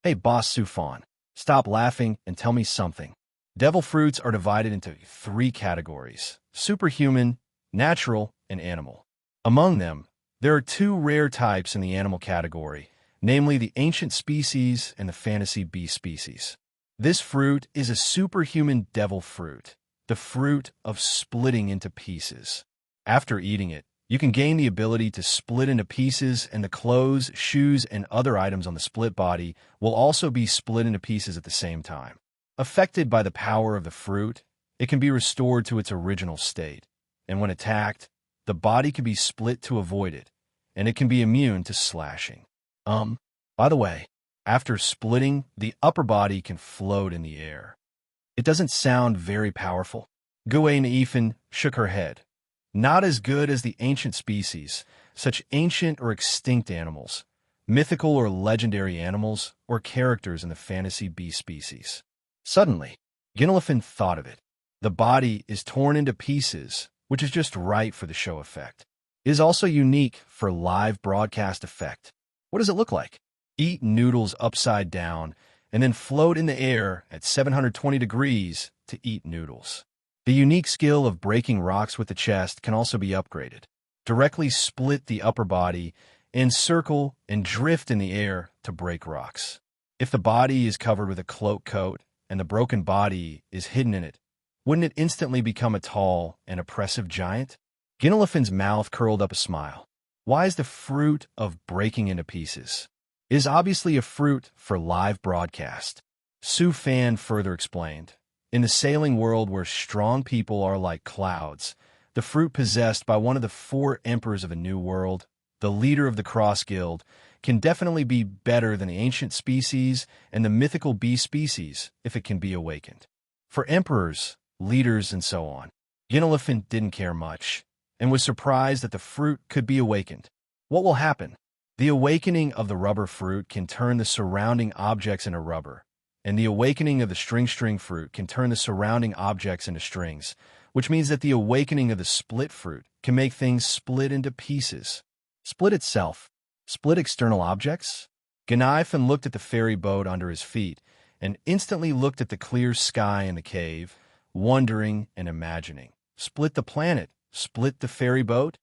Hey, Boss Sufan, stop laughing and tell me something. Devil fruits are divided into 3 categories: superhuman, natural, and animal. Among them, there are 2 rare types in the animal category, namely the ancient species and the fantasy beast species. This fruit is a superhuman devil fruit, the fruit of splitting into pieces. After eating it, you can gain the ability to split into pieces, and the clothes, shoes, and other items on the split body will also be split into pieces at the same time. Affected by the power of the fruit, it can be restored to its original state, and when attacked, the body can be split to avoid it, and it can be immune to slashing. By the way, after splitting, the upper body can float in the air. It doesn't sound very powerful. Guen Ifan shook her head. Not as good as the ancient species, such ancient or extinct animals, mythical or legendary animals, or characters in the fantasy beast species. Suddenly, Ginelifin thought of it. The body is torn into pieces, which is just right for the show effect. It is also unique for live broadcast effect. What does it look like? Eat noodles upside down, and then float in the air at 720 degrees to eat noodles. The unique skill of breaking rocks with the chest can also be upgraded. Directly split the upper body, encircle, and drift in the air to break rocks. If the body is covered with a cloak coat and the broken body is hidden in it, wouldn't it instantly become a tall and oppressive giant? Ginelifin's mouth curled up a smile. Why is the fruit of breaking into pieces? It is obviously a fruit for live broadcast. Su Fan further explained. In the sailing world where strong people are like clouds, the fruit possessed by one of the 4 emperors of a new world, the leader of the Cross Guild, can definitely be better than the ancient species and the mythical beast species if it can be awakened. For emperors, leaders, and so on, Ginelifin didn't care much, and was surprised that the fruit could be awakened. What will happen? The awakening of the rubber fruit can turn the surrounding objects into rubber, and the awakening of the string fruit can turn the surrounding objects into strings, which means that the awakening of the split fruit can make things split into pieces. Split itself? Split external objects? Ganaifan looked at the ferry boat under his feet, and instantly looked at the clear sky in the cave, wondering and imagining. Split the planet? Split the ferry boat?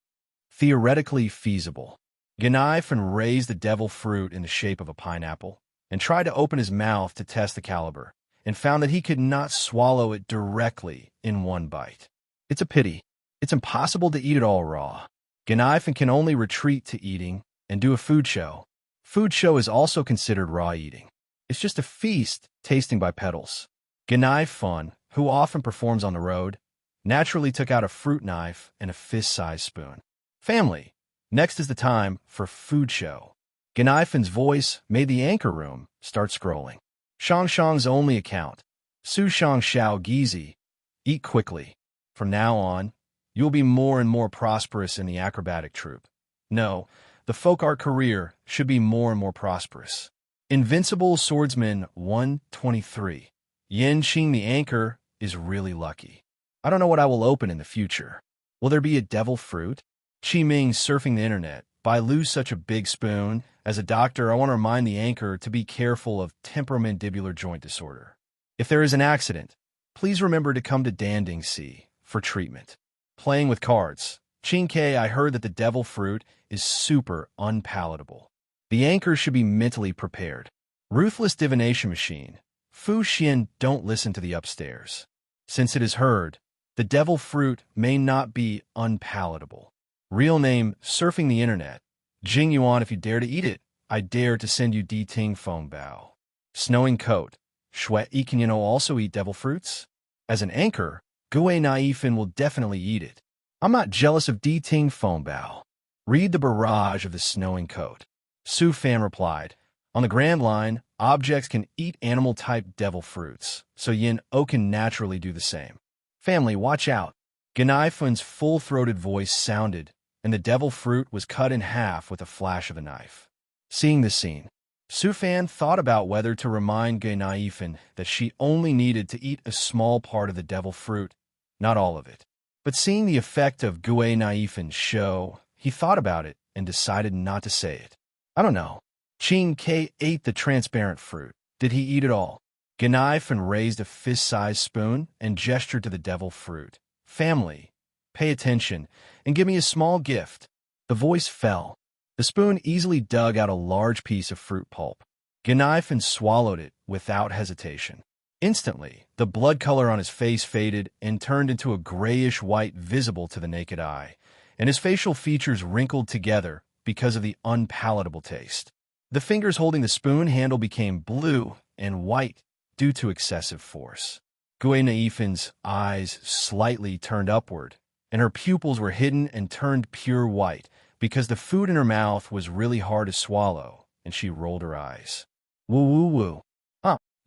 Theoretically feasible. Ganaifan raised the devil fruit in the shape of a pineapple, and tried to open his mouth to test the caliber, and found that he could not swallow it directly in one bite. It's a pity. It's impossible to eat it all raw. Ganaifan can only retreat to eating and do a food show. Food show is also considered raw eating. It's just a feast tasting by pedals. Ganaifan, who often performs on the road, naturally took out a fruit knife and a fist-sized spoon. Family, next is the time for food show. Ganaifan's voice made the anchor room start scrolling. Shangshang's only account. Su Shang Xiao Gizi. Eat quickly. From now on, you will be more and more prosperous in the acrobatic troupe. No, the folk art career should be more and more prosperous. Invincible Swordsman 123. Yen Qing the anchor is really lucky. I don't know what I will open in the future. Will there be a devil fruit? Qi Ming surfing the internet. By lose such a big spoon. As a doctor, I want to remind the anchor to be careful of temporomandibular joint disorder. If there is an accident, please remember to come to Danding C for treatment. Playing with cards. Qing Ke, I heard that the devil fruit is super unpalatable. The anchor should be mentally prepared. Ruthless divination machine. Fu Xian, don't listen to the upstairs. Since it is heard, the devil fruit may not be unpalatable. Real name, surfing the internet. Jing Yuan, if you dare to eat it, I dare to send you Di Ting Feng Bao. Snowing coat. Shui Ikan also eat devil fruits? As an anchor, Gui Naifin will definitely eat it. I'm not jealous of Di Ting Feng Bao. Read the barrage of the snowing coat. Su Fan replied, on the Grand Line, objects can eat animal-type devil fruits, so Yin O can naturally do the same. Family, watch out. Ganaifun's full-throated voice sounded, and the devil fruit was cut in half with a flash of a knife. Seeing this scene, Su Fan thought about whether to remind Gui Naifan that she only needed to eat a small part of the devil fruit, not all of it. But seeing the effect of Gui Naifan's show, he thought about it and decided not to say it. I don't know. Qing Ke ate the transparent fruit. Did he eat it all? Gui Naifan raised a fist-sized spoon and gestured to the devil fruit. Family, pay attention and give me a small gift. The voice fell. The spoon easily dug out a large piece of fruit pulp. Gui Naifan swallowed it without hesitation. Instantly, the blood color on his face faded and turned into a grayish-white visible to the naked eye, and his facial features wrinkled together because of the unpalatable taste. The fingers holding the spoon handle became blue and white due to excessive force. Gui Naifan's eyes slightly turned upward, and her pupils were hidden and turned pure white because the food in her mouth was really hard to swallow, and she rolled her eyes. Woo-woo-woo.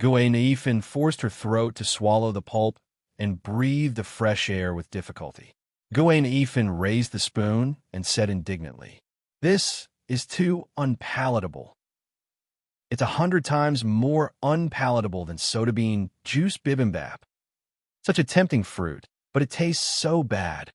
Gui Naifan forced her throat to swallow the pulp and breathed the fresh air with difficulty. Gui Naifan raised the spoon and said indignantly, "This is too unpalatable. It's 100 times more unpalatable than soda bean juice bibimbap. Such a tempting fruit, but it tastes so bad."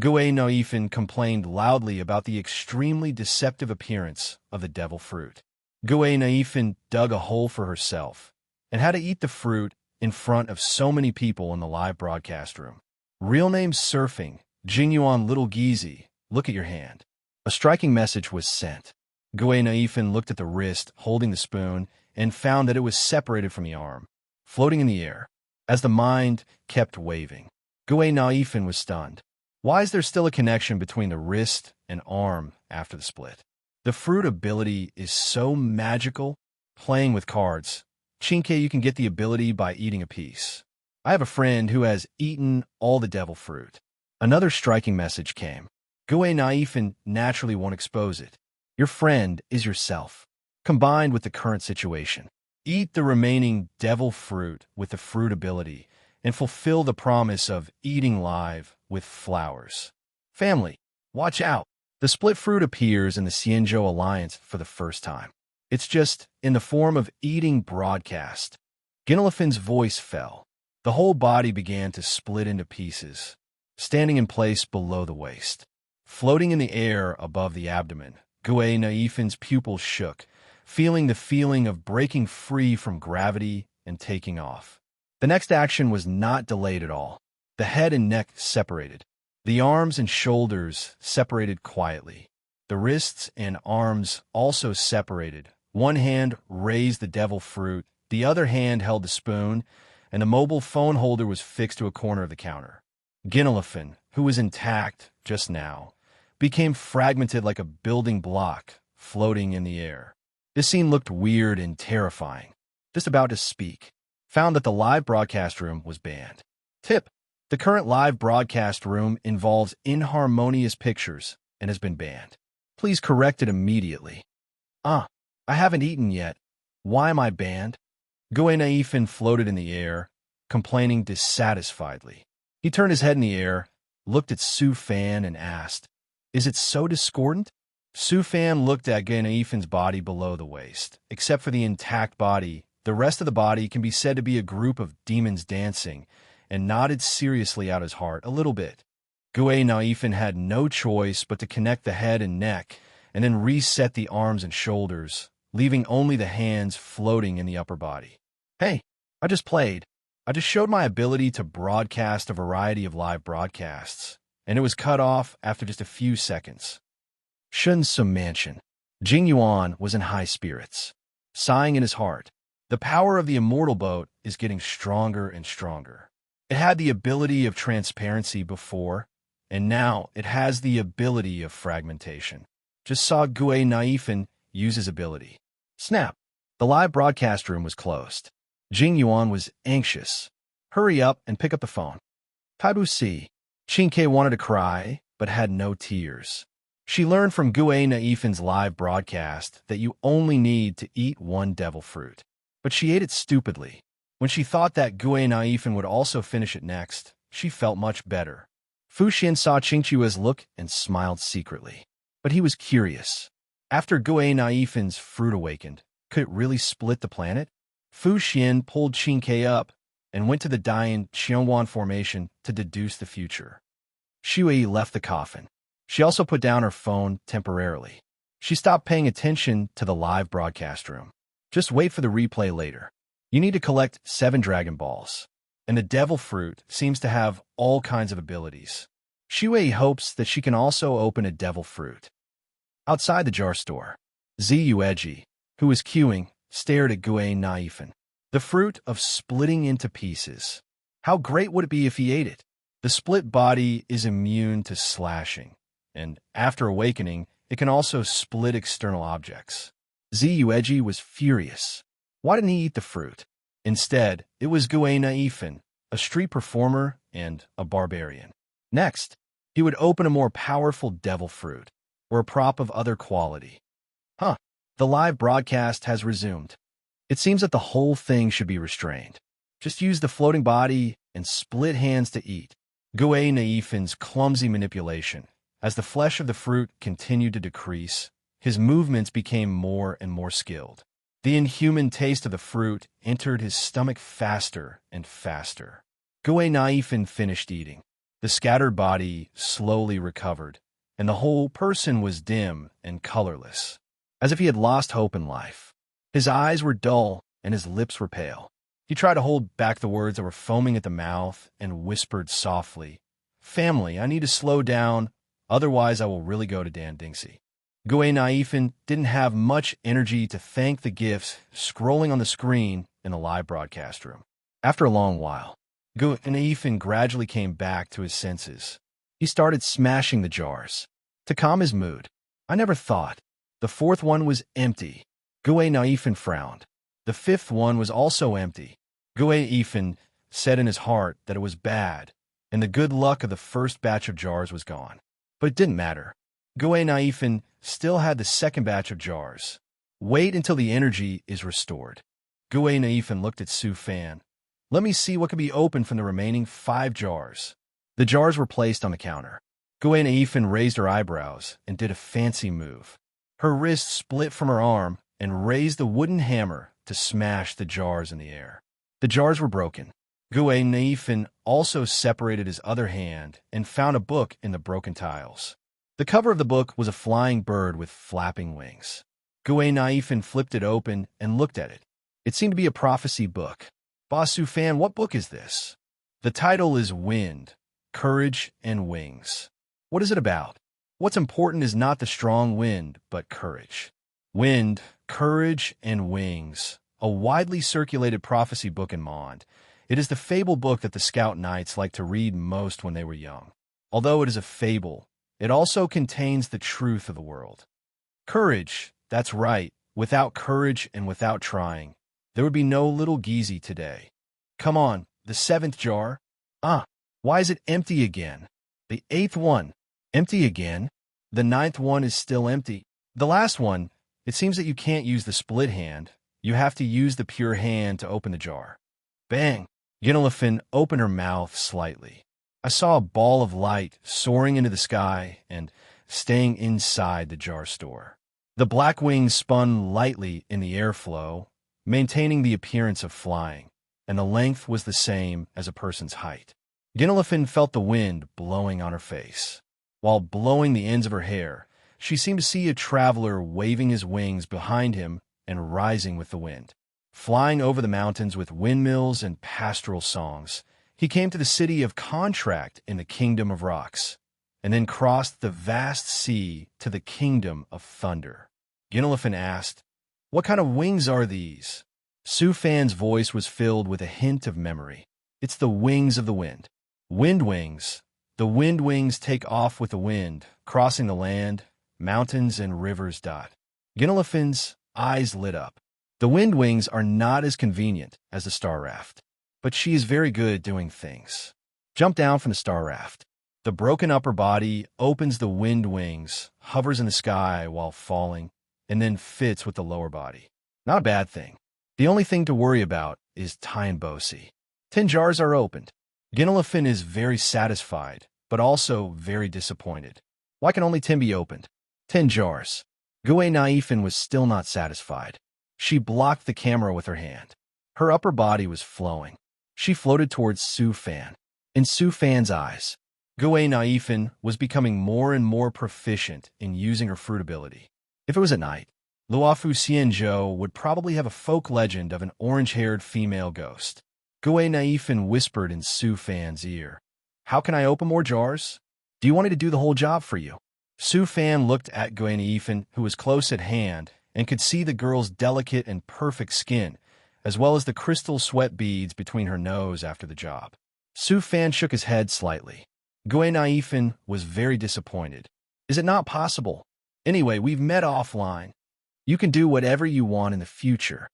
Gui Naifan complained loudly about the extremely deceptive appearance of the devil fruit. Gui Naifan dug a hole for herself and had to eat the fruit in front of so many people in the live broadcast room. Real name surfing, Jingyuan Little Geezy, look at your hand. A striking message was sent. Gui Naifan looked at the wrist holding the spoon and found that it was separated from the arm, floating in the air. As the mind kept waving, Gui Naifan was stunned. Why is there still a connection between the wrist and arm after the split? The fruit ability is so magical. Playing with cards. Chinke, you can get the ability by eating a piece. I have a friend who has eaten all the devil fruit. Another striking message came. Gui Naifan naturally won't expose it. Your friend is yourself, combined with the current situation. Eat the remaining devil fruit with the fruit ability and fulfill the promise of eating live with flowers. Family, watch out. The split fruit appears in the Xianzhou Alliance for the first time. It's just in the form of eating broadcast. Ginelifan's voice fell. The whole body began to split into pieces, standing in place below the waist. Floating in the air above the abdomen, Gui Naifan's pupils shook, feeling the feeling of breaking free from gravity and taking off. The next action was not delayed at all. The head and neck separated. The arms and shoulders separated quietly. The wrists and arms also separated. One hand raised the devil fruit, the other hand held the spoon, and the mobile phone holder was fixed to a corner of the counter. Ginelifan, who was intact just now, became fragmented like a building block floating in the air. This scene looked weird and terrifying. Just about to speak, found that the live broadcast room was banned. Tip: the current live broadcast room involves inharmonious pictures and has been banned. Please correct it immediately. I haven't eaten yet. Why am I banned? Gui Naifan floated in the air, complaining dissatisfiedly. He turned his head in the air, looked at Su Fan and asked, "Is it so discordant?" Su Fan looked at Gui Naifan's body below the waist. Except for the intact body, the rest of the body can be said to be a group of demons dancing, and nodded seriously out his heart a little bit. Gui Naifan had no choice but to connect the head and neck, and then reset the arms and shoulders, leaving only the hands floating in the upper body. Hey, I just played. I just showed my ability to broadcast a variety of live broadcasts, and it was cut off after just a few seconds. Shunsu Mansion. Jing Yuan was in high spirits, sighing in his heart. The power of the immortal boat is getting stronger and stronger. It had the ability of transparency before, and now it has the ability of fragmentation. Just saw Gui Naifan use his ability. Snap! The live broadcast room was closed. Jing Yuan was anxious. Hurry up and pick up the phone. Taibu Si. Qingke wanted to cry, but had no tears. She learned from Gui Naifan's live broadcast that you only need to eat one devil fruit. But she ate it stupidly. When she thought that Gui Naifan would also finish it next, she felt much better. Fu Xian saw Qingchua's look and smiled secretly. But he was curious. After Gui Naifan's fruit awakened, Could it really split the planet? Fu Xian pulled Qin Ke up and went to the Dian Xiongwan formation to deduce the future. Xue left the coffin. She also put down her phone temporarily. She stopped paying attention to the live broadcast room. Just wait for the replay later. You need to collect 7 Dragon Balls. And the Devil Fruit seems to have all kinds of abilities. Xue hopes that she can also open a Devil Fruit. Outside the jar store, Ziyueji, who was queuing, stared at Gue Naifan. The fruit of splitting into pieces. How great would it be if he ate it? The split body is immune to slashing, and after awakening, it can also split external objects. Ziyueji was furious. Why didn't he eat the fruit? Instead, it was Gue Naifan, a street performer and a barbarian. Next, he would open a more powerful devil fruit, or a prop of other quality. The live broadcast has resumed. It seems that the whole thing should be restrained. Just use the floating body and split hands to eat. Gue Naifan's clumsy manipulation. As the flesh of the fruit continued to decrease, his movements became more and more skilled. The inhuman taste of the fruit entered his stomach faster and faster. Gue Naifan finished eating. The scattered body slowly recovered, and the whole person was dim and colorless, as if he had lost hope in life. His eyes were dull, and his lips were pale. He tried to hold back the words that were foaming at the mouth and whispered softly, "Family, I need to slow down, otherwise I will really go to Dan Dingxi." Gue Naifan didn't have much energy to thank the gifts scrolling on the screen in the live broadcast room. After a long while, Gue Naifan gradually came back to his senses. He started smashing the jars. To calm his mood, I never thought. The 4th one was empty. Gue Naifan frowned. The 5th one was also empty. Gue Naifan said in his heart that it was bad, and the good luck of the first batch of jars was gone. But it didn't matter. Gue Naifan still had the second batch of jars. Wait until the energy is restored. Gue Naifan looked at Su Fan. Let me see what can be opened from the remaining 5 jars. The jars were placed on the counter. Gue Naifan raised her eyebrows and did a fancy move. Her wrist split from her arm and raised the wooden hammer to smash the jars in the air. The jars were broken. Gue Naifan also separated his other hand and found a book in the broken tiles. The cover of the book was a flying bird with flapping wings. Gue Naifan flipped it open and looked at it. It seemed to be a prophecy book. Boss Su Fan, what book is this? The title is Wind, Courage, and Wings. What is it about? What's important is not the strong wind, but courage. Wind, Courage, and Wings, a widely circulated prophecy book in Mond. It is the fable book that the Scout Knights liked to read most when they were young. Although it is a fable, it also contains the truth of the world. Courage, that's right. Without courage and without trying, there would be no little Geezy today. Come on, the 7th jar. Why is it empty again? The 8th one, empty again. The 9th one is still empty. The last one, it seems that you can't use the split hand. You have to use the pure hand to open the jar. Bang! Ginelifin opened her mouth slightly. I saw a ball of light soaring into the sky and staying inside the jar store. The black wings spun lightly in the airflow, maintaining the appearance of flying, and the length was the same as a person's height. Ginelifin felt the wind blowing on her face. While blowing the ends of her hair, she seemed to see a traveler waving his wings behind him and rising with the wind. Flying over the mountains with windmills and pastoral songs, he came to the city of Contract in the Kingdom of Rocks, and then crossed the vast sea to the Kingdom of Thunder. Ginelifin asked, "What kind of wings are these?" Su Fan's voice was filled with a hint of memory. "It's the wings of the wind. Wind wings. The wind wings take off with the wind, crossing the land, mountains, and rivers. Ginelifin's eyes lit up. The wind wings are not as convenient as the star raft, but she is very good at doing things. Jump down from the star raft. The broken upper body opens the wind wings, hovers in the sky while falling, and then fits with the lower body. Not a bad thing. The only thing to worry about is Tianbosi. 10 jars are opened. Ginelifin is very satisfied, but also very disappointed. Why can only 10 be opened? 10 jars. Gue Naifin was still not satisfied. She blocked the camera with her hand. Her upper body was flowing. She floated towards Su Fan. In Su Fan's eyes, Gui Naifan was becoming more and more proficient in using her fruit ability. If it was at night, Luofu Xianzhou would probably have a folk legend of an orange-haired female ghost. Gui Naifan whispered in Su Fan's ear, "How can I open more jars? Do you want me to do the whole job for you?" Su Fan looked at Gui Naifan, who was close at hand, and could see the girl's delicate and perfect skin, as well as the crystal sweat beads between her nose after the job. Su Fan shook his head slightly. Gui Naifan was very disappointed. "Is it not possible? Anyway, we've met offline. You can do whatever you want in the future."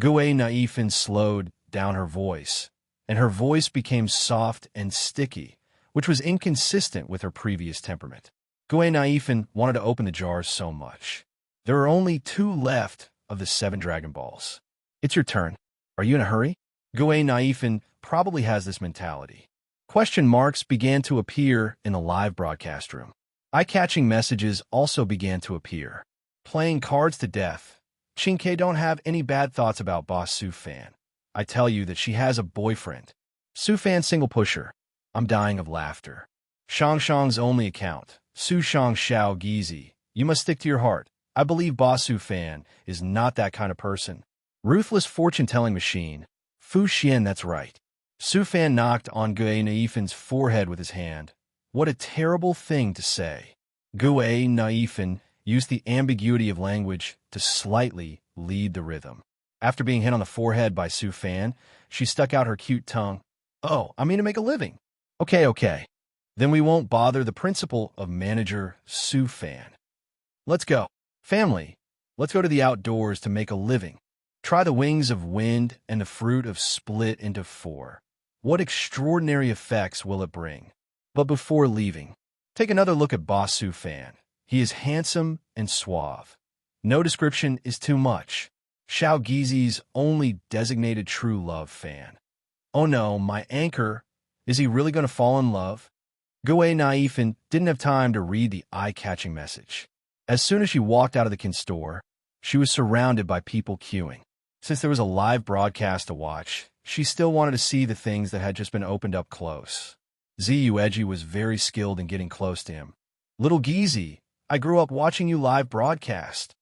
Gui Naifan slowed down her voice, and her voice became soft and sticky, which was inconsistent with her previous temperament. Gui Naifan wanted to open the jars so much. There are only 2 left of the 7 Dragon Balls. It's your turn. Are you in a hurry? Gui Naifan probably has this mentality. Question marks began to appear in the live broadcast room. Eye-catching messages also began to appear. Playing cards to death. Chinke don't have any bad thoughts about Boss Su Fan. I tell you that she has a boyfriend. Su Fan single pusher. I'm dying of laughter. Shang Shang's only account. Su Shang Xiao Gizi. You must stick to your heart. I believe Boss Su Fan is not that kind of person. Ruthless fortune-telling machine. Fu Xian, that's right. Su Fan knocked on Gui Naifan's forehead with his hand. What a terrible thing to say. Gui Naifan used the ambiguity of language to slightly lead the rhythm. After being hit on the forehead by Su Fan, she stuck out her cute tongue. "Oh, I mean to make a living." Okay. Then we won't bother the principal of manager Su Fan. Let's go. Family, let's go to the outdoors to make a living. Try the wings of wind and the fruit of split into 4. What extraordinary effects will it bring? But before leaving, take another look at Boss Su Fan. He is handsome and suave. No description is too much. Xiao Gizi's only designated true love fan. Oh no, my anchor. Is he really going to fall in love? Gui Naifan didn't have time to read the eye-catching message. As soon as she walked out of the kin store, she was surrounded by people queuing. Since there was a live broadcast to watch, she still wanted to see the things that had just been opened up close. Ziyu Eji was very skilled in getting close to him. "Little Gizi, I grew up watching you live broadcast."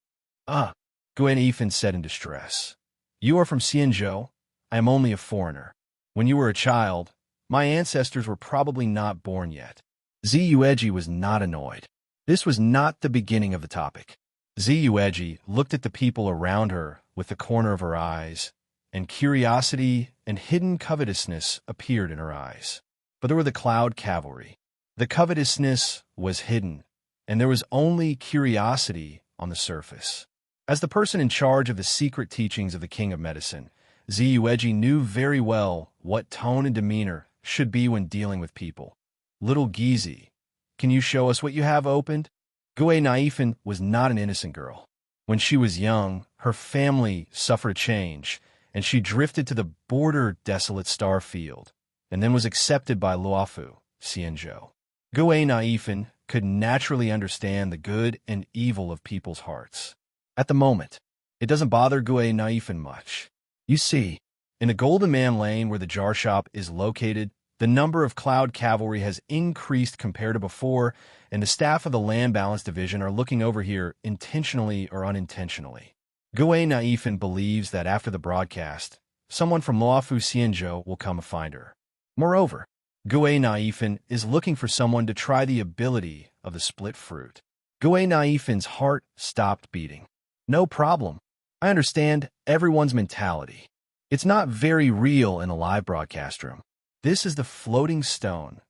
Gui Naifan said in distress. "You are from Xianzhou. I am only a foreigner. When you were a child, my ancestors were probably not born yet." Ziyu Eji was not annoyed. This was not the beginning of the topic. Ziyu Eji looked at the people around her with the corner of her eyes, and curiosity and hidden covetousness appeared in her eyes. But there were the Cloud Cavalry. The covetousness was hidden, and there was only curiosity on the surface. As the person in charge of the secret teachings of the King of Medicine, Ziyu Eji knew very well what tone and demeanor should be when dealing with people. "Little Gizi, can you show us what you have opened?" Gui Naifan was not an innocent girl. When she was young, her family suffered a change, and she drifted to the border desolate star field, and then was accepted by Luofu, Xianzhou. Gui Naifan could naturally understand the good and evil of people's hearts. At the moment, it doesn't bother Gui Naifan much. You see, in the Golden Man Lane where the jar shop is located, the number of Cloud Cavalry has increased compared to before, and the staff of the Land Balance Division are looking over here intentionally or unintentionally. Gui Naifan believes that after the broadcast, someone from Luofu Xianzhou will come and find her. Moreover, Gui Naifan is looking for someone to try the ability of the split fruit. Gui Naifan's heart stopped beating. No problem. I understand everyone's mentality. It's not very real in a live broadcast room. This is the floating stone.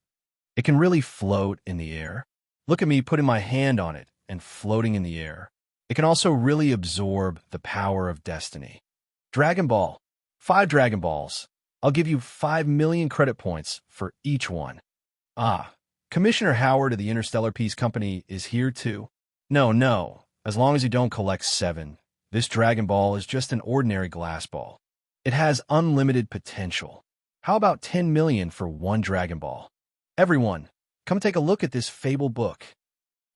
It can really float in the air. Look at me putting my hand on it and floating in the air. It can also really absorb the power of destiny. Dragon Ball. 5 Dragon Balls. I'll give you 5 million credit points for each one. Commissioner Howard of the Interstellar Peace Company is here too. No. As long as you don't collect 7, this Dragon Ball is just an ordinary glass ball. It has unlimited potential. How about 10 million for 1 Dragon Ball? Everyone, come take a look at this fable book.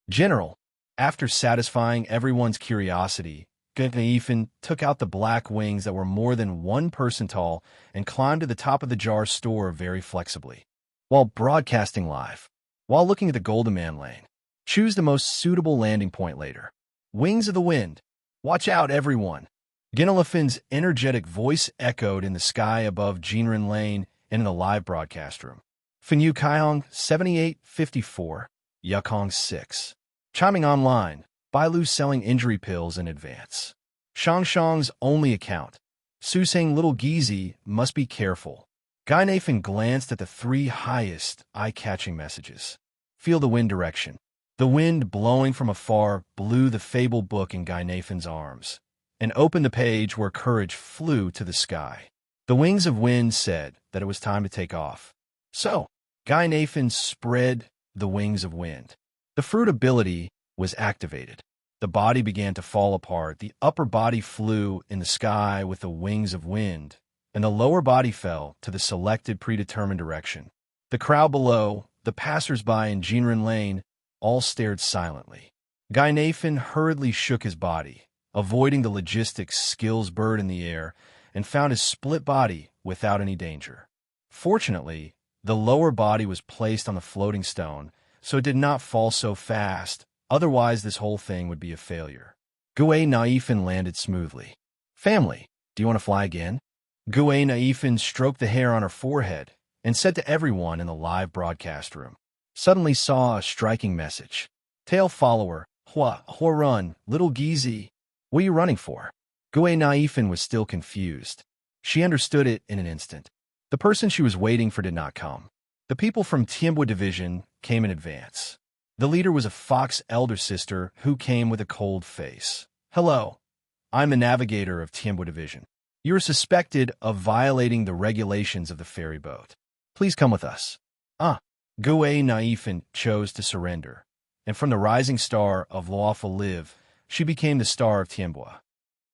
General, after satisfying everyone's curiosity, Naifin took out the black wings that were more than 1 person tall and climbed to the top of the jar store very flexibly. While broadcasting live, while looking at the Golden Man lane, choose the most suitable landing point later. Wings of the wind. Watch out, everyone. Ginelefin's energetic voice echoed in the sky above Jinren Lane and in the live broadcast room. Finyu Kaihong 7854, Yukong 6. Chiming online, Bailu selling injury pills in advance. Shangshang's only account. Su saying little Gizi must be careful. Guy Nathan glanced at the 3 highest eye-catching messages. Feel the wind direction. The wind blowing from afar blew the fable book in Guy Nathan's arms and opened the page where courage flew to the sky. The wings of wind said that it was time to take off. So, Guy Nathan spread the wings of wind. The fruit ability was activated. The body began to fall apart. The upper body flew in the sky with the wings of wind, and the lower body fell to the selected predetermined direction. The crowd below, the passers-by in Jinren Lane, all stared silently. Guy Nathan hurriedly shook his body, avoiding the logistics skills bird in the air, and found his split body without any danger. Fortunately, the lower body was placed on the floating stone, so it did not fall so fast. Otherwise, this whole thing would be a failure. Gue Naifin landed smoothly. Family, do you want to fly again? Gue Naifin stroked the hair on her forehead and said to everyone in the live broadcast room. Suddenly saw a striking message. Tail follower, Hua run, little Gizi. What are you running for? Gue Naifin was still confused. She understood it in an instant. The person she was waiting for did not come. The people from Tianbua Division came in advance. The leader was a fox elder sister who came with a cold face. Hello, I'm a navigator of Tianbua Division. You are suspected of violating the regulations of the ferry boat. Please come with us. Gue Naifin chose to surrender, and from the rising star of lawful live, she became the star of Tianbua.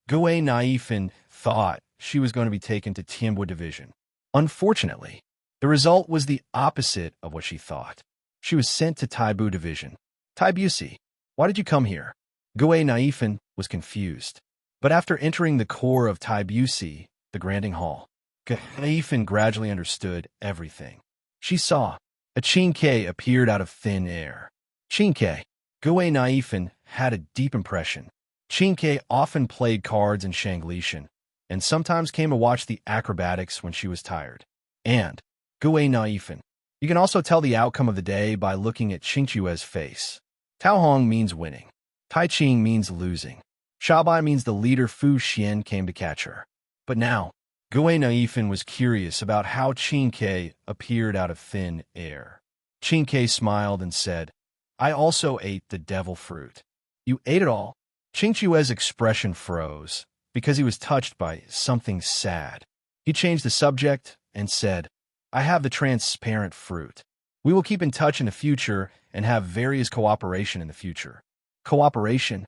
Gue Naifin thought she was going to be taken to Tianbua Division. Unfortunately, the result was the opposite of what she thought. She was sent to Taibu Division. Taibusi, why did you come here? Gue Naifin was confused. But after entering the core of Taibusi, the Granding Hall, Gue Naifin gradually understood everything. She saw a Chinke appeared out of thin air. Chinke. Gue Naifin had a deep impression. Chinke often played cards in Shanglishan, and sometimes came to watch the acrobatics when she was tired. And, Gue Naifin, you can also tell the outcome of the day by looking at Qingchue's face. Tao Hong means winning. Tai Ching means losing. Shabai means the leader Fu Xian came to catch her. But now, Gue Naifin was curious about how Qingke appeared out of thin air. Qingke smiled and said, I also ate the devil fruit. You ate it all? Qingchue's expression froze, because he was touched by something sad. He changed the subject and said, I have the transparent fruit. We will keep in touch in the future and have various cooperation in the future. Cooperation?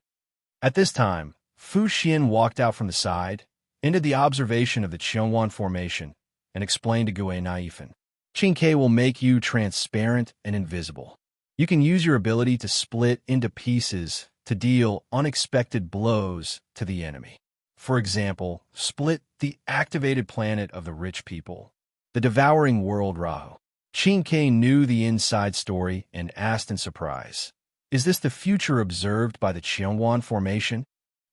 At this time, Fu Xian walked out from the side, ended the observation of the Cheongwan Formation, and explained to Gue Naifin. Qingke will make you transparent and invisible. You can use your ability to split into pieces to deal unexpected blows to the enemy. For example, split the activated planet of the rich people, the devouring world Rahu. Qingke knew the inside story and asked in surprise, Is this the future observed by the Cheongwan Formation?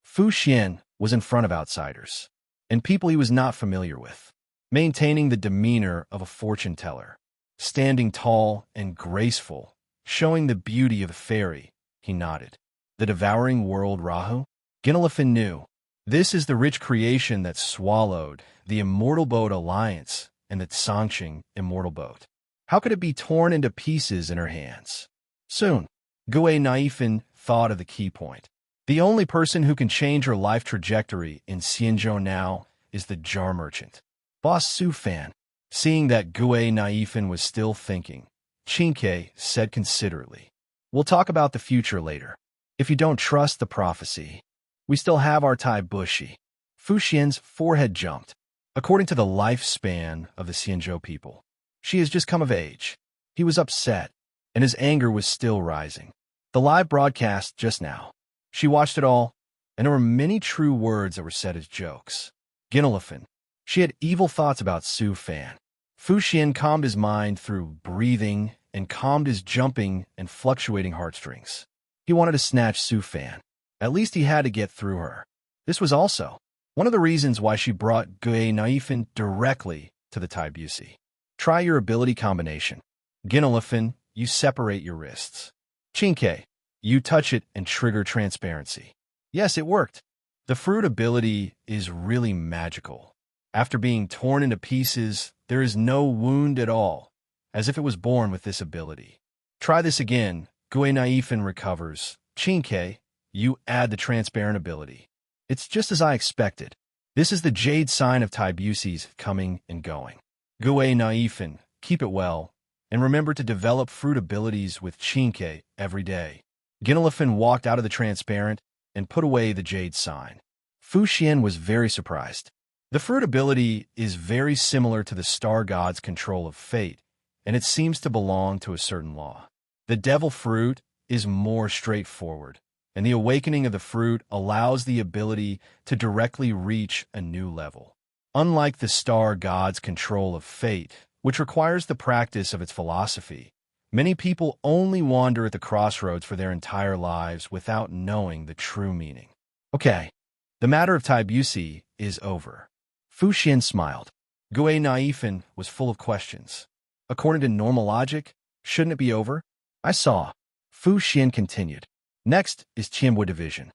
Fu Xian was in front of outsiders, and people he was not familiar with, maintaining the demeanor of a fortune teller, standing tall and graceful, showing the beauty of the fairy. He nodded. The devouring world Rahu? Ginelefin knew. This is the rich creation that swallowed the Immortal Boat Alliance and the Tsangqing Immortal Boat. How could it be torn into pieces in her hands? Soon, Gue Naifin thought of the key point. The only person who can change her life trajectory in Xianzhou now is the jar merchant. Boss Su Fan. Seeing that Gue Naifin was still thinking, Qingke said considerately, We'll talk about the future later. If you don't trust the prophecy, we still have our Tai Bushi. Fu Xian's forehead jumped. According to the lifespan of the Xianzhou people, she has just come of age. He was upset, and his anger was still rising. The live broadcast just now. She watched it all, and there were many true words that were said as jokes. Ginelifin. She had evil thoughts about Su Fan. Fu Xian calmed his mind through breathing and calmed his jumping and fluctuating heartstrings. He wanted to snatch Su Fan. At least he had to get through her. This was also one of the reasons why she brought Gui Naifin directly to the Taibusi. Try your ability combination. Ginelifin, you separate your wrists. Chinke, you touch it and trigger transparency. Yes, it worked. The fruit ability is really magical. After being torn into pieces, there is no wound at all, as if it was born with this ability. Try this again. Gui Naifin recovers. Chinke, you add the transparent ability. It's just as I expected. This is the jade sign of Taibusi's coming and going. Gui Naifin, keep it well, and remember to develop fruit abilities with Chinke every day. Ginelifin walked out of the transparent and put away the jade sign. Fu Xian was very surprised. The fruit ability is very similar to the star god's control of fate, and it seems to belong to a certain law. The devil fruit is more straightforward, and the awakening of the fruit allows the ability to directly reach a new level. Unlike the star god's control of fate, which requires the practice of its philosophy, many people only wander at the crossroads for their entire lives without knowing the true meaning. Okay, the matter of Taibusi is over. Fu Xian smiled. Gui Naifin was full of questions. According to normal logic, shouldn't it be over? I saw. Fu Xian continued. Next is Tianbo Division.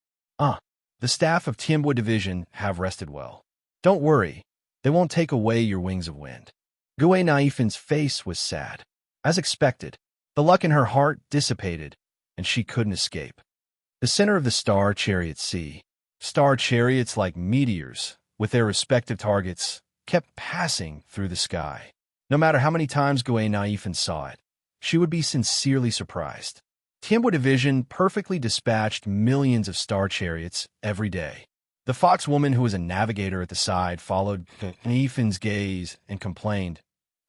The staff of Tianbo Division have rested well. Don't worry, they won't take away your wings of wind. Gui Naifin's face was sad. As expected, the luck in her heart dissipated, and she couldn't escape. The center of the star chariot sea. Star chariots like meteors, with their respective targets, kept passing through the sky. No matter how many times Gui Naifin saw it, she would be sincerely surprised. Tianbo Division perfectly dispatched millions of star chariots every day. The fox woman who was a navigator at the side followed Naifin's gaze and complained,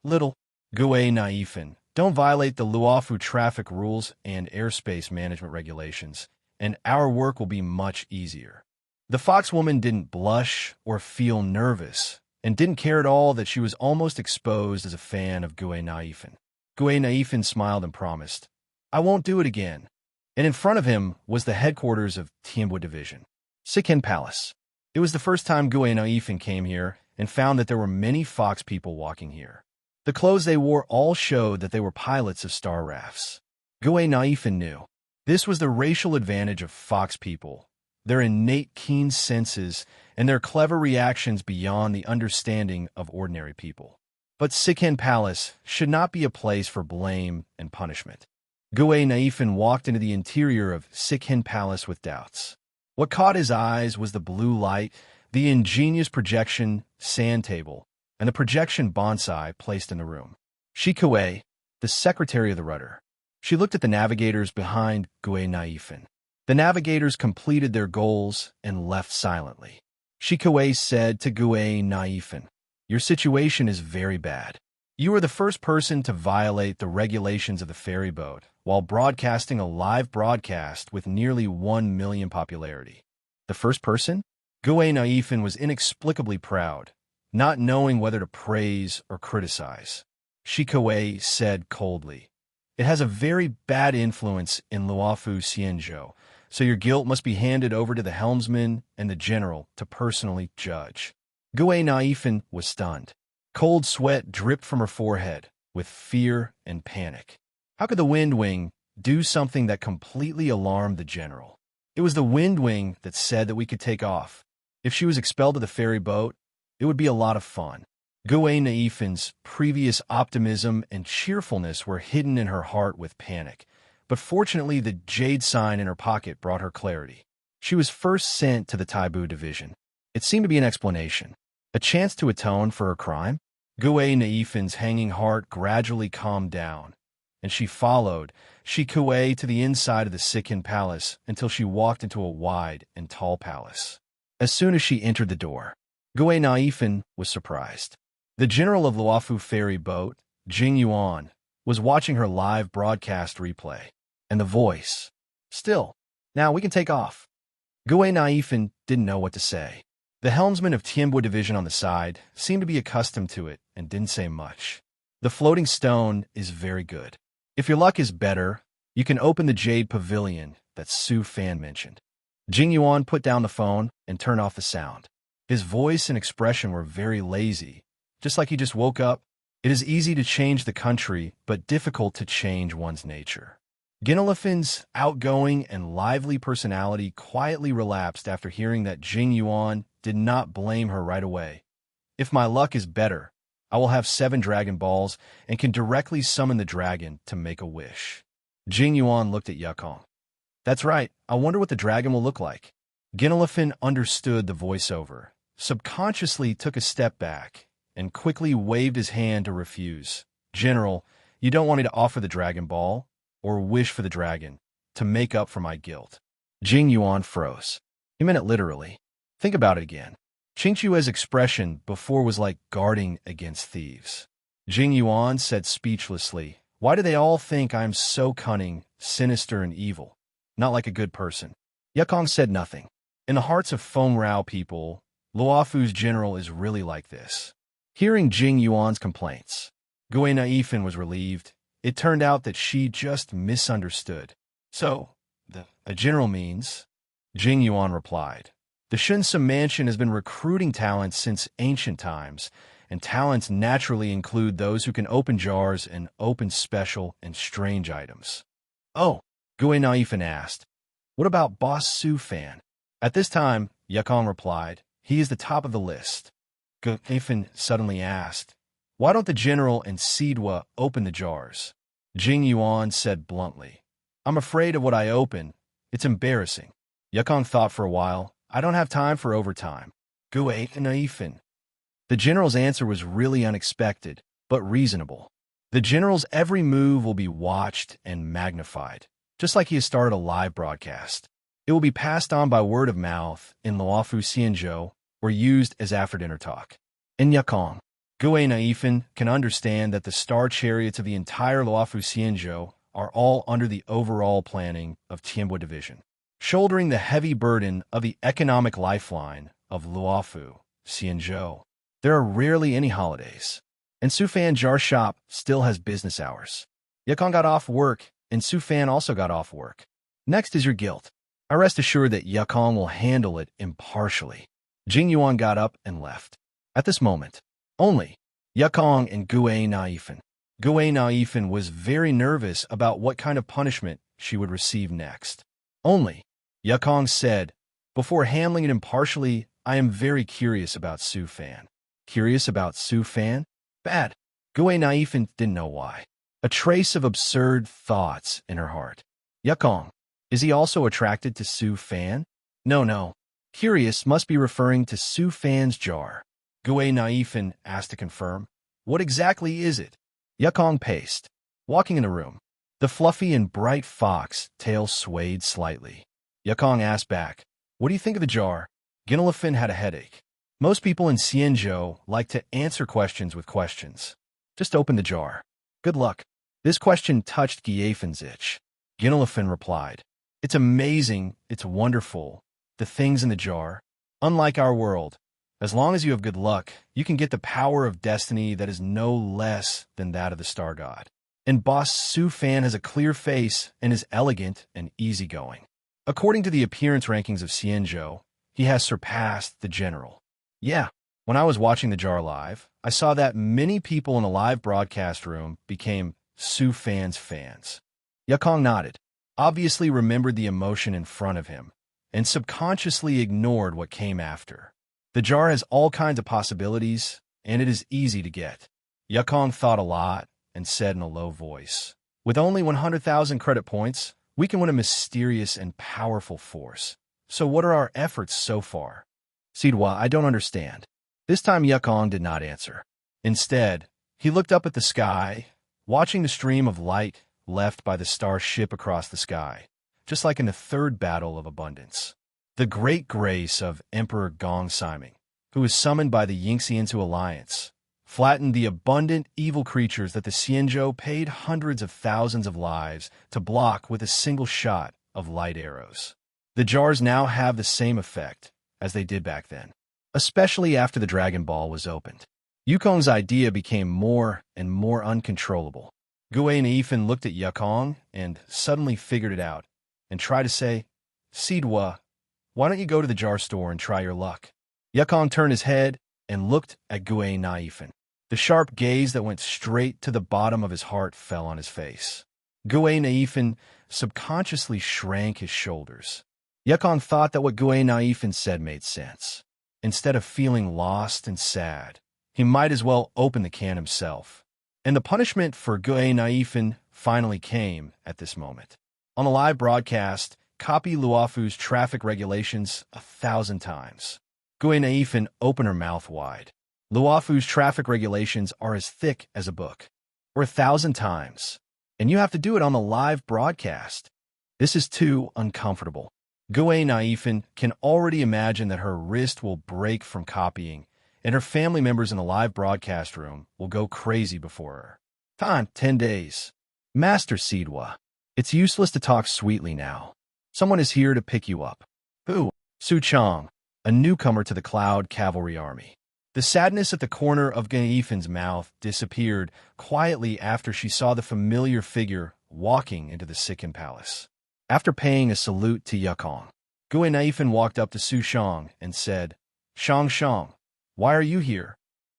Little Gui Naifin, don't violate the Luofu traffic rules and airspace management regulations, and our work will be much easier. The fox woman didn't blush or feel nervous, and didn't care at all that she was almost exposed as a fan of Gui Naifin. Gui Naifin smiled and promised, I won't do it again. And in front of him was the headquarters of Tianbo Division, Sikin Palace. It was the first time Gui Naifin came here and found that there were many fox people walking here. The clothes they wore all showed that they were pilots of star rafts. Gui Naifin knew this was the racial advantage of fox people, their innate keen senses and their clever reactions beyond the understanding of ordinary people. But Sikin Palace should not be a place for blame and punishment. Gui Naifin walked into the interior of Sikin Palace with doubts. What caught his eyes was the blue light, the ingenious projection sand table, and the projection bonsai placed in the room. Shikue, the secretary of the rudder. She looked at the navigators behind Gui Naifin. The navigators completed their goals and left silently. Shikue said to Gui Naifin, Your situation is very bad. You are the first person to violate the regulations of the ferry boat while broadcasting a live broadcast with nearly 1 million popularity. The first person? Gui Naifin was inexplicably proud, not knowing whether to praise or criticize. Shikue said coldly, It has a very bad influence in Luofu Xianzhou, so your guilt must be handed over to the helmsman and the general to personally judge. Gui Naifin was stunned. Cold sweat dripped from her forehead with fear and panic. How could the Wind Wing do something that completely alarmed the general? It was the Wind Wing that said that we could take off. If she was expelled to the ferry boat, it would be a lot of fun. Gui Naifin's previous optimism and cheerfulness were hidden in her heart with panic, but fortunately the jade sign in her pocket brought her clarity. She was first sent to the Taibu Division. It seemed to be an explanation, a chance to atone for her crime. Gui Naifin's hanging heart gradually calmed down, and she followed Shikue to the inside of the Sikin Palace until she walked into a wide and tall palace. As soon as she entered the door, Gui Naifin was surprised. The general of Luofu ferry boat, Jing Yuan, was watching her live broadcast replay, and the voice, Still, now we can take off. Gue Naifin didn't know what to say. The helmsman of Tianbo Division on the side seemed to be accustomed to it and didn't say much. The floating stone is very good. If your luck is better, you can open the Jade Pavilion that Su Fan mentioned. Jing Yuan put down the phone and turned off the sound. His voice and expression were very lazy, just like he just woke up. It is easy to change the country, but difficult to change one's nature. Ginolifin's outgoing and lively personality quietly relapsed after hearing that Jing Yuan did not blame her right away. If my luck is better, I will have 7 Dragon Balls and can directly summon the dragon to make a wish. Jing Yuan looked at Yukong. That's right, I wonder what the dragon will look like. Ginolifin understood the voiceover, subconsciously took a step back, and quickly waved his hand to refuse. General, you don't want me to offer the Dragon Ball or wish for the dragon to make up for my guilt. Jing Yuan froze. He meant it literally. Think about it again. Qingchue's expression before was like guarding against thieves. Jing Yuan said speechlessly, why do they all think I'm so cunning, sinister, and evil? Not like a good person. Yukong said nothing. In the hearts of Feng Rao people, Luofu's general is really like this. Hearing Jing Yuan's complaints, Gue Naifin was relieved. It turned out that she just misunderstood. So, a general means? Jing Yuan replied. The Shunsum Mansion has been recruiting talents since ancient times, and talents naturally include those who can open jars and open special and strange items. Oh, Gue Naifin asked. What about Boss Su Fan? At this time, Yukong replied, he is the top of the list. Gue Naifin suddenly asked, why don't the general and Sidwa open the jars? Jing Yuan said bluntly, I'm afraid of what I open. It's embarrassing. Yukong thought for a while. I don't have time for overtime. Gue Naifin. The general's answer was really unexpected, but reasonable. The general's every move will be watched and magnified, just like he has started a live broadcast. It will be passed on by word of mouth in Luofu Xianzhou or used as after-dinner talk. In Yukong, Gue Naifin can understand that the star chariots of the entire Luofu Xianzhou are all under the overall planning of Tianbo Division, shouldering the heavy burden of the economic lifeline of Luofu Xianzhou. There are rarely any holidays, and Sufan Jar Shop still has business hours. Yukong got off work, and Sufan also got off work. Next is your guilt. I rest assured that Yukong will handle it impartially. Jing Yuan got up and left. At this moment, only Yukong and Gue Naifin. Gue Naifin was very nervous about what kind of punishment she would receive next. Only Yukong said, before handling it impartially, I am very curious about Su Fan. Curious about Su Fan? Bad. Gue Naifin didn't know why. A trace of absurd thoughts in her heart. Yukong, is he also attracted to Su Fan? No. Curious must be referring to Su Fan's jar. Gue Naifin asked to confirm. What exactly is it? Yukong paced, walking in the room. The fluffy and bright fox tail swayed slightly. Yukong asked back, what do you think of the jar? Ginolifin had a headache. Most people in Xianzhou like to answer questions with questions. Just open the jar. Good luck. This question touched Giefin's itch. Ginolifin replied, it's amazing, it's wonderful. The things in the jar. Unlike our world, as long as you have good luck, you can get the power of destiny that is no less than that of the star god. And Boss Su Fan has a clear face and is elegant and easygoing. According to the appearance rankings of Xianzhou, he has surpassed the general. Yeah, when I was watching the jar live, I saw that many people in a live broadcast room became Su Fan's fans. Yukong nodded, obviously remembered the emotion in front of him, and subconsciously ignored what came after. The jar has all kinds of possibilities, and it is easy to get. Yukong thought a lot and said in a low voice, with only 100,000 credit points, we can win a mysterious and powerful force. So what are our efforts so far? Sidwa, I don't understand. This time Yukong did not answer. Instead, he looked up at the sky, watching the stream of light left by the star ship across the sky, just like in the third battle of abundance. The great grace of Emperor Gong Siming, who was summoned by the Yingxi into alliance, flattened the abundant evil creatures that the Xianzhou paid hundreds of thousands of lives to block with a single shot of light arrows. The jars now have the same effect as they did back then, especially after the Dragon Ball was opened. Yukong's idea became more and more uncontrollable. Gui and Ifan looked at Yukong and suddenly figured it out and tried to say, Sidwa, why don't you go to the jar store and try your luck? Yukong turned his head and looked at Gui and Ifan. The sharp gaze that went straight to the bottom of his heart fell on his face. Gui Naifin subconsciously shrank his shoulders. Yukong thought that what Gui Naifin said made sense. Instead of feeling lost and sad, he might as well open the can himself. And the punishment for Gui Naifin finally came at this moment. On a live broadcast, copy Luofu's traffic regulations 1,000 times. Gui Naifin opened her mouth wide. Luofu's traffic regulations are as thick as a book, or 1,000 times, and you have to do it on the live broadcast. This is too uncomfortable. Gui Naifin can already imagine that her wrist will break from copying, and her family members in the live broadcast room will go crazy before her. Time, 10 days. Master Sidwa, it's useless to talk sweetly now. Someone is here to pick you up. Who? Su Chong, a newcomer to the Cloud Cavalry Army. The sadness at the corner of Gaifin's mouth disappeared quietly after she saw the familiar figure walking into the Sikkim Palace. After paying a salute to Yukong, Gui Naifin walked up to Su Shang and said, Shang, why are you here?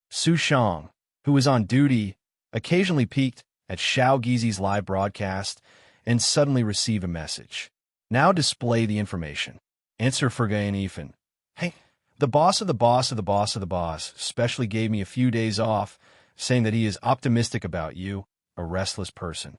Su Shang, who was on duty, occasionally peeked at Xiao Gizi's live broadcast and suddenly received a message. Now display the information. Answer for Gui Naifin. Hey, the boss of the boss of the boss of the boss specially gave me a few days off, saying that he is optimistic about you, a restless person.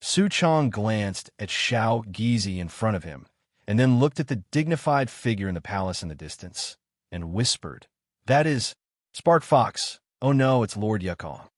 Su Chong glanced at Xiao Gizi in front of him, and then looked at the dignified figure in the palace in the distance, and whispered, That is Spark Fox. Oh no, it's Lord Yukong.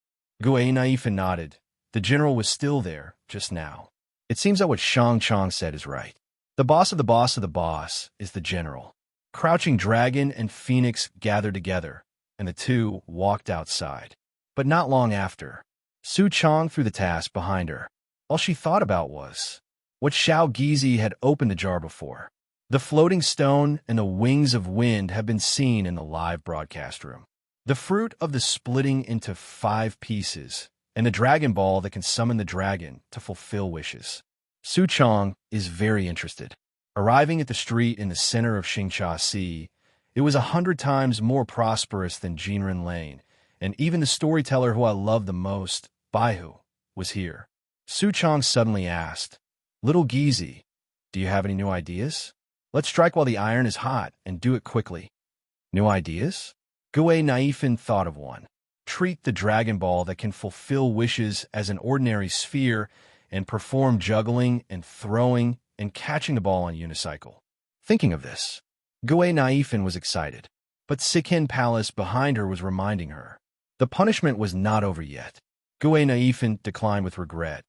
Gui Naifin nodded. The general was still there, just now. It seems that what Shang Chong said is right. The boss of the boss of the boss is the general. Crouching Dragon and Phoenix gathered together, and the two walked outside. But not long after, Su Chong threw the task behind her. All she thought about was what Xiao Gizi had opened the jar before. The floating stone and the wings of wind have been seen in the live broadcast room. The fruit of the splitting into 5 pieces, and the Dragon Ball that can summon the dragon to fulfill wishes. Su Chong is very interested. Arriving at the street in the center of Xingcha Sea, it was 100 times more prosperous than Jinren Lane, and even the storyteller who I love the most, Baihu, was here. Su Chong suddenly asked, Little Gizi, do you have any new ideas? Let's strike while the iron is hot and do it quickly. New ideas? Gui Naifin thought of one. Treat the Dragon Ball that can fulfill wishes as an ordinary sphere and perform juggling and throwing and catching the ball on unicycle. Thinking of this, Gui Naifin was excited, but Sikkim Palace behind her was reminding her. The punishment was not over yet. Gui Naifin declined with regret.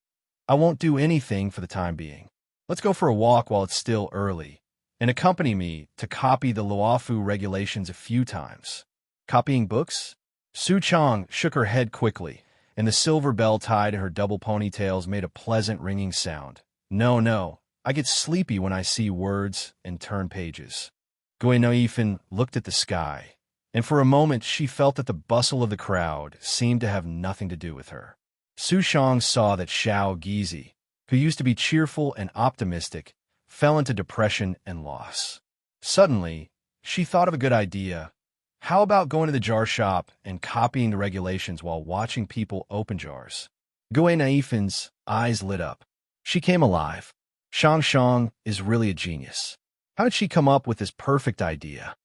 I won't do anything for the time being. Let's go for a walk while it's still early, and accompany me to copy the Luofu regulations a few times. Copying books? Su Chong shook her head quickly, and the silver bell tied to her double ponytails made a pleasant ringing sound. No. I get sleepy when I see words and turn pages. Gui Naifin looked at the sky, and for a moment she felt that the bustle of the crowd seemed to have nothing to do with her. Su Shang saw that Xiao Gizi, who used to be cheerful and optimistic, fell into depression and loss. Suddenly, she thought of a good idea. How about going to the jar shop and copying the regulations while watching people open jars? Gui Naifin's eyes lit up. She came alive. Shang is really a genius. How did she come up with this perfect idea?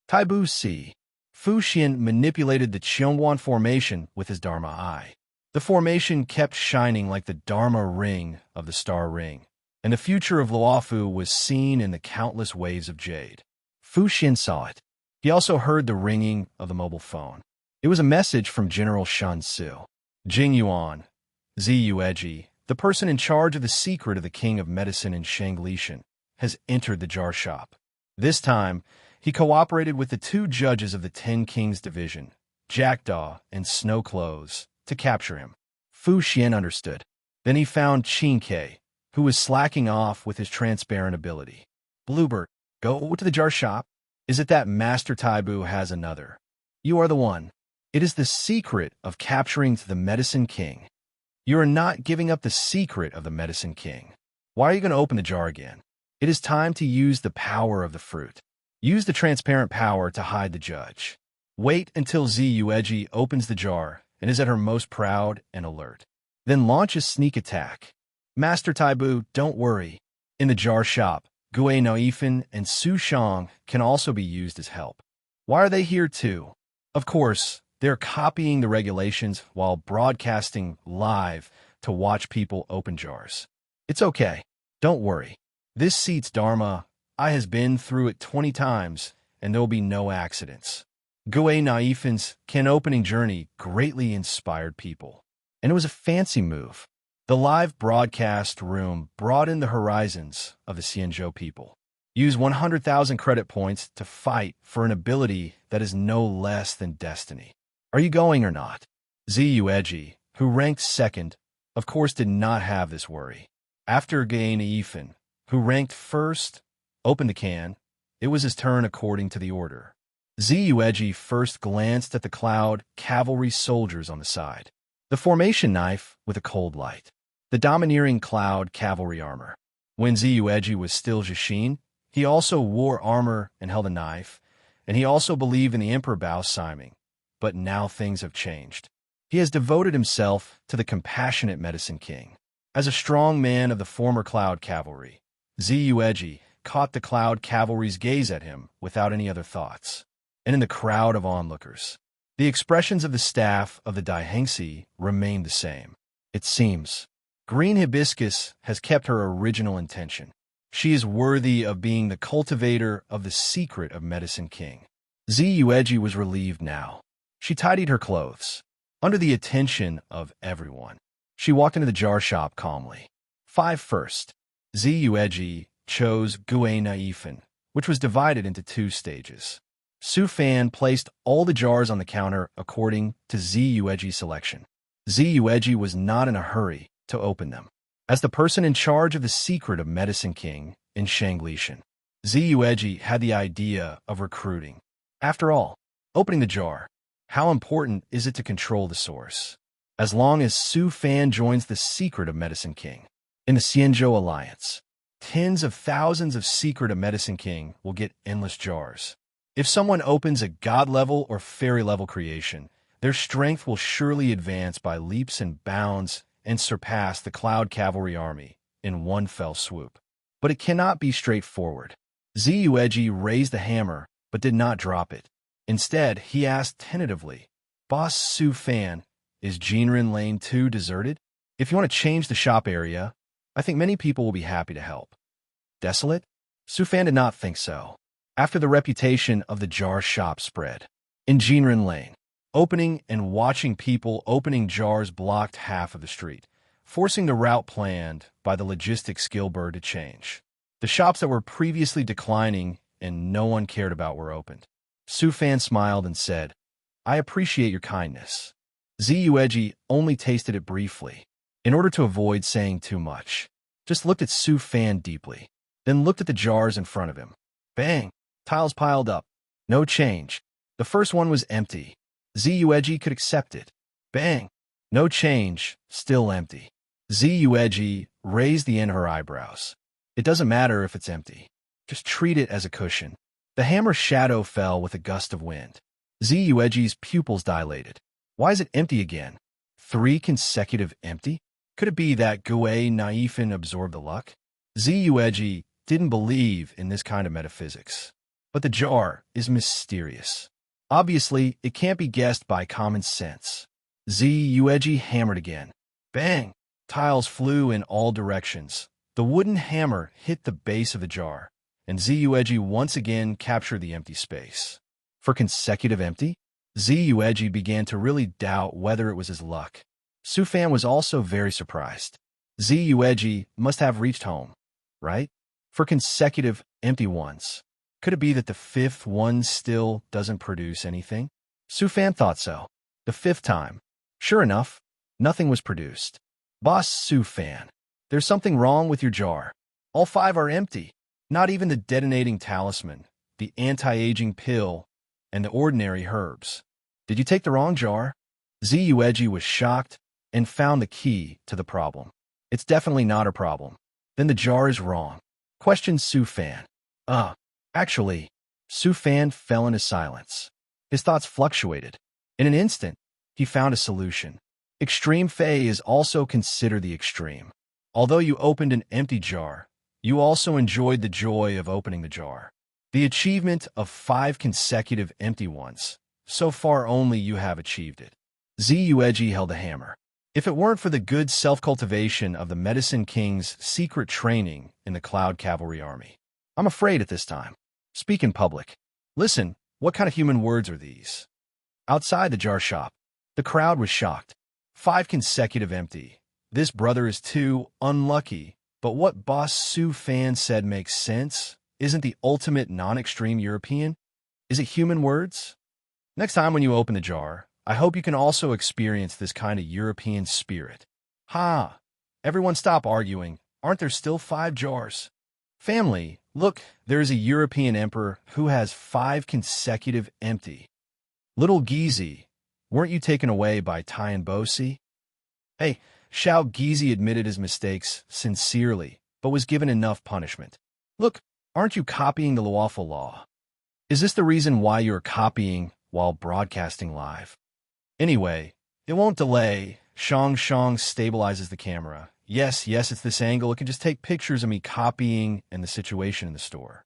Taibu Si. Fu Xian manipulated the Qiongguan formation with his Dharma eye. The formation kept shining like the Dharma ring of the star ring, and the future of Luofu was seen in the countless waves of jade. Fu Xian saw it. He also heard the ringing of the mobile phone. It was a message from General Shan Su. Jing Yuan, Ziyu Eji, the person in charge of the secret of the king of medicine in Shanglishan, has entered the jar shop. This time, he cooperated with the 2 judges of the 10 Kings Division, Jackdaw and Snow Clothes, to capture him. Fu Xian understood. Then he found Qin Ke, who was slacking off with his transparent ability. Bluebird, go to the jar shop. Is it that Master Taibu has another? You are the one. It is the secret of capturing the Medicine King. You are not giving up the secret of the Medicine King. Why are you going to open the jar again? It is time to use the power of the fruit. Use the transparent power to hide the judge. Wait until Zhueji opens the jar and is at her most proud and alert. Then launch a sneak attack. Master Taibu, don't worry. In the jar shop, Gui Naifan and Su Shang can also be used as help. Why are they here too? Of course, they're copying the regulations while broadcasting live to watch people open jars. It's okay. Don't worry. This seat's Dharma. I has been through it 20 times, and there will be no accidents. Gui Naifan's can opening journey greatly inspired people, and it was a fancy move. The live broadcast room broadened the horizons of the Xianzhou people. Use 100,000 credit points to fight for an ability that is no less than destiny. Are you going or not? Zhueji, who ranked second, of course did not have this worry. After Gui Naifan, who ranked first, opened the can, it was his turn according to the order. Zhueji first glanced at the cloud cavalry soldiers on the side. The formation knife with a cold light. The domineering cloud cavalry armor. When Zhueji was still Jishin, he also wore armor and held a knife, and he also believed in the Emperor Bao Siming. But now things have changed. He has devoted himself to the compassionate Medicine King. As a strong man of the former cloud cavalry, Zhueji caught the cloud cavalry's gaze at him without any other thoughts. And in the crowd of onlookers, the expressions of the staff of the Daihengsi remained the same. It seems Green Hibiscus has kept her original intention. She is worthy of being the cultivator of the secret of Medicine King. Zhueji was relieved now. She tidied her clothes. Under the attention of everyone, she walked into the jar shop calmly. 5 first. Zhueji chose Gui Naifan, which was divided into 2 stages. Su Fan placed all the jars on the counter according to Zhueji's selection. Zhueji was not in a hurry to open them. As the person in charge of the secret of Medicine King in Shanglishan, Zhueji had the idea of recruiting. After all, opening the jar, how important is it to control the source? As long as Su Fan joins the secret of Medicine King in the Xianzhou Alliance, tens of thousands of secret of Medicine King will get endless jars. If someone opens a god-level or fairy-level creation, their strength will surely advance by leaps and bounds and surpass the Cloud Cavalry Army in one fell swoop. But it cannot be straightforward. Zhueji raised the hammer, but did not drop it. Instead, he asked tentatively, Boss Su Fan, is Jinren Lane 2 deserted? If you want to change the shop area, I think many people will be happy to help. Desolate? Su Fan did not think so. After the reputation of the jar shop spread in Jinren Lane, opening and watching people opening jars blocked half of the street, forcing the route planned by the logistics skill bird to change. The shops that were previously declining and no one cared about were opened. Su Fan smiled and said, I appreciate your kindness. Zhueji only tasted it briefly, in order to avoid saying too much. Just looked at Su Fan deeply, then looked at the jars in front of him. Bang! Tiles piled up. No change. The first one was empty. Zhueji could accept it. Bang! No change. Still empty. Zhueji raised the end of her eyebrows. It doesn't matter if it's empty. Just treat it as a cushion. The hammer's shadow fell with a gust of wind. Zhueji's pupils dilated. Why is it empty again? 3 consecutive empty? Could it be that Gui Naifan absorbed the luck? Zhueji didn't believe in this kind of metaphysics. But the jar is mysterious. Obviously, it can't be guessed by common sense. Zhueji hammered again. Bang! Tiles flew in all directions. The wooden hammer hit the base of the jar, and Zhueji once again captured the empty space. For consecutive empty, Zhueji began to really doubt whether it was his luck. Su Fan was also very surprised. Zhueji must have reached home, right? For consecutive empty ones. Could it be that the 5th one still doesn't produce anything? Su Fan thought so. The 5th time. Sure enough, nothing was produced. Boss Su Fan, there's something wrong with your jar. All 5 are empty. Not even the detonating talisman, the anti-aging pill, and the ordinary herbs. Did you take the wrong jar? Zueji was shocked and found the key to the problem. It's definitely not a problem. Then the jar is wrong. Questioned Su Fan. Actually, Su Fan fell into silence. His thoughts fluctuated. In an instant, he found a solution. Extreme Fei is also considered the extreme. Although you opened an empty jar, you also enjoyed the joy of opening the jar. The achievement of 5 consecutive empty ones. So far only you have achieved it. Zueji held a hammer. If it weren't for the good self-cultivation of the Medicine King's secret training in the Cloud Cavalry Army, I'm afraid at this time. Speak in public. Listen, what kind of human words are these? Outside the jar shop, the crowd was shocked. 5 consecutive empty. This brother is too unlucky, but what Boss Su Fan said makes sense. Isn't the ultimate non-extreme European? Is it human words? Next time when you open the jar, I hope you can also experience this kind of European spirit. Ha! Everyone stop arguing. Aren't there still 5 jars? Family, look, there is a European emperor who has 5 consecutive empty. Little Gizi, weren't you taken away by Tian Bosi? Hey, Xiao Gizi admitted his mistakes sincerely, but was given enough punishment. Look, aren't you copying the Luofu law? Is this the reason why you're copying while broadcasting live? Anyway, it won't delay. Shang stabilizes the camera. Yes, it's this angle. It can just take pictures of me copying and the situation in the store.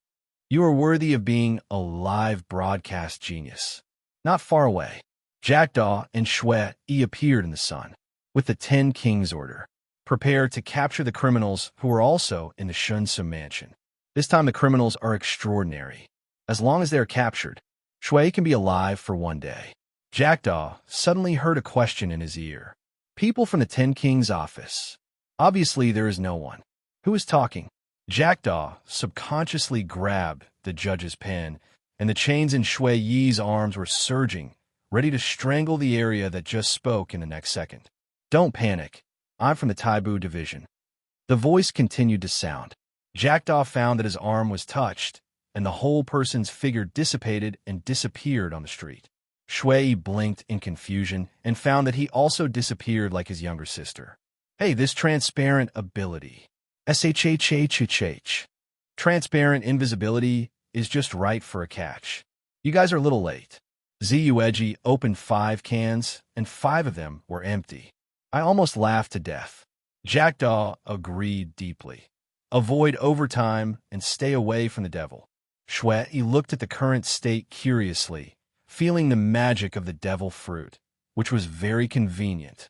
You are worthy of being a live broadcast genius. Not far away, Jackdaw and Shui appeared in the sun with the 10 Kings order. Prepare to capture the criminals who are also in the Shunsu mansion. This time the criminals are extraordinary. As long as they are captured, Shui can be alive for 1 day. Jackdaw suddenly heard a question in his ear. People from the 10 Kings office. Obviously there is no one. Who is talking? Jackdaw subconsciously grabbed the judge's pen, and the chains in Shui Yi's arms were surging, ready to strangle the area that just spoke in the next second. Don't panic. I'm from the Taibu division. The voice continued to sound. Jackdaw found that his arm was touched, and the whole person's figure dissipated and disappeared on the street. Shui blinked in confusion and found that he also disappeared like his younger sister. Hey, this transparent ability. SHHHHH. Transparent invisibility is just right for a catch. You guys are a little late. Zueji opened 5 cans, and 5 of them were empty. I almost laughed to death. Jackdaw agreed deeply. Avoid overtime and stay away from the devil. Shui looked at the current state curiously, feeling the magic of the devil fruit, which was very convenient.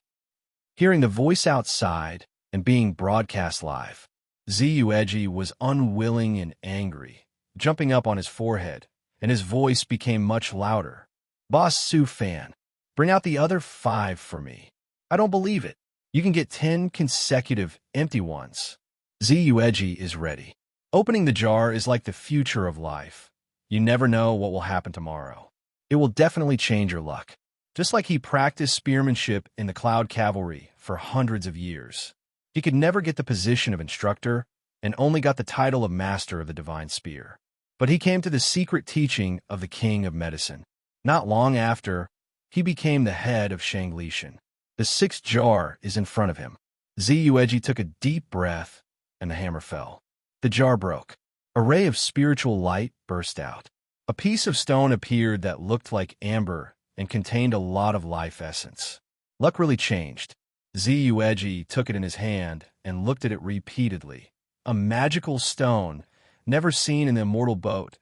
Hearing the voice outside and being broadcast live, Zueji was unwilling and angry, jumping up on his forehead, and his voice became much louder. Boss Su Fan, bring out the other 5 for me. I don't believe it. You can get 10 consecutive empty ones. Zueji is ready. Opening the jar is like the future of life. You never know what will happen tomorrow. It will definitely change your luck. Just like he practiced spearmanship in the Cloud Cavalry for hundreds of years. He could never get the position of instructor and only got the title of master of the divine spear. But he came to the secret teaching of the King of Medicine. Not long after, he became the head of Shanglishan. The 6th jar is in front of him. Zueji took a deep breath, and the hammer fell. The jar broke. A ray of spiritual light burst out. A piece of stone appeared that looked like amber and contained a lot of life essence. Luck really changed. Zueji took it in his hand and looked at it repeatedly. A magical stone, never seen in the immortal boat.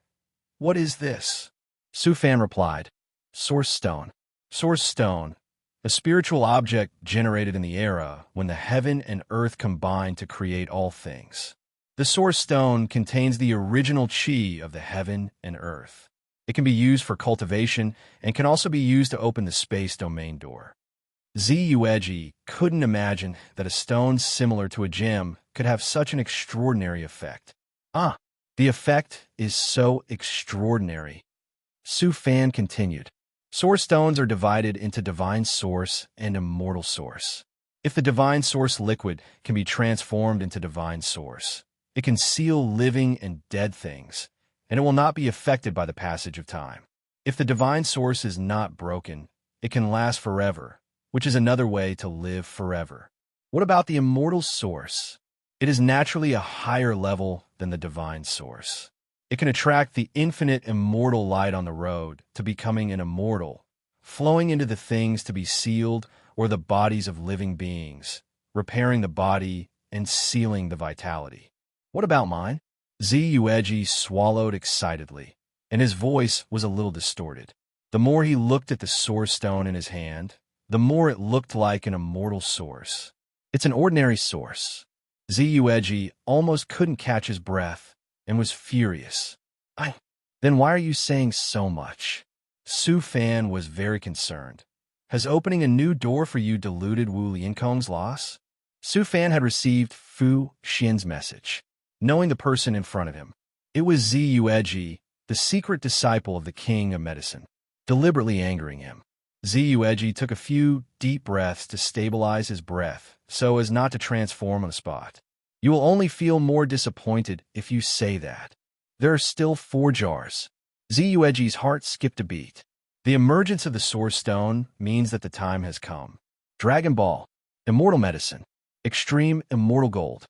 What is this? Su Fan replied, Source Stone. Source Stone, a spiritual object generated in the era when the heaven and earth combined to create all things. The Source Stone contains the original chi of the heaven and earth. It can be used for cultivation and can also be used to open the space domain door. Zueji couldn't imagine that a stone similar to a gem could have such an extraordinary effect. The effect is so extraordinary. Su Fan continued. Source stones are divided into Divine Source and Immortal Source. If the Divine Source liquid can be transformed into Divine Source, It can seal living and dead things, and it will not be affected by the passage of time. If the divine source is not broken, it can last forever, which is another way to live forever. What about the immortal source? It is naturally a higher level than the divine source. It can attract the infinite immortal light on the road to becoming an immortal, flowing into the things to be sealed or the bodies of living beings, repairing the body and sealing the vitality. What about mine? Zueji swallowed excitedly, and his voice was a little distorted. The more he looked at the source stone in his hand, the more it looked like an immortal source. It's an ordinary source. Zueji almost couldn't catch his breath and was furious. Then why are you saying so much? Su Fan was very concerned. Has opening a new door for you diluted Wu Liankong's loss? Su Fan had received Fu Xin's message, knowing the person in front of him. It was Zueji, the secret disciple of the king of medicine, deliberately angering him. Zueji took a few deep breaths to stabilize his breath so as not to transform on the spot. You will only feel more disappointed if you say that. There are still 4 jars. Zueji's heart skipped a beat. The emergence of the Source Stone means that the time has come. Dragon Ball, Immortal Medicine, Extreme Immortal Gold.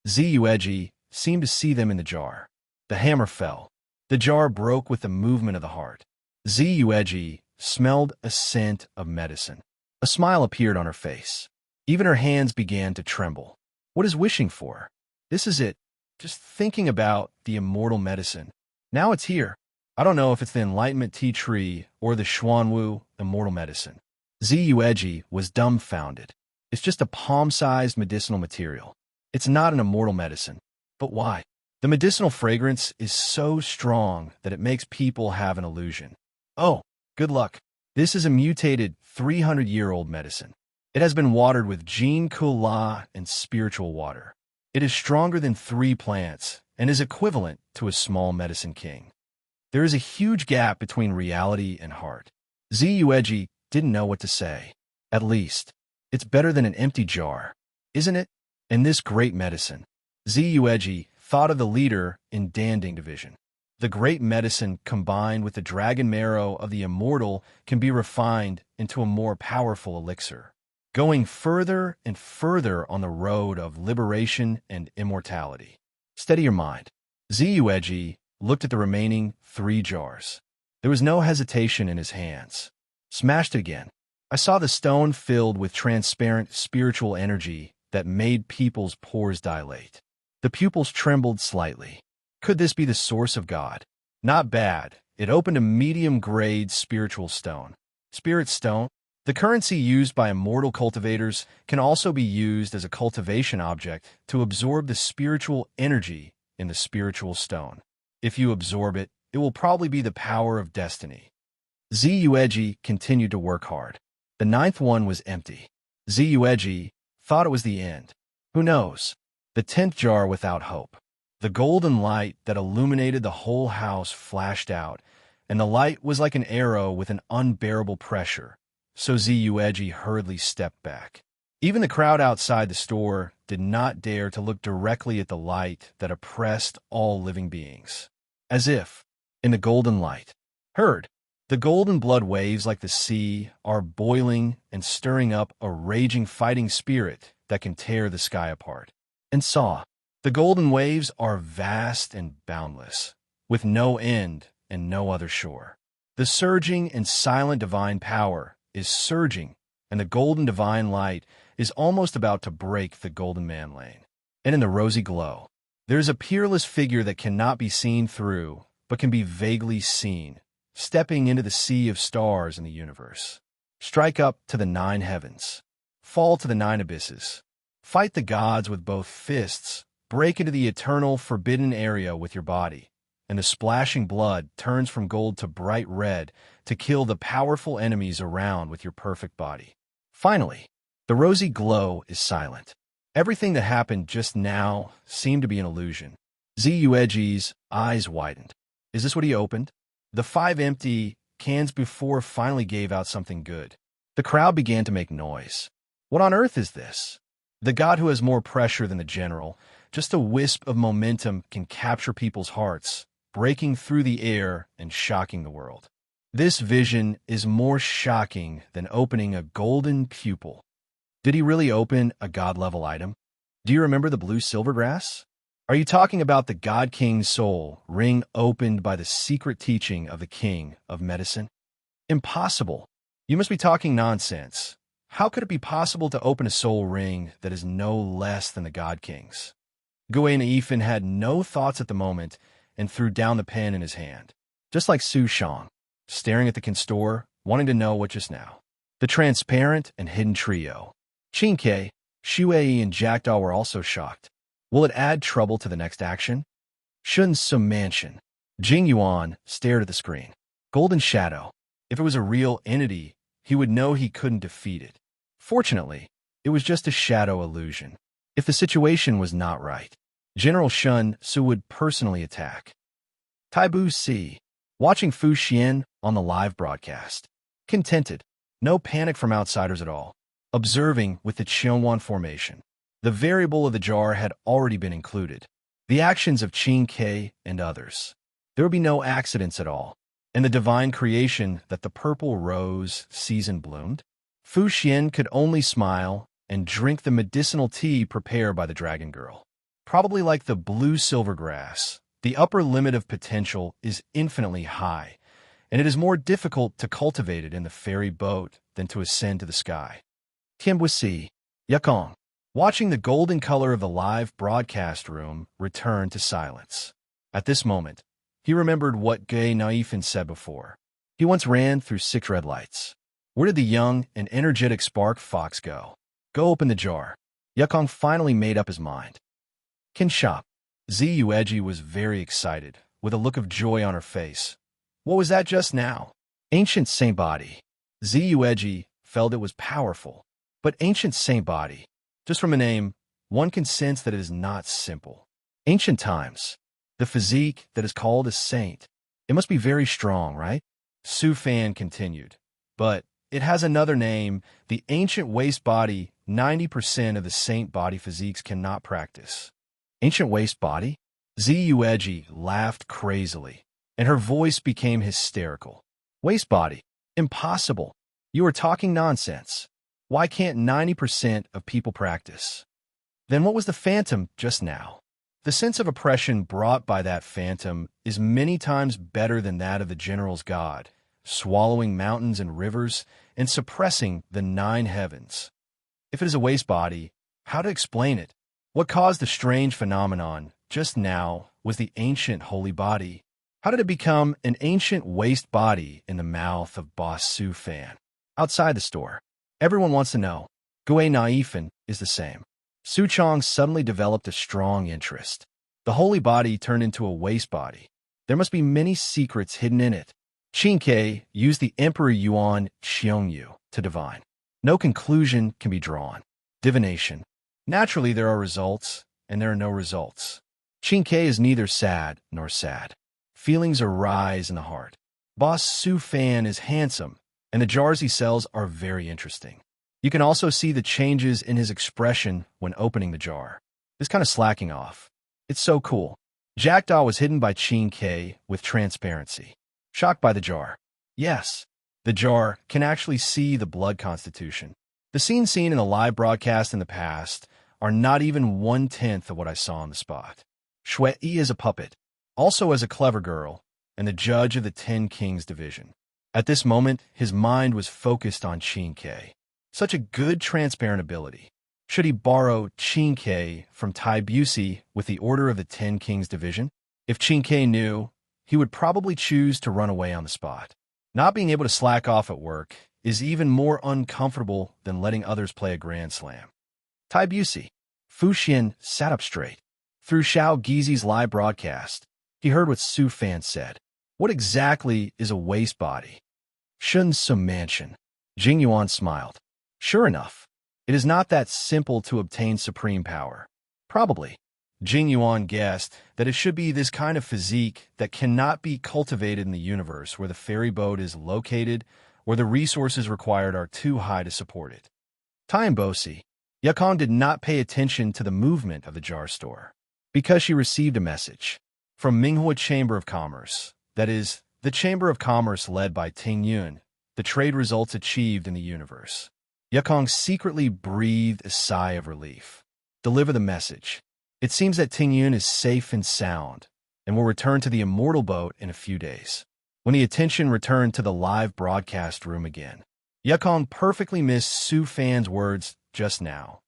Zueji seemed to see them in the jar. The hammer fell. The jar broke with the movement of the heart. Zueji smelled a scent of medicine. A smile appeared on her face. Even her hands began to tremble. What is wishing for? This is it. Just thinking about the immortal medicine. Now it's here. I don't know if it's the Enlightenment Tea Tree or the Xuanwu Immortal Medicine. Zueji was dumbfounded. It's just a palm-sized medicinal material. It's not an immortal medicine. But why? The medicinal fragrance is so strong that it makes people have an illusion. Oh, good luck. This is a mutated 300-year-old medicine. It has been watered with Jin Kula and spiritual water. It is stronger than 3 plants and is equivalent to a small medicine king. There is a huge gap between reality and heart. Zueji didn't know what to say. At least, it's better than an empty jar, isn't it? And this great medicine. Zueji thought of the leader in Danding Division. The great medicine combined with the dragon marrow of the immortal can be refined into a more powerful elixir, going further and further on the road of liberation and immortality. Steady your mind. Zueji looked at the remaining 3 jars. There was no hesitation in his hands. Smashed it again. I saw the stone filled with transparent spiritual energy that made people's pores dilate. The pupils trembled slightly. Could this be the source of God? Not bad. It opened a medium-grade spiritual stone. Spirit stone? The currency used by immortal cultivators can also be used as a cultivation object to absorb the spiritual energy in the spiritual stone. If you absorb it, it will probably be the power of destiny. Zueji continued to work hard. The 9th one was empty. Zueji thought it was the end. Who knows? The 10th jar without hope. The golden light that illuminated the whole house flashed out, and the light was like an arrow with an unbearable pressure, so Zueji hurriedly stepped back. Even the crowd outside the store did not dare to look directly at the light that oppressed all living beings. As if, in the golden light, heard, the golden blood waves like the sea are boiling and stirring up a raging fighting spirit that can tear the sky apart. And saw, the golden waves are vast and boundless, with no end and no other shore. The surging and silent divine power is surging, and the golden divine light is almost about to break the golden man lane. And in the rosy glow, there is a peerless figure that cannot be seen through, but can be vaguely seen, stepping into the sea of stars in the universe. Strike up to the 9 heavens. Fall to the 9 abysses. Fight the gods with both fists. Break into the eternal forbidden area with your body. And the splashing blood turns from gold to bright red to kill the powerful enemies around with your perfect body. Finally, the rosy glow is silent. Everything that happened just now seemed to be an illusion. Zueji's eyes widened. Is this what he opened? The 5 empty cans before finally gave out something good. The crowd began to make noise. What on earth is this? The god who has more pressure than the general Just a wisp of momentum can capture people's hearts, breaking through the air and shocking the world. This vision is more shocking than opening a golden pupil. Did he really open a god-level item? Do you remember the blue silvergrass? Are you talking about the God King's soul ring opened by the secret teaching of the King of Medicine? Impossible. You must be talking nonsense. How could it be possible to open a soul ring that is no less than the God King's? Gui Naifan had no thoughts at the moment and threw down the pen in his hand. Just like Su Shang, staring at the Constor, wanting to know what just now. The transparent and hidden trio. Qin Ke, Shuei, and Jackdaw were also shocked. Will it add trouble to the next action? Shun's Sum Mansion. Jing Yuan stared at the screen. Golden Shadow. If it was a real entity, he would know he couldn't defeat it. Fortunately, it was just a shadow illusion. If the situation was not right, General Shun Su would personally attack. Taibu Si, watching Fu Xian on the live broadcast. Contented. No panic from outsiders at all. Observing with the Qianwan formation. The variable of the jar had already been included. The actions of Qin Ke and others. There would be no accidents at all. And the divine creation that the purple rose season bloomed. Fu Xian could only smile and drink the medicinal tea prepared by the dragon girl. Probably like the blue silvergrass, the upper limit of potential is infinitely high, and it is more difficult to cultivate it in the fairy boat than to ascend to the sky. Tianbuisi, Yakong, watching the golden color of the live broadcast room return to silence. At this moment, he remembered what Gui Naifan said before. He once ran through 6 red lights. Where did the young and energetic Spark Fox go? Go open the jar. Yakong finally made up his mind. Kinshop. Zi Yueji was very excited, with a look of joy on her face. What was that just now? Ancient Saint Body. Zi Yueji felt it was powerful. But Ancient Saint Body, just from a name, one can sense that it is not simple. Ancient times. The physique that is called a saint. It must be very strong, right? Su Fan continued. But it has another name. The ancient waste body, 90% of the saint body physiques cannot practice. Ancient waste body? Zi Yueji laughed crazily, and her voice became hysterical. Waste body? Impossible. You are talking nonsense. Why can't 90% of people practice? Then what was the phantom just now? The sense of oppression brought by that phantom is many times better than that of the general's god, swallowing mountains and rivers and suppressing the 9 heavens. If it is a waste body, how to explain it? What caused the strange phenomenon just now was the ancient holy body. How did it become an ancient waste body in the mouth of Boss Su Fan? Outside the store, everyone wants to know. Gui Naifan is the same. Su Chong suddenly developed a strong interest. The holy body turned into a waste body. There must be many secrets hidden in it. Qin Ke used the Emperor Yuan Xiongyu to divine. No conclusion can be drawn. Divination. Naturally, there are results, and there are no results. Qin Ke is neither sad nor sad. Feelings arise in the heart. Boss Su Fan is handsome, and the jars he sells are very interesting. You can also see the changes in his expression when opening the jar. It's kind of slacking off. It's so cool. Jackdaw was hidden by Qin Ke with transparency. Shocked by the jar. Yes, the jar can actually see the blood constitution. The scenes seen in the live broadcast in the past are not even 1/10 of what I saw on the spot. Shui is a puppet, also as a clever girl, and the judge of the 10 Kings division. At this moment, his mind was focused on Qin Ke. Such a good transparent ability. Should he borrow Qin Ke from Tai Busey with the order of the 10 Kings division? If Qin Ke knew, he would probably choose to run away on the spot. Not being able to slack off at work is even more uncomfortable than letting others play a grand slam. Tai Busey. Fu Xian sat up straight. Through Xiao Gizi's live broadcast, he heard what Su Fan said. What exactly is a waste body? Shun's Sum Mansion. Jing Yuan smiled. Sure enough, it is not that simple to obtain supreme power. Probably. Jing Yuan guessed that it should be this kind of physique that cannot be cultivated in the universe where the ferry boat is located or the resources required are too high to support it. Tianbosi. Yakong did not pay attention to the movement of the jar store. Because she received a message from Minghua Chamber of Commerce, that is, the Chamber of Commerce led by Ting Yun, the trade results achieved in the universe. Yukong secretly breathed a sigh of relief. Deliver the message. It seems that Ting Yun is safe and sound, and will return to the immortal boat in a few days. When the attention returned to the live broadcast room again, Yukong perfectly missed Su Fan's words just now,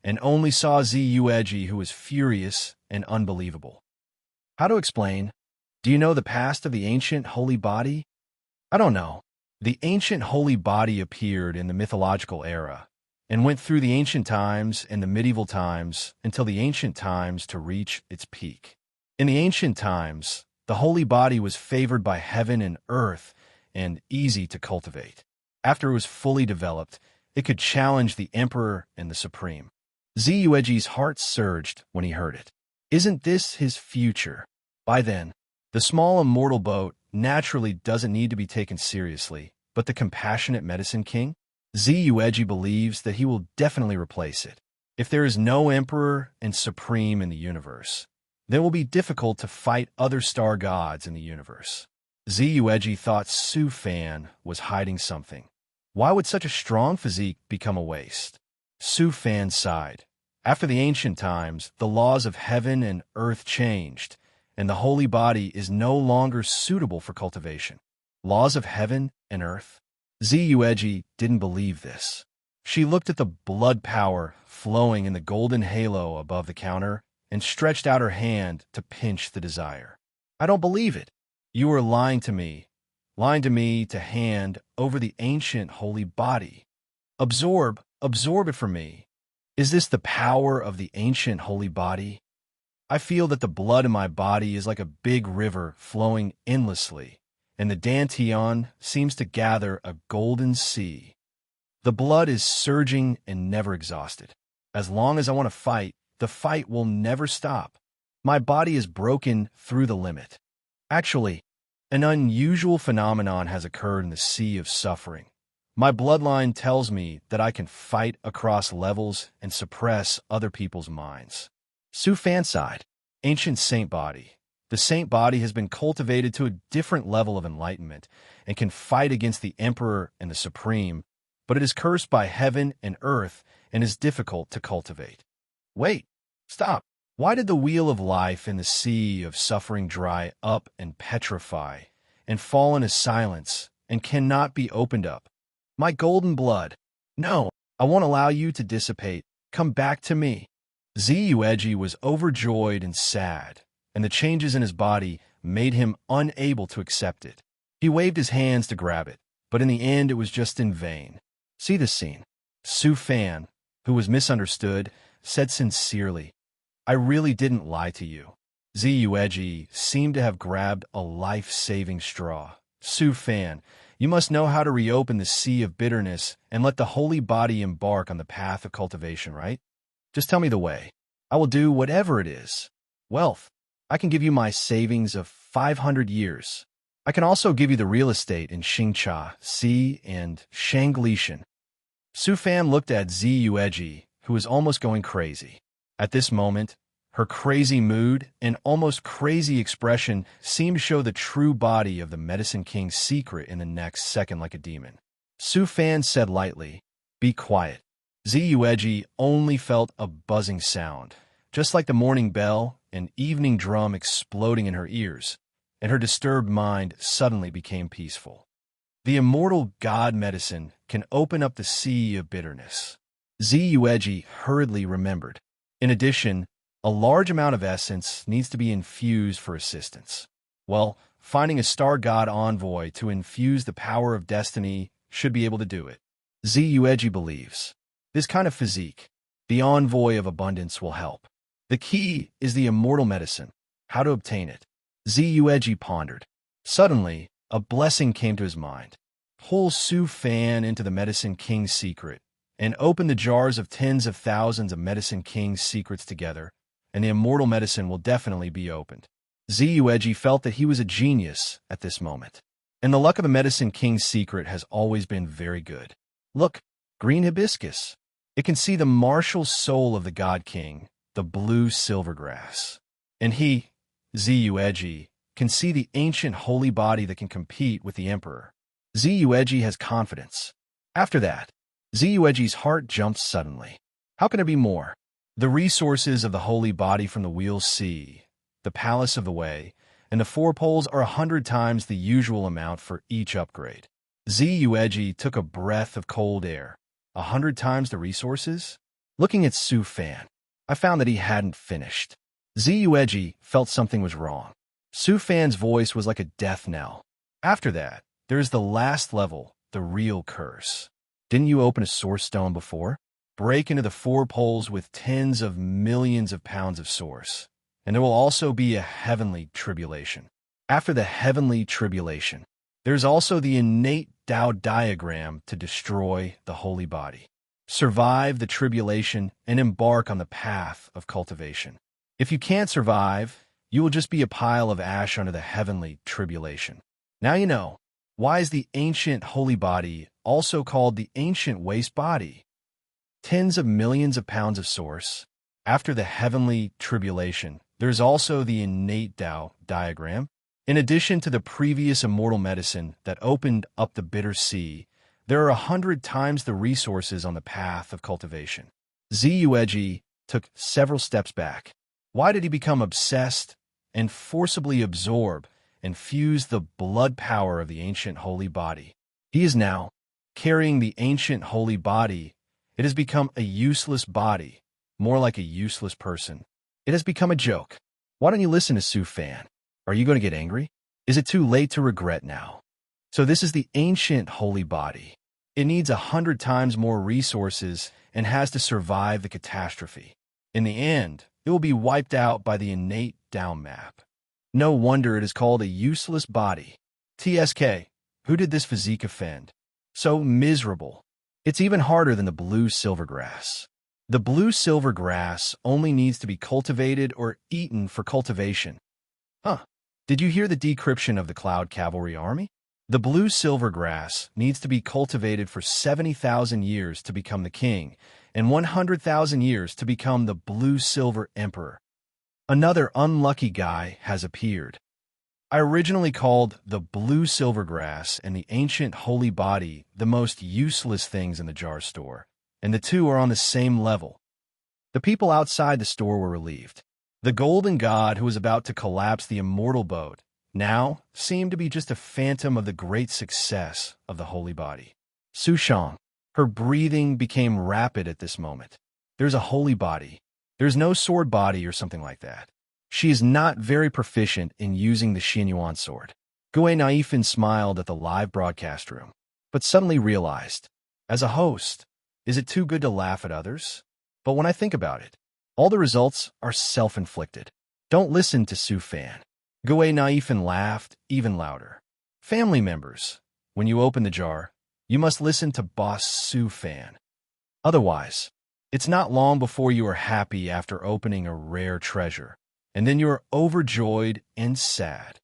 and only saw Ziyueji, who was furious and unbelievable. How to explain? Do you know the past of the ancient holy body? I don't know. The ancient holy body appeared in the mythological era, and went through the ancient times and the medieval times until the ancient times to reach its peak. In the ancient times, the holy body was favored by heaven and earth and easy to cultivate. After it was fully developed, it could challenge the emperor and the supreme. Ziyueji's heart surged when he heard it. Isn't this his future? By then, the small immortal boat naturally doesn't need to be taken seriously, but the compassionate medicine king? Ziyueji believes that he will definitely replace it. If there is no emperor and supreme in the universe, then it will be difficult to fight other star gods in the universe. Ziyueji thought Su Fan was hiding something. Why would such a strong physique become a waste? Su Fan sighed. After the ancient times, the laws of heaven and earth changed, and the holy body is no longer suitable for cultivation. Laws of heaven and earth? Ziyueji didn't believe this. She looked at the blood power flowing in the golden halo above the counter and stretched out her hand to pinch the desire. I don't believe it. You are lying to me to hand over the ancient holy body. Absorb it from me. Is this the power of the ancient holy body? I feel that the blood in my body is like a big river flowing endlessly, and the Dantian seems to gather a golden sea. The blood is surging and never exhausted. As long as I want to fight, the fight will never stop. My body is broken through the limit. Actually, an unusual phenomenon has occurred in the sea of suffering. My bloodline tells me that I can fight across levels and suppress other people's minds. Su Fan sighed. Ancient saint body. The saint body has been cultivated to a different level of enlightenment and can fight against the emperor and the supreme, but it is cursed by heaven and earth and is difficult to cultivate. Wait, stop. Why did the wheel of life in the sea of suffering dry up and petrify and fall into silence and cannot be opened up? My golden blood. No, I won't allow you to dissipate. Come back to me. Ziyueji was overjoyed and sad, and the changes in his body made him unable to accept it. He waved his hands to grab it, but in the end it was just in vain. See this scene. Su Fan, who was misunderstood, said sincerely, I really didn't lie to you. Ziyueji seemed to have grabbed a life-saving straw. Su Fan, you must know how to reopen the sea of bitterness and let the holy body embark on the path of cultivation, right? Just tell me the way. I will do whatever it is. Wealth. I can give you my savings of 500 years. I can also give you the real estate in Xingcha, Xi, and Shanglishan. Su Fan looked at Ziyueji, who was almost going crazy. At this moment, her crazy mood and almost crazy expression seemed to show the true body of the Medicine King's secret in the next second like a demon. Su Fan said lightly, Be quiet. Ziyueji only felt a buzzing sound, just like the morning bell and evening drum exploding in her ears, and her disturbed mind suddenly became peaceful. The immortal god medicine can open up the sea of bitterness. Ziyueji hurriedly remembered. In addition, a large amount of essence needs to be infused for assistance. Well, finding a star god envoy to infuse the power of destiny should be able to do it. Ziyueji believes. This kind of physique, the envoy of abundance, will help. The key is the immortal medicine. How to obtain it? Ziyueji pondered. Suddenly, a blessing came to his mind. Pull Su Fan into the Medicine King's secret, and open the jars of tens of thousands of Medicine King's secrets together, and the immortal medicine will definitely be opened. Ziyueji felt that he was a genius at this moment, and the luck of the Medicine King's secret has always been very good. Look, green hibiscus. It can see the martial soul of the God King, the blue silvergrass. And he, Zueji, can see the ancient holy body that can compete with the emperor. Zueji has confidence. After that, Zueji's heart jumps suddenly. How can there be more? The resources of the holy body from the Wheel's Sea, the Palace of the Way, and the Four Poles are 100 times the usual amount for each upgrade. Zueji took a breath of cold air. 100 times the resources? Looking at Su Fan, I found that he hadn't finished. Zueji felt something was wrong. Su Fan's voice was like a death knell. After that, there is the last level, the real curse. Didn't you open a source stone before? Break into the Four Poles with tens of millions of pounds of source. And there will also be a heavenly tribulation. After the heavenly tribulation, there's also the innate Tao diagram to destroy the holy body. Survive the tribulation and embark on the path of cultivation. If you can't survive, you will just be a pile of ash under the heavenly tribulation. Now you know. Why is the ancient holy body also called the ancient waste body? Tens of millions of pounds of source. After the heavenly tribulation, there's also the innate Tao diagram. In addition to the previous immortal medicine that opened up the bitter sea, there are 100 times the resources on the path of cultivation. Zueji took several steps back. Why did he become obsessed and forcibly absorb and fuse the blood power of the ancient holy body? He is now carrying the ancient holy body. It has become a useless body, more like a useless person. It has become a joke. Why don't you listen to Su Fan? Are you going to get angry? Is it too late to regret now? So this is the ancient holy body. It needs 100 times more resources and has to survive the catastrophe. In the end, it will be wiped out by the innate Tao map. No wonder it is called a useless body. TSK, who did this physique offend? So miserable. It's even harder than the blue silvergrass. The blue silvergrass only needs to be cultivated or eaten for cultivation. Huh. Did you hear the decryption of the Cloud Cavalry Army? The blue silvergrass needs to be cultivated for 70,000 years to become the king, and 100,000 years to become the blue silver emperor. Another unlucky guy has appeared. I originally called the blue silvergrass and the ancient holy body the most useless things in the jar store, and the two are on the same level. The people outside the store were relieved. The golden god who was about to collapse the immortal boat now seemed to be just a phantom of the great success of the holy body. Su Shang, her breathing became rapid at this moment. There's a holy body. There's no sword body or something like that. She is not very proficient in using the Xinyuan sword. Gui Naifin smiled at the live broadcast room, but suddenly realized, as a host, is it too good to laugh at others? But when I think about it, all the results are self-inflicted. Don't listen to Su Fan. Gui Naifin laughed even louder. Family members, when you open the jar, you must listen to Boss Su Fan. Otherwise, it's not long before you are happy after opening a rare treasure, and then you are overjoyed and sad.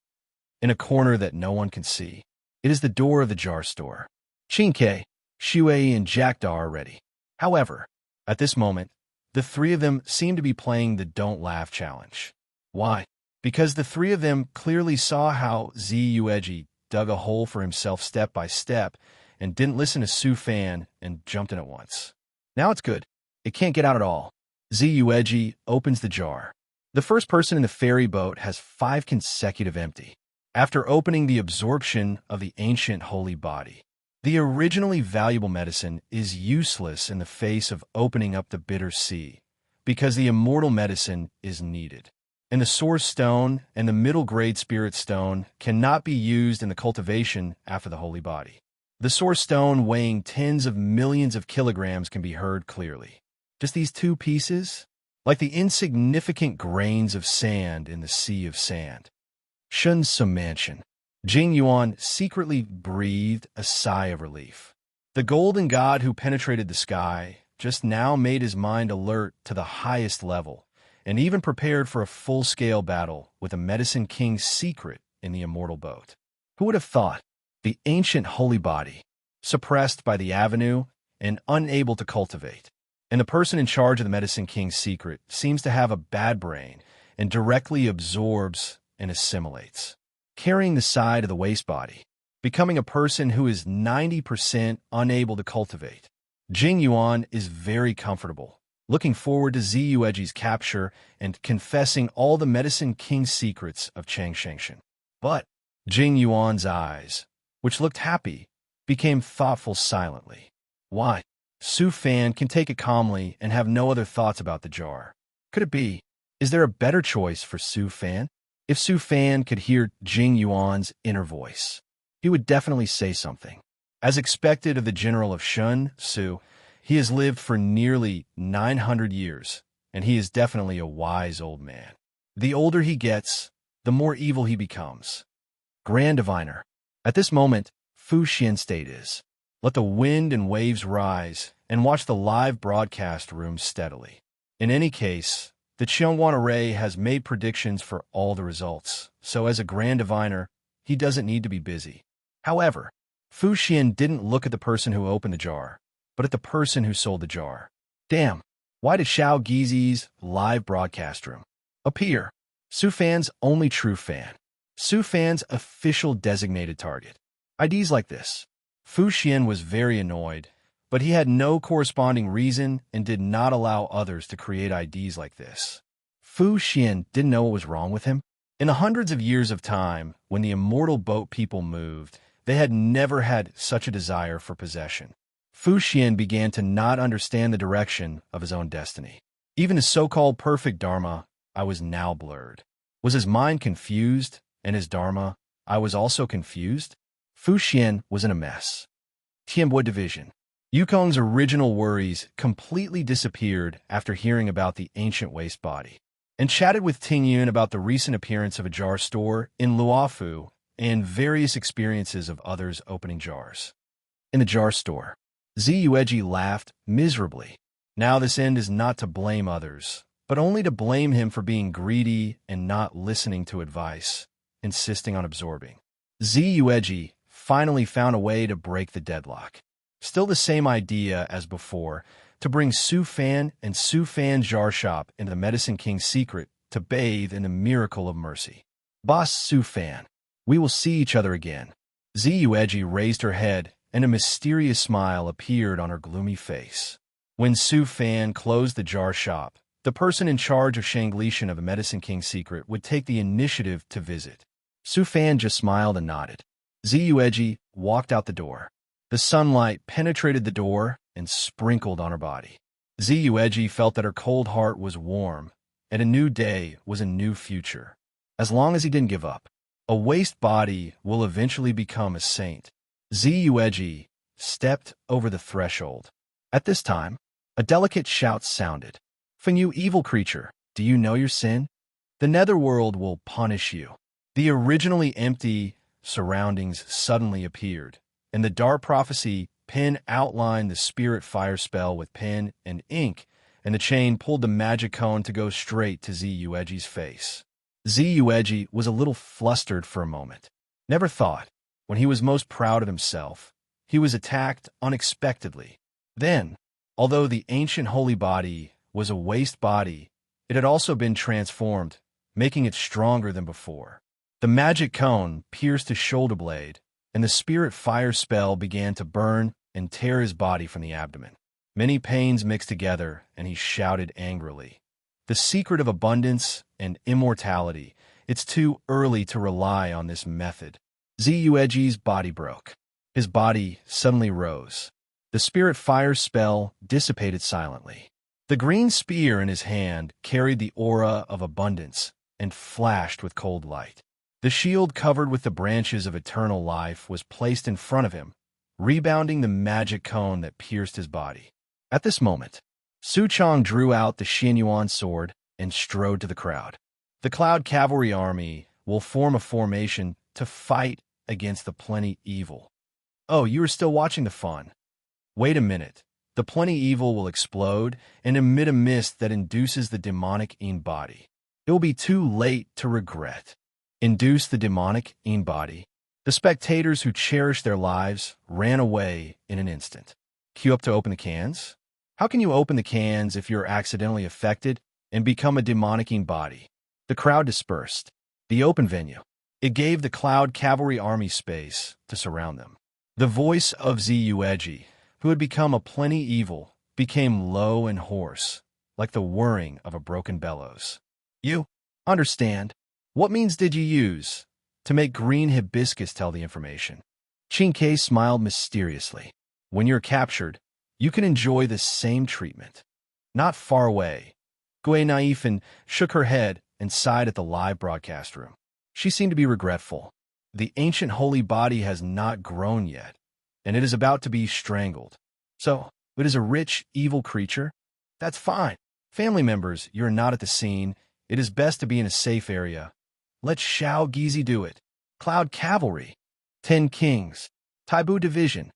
In a corner that no one can see, it is the door of the jar store. Chinke, Shui, and Jackdaw are ready. However, at this moment, the three of them seem to be playing the Don't Laugh challenge. Why? Because the three of them clearly saw how Zueji dug a hole for himself step by step and didn't listen to Su Fan and jumped in at once. Now it's good. It can't get out at all. Zueji opens the jar. The first person in the ferry boat has 5 consecutive empty. After opening the absorption of the ancient holy body, the originally valuable medicine is useless in the face of opening up the bitter sea, because the immortal medicine is needed. And the source stone and the middle grade spirit stone cannot be used in the cultivation after the holy body. The source stone weighing tens of millions of kilograms can be heard clearly. Just these 2 pieces? Like the insignificant grains of sand in the sea of sand. Shun's mansion. Jing Yuan secretly breathed a sigh of relief. The golden god who penetrated the sky just now made his mind alert to the highest level, and even prepared for a full-scale battle with a medicine king's secret in the immortal boat. Who would have thought? The ancient holy body, suppressed by the avenue and unable to cultivate. And the person in charge of the medicine king's secret seems to have a bad brain and directly absorbs and assimilates, carrying the side of the waste body, becoming a person who is 90% unable to cultivate. Jing Yuan is very comfortable, looking forward to Ziyu Eji's capture and confessing all the Medicine King's secrets of Chang Shengshan. But Jing Yuan's eyes, which looked happy, became thoughtful silently. Why? Su Fan can take it calmly and have no other thoughts about the jar. Could it be? Is there a better choice for Su Fan? If Su Fan could hear Jing Yuan's inner voice, he would definitely say something. As expected of the general of Shun, Su, he has lived for nearly 900 years, and he is definitely a wise old man. The older he gets, the more evil he becomes. Grand Diviner. At this moment, Fu Xian state is. Let the wind and waves rise, and watch the live broadcast room steadily. In any case, the Qiongwan Array has made predictions for all the results, so as a Grand Diviner, he doesn't need to be busy. However, Fu Xian didn't look at the person who opened the jar, but at the person who sold the jar. Damn, why did Xiao Gizi's live broadcast room appear? Su Fan's only true fan. Su Fan's official designated target. IDs like this. Fu Xian was very annoyed, but he had no corresponding reason and did not allow others to create IDs like this. Fu Xian didn't know what was wrong with him. In the hundreds of years of time, when the immortal boat people moved, they had never had such a desire for possession. Fu Xian began to not understand the direction of his own destiny. Even his so-called perfect dharma, I was now blurred. Was his mind confused, and his dharma, I was also confused? Fu Xian was in a mess. Tianbo Division. Yukong's original worries completely disappeared after hearing about the ancient waste body, and chatted with Ting Yun about the recent appearance of a jar store in Luofu and various experiences of others opening jars. In the jar store, Ziyu Eji laughed miserably. Now this end is not to blame others, but only to blame him for being greedy and not listening to advice, insisting on absorbing. Ziyu Eji finally found a way to break the deadlock. Still the same idea as before, to bring Su Fan and Su Fan Jar Shop into the Medicine King's secret to bathe in the miracle of mercy. Boss Su Fan, we will see each other again. Ziyu Eji raised her head, and a mysterious smile appeared on her gloomy face. When Su Fan closed the jar shop, the person in charge of Shanglishan of the Medicine King's secret would take the initiative to visit. Su Fan just smiled and nodded. Ziyu Eji walked out the door. The sunlight penetrated the door and sprinkled on her body. Ziyu Eji felt that her cold heart was warm, and a new day was a new future. As long as he didn't give up, a waste body will eventually become a saint. Ziyu Eji stepped over the threshold. At this time, a delicate shout sounded. "Feng you evil creature, do you know your sin? The netherworld will punish you." The originally empty surroundings suddenly appeared, and the dark prophecy pen outlined the spirit fire spell with pen and ink, and the chain pulled the magic cone to go straight to Ziyu Eji's face. Ziyu Eji was a little flustered for a moment. Never thought, when he was most proud of himself, he was attacked unexpectedly. Then, although the ancient holy body was a waste body, it had also been transformed, making it stronger than before. The magic cone pierced his shoulder blade, and the spirit fire spell began to burn and tear his body from the abdomen. Many pains mixed together, and he shouted angrily. The secret of abundance and immortality, it's too early to rely on this method. Ziyu Eji's body broke. His body suddenly rose. The spirit fire spell dissipated silently. The green spear in his hand carried the aura of abundance and flashed with cold light. The shield covered with the branches of eternal life was placed in front of him, rebounding the magic cone that pierced his body. At this moment, Su Chong drew out the Xianyuan sword and strode to the crowd. The Cloud Cavalry Army will form a formation to fight against the Plenty Evil. Oh, you are still watching the fun. Wait a minute. The Plenty Evil will explode and emit a mist that induces the demonic in body. It will be too late to regret. Induce the demonic in body. The spectators who cherished their lives ran away in an instant. Queue up to open the cans? How can you open the cans if you're accidentally affected and become a demonic in body? The crowd dispersed. The open venue. It gave the Cloud Cavalry Army space to surround them. The voice of Zueji, who had become a plenty evil, became low and hoarse, like the whirring of a broken bellows. You understand? What means did you use to make green hibiscus tell the information? Chinke smiled mysteriously. When you're captured, you can enjoy the same treatment. Not far away. Gui Naifin shook her head and sighed at the live broadcast room. She seemed to be regretful. The ancient holy body has not grown yet, and it is about to be strangled. So, it is a rich, evil creature? That's fine. Family members, you're not at the scene. It is best to be in a safe area. Let Shao Gizi do it. Cloud Cavalry, 10 Kings, Taibu Division,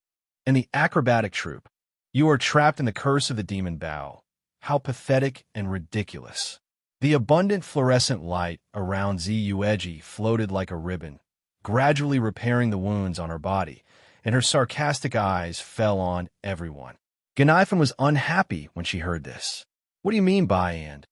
and the acrobatic troupe. You are trapped in the curse of the demon bow. How pathetic and ridiculous. The abundant fluorescent light around Zueji floated like a ribbon, gradually repairing the wounds on her body, and her sarcastic eyes fell on everyone. Gnaifin was unhappy when she heard this. What do you mean by and?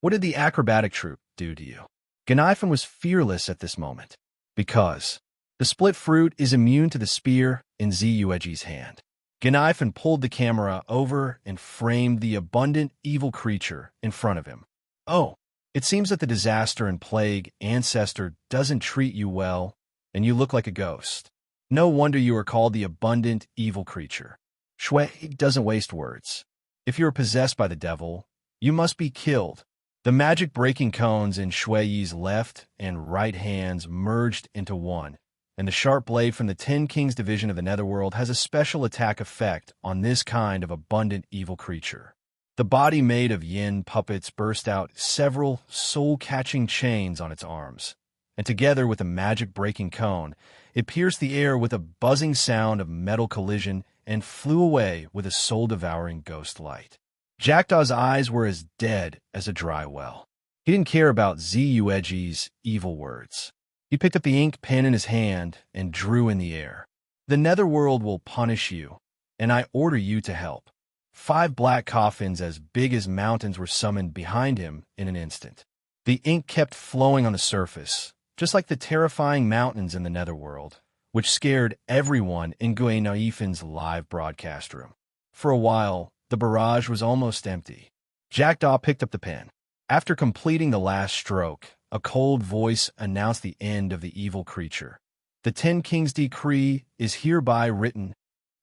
What did the acrobatic troupe do to you? Gnaifin was fearless at this moment, because the split fruit is immune to the spear in Zueji's hand. Gnaifin pulled the camera over and framed the abundant evil creature in front of him. Oh, it seems that the disaster and plague ancestor doesn't treat you well, and you look like a ghost. No wonder you are called the abundant evil creature. Shui doesn't waste words. If you are possessed by the devil, you must be killed. The magic-breaking cones in Shui's left and right hands merged into one, and the sharp blade from the 10 Kings division of the Netherworld has a special attack effect on this kind of abundant evil creature. The body made of yin puppets burst out several soul-catching chains on its arms, and together with a magic-breaking cone, it pierced the air with a buzzing sound of metal collision and flew away with a soul-devouring ghost light. Jackdaw's eyes were as dead as a dry well. He didn't care about Zueji's evil words. He picked up the ink pen in his hand and drew in the air. The Netherworld will punish you, and I order you to help. 5 black coffins as big as mountains were summoned behind him in an instant. The ink kept flowing on the surface, just like the terrifying mountains in the Netherworld, which scared everyone in Gui Naifin's live broadcast room. For a while, the barrage was almost empty. Jackdaw picked up the pen. After completing the last stroke, a cold voice announced the end of the evil creature. The 10 Kings' decree is hereby written.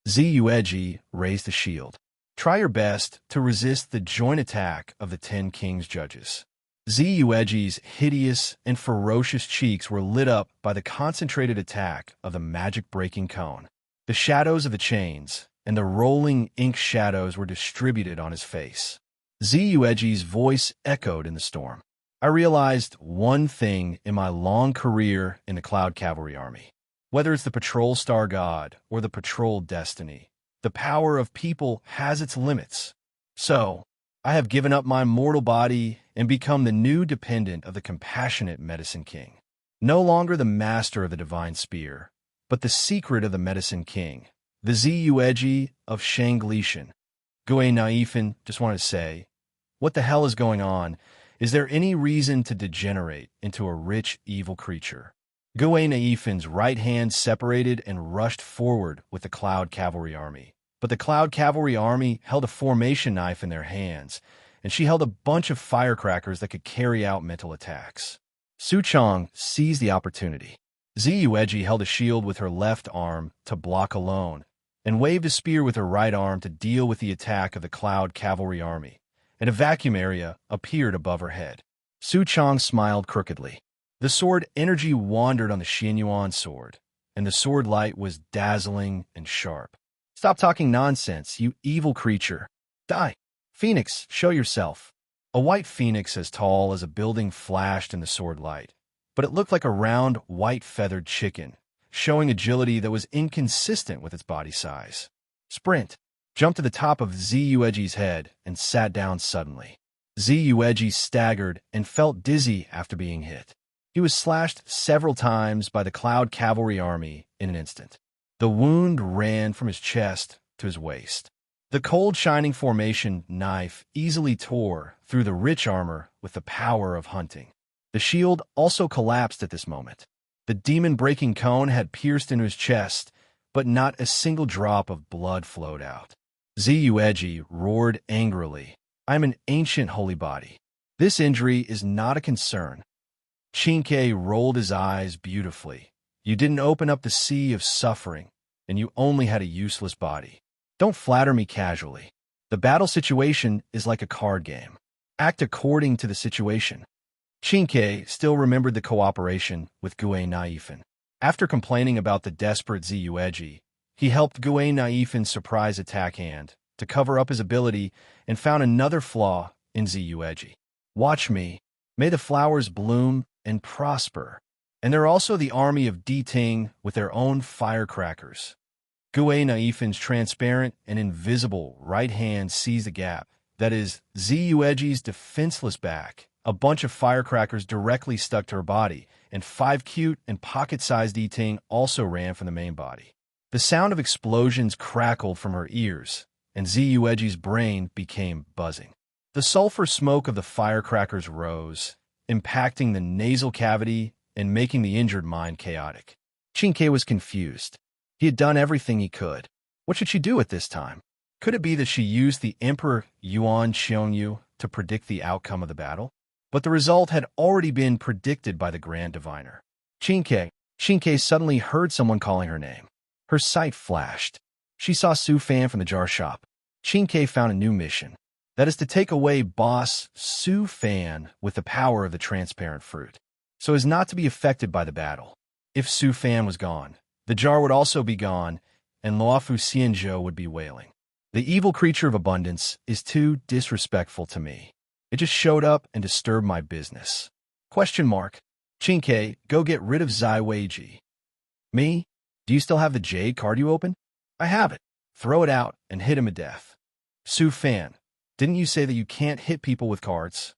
Zueji raised the shield. Try your best to resist the joint attack of the 10 Kings' judges. Zueji's hideous and ferocious cheeks were lit up by the concentrated attack of the magic-breaking cone. The shadows of the chains and the rolling ink shadows were distributed on his face. Zueji's voice echoed in the storm. I realized one thing in my long career in the Cloud Cavalry Army. Whether it's the Patrol Star God or the Patrol Destiny, the power of people has its limits. So, I have given up my mortal body and become the new dependent of the compassionate Medicine King. No longer the master of the Divine Spear, but the secret of the Medicine King, the Zueji of Shanglishan. Gui Naifin just wanted to say, what the hell is going on? Is there any reason to degenerate into a rich, evil creature? Gui Naifin's right hand separated and rushed forward with the Cloud Cavalry Army. But the Cloud Cavalry Army held a formation knife in their hands, and she held a bunch of firecrackers that could carry out mental attacks. Su Chong seized the opportunity. Zueji held a shield with her left arm to block alone, and waved a spear with her right arm to deal with the attack of the Cloud Cavalry Army, and a vacuum area appeared above her head. Su Chong smiled crookedly. The sword energy wandered on the Xianyuan sword, and the sword light was dazzling and sharp. Stop talking nonsense, you evil creature. Die. Phoenix, show yourself. A white phoenix as tall as a building flashed in the sword light, but it looked like a round, white-feathered chicken, showing agility that was inconsistent with its body size. Sprint. Jumped to the top of Zueji's head and sat down suddenly. Zueji staggered and felt dizzy after being hit. He was slashed several times by the Cloud Cavalry Army in an instant. The wound ran from his chest to his waist. The cold shining formation knife easily tore through the rich armor with the power of hunting. The shield also collapsed at this moment. The demon-breaking cone had pierced into his chest, but not a single drop of blood flowed out. Ziyueji roared angrily. "I'm an ancient holy body. This injury is not a concern." Chinke rolled his eyes beautifully. "You didn't open up the sea of suffering, and you only had a useless body. Don't flatter me casually. The battle situation is like a card game. Act according to the situation." Chinke still remembered the cooperation with Gue Naifin. After complaining about the desperate Ziyueji, he helped Gue Naifin's surprise attack hand to cover up his ability and found another flaw in Ziyueji. "Watch me. May the flowers bloom and prosper." And there are also the army of Diting with their own firecrackers. Gue Naifin's transparent and invisible right hand sees the gap. That is, Ziyueji's defenseless back. A bunch of firecrackers directly stuck to her body, and 5 cute and pocket-sized Diting also ran from the main body. The sound of explosions crackled from her ears, and Ziyueji's brain became buzzing. The sulfur smoke of the firecrackers rose, impacting the nasal cavity and making the injured mind chaotic. Chinke was confused. He had done everything he could. What should she do at this time? Could it be that she used the Emperor Yuan Xiongyu to predict the outcome of the battle? But the result had already been predicted by the Grand Diviner. Chinke suddenly heard someone calling her name. Her sight flashed. She saw Su Fan from the jar shop. Chinke found a new mission. That is to take away boss Su Fan with the power of the transparent fruit, so as not to be affected by the battle. If Su Fan was gone, the jar would also be gone, and Luofu Xianzhou would be wailing. The evil creature of abundance is too disrespectful to me. It just showed up and disturbed my business. Chinke, go get rid of Zai Weiji. Me? Do you still have the jade card you opened? I have it. Throw it out and hit him to death. Su Fan, didn't you say that you can't hit people with cards?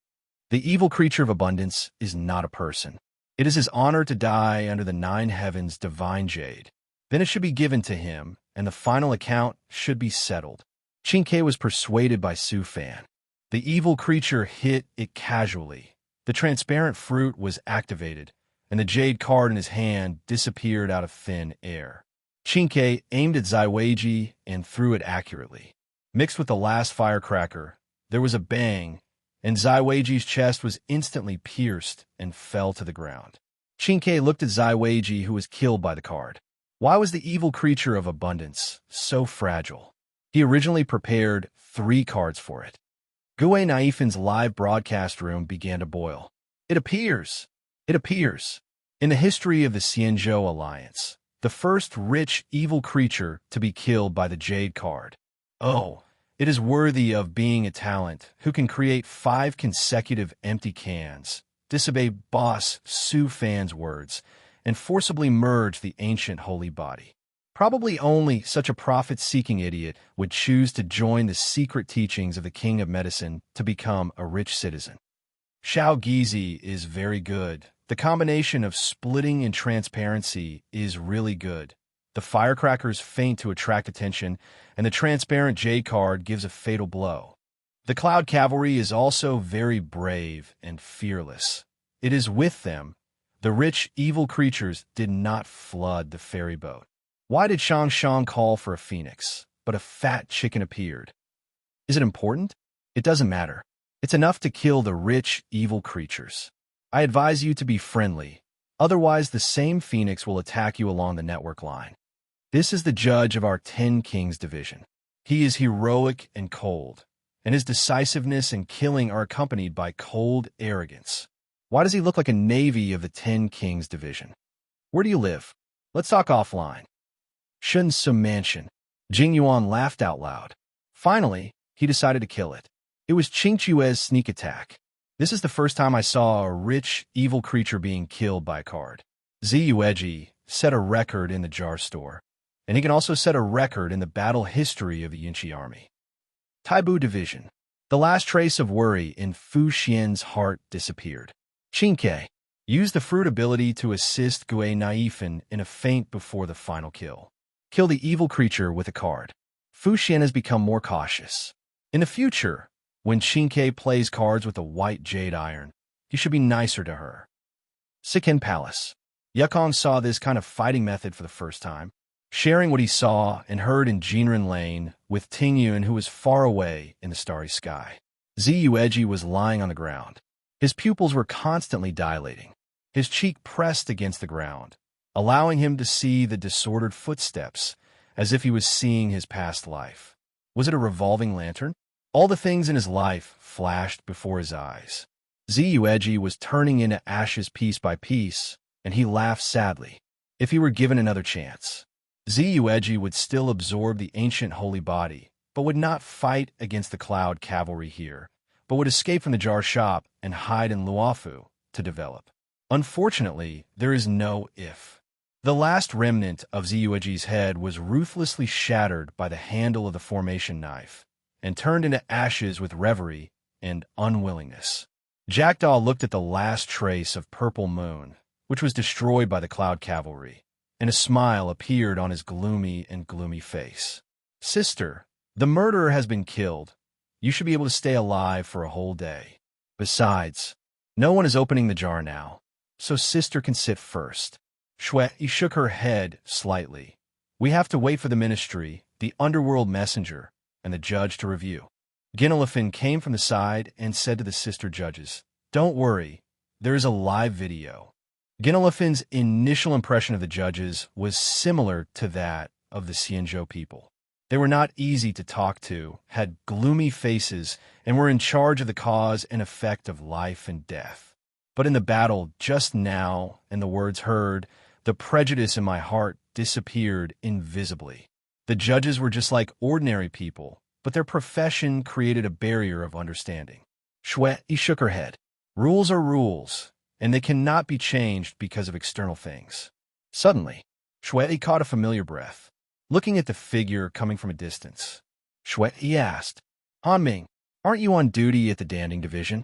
The evil creature of abundance is not a person. It is his honor to die under the 9 heavens' divine jade. Then it should be given to him, and the final account should be settled. Chinke was persuaded by Su Fan. The evil creature hit it casually. The transparent fruit was activated, and the jade card in his hand disappeared out of thin air. Chinke aimed at Zai Weiji and threw it accurately. Mixed with the last firecracker, there was a bang, and Zai Weiji's chest was instantly pierced and fell to the ground. Chinke looked at Zai Weiji, who was killed by the card. Why was the evil creature of abundance so fragile? He originally prepared 3 cards for it. Gue Naifin's live broadcast room began to boil. It appears. In the history of the Xianzhou Alliance, the first rich evil creature to be killed by the Jade card. Oh, it is worthy of being a talent who can create 5 consecutive empty cans, disobey boss Su Fan's words, and forcibly merge the ancient holy body. Probably only such a profit-seeking idiot would choose to join the secret teachings of the King of Medicine to become a rich citizen. Xiao Gizi is very good. The combination of splitting and transparency is really good. The firecrackers feint to attract attention, and the transparent J card gives a fatal blow. The Cloud Cavalry is also very brave and fearless. It is with them. The rich, evil creatures did not flood the ferry boat. Why did Shang Shang call for a phoenix, but a fat chicken appeared? Is it important? It doesn't matter. It's enough to kill the rich, evil creatures. I advise you to be friendly, otherwise the same phoenix will attack you along the network line. This is the judge of our 10 Kings division. He is heroic and cold, and his decisiveness and killing are accompanied by cold arrogance. Why does he look like a navy of the 10 Kings division? Where do you live? Let's talk offline. Shunsu Mansion. Jing Yuan laughed out loud. Finally, he decided to kill it. It was Qing Chue's sneak attack. This is the first time I saw a rich, evil creature being killed by a card. Ziyueji set a record in the jar store, and he can also set a record in the battle history of the Yinchi army. Taibu Division. The last trace of worry in Fu Xian's heart disappeared. Chinke used the fruit ability to assist Gue Naifin in a feint before the final kill. Kill the evil creature with a card. Fu Xian has become more cautious. In the future, when Chinke plays cards with a white jade iron, He should be nicer to her. Sikin Palace. Yukon saw this kind of fighting method for the first time, sharing what he saw and heard in Jinren Lane with Ting Yun, who was far away in the starry sky. Ziyueji was lying on the ground. His pupils were constantly dilating. His cheek pressed against the ground, allowing him to see the disordered footsteps, as if he was seeing his past life. Was it a revolving lantern? All the things in his life flashed before his eyes. Ziyueji was turning into ashes piece by piece, and he laughed sadly. If he were given another chance, Ziyueji would still absorb the ancient holy body, but would not fight against the Cloud Cavalry here, but would escape from the jar shop and hide in Luofu to develop. Unfortunately, there is no if. The last remnant of Ziyueji's head was ruthlessly shattered by the handle of the formation knife, and turned into ashes with reverie and unwillingness. Jackdaw looked at the last trace of purple moon, which was destroyed by the Cloud Cavalry, and a smile appeared on his gloomy face. Sister, the murderer has been killed. You should be able to stay alive for a whole day. Besides, no one is opening the jar now, so sister can sit first. Shui shook her head slightly. We have to wait for the ministry, the underworld messenger, and the judge to review. Ginelifin came from the side and said to the sister judges, Don't worry, there is a live video. Ginelifin's initial impression of the judges was similar to that of the Xianzhou people. They were not easy to talk to, had gloomy faces, and were in charge of the cause and effect of life and death. But in the battle just now, and the words heard, the prejudice in my heart disappeared invisibly. The judges were just like ordinary people, but their profession created a barrier of understanding. Shui shook her head. Rules are rules, and they cannot be changed because of external things. Suddenly, Shui caught a familiar breath. Looking at the figure coming from a distance, Shui asked, Hanming, aren't you on duty at the Danding Division?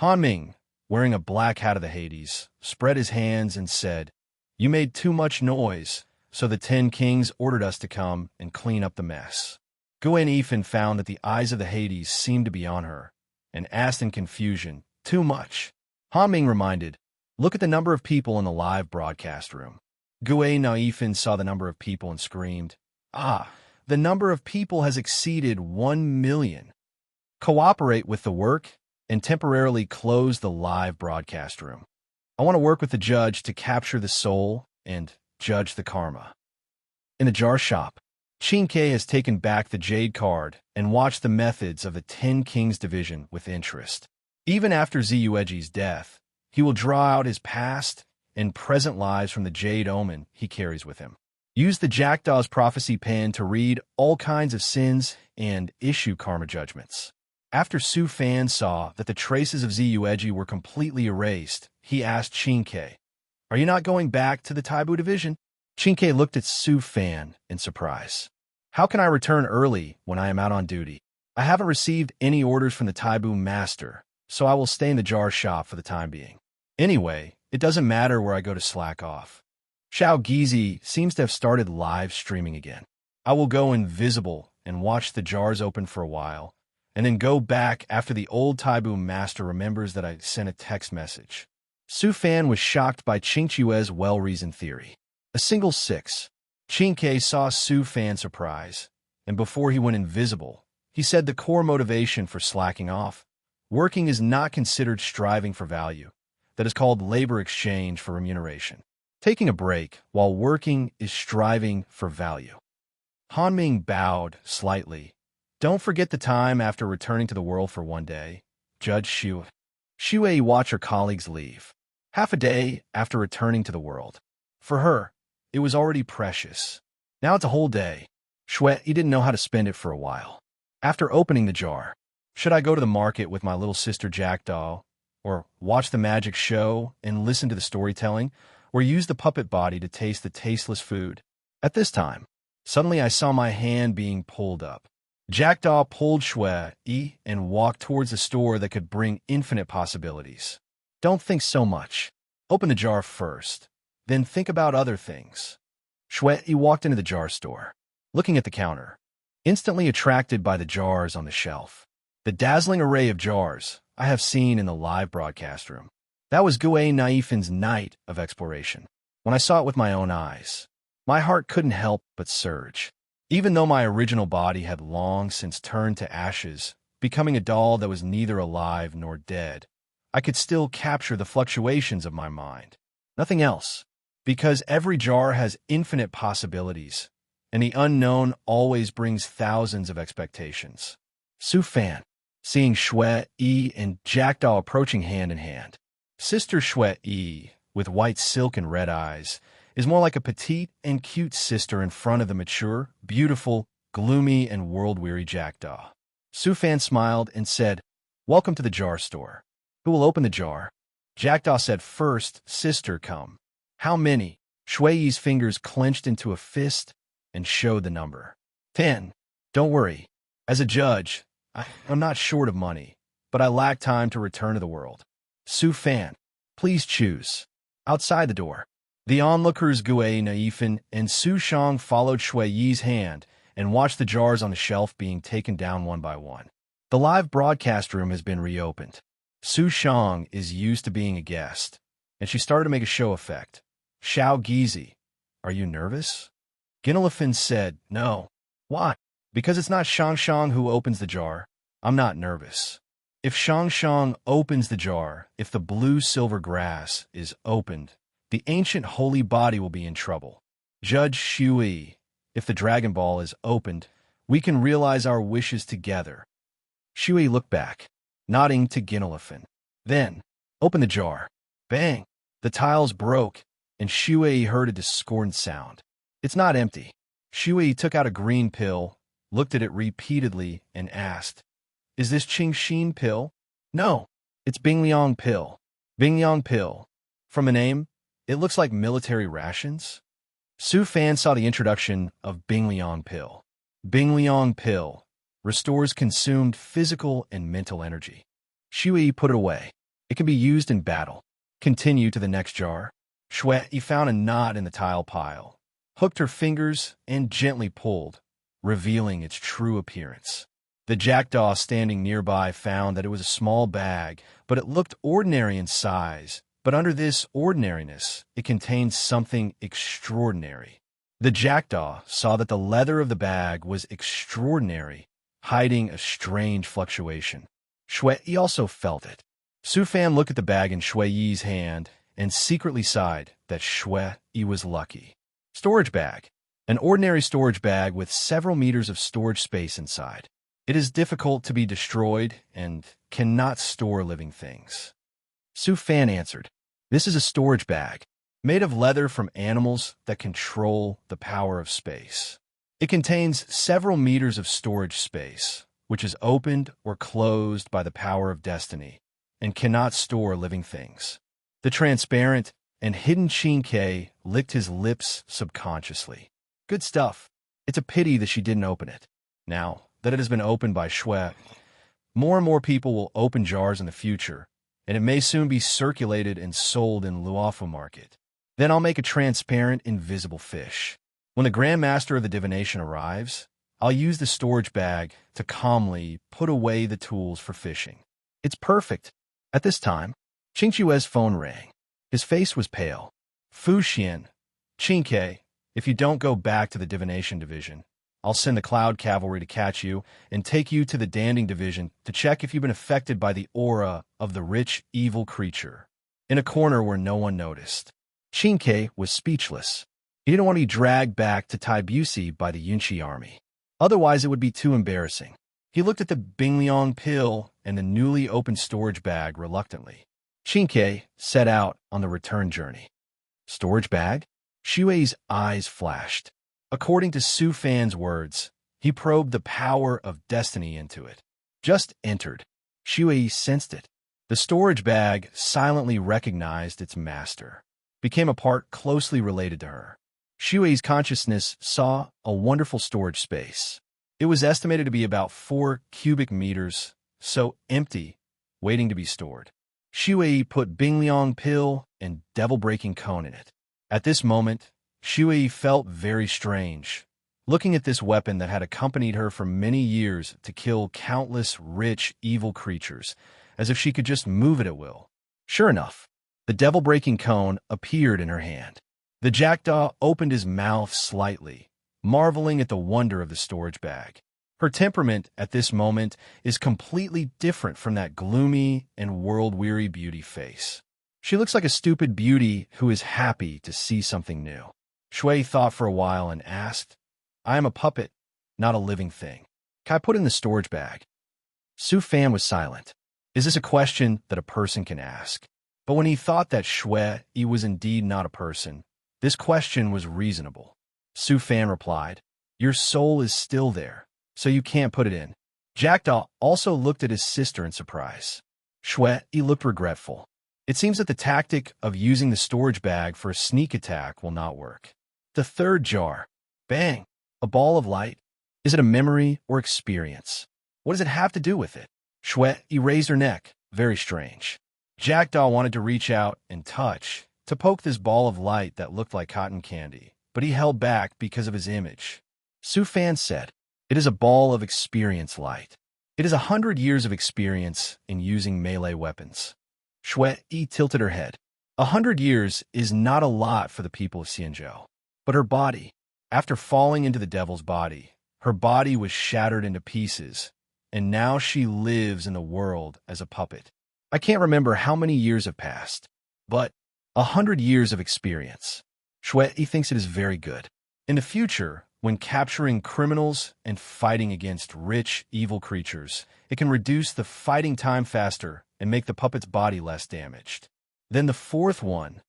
Hanming, wearing a black hat of the Hades, spread his hands and said, You made too much noise, so the 10 kings ordered us to come and clean up the mess. Guen Yifan found that the eyes of the Hades seemed to be on her, and asked in confusion, Too much? Hanming reminded, Look at the number of people in the live broadcast room. Guen Yifan saw the number of people and screamed, the number of people has exceeded 1 million. Cooperate with the work and temporarily close the live broadcast room. I want to work with the judge to capture the soul and judge the karma. In the jar shop, Qin has taken back the jade card and watched the methods of the 10 Kings division with interest. Even after Ziyueji's death, he will draw out his past and present lives from the jade omen he carries with him. Use the Jackdaw's prophecy pen to read all kinds of sins and issue karma judgments. After Su Fan saw that the traces of Ziyueji were completely erased, he asked Qin, Are you not going back to the Taibu division? Qin looked at Su Fan in surprise. How can I return early when I am out on duty? I haven't received any orders from the Taibu master, so I will stay in the jar shop for the time being. Anyway, it doesn't matter where I go to slack off. Xiao Gizi seems to have started live streaming again. I will go invisible and watch the jars open for a while, and then go back after the old Taibu master remembers that I sent a text message. Su Fan was shocked by Qing Chue's well-reasoned theory. A single 6. Qin saw Su Fan's surprise, and before he went invisible, he said the core motivation for slacking off, working is not considered striving for value. That is called labor exchange for remuneration. Taking a break while working is striving for value. Hanming bowed slightly. Don't forget the time after returning to the world for one day. Judge Xue. Xue watched her colleagues leave. Half a day after returning to the world. For her, it was already precious. Now it's a whole day. Shui didn't know how to spend it for a while. After opening the jar, should I go to the market with my little sister Jackdaw, or watch the magic show and listen to the storytelling, or use the puppet body to taste the tasteless food? At this time, suddenly I saw my hand being pulled up. Jackdaw pulled Shui and walked towards a store that could bring infinite possibilities. Don't think so much. Open the jar first, then think about other things. Shui walked into the jar store, looking at the counter, instantly attracted by the jars on the shelf. The dazzling array of jars I have seen in the live broadcast room. That was Gui Naifin's night of exploration. When I saw it with my own eyes, my heart couldn't help but surge. Even though my original body had long since turned to ashes, becoming a doll that was neither alive nor dead, I could still capture the fluctuations of my mind. Nothing else. Because every jar has infinite possibilities, and the unknown always brings thousands of expectations. Su Fan, seeing Shui Yi and Jackdaw approaching hand in hand. Sister Shui Yi, with white silk and red eyes, is more like a petite and cute sister in front of the mature, beautiful, gloomy, and world-weary Jackdaw. Su Fan smiled and said, "Welcome to the jar store. Who will open the jar?" Jackdaw said, "First, sister, come." "How many?" Shui Yi's fingers clenched into a fist and showed the number. 10. Don't worry. As a judge, I'm not short of money, but I lack time to return to the world. Su Fan, please choose. Outside the door, the onlookers Gui Naifin and Su Shang followed Shui Yi's hand and watched the jars on the shelf being taken down one by one. The live broadcast room has been reopened. Su Shang is used to being a guest, and she started to make a show effect. "Xiao Gizi, are you nervous?" Ginelifin said, "No." "Why?" "Because it's not Shang Shang who opens the jar. I'm not nervous. If Shang Shang opens the jar, if the blue-silver grass is opened, the ancient holy body will be in trouble. Judge Shui, if the Dragon Ball is opened, we can realize our wishes together." Shui looked back, nodding to Ginelifin. "Then, open the jar." Bang! The tiles broke, and Shui heard a discordant sound. "It's not empty." Shui took out a green pill, looked at it repeatedly, and asked, "Is this Qingxin pill?" "No, it's Bingliang pill." Bingliang pill. From a name, it looks like military rations. Su Fan saw the introduction of Bingliang pill. Bingliang pill restores consumed physical and mental energy. Shui put it away. It can be used in battle. Continue to the next jar. Shui found a knot in the tile pile, hooked her fingers, and gently pulled, revealing its true appearance. The Jackdaw standing nearby found that it was a small bag, but it looked ordinary in size. But under this ordinariness, it contained something extraordinary. The Jackdaw saw that the leather of the bag was extraordinary, hiding a strange fluctuation. Shui also felt it. Su Fan looked at the bag in Shui Yi's hand and secretly sighed that Shui Yi was lucky. Storage bag. An ordinary storage bag with several meters of storage space inside. It is difficult to be destroyed and cannot store living things. Su Fan answered, "This is a storage bag, made of leather from animals that control the power of space. It contains several meters of storage space, which is opened or closed by the power of destiny, and cannot store living things." The transparent and hidden Qin licked his lips subconsciously. "Good stuff. It's a pity that she didn't open it. Now that it has been opened by Shui, more and more people will open jars in the future, and it may soon be circulated and sold in Luofu market. Then I'll make a transparent, invisible fish. When the Grand Master of the Divination arrives, I'll use the storage bag to calmly put away the tools for fishing. It's perfect." At this time, Qing Chue's phone rang. His face was pale. "Fu Xian, Qingke, if you don't go back to the Divination Division, I'll send the Cloud Cavalry to catch you and take you to the Danding Division to check if you've been affected by the aura of the rich, evil creature." In a corner where no one noticed, Qingke was speechless. He didn't want to be dragged back to Taibusi by the Yunqi army. Otherwise, it would be too embarrassing. He looked at the Bingliang pill and the newly opened storage bag reluctantly. Qingke set out on the return journey. Storage bag? Shui's eyes flashed. According to Su Fan's words, he probed the power of destiny into it. Just entered. Shui sensed it. The storage bag silently recognized its master, became a part closely related to her. Shui's consciousness saw a wonderful storage space. It was estimated to be about 4 cubic meters, so empty, waiting to be stored. Shui put Bingliang pill and devil-breaking cone in it. At this moment, Shui felt very strange, looking at this weapon that had accompanied her for many years to kill countless rich, evil creatures, as if she could just move it at will. Sure enough, The devil-breaking cone appeared in her hand. The jackdaw opened his mouth slightly, marveling at the wonder of the storage bag. Her temperament at this moment is completely different from that gloomy and world-weary beauty face. She looks like a stupid beauty who is happy to see something new. Shui thought for a while and asked, I am a puppet, not a living thing. Can I put in the storage bag? Su Fan was silent. Is this a question that a person can ask? But when he thought that Shui was indeed not a person, this question was reasonable. Su Fan replied, Your soul is still there, so you can't put it in. Jackdaw also looked at his sister in surprise. Shui looked regretful. It seems that the tactic of using the storage bag for a sneak attack will not work. The third jar. Bang! A ball of light. Is it a memory or experience? What does it have to do with it? Shui raised her neck. Very strange. Jackdaw wanted to reach out and touch, to poke this ball of light that looked like cotton candy, but he held back because of his image. Su Fan said, It is a ball of experience light. It is 100 years of experience in using melee weapons. Shui tilted her head. 100 years is not a lot for the people of Xianzhou. But her body, after falling into the devil's body, her body was shattered into pieces, and now she lives in the world as a puppet. I can't remember how many years have passed, but 100 years of experience. Shui thinks it is very good. In the future, when capturing criminals and fighting against rich, evil creatures, it can reduce the fighting time faster and make the puppet's body less damaged. Then the fourth one.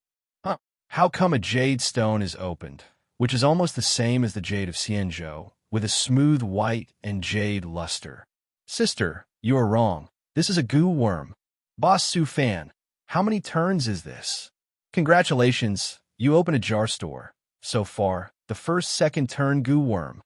How come a jade stone is opened, which is almost the same as the jade of Xianzhou, with a smooth white and jade luster? Sister, you are wrong. This is a goo worm. Boss Su Fan, how many turns is this? Congratulations, you open a jar store. So far, the first second turn goo worm.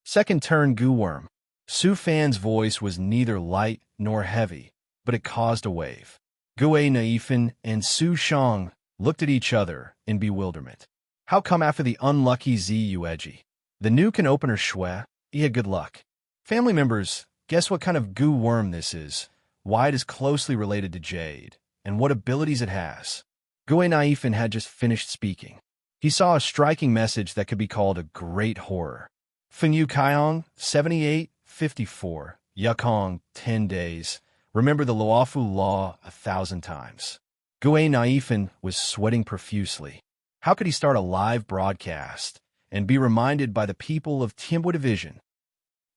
Second turn goo worm. Su Fan's voice was neither light nor heavy, but it caused a wave. Gui Naifan and Su Shang looked at each other in bewilderment. How come after the unlucky Zi Yueji? The new can opener Shui, he had good luck. Family members, guess what kind of goo worm this is, why it is closely related to jade, and what abilities it has. Gui Naifan had just finished speaking. He saw a striking message that could be called a great horror. Fenyu Kaiong, 7854, Yukong, 10 days. Remember the Luofu law 1,000 times. Gui Naifan was sweating profusely. How could he start a live broadcast and be reminded by the people of Tianbo Division?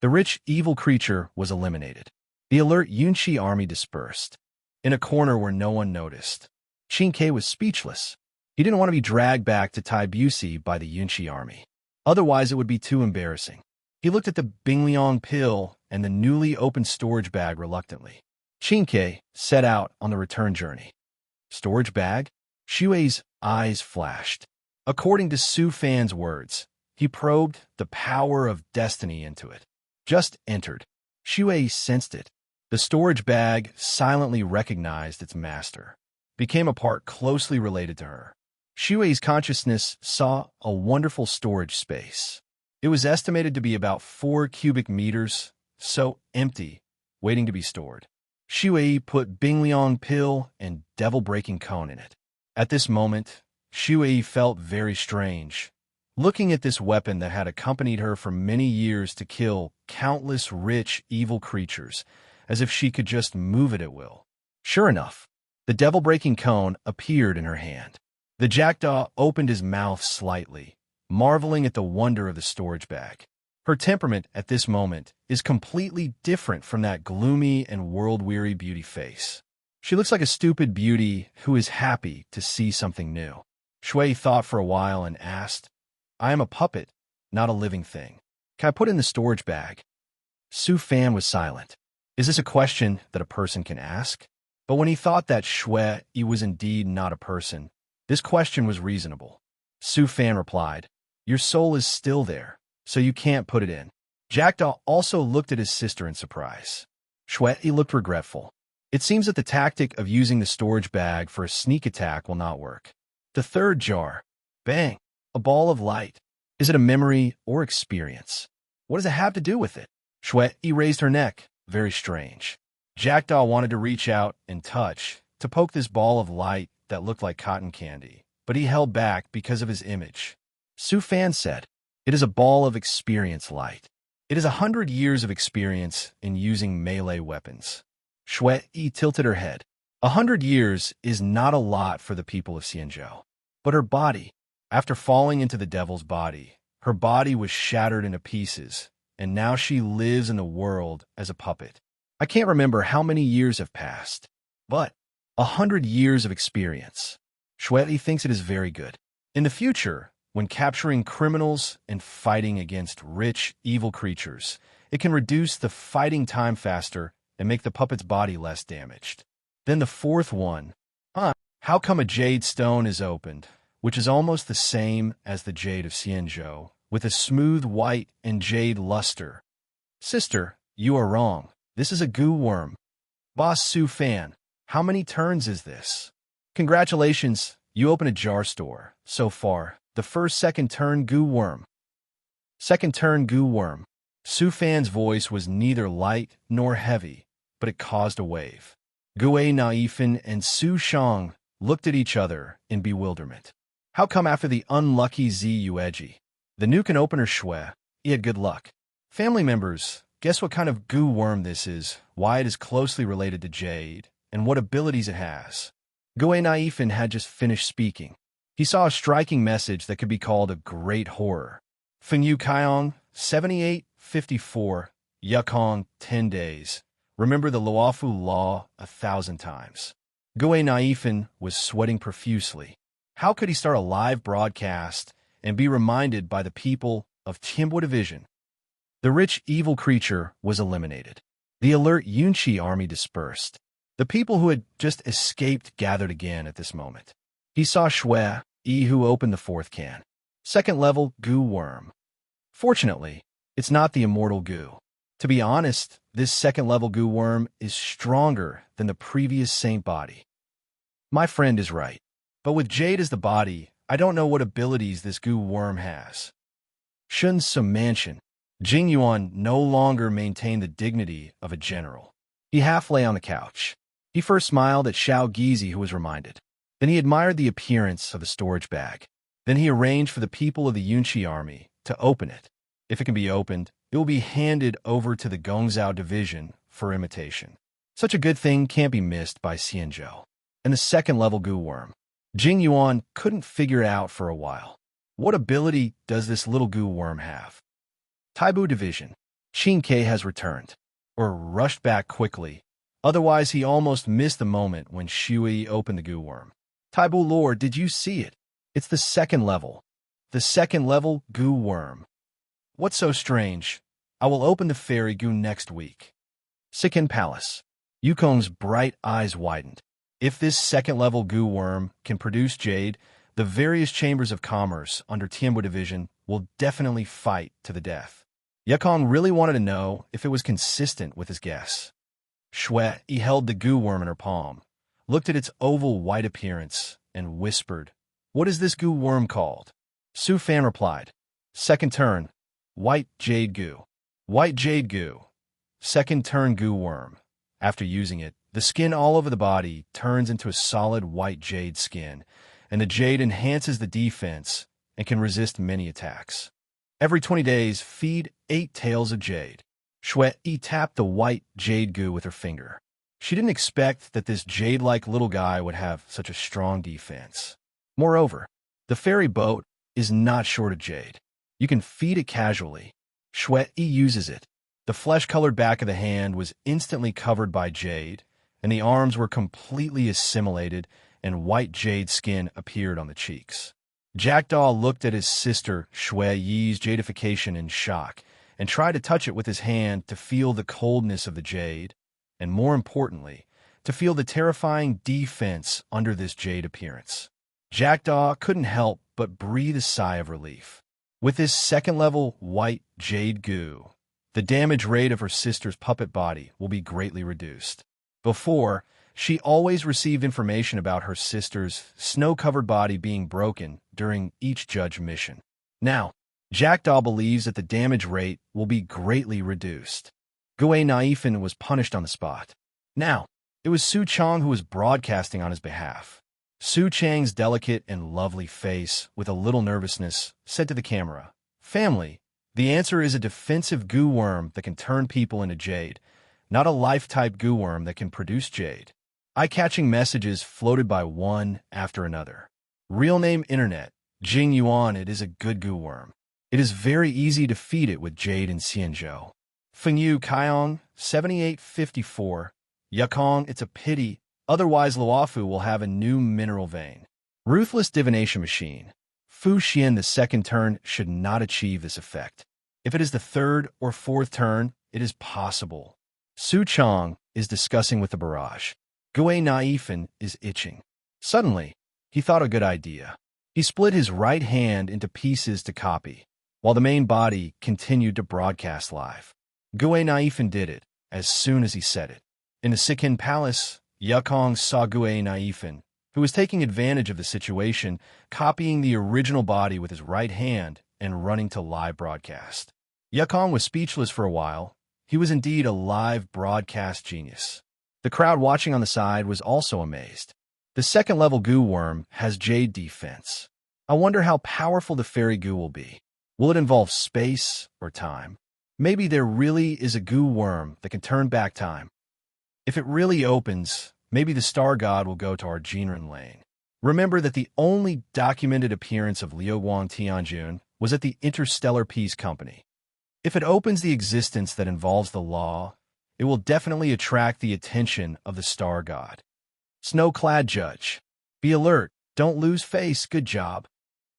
The rich, evil creature was eliminated. The alert Yunqi army dispersed. In a corner where no one noticed, Qin Ke was speechless. He didn't want to be dragged back to Taibusi by the Yunqi army. Otherwise, it would be too embarrassing. He looked at the Bingliang pill and the newly opened storage bag reluctantly. Qin Ke set out on the return journey. Storage bag? Shui's eyes flashed. According to Su Fan's words, he probed the power of destiny into it. Just entered. Shui sensed it. The storage bag silently recognized its master, became a part closely related to her. Shui's consciousness saw a wonderful storage space. It was estimated to be about 4 cubic meters, so empty, waiting to be stored. Shui put Bingliang pill and devil-breaking cone in it. At this moment, Shui felt very strange, looking at this weapon that had accompanied her for many years to kill countless rich, evil creatures, as if she could just move it at will. Sure enough, the devil-breaking cone appeared in her hand. The jackdaw opened his mouth slightly, marveling at the wonder of the storage bag. Her temperament at this moment is completely different from that gloomy and world-weary beauty face. She looks like a stupid beauty who is happy to see something new. Shui thought for a while and asked, I am a puppet, not a living thing. Can I put in the storage bag? Su Fan was silent. Is this a question that a person can ask? But when he thought that Shui was indeed not a person, this question was reasonable. Su Fan replied, Your soul is still there, so you can't put it in. Jackdaw also looked at his sister in surprise. Shui looked regretful. It seems that the tactic of using the storage bag for a sneak attack will not work. The third jar. Bang! A ball of light. Is it a memory or experience? What does it have to do with it? Shui raised her neck. Very strange. Jackdaw wanted to reach out and touch, to poke this ball of light that looked like cotton candy, but he held back because of his image. Su Fan said, "It is a ball of experience light. It is 100 years of experience in using melee weapons." Shui tilted her head. 100 years is not a lot for the people of Xianzhou. But her body, after falling into the devil's body, her body was shattered into pieces, and now she lives in the world as a puppet. I can't remember how many years have passed, but 100 years of experience. Shui thinks it is very good. In the future, when capturing criminals and fighting against rich, evil creatures, it can reduce the fighting time faster and make the puppet's body less damaged. Then the fourth one. How come a jade stone is opened, which is almost the same as the jade of Xianzhou, with a smooth white and jade luster? Sister, you are wrong. This is a goo worm. Boss Su Fan, how many turns is this? Congratulations, you open a jar store. So far, the second turn goo worm. Second turn goo worm. Su Fan's voice was neither light nor heavy, but it caused a wave. Gue Naifan and Su Shang looked at each other in bewilderment. How come after the unlucky Zi Yueji? The Nukan opener Shui, he had good luck. Family members, guess what kind of goo worm this is, why it is closely related to jade, and what abilities it has. Gue Naifan had just finished speaking. He saw a striking message that could be called a great horror. Fengyu Kaiong, 7854, Yukong, 10 days. Remember the Luofu law 1,000 times. Gue Naifan was sweating profusely. How could he start a live broadcast and be reminded by the people of Tianbo Division? The rich evil creature was eliminated. The alert Yunqi army dispersed. The people who had just escaped gathered again at this moment. He saw Shui, who opened the fourth can. Second level goo worm. Fortunately, it's not the immortal goo. To be honest, this second level goo worm is stronger than the previous saint body. My friend is right. But with jade as the body, I don't know what abilities this goo worm has. Shun's some mansion. Jing Yuan no longer maintained the dignity of a general. He half lay on the couch. He first smiled at Xiao Gizi, who was reminded. Then he admired the appearance of the storage bag. Then he arranged for the people of the Yunqi army to open it. If it can be opened, it will be handed over to the Gongzhou division for imitation. Such a good thing can't be missed by Xianzhou. And the second level goo worm. Jing Yuan couldn't figure it out for a while. What ability does this little goo worm have? Taibu division. Qin Ke has returned, or rushed back quickly. Otherwise, he almost missed the moment when Shui opened the goo worm. Taibu Lord, did you see it? It's the second level. The second level goo worm. What's so strange? I will open the fairy goo next week. Sikin Palace. Yukong's bright eyes widened. If this second-level goo worm can produce jade, the various chambers of commerce under Tianbo Division will definitely fight to the death. Yukong really wanted to know if it was consistent with his guess. Shui held the goo worm in her palm, looked at its oval white appearance, and whispered, "What is this goo worm called?" Su Fan replied, "Second turn, white jade goo." White jade goo. Second turn goo worm. After using it, the skin all over the body turns into a solid white jade skin, and the jade enhances the defense and can resist many attacks. Every 20 days, feed 8 tails of jade. Shui tapped the white jade goo with her finger. She didn't expect that this jade-like little guy would have such a strong defense. Moreover, the ferry boat is not short of jade. You can feed it casually. Shui uses it. The flesh-colored back of the hand was instantly covered by jade, and the arms were completely assimilated, and white jade skin appeared on the cheeks. Jackdaw looked at his sister Shui Yi's jadification in shock, and tried to touch it with his hand to feel the coldness of the jade, and more importantly, to feel the terrifying defense under this jade appearance. Jackdaw couldn't help but breathe a sigh of relief. With this second-level white jade goo, the damage rate of her sister's puppet body will be greatly reduced. Before, she always received information about her sister's snow-covered body being broken during each judge mission. Now, Jackdaw believes that the damage rate will be greatly reduced. Gue Naifan was punished on the spot. Now, it was Su Chong who was broadcasting on his behalf. Su Chang's delicate and lovely face, with a little nervousness, said to the camera, "Family, the answer is a defensive goo worm that can turn people into jade, not a life-type goo worm that can produce jade." Eye-catching messages floated by one after another. Real name Internet. Jing Yuan, it is a good goo worm. It is very easy to feed it with jade and xianzhou. Fengyu Kaiong, 7854. Yukong, it's a pity. Otherwise, Luofu will have a new mineral vein. Ruthless divination machine. Fu Xian, the second turn should not achieve this effect. If it is the third or fourth turn, it is possible. Su Chang is discussing with the barrage. Gui Naifan is itching. Suddenly, he thought a good idea. He split his right hand into pieces to copy, while the main body continued to broadcast live. Gui Naifan did it as soon as he said it. In the Sikin Palace, Yukong saw Gui Naifan, who was taking advantage of the situation, copying the original body with his right hand and running to live broadcast. Yukong was speechless for a while. He was indeed a live broadcast genius. The crowd watching on the side was also amazed. The second-level goo worm has jade defense. I wonder how powerful the fairy goo will be. Will it involve space or time? Maybe there really is a goo worm that can turn back time. If it really opens, maybe the star god will go to our Jinren Lane. Remember that the only documented appearance of Liu Guang Tianjun was at the Interstellar Peace Company. If it opens the existence that involves the law, it will definitely attract the attention of the star god. Snow-clad judge. Be alert. Don't lose face. Good job.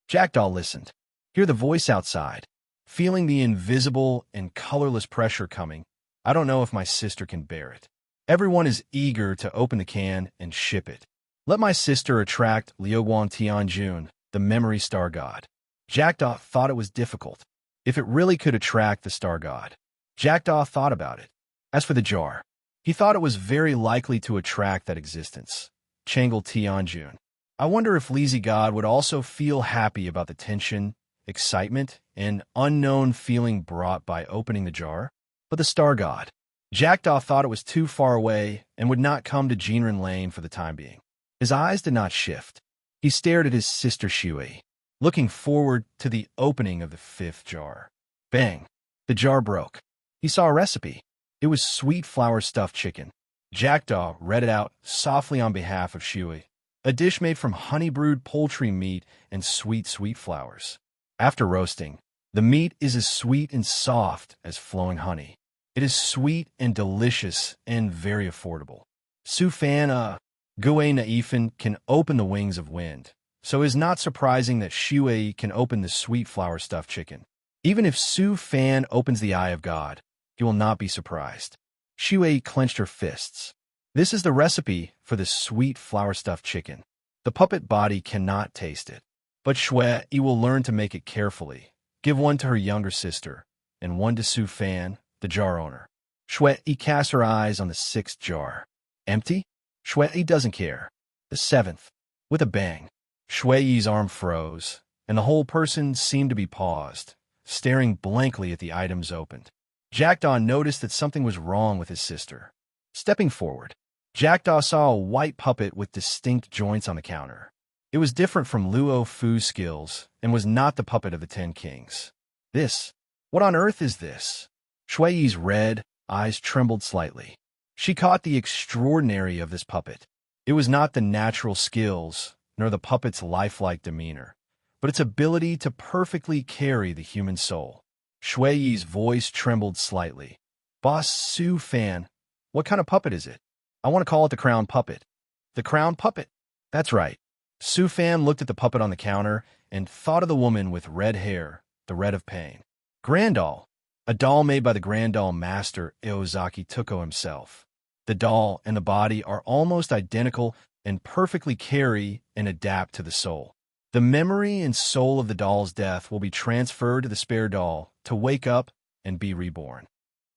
Jackdaw listened. Hear the voice outside. Feeling the invisible and colorless pressure coming, I don't know if my sister can bear it. Everyone is eager to open the can and ship it. Let my sister attract Liu Guang Tianjun, the memory star god. Jackdaw thought it was difficult. If it really could attract the star god. Jackdaw thought about it. As for the jar, he thought it was very likely to attract that existence. Changle Tianjun. I wonder if Lazy God would also feel happy about the tension, excitement, and unknown feeling brought by opening the jar. But the star god. Jackdaw thought it was too far away and would not come to Jinren Lane for the time being. His eyes did not shift. He stared at his sister Shui, looking forward to the opening of the fifth jar. Bang! The jar broke. He saw a recipe. It was sweet flour stuffed chicken. Jackdaw read it out softly on behalf of Shui, a dish made from honey-brewed poultry meat and sweet flowers. After roasting, the meat is as sweet and soft as flowing honey. It is sweet and delicious and very affordable. Su Fan, Gui Naifan can open the wings of wind, so it is not surprising that Shui can open the sweet flour stuffed chicken. Even if Su Fan opens the Eye of God, he will not be surprised. Shui clenched her fists. This is the recipe for the sweet flour-stuffed chicken. The puppet body cannot taste it. But Shui will learn to make it carefully. Give one to her younger sister, and one to Su Fan, the jar owner. Shui casts her eyes on the sixth jar. Empty? Shui doesn't care. The seventh. With a bang, Shui's arm froze, and the whole person seemed to be paused, staring blankly at the items opened. Jackdaw noticed that something was wrong with his sister. Stepping forward, Jackdaw saw a white puppet with distinct joints on the counter. It was different from Luo Fu's skills and was not the puppet of the 10 Kings. This? What on earth is this? Shui's red eyes trembled slightly. She caught the extraordinary of this puppet. It was not the natural skills, nor the puppet's lifelike demeanor, but its ability to perfectly carry the human soul. Shui's voice trembled slightly. Boss Su Fan, what kind of puppet is it? I want to call it the crown puppet. The crown puppet? That's right. Su Fan looked at the puppet on the counter and thought of the woman with red hair, the red of pain. Grand doll. A doll made by the grand doll master Iozaki Tuko himself. The doll and the body are almost identical and perfectly carry and adapt to the soul. The memory and soul of the doll's death will be transferred to the spare doll to wake up and be reborn.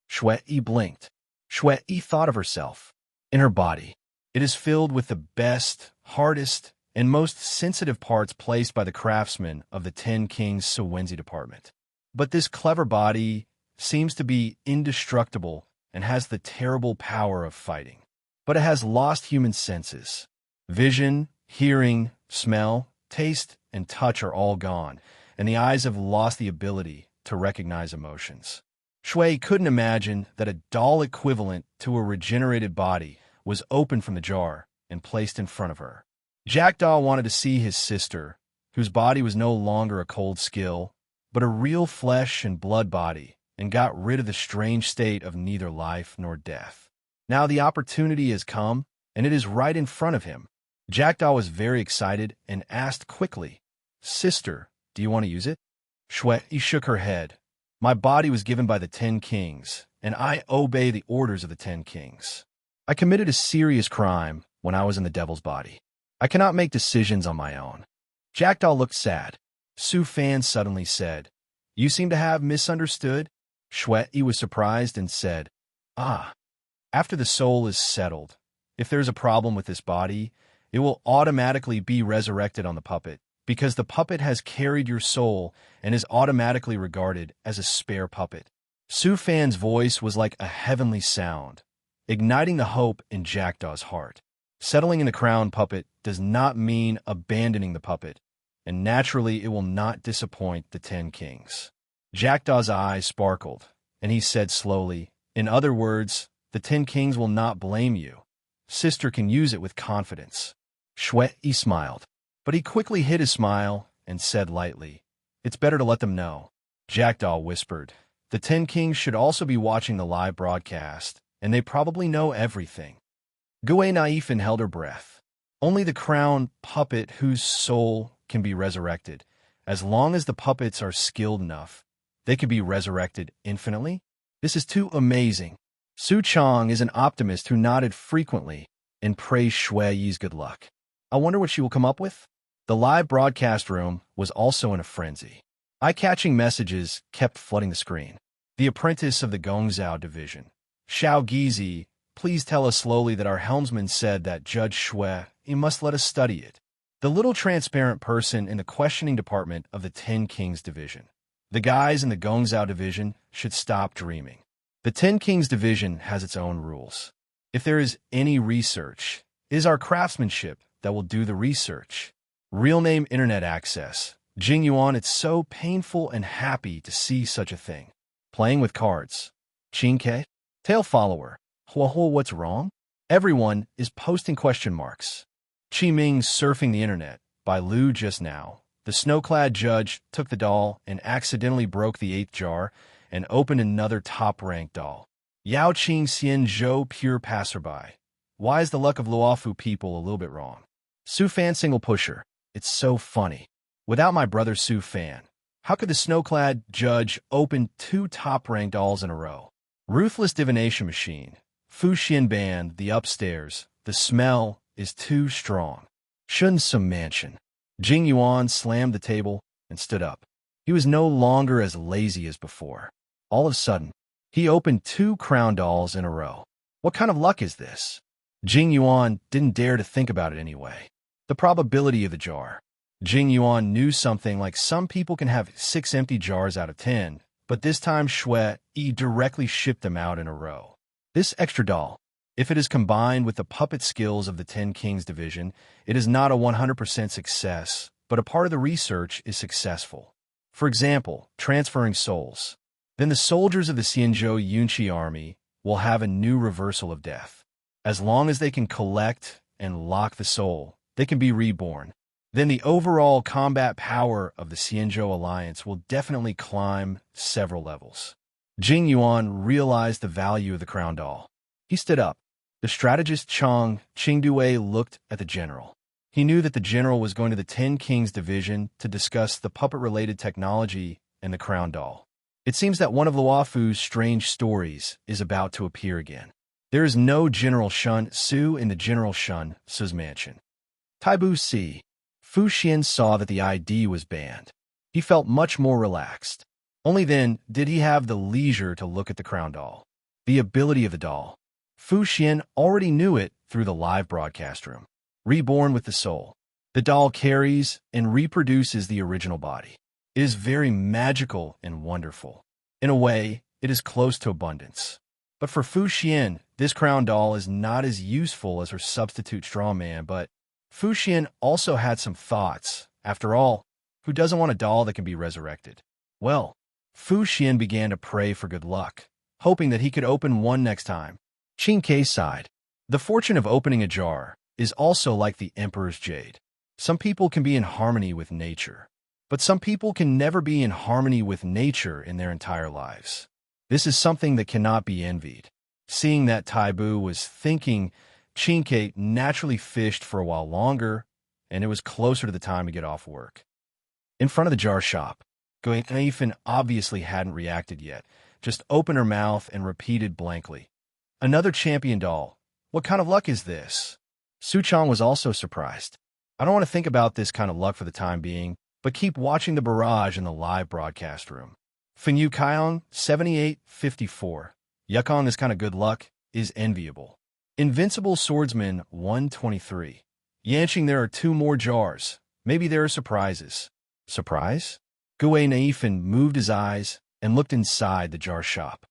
Shui blinked. Shui thought of herself. In her body, it is filled with the best, hardest, and most sensitive parts placed by the craftsmen of the 10 Kings Sewenzi department. But this clever body seems to be indestructible and has the terrible power of fighting. But it has lost human senses, vision, Hearing, smell, taste, and touch are all gone, and the eyes have lost the ability to recognize emotions. Shui couldn't imagine that a doll equivalent to a regenerated body was opened from the jar and placed in front of her. Jackdaw wanted to see his sister, whose body was no longer a cold skill, but a real flesh and blood body, and got rid of the strange state of neither life nor death. Now the opportunity has come, and it is right in front of him. Jackdaw was very excited and asked quickly, "Sister, do you want to use it?" Shui shook her head. "My body was given by the 10 kings, and I obey the orders of the 10 kings. I committed a serious crime when I was in the devil's body. I cannot make decisions on my own." Jackdaw looked sad. Su Fan suddenly said, "You seem to have misunderstood." Shui was surprised and said, "Ah, after the soul is settled, if there's a problem with this body, it will automatically be resurrected on the puppet, because the puppet has carried your soul and is automatically regarded as a spare puppet." Su Fan's voice was like a heavenly sound, igniting the hope in Jackdaw's heart. Settling in the crown puppet does not mean abandoning the puppet, and naturally it will not disappoint the 10 kings. Jackdaw's eyes sparkled, and he said slowly, "In other words, the 10 kings will not blame you. Sister can use it with confidence." Shui smiled, but he quickly hid his smile and said lightly, "It's better to let them know." Jackdaw whispered, "The 10 kings should also be watching the live broadcast, and they probably know everything." Gue Naifin held her breath. Only the crown puppet whose soul can be resurrected. As long as the puppets are skilled enough, they can be resurrected infinitely? This is too amazing. Su Chong is an optimist who nodded frequently and praised Shui Yi's good luck. I wonder what she will come up with? The live broadcast room was also in a frenzy. Eye-catching messages kept flooding the screen. The apprentice of the Gongzhou division. Xiao Gizi, please tell us slowly that our helmsman said that Judge Shui, he must let us study it. The little transparent person in the questioning department of the 10 Kings division. The guys in the Gongzhou division should stop dreaming. The 10 Kings division has its own rules. If there is any research, it is our craftsmanship that will do the research. Real name internet access. Jing Yuan, it's so painful and happy to see such a thing. Playing with cards. Qingke? Tail follower. Huahuo, what's wrong? Everyone is posting question marks. Qi Ming surfing the internet. By Lu just now. The snow-clad judge took the doll and accidentally broke the 8th jar and opened another top-ranked doll. Yao Qing Xian Zhou pure passerby. Why is the luck of Luofu people a little bit wrong? Su Fan single pusher. It's so funny. Without my brother Su Fan, how could the snow-clad judge open 2 top-ranked dolls in a row? Ruthless divination machine. Fu Xian Ban, the upstairs. The smell is too strong. Shun Sum Mansion. Jing Yuan slammed the table and stood up. He was no longer as lazy as before. All of a sudden, he opened 2 crown dolls in a row. What kind of luck is this? Jing Yuan didn't dare to think about it anyway. The probability of the jar. Jing Yuan knew something like some people can have 6 empty jars out of 10, but this time Shui directly shipped them out in a row. This extra doll, if it is combined with the puppet skills of the 10 Kings division, it is not a 100% success, but a part of the research is successful. For example, transferring souls. Then the soldiers of the Xianzhou Yunqi army will have a new reversal of death. As long as they can collect and lock the soul, they can be reborn. Then the overall combat power of the Xianzhou alliance will definitely climb several levels. Jing Yuan realized the value of the crown doll. He stood up. The strategist Chang Qingdue looked at the general. He knew that the general was going to the 10 Kings division to discuss the puppet-related technology and the crown doll. It seems that one of Luofu's strange stories is about to appear again. There is no General Shun Su in the General Shun Su's mansion. Taibu Si. Fu Xian saw that the ID was banned. He felt much more relaxed. Only then did he have the leisure to look at the crown doll. The ability of the doll. Fu Xian already knew it through the live broadcast room. Reborn with the soul. The doll carries and reproduces the original body. It is very magical and wonderful. In a way, it is close to abundance. But for Fu Xian, this crown doll is not as useful as her substitute straw man, but Fu Xian also had some thoughts. After all, who doesn't want a doll that can be resurrected? Well, Fu Xian began to pray for good luck, hoping that he could open one next time. Qin Ke sighed. The fortune of opening a jar is also like the Emperor's Jade. Some people can be in harmony with nature, but some people can never be in harmony with nature in their entire lives. This is something that cannot be envied. Seeing that Taibu was thinking, Qin Ke naturally fished for a while longer, and it was closer to the time to get off work. In front of the jar shop, Guifan obviously hadn't reacted yet, just opened her mouth and repeated blankly, "Another champion doll. What kind of luck is this?" Su Chong was also surprised. "I don't want to think about this kind of luck for the time being, but keep watching the barrage in the live broadcast room." Fenyu Kion, 7854. Yukon, this kind of good luck is enviable. Invincible Swordsman, 123. Yanqing, there are 2 more jars. Maybe there are surprises. Surprise? Gue Naifan moved his eyes and looked inside the jar shop.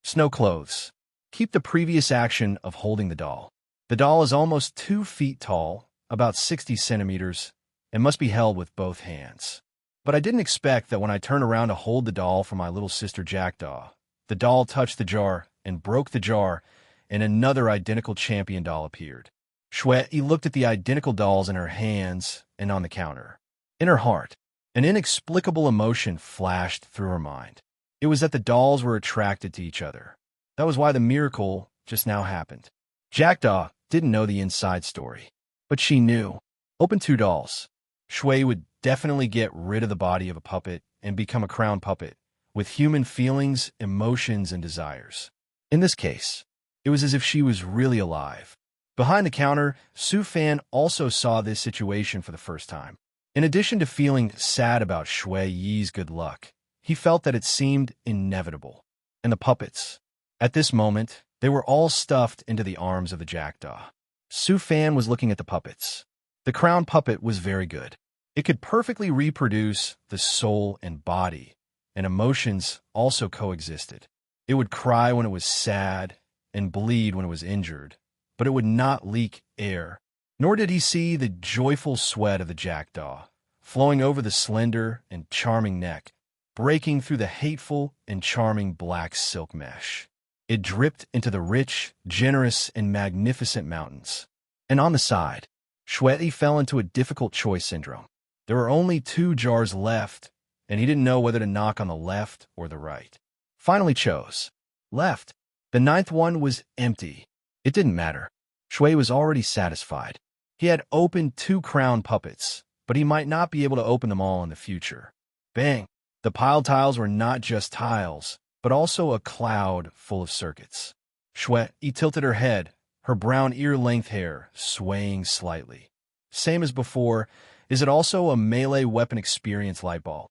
Snow clothes. Keep the previous action of holding the doll. The doll is almost 2 feet tall, about 60 centimeters, and must be held with both hands. But I didn't expect that when I turned around to hold the doll for my little sister Jackdaw, the doll touched the jar and broke the jar, and another identical champion doll appeared. Shui looked at the identical dolls in her hands and on the counter. In her heart, an inexplicable emotion flashed through her mind. It was that the dolls were attracted to each other. That was why the miracle just now happened. Jackdaw didn't know the inside story, but she knew. Open 2 dolls. Shui would definitely get rid of the body of a puppet and become a crown puppet, with human feelings, emotions, and desires. In this case, it was as if she was really alive. Behind the counter, Su Fan also saw this situation for the first time. In addition to feeling sad about Shui Yi's good luck, he felt that it seemed inevitable. And the puppets. At this moment, they were all stuffed into the arms of the jackdaw. Su Fan was looking at the puppets. The crown puppet was very good. It could perfectly reproduce the soul and body, and emotions also coexisted. It would cry when it was sad and bleed when it was injured, but it would not leak air. Nor did he see the joyful sweat of the jackdaw, flowing over the slender and charming neck, breaking through the hateful and charming black silk mesh. It dripped into the rich, generous, and magnificent mountains. And on the side, Shui fell into a difficult choice syndrome. There were only 2 jars left, and he didn't know whether to knock on the left or the right. Finally chose left. The 9th one was empty. It didn't matter. Shui was already satisfied. He had opened 2 crown puppets, but he might not be able to open them all in the future. Bang! The pile tiles were not just tiles, but also a cloud full of circuits. Shui tilted her head, her brown ear-length hair swaying slightly. Same as before, is it also a melee weapon experience light bulb?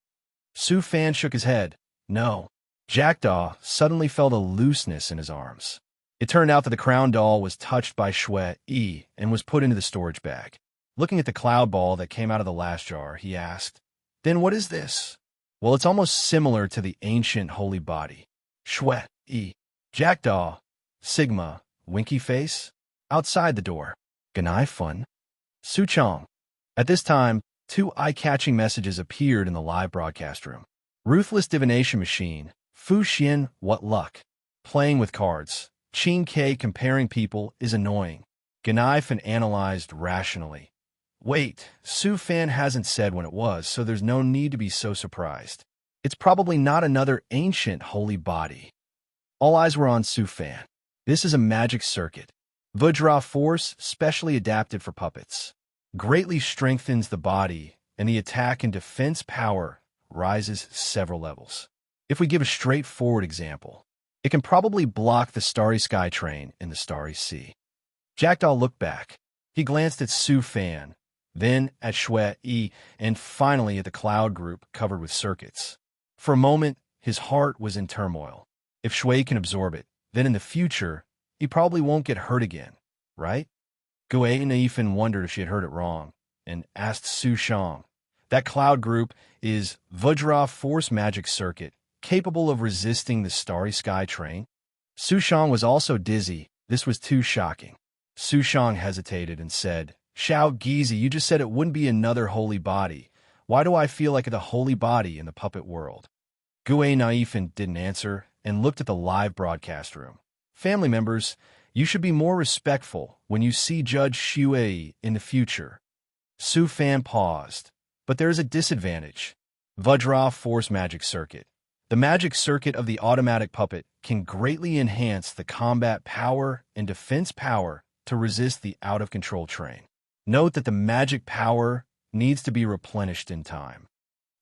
Su Fan shook his head. No. Jackdaw suddenly felt a looseness in his arms. It turned out that the crown doll was touched by Shui and was put into the storage bag. Looking at the cloud ball that came out of the last jar, he asked, "Then what is this?" "Well, it's almost similar to the ancient holy body." Shui, Jackdaw, Sigma, Winky Face, outside the door. Ganai Fun. Su Chong. At this time, 2 eye-catching messages appeared in the live broadcast room. Ruthless Divination Machine. Fu Xian, what luck. Playing with cards. Qin Ke comparing people is annoying. Ganai analyzed rationally. Wait, Su Fan hasn't said when it was, so there's no need to be so surprised. It's probably not another ancient holy body. All eyes were on Su Fan. This is a magic circuit. Vajra Force, specially adapted for puppets. Greatly strengthens the body, and the attack and defense power rises several levels. If we give a straightforward example, it can probably block the Starry Sky train in the Starry Sea. Jackdaw looked back. He glanced at Su Fan, then at Shui and finally at the cloud group covered with circuits. For a moment, his heart was in turmoil. If Shui can absorb it, then in the future, he probably won't get hurt again, right? Gue Naifan wondered if she had heard it wrong, and asked Su Shang. That cloud group is Vajra Force Magic Circuit, capable of resisting the Starry Sky train. Su Shang was also dizzy. This was too shocking. Su Shang hesitated and said, Xiao Gizi, you just said it wouldn't be another holy body. Why do I feel like the holy body in the puppet world? Gue Naifin didn't answer and looked at the live broadcast room. Family members, you should be more respectful when you see Judge Shui in the future. Su Fan paused. But there is a disadvantage. Vajra Force Magic Circuit. The magic circuit of the automatic puppet can greatly enhance the combat power and defense power to resist the out-of-control train. Note that the magic power needs to be replenished in time.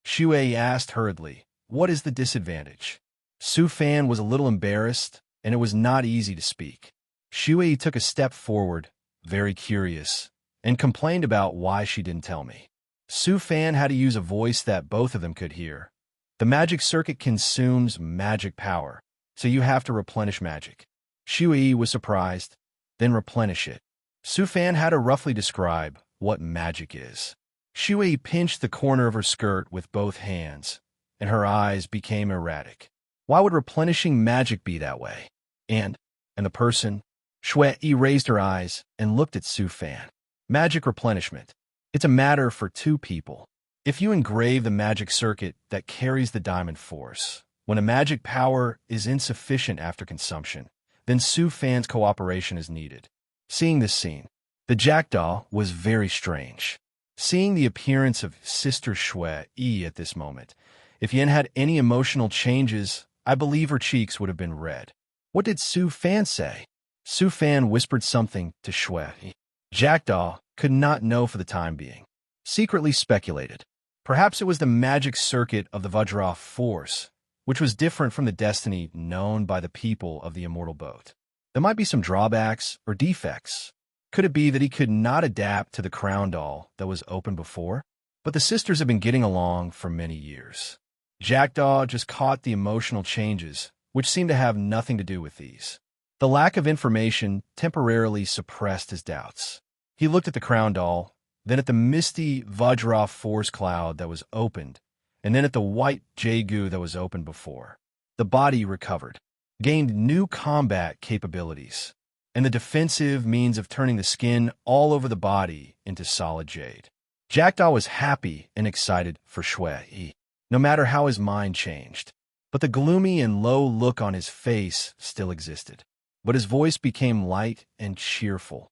Shui asked hurriedly, what is the disadvantage? Su Fan was a little embarrassed, and it was not easy to speak. Shui took a step forward, very curious, and complained about why she didn't tell me. Su Fan had to use a voice that both of them could hear. The magic circuit consumes magic power, so you have to replenish magic. Shui was surprised, then replenish it. Su Fan had to roughly describe what magic is. Shui pinched the corner of her skirt with both hands, and her eyes became erratic. Why would replenishing magic be that way? And the person? Shui raised her eyes and looked at Su Fan. Magic replenishment. It's a matter for two people. If you engrave the magic circuit that carries the diamond force, when a magic power is insufficient after consumption, then Su Fan's cooperation is needed. Seeing this scene, the jackdaw was very strange. Seeing the appearance of Sister Shui at this moment, if Yen had any emotional changes, I believe her cheeks would have been red. What did Su Fan say? Su Fan whispered something to Shui. Jackdaw could not know for the time being. Secretly speculated. Perhaps it was the magic circuit of the Vajra force, which was different from the destiny known by the people of the immortal boat. There might be some drawbacks or defects. Could it be that he could not adapt to the crown doll that was open before? But the sisters have been getting along for many years. Jackdaw just caught the emotional changes, which seemed to have nothing to do with these. The lack of information temporarily suppressed his doubts. He looked at the crown doll, then at the misty Vajra force cloud that was opened, and then at the white Jaegu that was opened before. The body recovered, gained new combat capabilities, and the defensive means of turning the skin all over the body into solid jade. Jackdaw was happy and excited for Shui, no matter how his mind changed. But the gloomy and low look on his face still existed. But his voice became light and cheerful.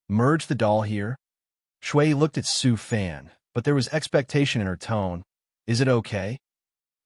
Merge the doll here? Shui looked at Su Fan, but there was expectation in her tone. Is it okay?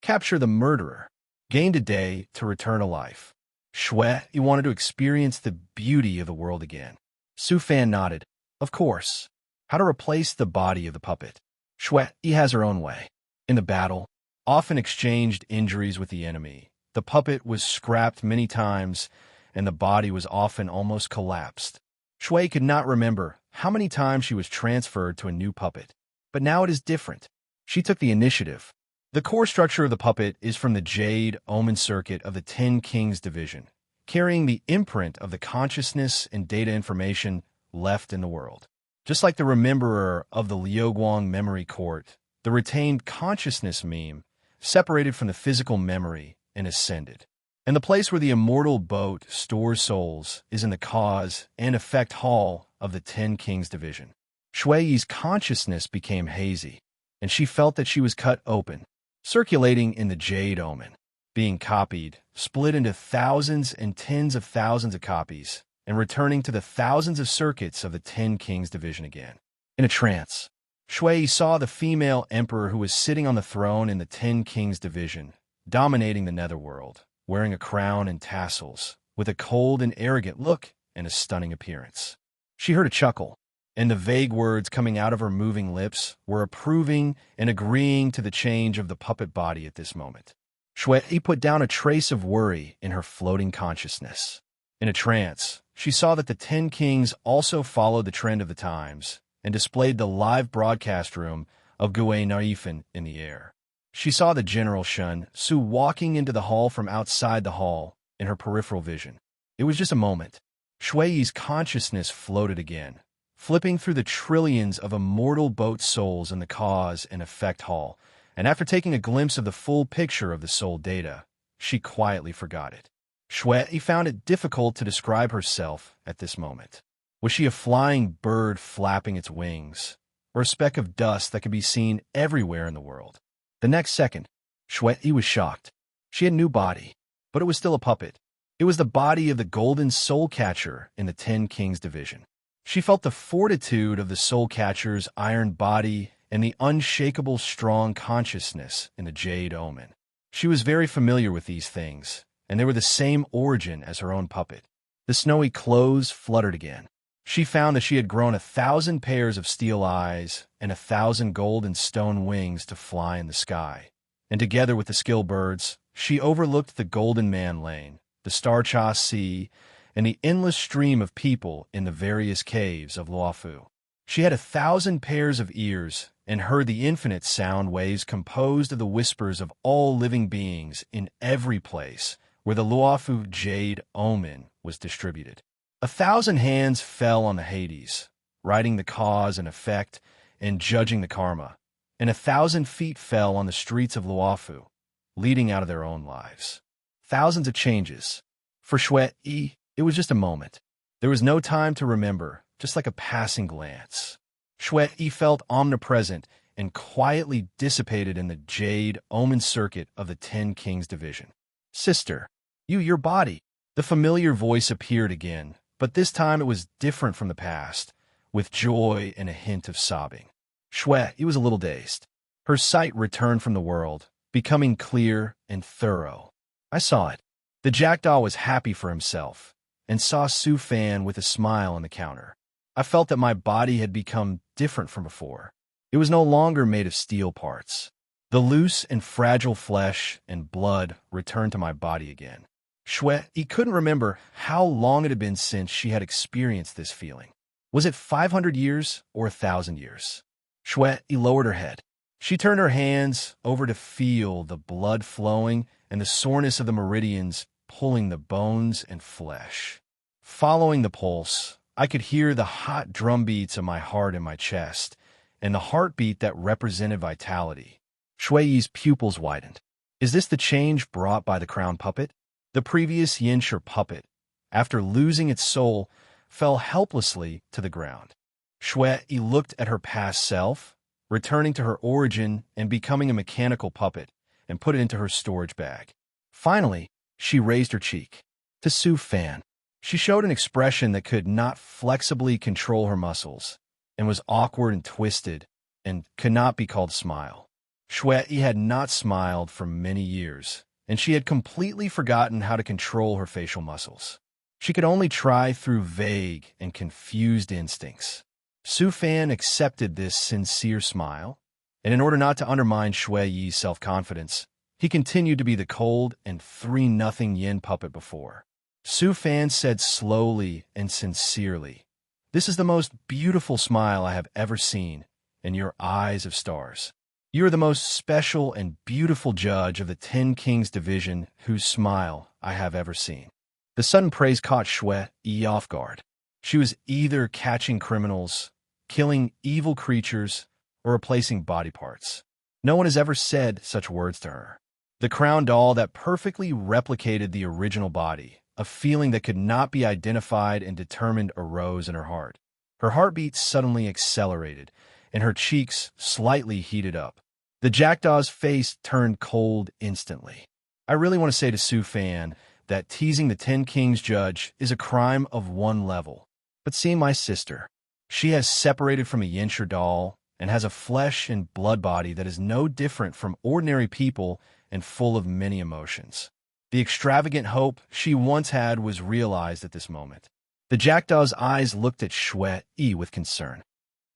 Capture the murderer. Gained a day to return to life. Shui wanted to experience the beauty of the world again. Su Fan nodded. Of course. How to replace the body of the puppet. Shui has her own way. In the battle, often exchanged injuries with the enemy. The puppet was scrapped many times, and the body was often almost collapsed. Shui could not remember how many times she was transferred to a new puppet. But now it is different. She took the initiative. The core structure of the puppet is from the Jade Omen Circuit of the 10 Kings Division, carrying the imprint of the consciousness and data information left in the world. Just like the Rememberer of the Liuguang Memory Court, the retained consciousness meme separated from the physical memory and ascended. And the place where the immortal boat stores souls is in the cause and effect hall of the 10 Kings Division. Shui's consciousness became hazy, and she felt that she was cut open, circulating in the Jade Omen, being copied, split into thousands and tens of thousands of copies, and returning to the thousands of circuits of the 10 Kings Division again. In a trance, Shui saw the female emperor who was sitting on the throne in the 10 Kings Division, dominating the netherworld, wearing a crown and tassels, with a cold and arrogant look and a stunning appearance. She heard a chuckle, and the vague words coming out of her moving lips were approving and agreeing to the change of the puppet body at this moment. Shui put down a trace of worry in her floating consciousness. In a trance, she saw that the 10 Kings also followed the trend of the times and displayed the live broadcast room of Gue Naifin in the air. She saw the General Shun Su walking into the hall from outside the hall in her peripheral vision. It was just a moment. Shui's consciousness floated again, flipping through the trillions of immortal boat souls in the cause and effect hall, and after taking a glimpse of the full picture of the soul data, she quietly forgot it. Shui found it difficult to describe herself at this moment. Was she a flying bird flapping its wings, or a speck of dust that could be seen everywhere in the world? The next second, Shui was shocked. She had a new body, but it was still a puppet. It was the body of the golden soul catcher in the Ten Kings division. She felt the fortitude of the soul catcher's iron body and the unshakable strong consciousness in the jade omen. She was very familiar with these things, and they were the same origin as her own puppet. The snowy clothes fluttered again. She found that she had grown 1,000 pairs of steel eyes and 1,000 gold and stone wings to fly in the sky. And together with the skill birds, she overlooked the Golden Man Lane, the Star-Cha Sea, and the endless stream of people in the various caves of Luofu. She had 1,000 pairs of ears and heard the infinite sound waves composed of the whispers of all living beings in every place where the Luofu jade omen was distributed. 1,000 hands fell on the Hades, writing the cause and effect and judging the karma, and 1,000 feet fell on the streets of Luofu, leading out of their own lives. Thousands of changes. For Shui, it was just a moment. There was no time to remember, just like a passing glance. Shui felt omnipresent and quietly dissipated in the jade omen circuit of the Ten Kings division. Sister, your body. The familiar voice appeared again, but this time it was different from the past, with joy and a hint of sobbing. Shui was a little dazed. Her sight returned from the world, becoming clear and thorough. I saw it. The jackdaw was happy for himself, and saw Su Fan with a smile on the counter. I felt that my body had become different from before. It was no longer made of steel parts. The loose and fragile flesh and blood returned to my body again. Shui couldn't remember how long it had been since she had experienced this feeling. Was it 500 years or 1,000 years? Shui lowered her head. She turned her hands over to feel the blood flowing and the soreness of the meridians pulling the bones and flesh. Following the pulse, I could hear the hot drum beats of my heart in my chest and the heartbeat that represented vitality. Shui's pupils widened. Is this the change brought by the crown puppet? The previous Yinshi puppet, after losing its soul, fell helplessly to the ground. Shui looked at her past self, returning to her origin and becoming a mechanical puppet, and put it into her storage bag. Finally, she raised her cheek. To Su Fan, she showed an expression that could not flexibly control her muscles, and was awkward and twisted, and could not be called a smile. Shui had not smiled for many years, and she had completely forgotten how to control her facial muscles. She could only try through vague and confused instincts. Su Fan accepted this sincere smile, and in order not to undermine Shui's self-confidence, he continued to be the cold and 3-0 yin puppet before. Su Fan said slowly and sincerely, "This is the most beautiful smile I have ever seen, and your eyes of stars. You are the most special and beautiful judge of the Ten Kings division whose smile I have ever seen." The sudden praise caught Shui off guard. She was either catching criminals, killing evil creatures, or replacing body parts. No one has ever said such words to her. The crown doll that perfectly replicated the original body, a feeling that could not be identified and determined, arose in her heart. Her heartbeat suddenly accelerated, and her cheeks slightly heated up. The jackdaw's face turned cold instantly. I really want to say to Su Fan that teasing the Ten Kings judge is a crime of one level. But seeing my sister, she has separated from a Yinshi doll and has a flesh and blood body that is no different from ordinary people and full of many emotions. The extravagant hope she once had was realized at this moment. The jackdaw's eyes looked at Shui with concern.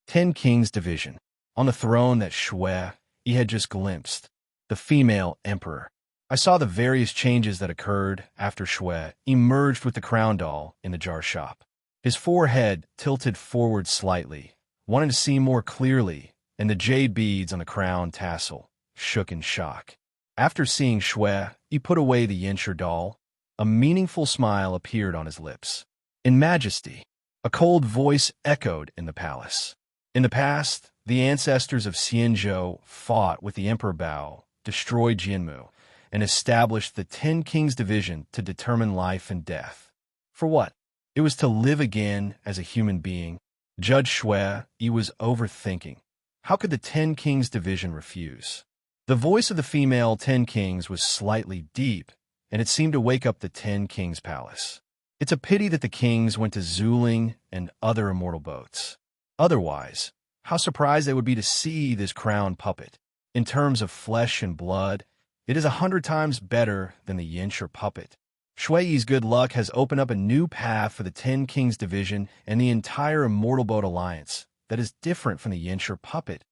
Ten Kings division. On the throne that Shui had just glimpsed, the female emperor. I saw the various changes that occurred after Shui emerged with the crown doll in the jar shop. His forehead tilted forward slightly, wanting to see more clearly, and the jade beads on the crown tassel shook in shock. After seeing Shui, he put away the Yinshi doll. A meaningful smile appeared on his lips. In majesty, a cold voice echoed in the palace. In the past, the ancestors of Xianzhou fought with the Emperor Bao, destroyed Jinmu, and established the Ten Kings division to determine life and death. For what? It was to live again as a human being. Judge Shui, he was overthinking. How could the Ten Kings division refuse? The voice of the female Ten Kings was slightly deep, and it seemed to wake up the Ten Kings palace. It's a pity that the kings went to Zuling and other immortal boats. Otherwise, how surprised they would be to see this crown puppet. In terms of flesh and blood, it is 100 times better than the Yincher puppet. Shui's good luck has opened up a new path for the Ten Kings division and the entire Immortal Boat Alliance that is different from the Yincher puppet.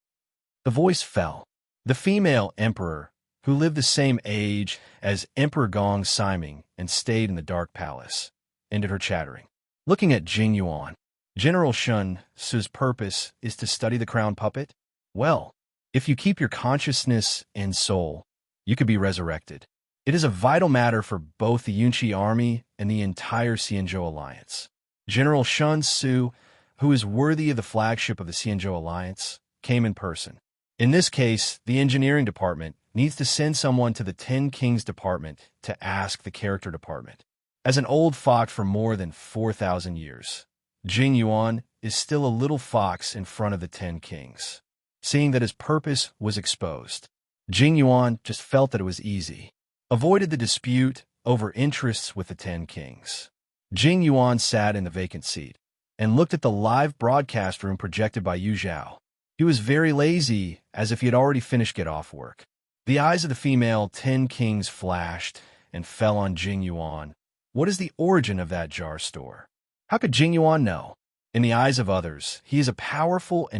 The voice fell. The female emperor, who lived the same age as Emperor Gong Siming and stayed in the Dark Palace, ended her chattering. Looking at Jing Yuan, General Shun Su's purpose is to study the crown puppet? Well, if you keep your consciousness and soul, you could be resurrected. It is a vital matter for both the Yunqi army and the entire Xianzhou alliance. General Shun Su, who is worthy of the flagship of the Xianzhou alliance, came in person. In this case, the engineering department needs to send someone to the Ten Kings department to ask the character department. As an old fox for more than 4,000 years, Jing Yuan is still a little fox in front of the Ten Kings. Seeing that his purpose was exposed, Jing Yuan just felt that it was easy. Avoided the dispute over interests with the Ten Kings. Jing Yuan sat in the vacant seat and looked at the live broadcast room projected by Yu Zhao. He was very lazy, as if he had already finished get-off work. The eyes of the female Ten Kings flashed and fell on Jing Yuan. What is the origin of that jar store? How could Jing Yuan know? In the eyes of others, he is a powerful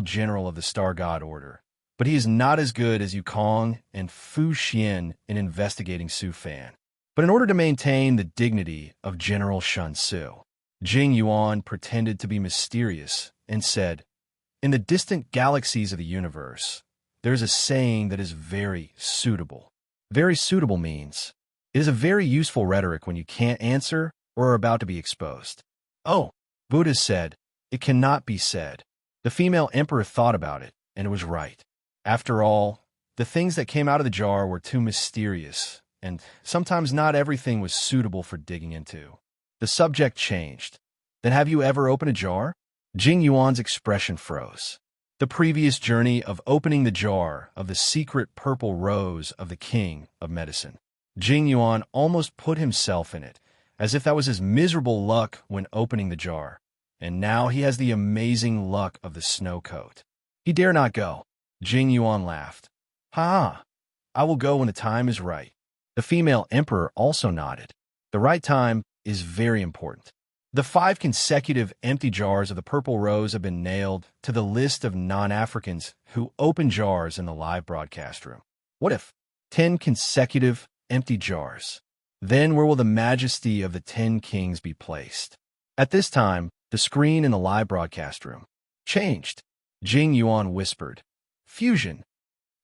general of the Star God Order, but he is not as good as Yukong and Fu Xian in investigating Su Fan. But in order to maintain the dignity of General Shun Su, Jing Yuan pretended to be mysterious and said, "In the distant galaxies of the universe, there is a saying that is very suitable." Very suitable means it is a very useful rhetoric when you can't answer or are about to be exposed. Oh, Buddha said, it cannot be said. The female emperor thought about it, and it was right. After all, the things that came out of the jar were too mysterious, and sometimes not everything was suitable for digging into. The subject changed. Then have you ever opened a jar? Jing Yuan's expression froze. The previous journey of opening the jar of the secret purple rose of the king of medicine. Jing Yuan almost put himself in it, as if that was his miserable luck when opening the jar, and now he has the amazing luck of the snow coat. He dare not go. Jing Yuan laughed. Ha! I will go when the time is right. The female emperor also nodded. The right time is very important. The 5 consecutive empty jars of the purple rose have been nailed to the list of non-Africans who open jars in the live broadcast room. What if 10 consecutive empty jars? Then where will the majesty of the 10 kings be placed? At this time, the screen in the live broadcast room changed. Jing Yuan whispered, "Fusion."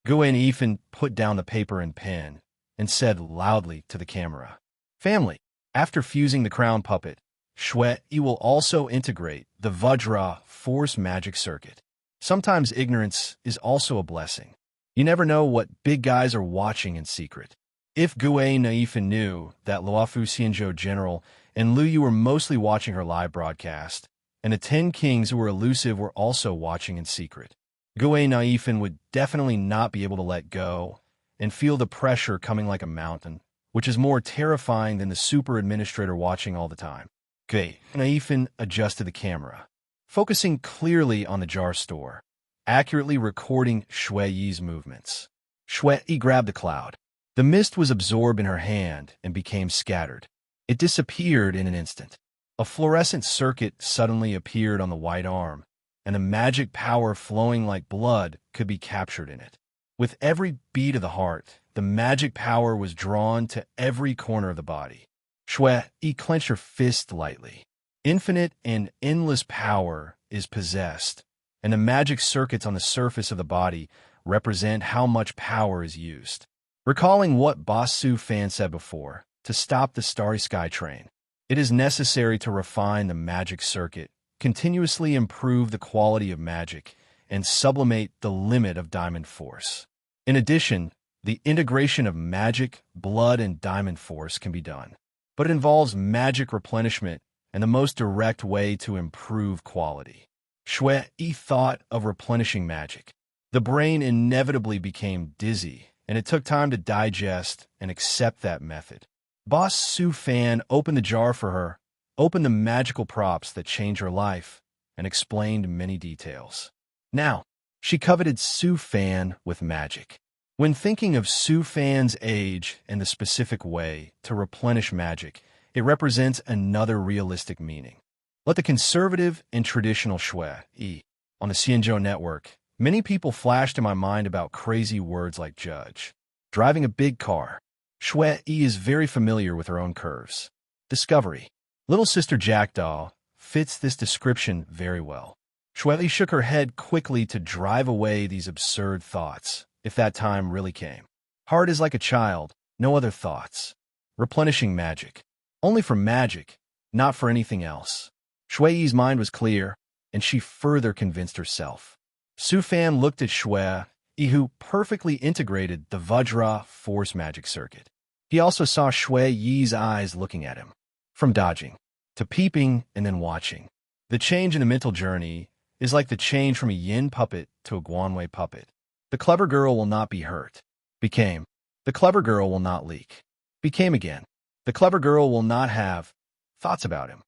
Guen Yifan put down the paper and pen and said loudly to the camera, "Family, after fusing the crown puppet, Shui will also integrate the Vajra force magic circuit. Sometimes ignorance is also a blessing. You never know what big guys are watching in secret. If Guen Yifan knew that Luofu Xianzhou General and Lu Yu were mostly watching her live broadcast, and the 10 kings who were elusive were also watching in secret, Guen Yifan would definitely not be able to let go and feel the pressure coming like a mountain, which is more terrifying than the super administrator watching all the time. Guen Yifan adjusted the camera, focusing clearly on the jar store, accurately recording Shui's movements. Shui grabbed the cloud. The mist was absorbed in her hand and became scattered. It disappeared in an instant. A fluorescent circuit suddenly appeared on the white arm, and the magic power flowing like blood could be captured in it. With every beat of the heart, the magic power was drawn to every corner of the body. Shui clenched her fist lightly. Infinite and endless power is possessed, and the magic circuits on the surface of the body represent how much power is used. Recalling what Boss Su Fan said before, to stop the Starry Sky train, it is necessary to refine the magic circuit, continuously improve the quality of magic, and sublimate the limit of diamond force. In addition, the integration of magic, blood, and diamond force can be done, but it involves magic replenishment and the most direct way to improve quality. Shui thought of replenishing magic. The brain inevitably became dizzy, and it took time to digest and accept that method. Boss Su Fan opened the jar for her, opened the magical props that changed her life, and explained many details. Now, she coveted Su Fan with magic. When thinking of Su Fan's age and the specific way to replenish magic, it represents another realistic meaning. Like the conservative and traditional Shui on the Xianzhou network, many people flashed in my mind about crazy words like judge. Driving a big car. Shui is very familiar with her own curves. Discovery. Little Sister Jackdaw fits this description very well. Shui shook her head quickly to drive away these absurd thoughts, if that time really came. Heart is like a child, no other thoughts. Replenishing magic. Only for magic, not for anything else. Shui's mind was clear, and she further convinced herself. Su Fan looked at Shui, who perfectly integrated the Vajra force magic circuit. He also saw Shui's eyes looking at him. From dodging, to peeping, and then watching. The change in the mental journey is like the change from a yin puppet to a Guanwei puppet. The clever girl will not be hurt. Became. The clever girl will not leak. Became again. The clever girl will not have thoughts about him.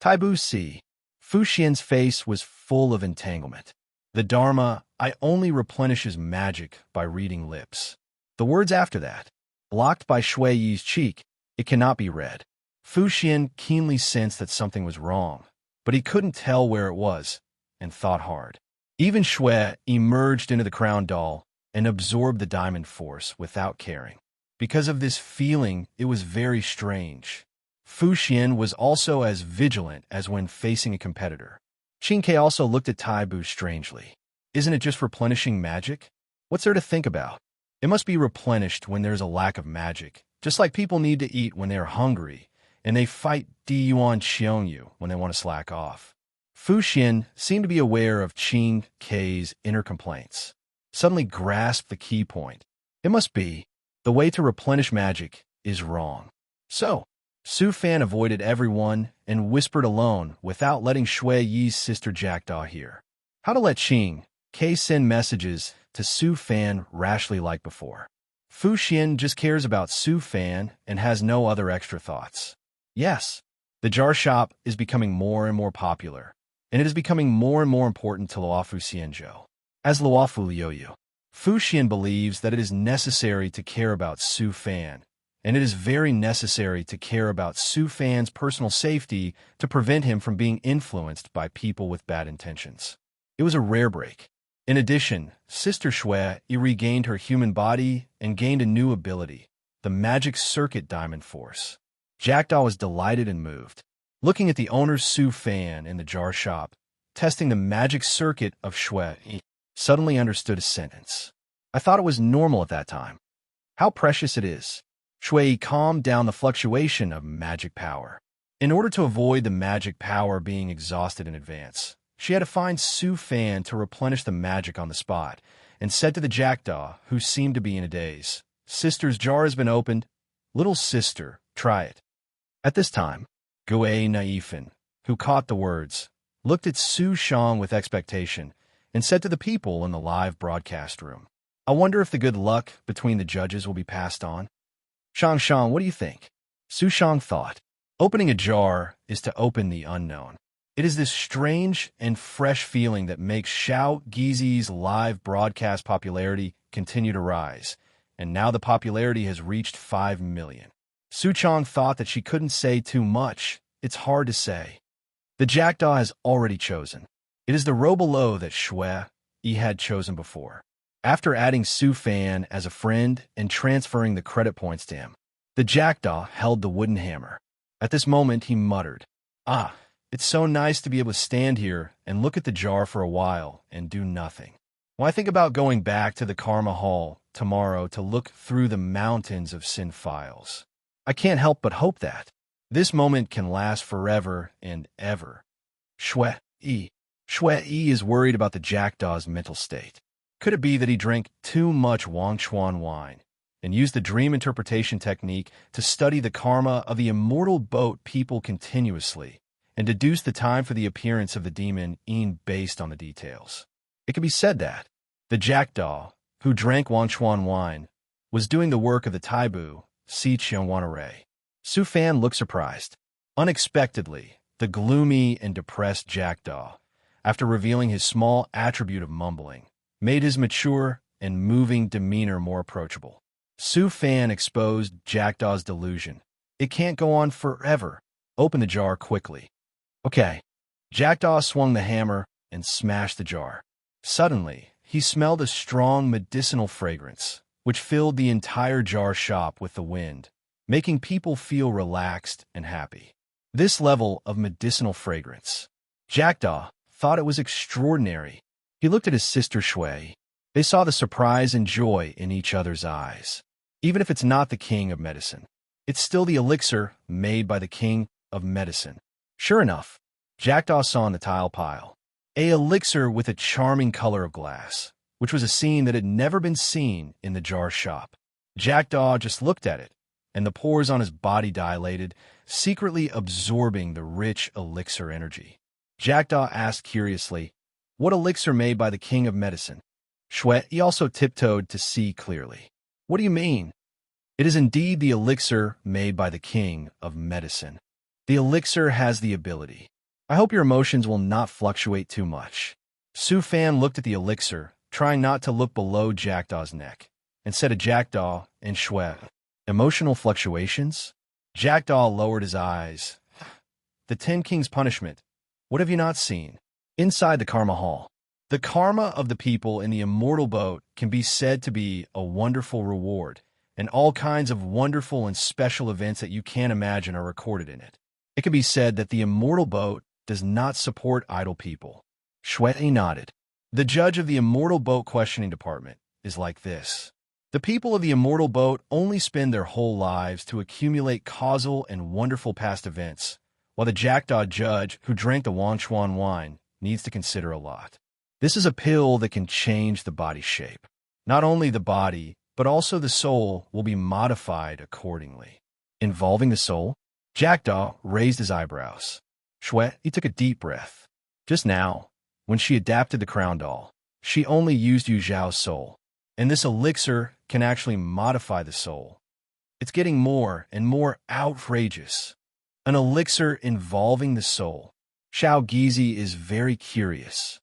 Taibu C. Fu Xian's face was full of entanglement. The Dharma, I only replenishes magic by reading lips. The words after that, blocked by Shui's cheek, it cannot be read. Fu Xian keenly sensed that something was wrong, but he couldn't tell where it was, and thought hard. Even Shui emerged into the crown doll and absorbed the diamond force without caring. Because of this feeling, it was very strange. Fu Xian was also as vigilant as when facing a competitor. Qin Ke also looked at Taibu strangely. Isn't it just replenishing magic? What's there to think about? It must be replenished when there's a lack of magic, just like people need to eat when they're hungry, and they fight Di Yuan Xiongyu when they want to slack off. Fu Xian seemed to be aware of Qin Ke's inner complaints. Suddenly grasped the key point. It must be, the way to replenish magic is wrong. So, Su Fan avoided everyone and whispered alone without letting Shui's sister Jackdaw hear. How to let Qin Ke send messages to Su Fan rashly like before. Fu Xian just cares about Su Fan and has no other extra thoughts. Yes, the jar shop is becoming more and more popular, and it is becoming more and more important to Luofu Xianzhou. As Luofu Liuyu, Fu Xian believes that it is necessary to care about Su Fan, and it is very necessary to care about Su Fan's personal safety to prevent him from being influenced by people with bad intentions. It was a rare break. In addition, Sister Shui regained her human body and gained a new ability, the Magic Circuit Diamond Force. Jackdaw was delighted and moved. Looking at the owner Su Fan in the jar shop, testing the magic circuit of Shui, he suddenly understood a sentence. I thought it was normal at that time. How precious it is. Shui calmed down the fluctuation of magic power. In order to avoid the magic power being exhausted in advance, she had to find Su Fan to replenish the magic on the spot, and said to the Jackdaw, who seemed to be in a daze, Sister's jar has been opened. Little sister, try it. At this time, Gue Naifan, who caught the words, looked at Su Shang with expectation, and said to the people in the live broadcast room, I wonder if the good luck between the judges will be passed on. Shang, what do you think? Su Shang thought, opening a jar is to open the unknown. It is this strange and fresh feeling that makes Xiao Gizi's live broadcast popularity continue to rise, and now the popularity has reached 5 million. Su Chang thought that she couldn't say too much. It's hard to say. The Jackdaw has already chosen. It is the row below that Shui had chosen before. After adding Su Fan as a friend and transferring the credit points to him, the Jackdaw held the wooden hammer. At this moment, he muttered, Ah, it's so nice to be able to stand here and look at the jar for a while and do nothing. When I think about going back to the Karma Hall tomorrow to look through the mountains of sin files, I can't help but hope that this moment can last forever and ever. Shui is worried about the Jackdaw's mental state. Could it be that he drank too much Wangchuan wine and used the dream interpretation technique to study the karma of the immortal boat people continuously and deduce the time for the appearance of the demon based on the details. It can be said that the jackdaw, who drank Wanchuan wine, was doing the work of the Taibu, Si Qianwanare. Su Fan looked surprised. Unexpectedly, the gloomy and depressed jackdaw, after revealing his small attribute of mumbling, made his mature and moving demeanor more approachable. Su Fan exposed Jackdaw's delusion. It can't go on forever. Open the jar quickly. Okay. Jackdaw swung the hammer and smashed the jar. Suddenly, he smelled a strong medicinal fragrance, which filled the entire jar shop with the wind, making people feel relaxed and happy. This level of medicinal fragrance, Jackdaw thought it was extraordinary. He looked at his sister Shui. They saw the surprise and joy in each other's eyes. Even if it's not the king of medicine, it's still the elixir made by the king of medicine. Sure enough, Jackdaw saw in the tile pile a elixir with a charming color of glass, which was a scene that had never been seen in the jar shop. Jackdaw just looked at it, and the pores on his body dilated, secretly absorbing the rich elixir energy. Jackdaw asked curiously, "What elixir made by the king of medicine?" He also tiptoed to see clearly. "What do you mean?" "It is indeed the elixir made by the king of medicine. The elixir has the ability. I hope your emotions will not fluctuate too much." Su Fan looked at the elixir, trying not to look below Jackdaw's neck, and said to Jackdaw and Shui, "Emotional fluctuations?" Jackdaw lowered his eyes. "The Ten Kings' punishment. What have you not seen?" Inside the Karma Hall. The karma of the people in the immortal boat can be said to be a wonderful reward, and all kinds of wonderful and special events that you can't imagine are recorded in it. It can be said that the immortal boat does not support idle people. Shui nodded. The judge of the immortal boat questioning department is like this. The people of the immortal boat only spend their whole lives to accumulate causal and wonderful past events, while the jackdaw judge who drank the Wanchuan wine needs to consider a lot. This is a pill that can change the body shape. Not only the body, but also the soul will be modified accordingly. Involving the soul? Jackdaw raised his eyebrows. He took a deep breath. Just now, when she adapted the crown doll, she only used Yu Zhao's soul, and this elixir can actually modify the soul. It's getting more and more outrageous. An elixir involving the soul. Xiao Gizi is very curious.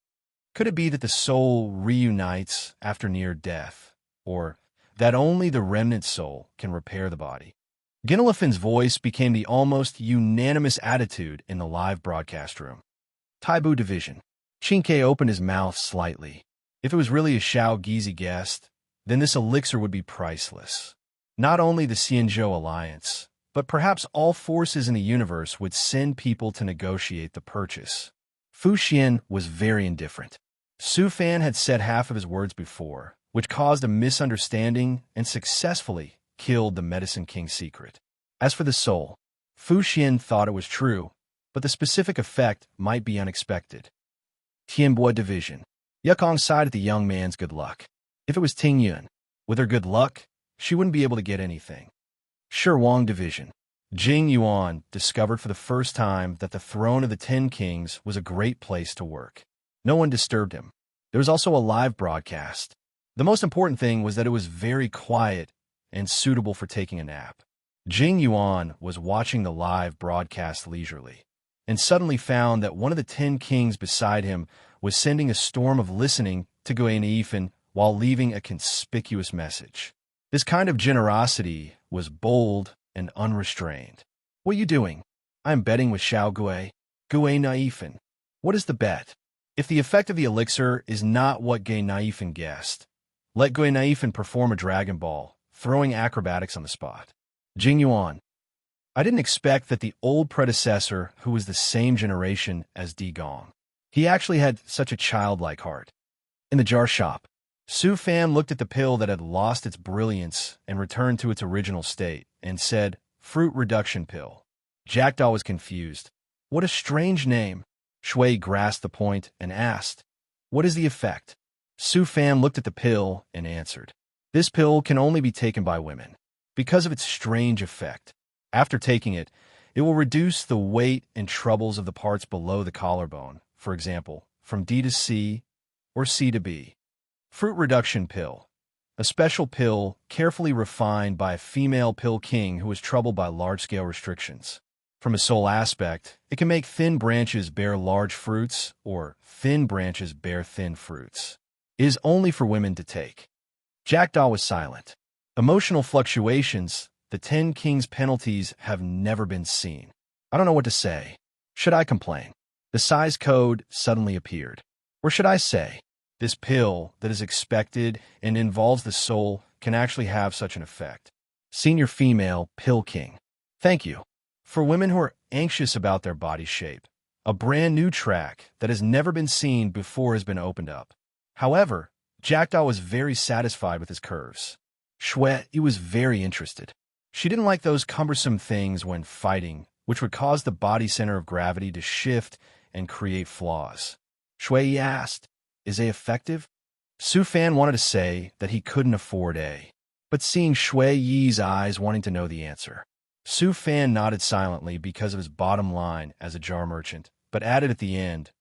Could it be that the soul reunites after near death, or that only the remnant soul can repair the body? Ginelefin's voice became the almost unanimous attitude in the live broadcast room. Taibu Division. Qingke opened his mouth slightly. If it was really as Xiao Gizi guessed, then this elixir would be priceless. Not only the Xianzhou Alliance, but perhaps all forces in the universe would send people to negotiate the purchase. Fu Xian was very indifferent. Su Fan had said half of his words before, which caused a misunderstanding and successfully killed the Medicine King's secret. As for the soul, Fu Xian thought it was true, but the specific effect might be unexpected. Tianbo Division. Yukong sighed at the young man's good luck. If it was Ting Yun, with her good luck, she wouldn't be able to get anything. Shiwang Division. Jing Yuan discovered for the first time that the throne of the 10 Kings was a great place to work. No one disturbed him. There was also a live broadcast. The most important thing was that it was very quiet and suitable for taking a nap. Jing Yuan was watching the live broadcast leisurely, and suddenly found that one of the 10 Kings beside him was sending a storm of listening to Guanyin while leaving a conspicuous message. This kind of generosity was bold and unrestrained. "What are you doing?" "I am betting with Xiao Gui. Gui Naifan." "What is the bet?" "If the effect of the elixir is not what Gui Naifan guessed, let Gui Naifan perform a Dragon Ball, throwing acrobatics on the spot." Jing Yuan. I didn't expect that the old predecessor, who was the same generation as Di Gong, he actually had such a childlike heart. In the jar shop, Su Fan looked at the pill that had lost its brilliance and returned to its original state, and said, "Fruit reduction pill." Jackdaw was confused. "What a strange name." Shui grasped the point and asked, "What is the effect?" Su Fan looked at the pill and answered, This pill can only be taken by women because of its strange effect. After taking it, it will reduce the weight and troubles of the parts below the collarbone, for example, from D to C or C to B. Fruit reduction pill. A special pill carefully refined by a female pill king who is troubled by large-scale restrictions. From a soul aspect, it can make thin branches bear large fruits or thin branches bear thin fruits. It is only for women to take. Jackdaw was silent. Emotional fluctuations, the 10 Kings penalties have never been seen. I don't know what to say. Should I complain? The size code suddenly appeared. Or should I say, this pill that is expected and involves the soul can actually have such an effect? Senior female pill king. Thank you. For women who are anxious about their body shape, a brand new track that has never been seen before has been opened up. However, Jackdaw was very satisfied with his curves. Shui was very interested. She didn't like those cumbersome things when fighting, which would cause the body center of gravity to shift and create flaws. Shui asked, "Is they effective?" Su Fan wanted to say that he couldn't afford A, but seeing Shui Yi's eyes wanting to know the answer. Su Fan nodded silently because of his bottom line as a jar merchant, but added at the end,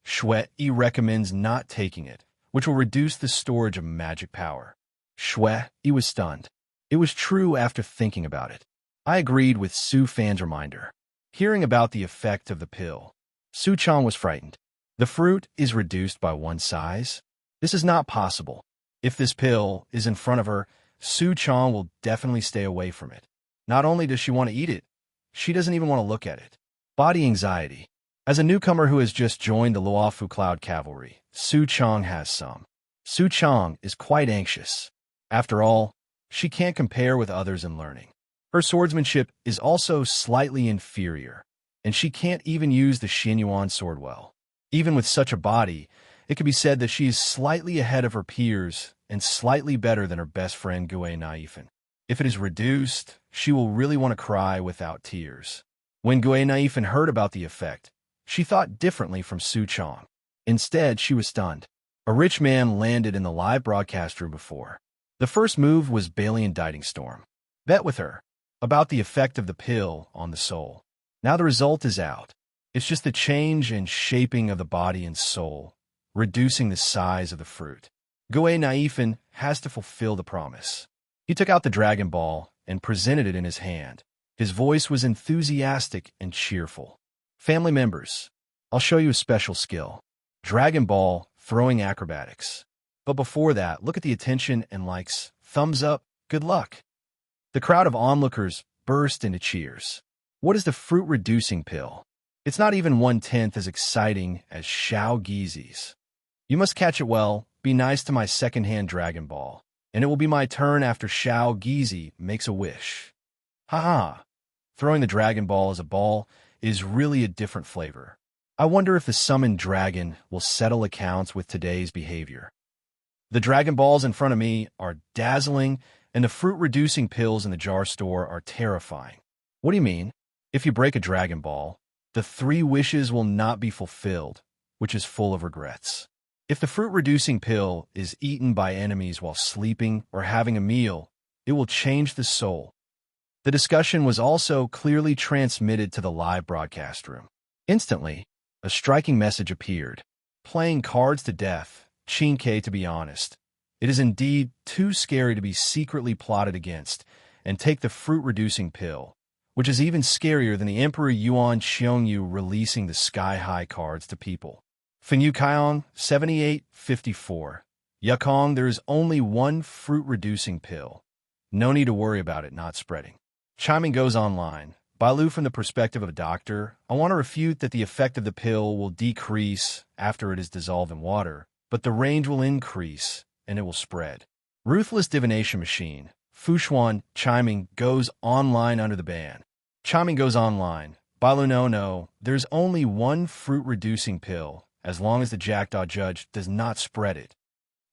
Shui recommends not taking it, which will reduce the storage of magic power. Shui was stunned. It was true after thinking about it. I agreed with Su Fan's reminder. Hearing about the effect of the pill, Su Chong was frightened. The fruit is reduced by one size? This is not possible. If this pill is in front of her, Su Chong will definitely stay away from it. Not only does she want to eat it, she doesn't even want to look at it. Body anxiety. As a newcomer who has just joined the Luofu Cloud Cavalry, Su Chong has some. Su Chong is quite anxious. After all, she can't compare with others in learning. Her swordsmanship is also slightly inferior, and she can't even use the Xinyuan sword well. Even with such a body, it can be said that she is slightly ahead of her peers and slightly better than her best friend Gue Naifan. If it is reduced, she will really want to cry without tears. When Gue Naifan heard about the effect, she thought differently from Su Chong. Instead, she was stunned. A rich man landed in the live broadcast room before. The first move was Balian Diting Storm. Bet with her about the effect of the pill on the soul. Now the result is out. It's just the change and shaping of the body and soul, reducing the size of the fruit. Gue Naifan has to fulfill the promise. He took out the Dragon Ball and presented it in his hand. His voice was enthusiastic and cheerful. Family members, I'll show you a special skill. Dragon Ball throwing acrobatics. But before that, look at the attention and likes. Thumbs up, good luck. The crowd of onlookers burst into cheers. What is the fruit-reducing pill? It's not even 1/10 as exciting as Xiao Gizi's. You must catch it well, be nice to my second-hand Dragon Ball, and it will be my turn after Xiao Gizi makes a wish. Haha, throwing the Dragon Ball as a ball is really a different flavor. I wonder if the summoned dragon will settle accounts with today's behavior. The Dragon Balls in front of me are dazzling, and the fruit-reducing pills in the jar store are terrifying. What do you mean? If you break a Dragon Ball, the 3 wishes will not be fulfilled, which is full of regrets. If the fruit-reducing pill is eaten by enemies while sleeping or having a meal, it will change the soul. The discussion was also clearly transmitted to the live broadcast room. Instantly, a striking message appeared. Playing cards to death, Chinke, to be honest. It is indeed too scary to be secretly plotted against and take the fruit-reducing pill, which is even scarier than the Emperor Yuan Xiongyu releasing the sky-high cards to people. Fenyu Kaiong, 7854. Yukong, there is only one fruit-reducing pill. No need to worry about it not spreading. Chiming goes online. Bailu, from the perspective of a doctor, I want to refute that the effect of the pill will decrease after it is dissolved in water, but the range will increase, and it will spread. Ruthless Divination Machine. Fushuan, chiming goes online under the ban. Chiming goes online. Bailu, no, there's only one fruit-reducing pill, as long as the Jackdaw judge does not spread it.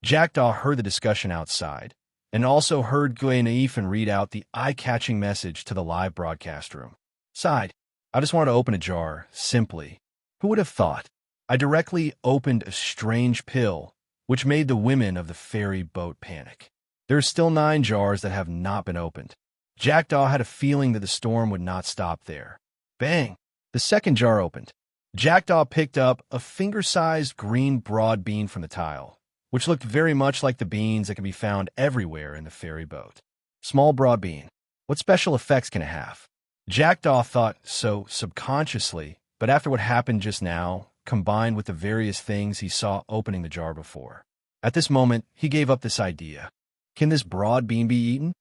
Jackdaw heard the discussion outside, and also heard Gue Naifan read out the eye-catching message to the live broadcast room. Sighed. I just wanted to open a jar, simply. Who would have thought? I directly opened a strange pill, which made the women of the ferry boat panic. There are still 9 jars that have not been opened. Jackdaw had a feeling that the storm would not stop there. Bang! The second jar opened. Jackdaw picked up a finger-sized green broad bean from the tile, which looked very much like the beans that can be found everywhere in the ferry boat. Small broad bean. What special effects can it have? Jackdaw thought so subconsciously, but after what happened just now, combined with the various things he saw opening the jar before, at this moment, he gave up this idea. Can this broad bean be eaten?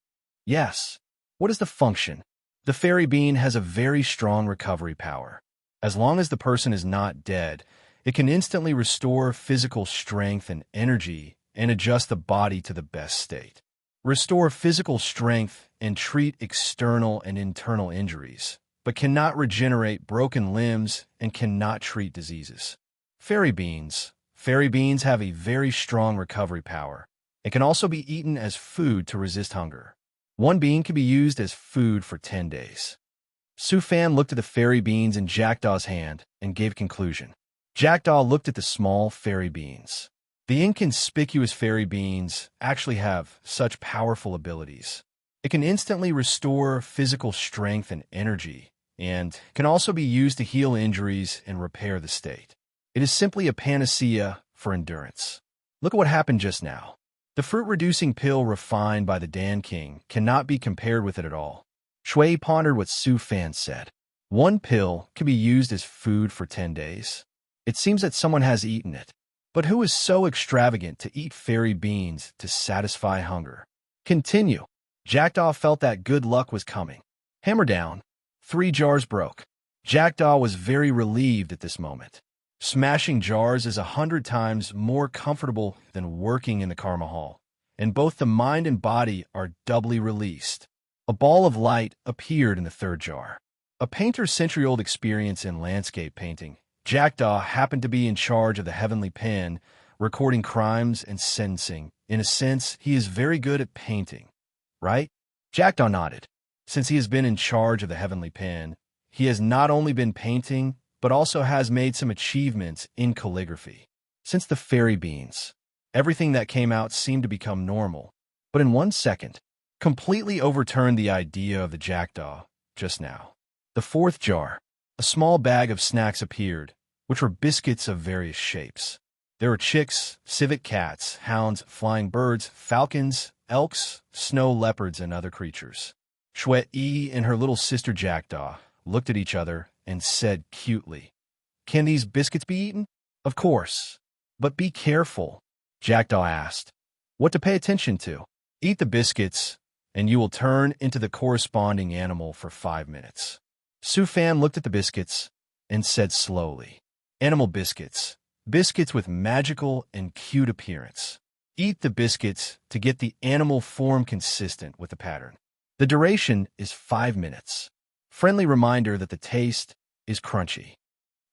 Yes. What is the function? The fairy bean has a very strong recovery power. As long as the person is not dead, it can instantly restore physical strength and energy and adjust the body to the best state. Restore physical strength and treat external and internal injuries, but cannot regenerate broken limbs and cannot treat diseases. Fairy beans. Fairy beans have a very strong recovery power and can also be eaten as food to resist hunger. One bean can be used as food for 10 days. Sufan looked at the fairy beans in Jackdaw's hand and gave conclusion. Jackdaw looked at the small fairy beans. The inconspicuous fairy beans actually have such powerful abilities. It can instantly restore physical strength and energy, and can also be used to heal injuries and repair the state. It is simply a panacea for endurance. Look at what happened just now. The fruit-reducing pill refined by the Dan King cannot be compared with it at all. Shui pondered what Su Fan said. One pill can be used as food for 10 days. It seems that someone has eaten it. But who is so extravagant to eat fairy beans to satisfy hunger? Continue. Jackdaw felt that good luck was coming. Hammer down. 3 jars broke. Jackdaw was very relieved at this moment. Smashing jars is 100 times more comfortable than working in the Karma Hall, and both the mind and body are doubly released. A ball of light appeared in the 3rd jar. A painter's century-old experience in landscape painting, Jackdaw happened to be in charge of the Heavenly Pen, recording crimes and sentencing. In a sense, he is very good at painting, right? Jackdaw nodded. Since he has been in charge of the Heavenly Pen, he has not only been painting, but also has made some achievements in calligraphy. Since the fairy beans, everything that came out seemed to become normal, but in 1 second, completely overturned the idea of the jackdaw just now. The 4th jar, a small bag of snacks appeared, which were biscuits of various shapes. There were chicks, civet cats, hounds, flying birds, falcons, elks, snow leopards, and other creatures. Shui and her little sister Jackdaw looked at each other and said cutely, "Can these biscuits be eaten?" "Of course. But be careful," Jackdaw asked. "What to pay attention to?" "Eat the biscuits, and you will turn into the corresponding animal for 5 minutes." Sufan looked at the biscuits and said slowly, "Animal biscuits. Biscuits with magical and cute appearance. Eat the biscuits to get the animal form consistent with the pattern. The duration is 5 minutes. Friendly reminder that the taste is crunchy."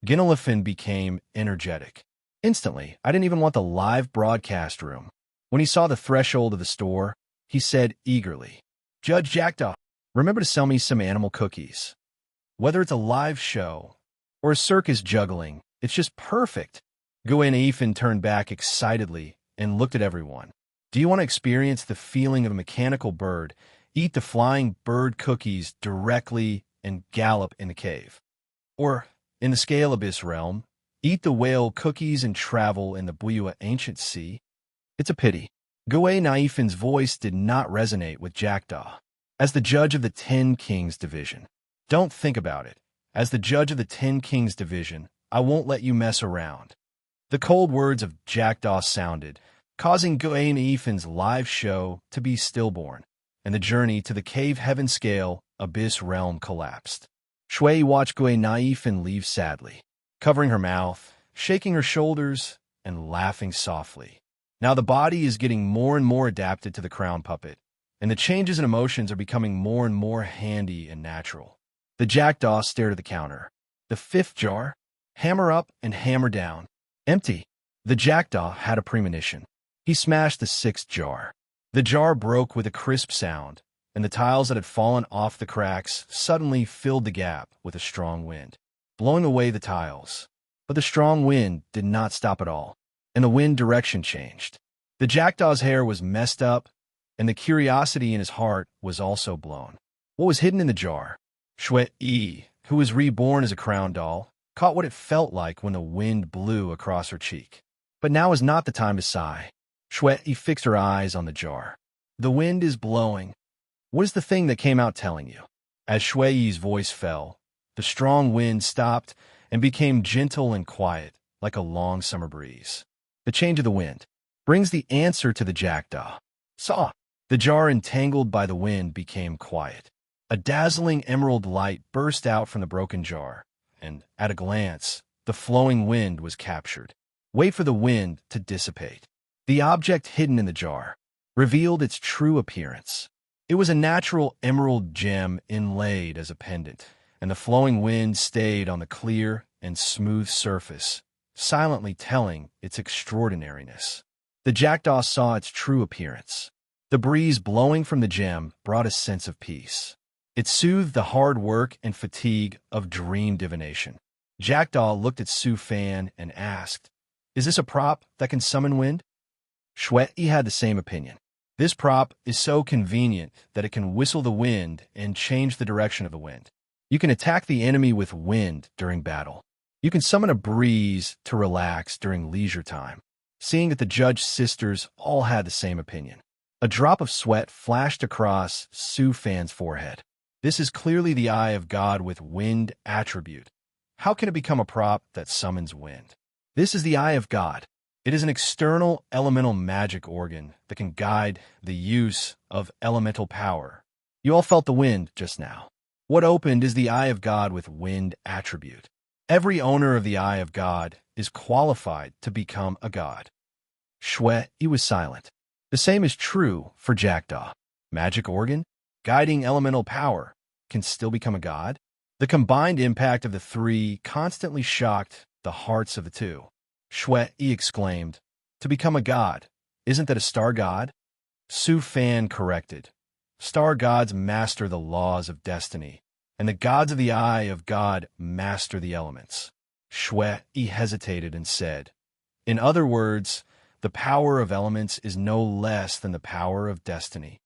Ginelifin became energetic. Instantly, I didn't even want the live broadcast room. When he saw the threshold of the store, he said eagerly, "Judge Jackdaw, remember to sell me some animal cookies. Whether it's a live show or a circus juggling, it's just perfect." Guinefin turned back excitedly and looked at everyone. "Do you want to experience the feeling of a mechanical bird? Eat the flying bird cookies directly and gallop in the cave. Or, in the Scale Abyss realm, eat the whale cookies and travel in the Buyua ancient sea." It's a pity. Guineifin's voice did not resonate with Jackdaw. As the judge of the 10 Kings Division. Don't think about it. As the judge of the 10 Kings Division, I won't let you mess around. The cold words of Jackdaw sounded, causing Guineifin's live show to be stillborn, and the journey to the Cave Heaven Scale Abyss realm collapsed. Shui watched Guineifin leave sadly, covering her mouth, shaking her shoulders, and laughing softly. Now the body is getting more and more adapted to the crown puppet, and the changes in emotions are becoming more and more handy and natural. The jackdaw stared at the counter. The 5th jar? Hammer up and hammer down. Empty. The jackdaw had a premonition. He smashed the 6th jar. The jar broke with a crisp sound, and the tiles that had fallen off the cracks suddenly filled the gap with a strong wind, blowing away the tiles. But the strong wind did not stop at all, and the wind direction changed. The jackdaw's hair was messed up, and the curiosity in his heart was also blown. What was hidden in the jar? Shui, who was reborn as a crown doll, caught what it felt like when the wind blew across her cheek. But now is not the time to sigh. Shui fixed her eyes on the jar. The wind is blowing. What is the thing that came out telling you? As Shui's voice fell, the strong wind stopped and became gentle and quiet, like a long summer breeze. The change of the wind brings the answer to the jackdaw. Saw. The jar entangled by the wind became quiet. A dazzling emerald light burst out from the broken jar, and, at a glance, the flowing wind was captured. Wait for the wind to dissipate. The object hidden in the jar revealed its true appearance. It was a natural emerald gem inlaid as a pendant, and the flowing wind stayed on the clear and smooth surface, silently telling its extraordinariness. The jackdaw saw its true appearance. The breeze blowing from the gem brought a sense of peace. It soothed the hard work and fatigue of dream divination. Jackdaw looked at Su Fan and asked, "Is this a prop that can summon wind?" Shui had the same opinion. This prop is so convenient that it can whistle the wind and change the direction of the wind. You can attack the enemy with wind during battle. You can summon a breeze to relax during leisure time. Seeing that the judge sisters all had the same opinion, a drop of sweat flashed across Su Fan's forehead. This is clearly the eye of God with wind attribute. How can it become a prop that summons wind? This is the eye of God. It is an external elemental magic organ that can guide the use of elemental power. You all felt the wind just now. What opened is the eye of God with wind attribute. Every owner of the eye of God is qualified to become a god. Shui was silent. The same is true for Jackdaw. Magic organ, guiding elemental power, can still become a god. The combined impact of the three constantly shocked the hearts of the two. Shui exclaimed, "To become a god, isn't that a star god?" Su Fan corrected, "Star gods master the laws of destiny, and the gods of the eye of God master the elements." Shui hesitated and said, "In other words, the power of elements is no less than the power of destiny."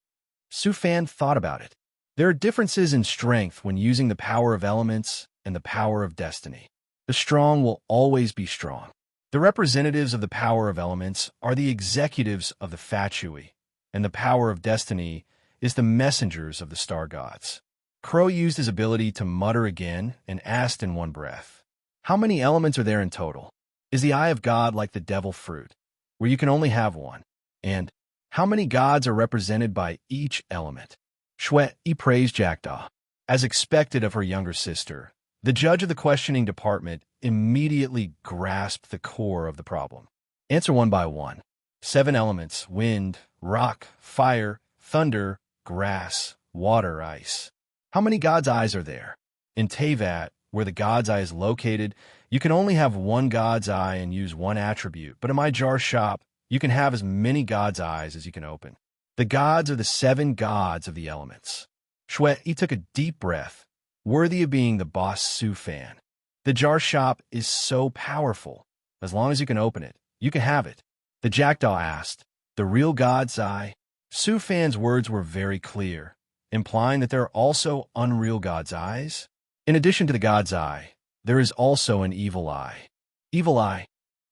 Su Fan thought about it. There are differences in strength when using the power of elements and the power of destiny. The strong will always be strong. The representatives of the power of elements are the executives of the fatui, and the power of destiny is the messengers of the star gods. Crow used his ability to mutter again and asked in one breath, "How many elements are there in total? Is the eye of God like the devil fruit, where you can only have one? And how many gods are represented by each element?" Shui praised Jackdaw. As expected of her younger sister, the judge of the questioning department immediately grasped the core of the problem. Answer one by one. 7 elements: wind, rock, fire, thunder, grass, water, ice. How many god's eyes are there? In Tevat, where the god's eye is located, you can only have one god's eye and use one attribute, but in my jar shop, you can have as many god's eyes as you can open. The gods are the 7 gods of the elements. Shui took a deep breath, worthy of being the boss Su Fan. The jar shop is so powerful. As long as you can open it, you can have it. The jackdaw asked, "The real god's eye?" Su Fan's words were very clear, implying that there are also unreal god's eyes. In addition to the god's eye, there is also an evil eye. Evil eye.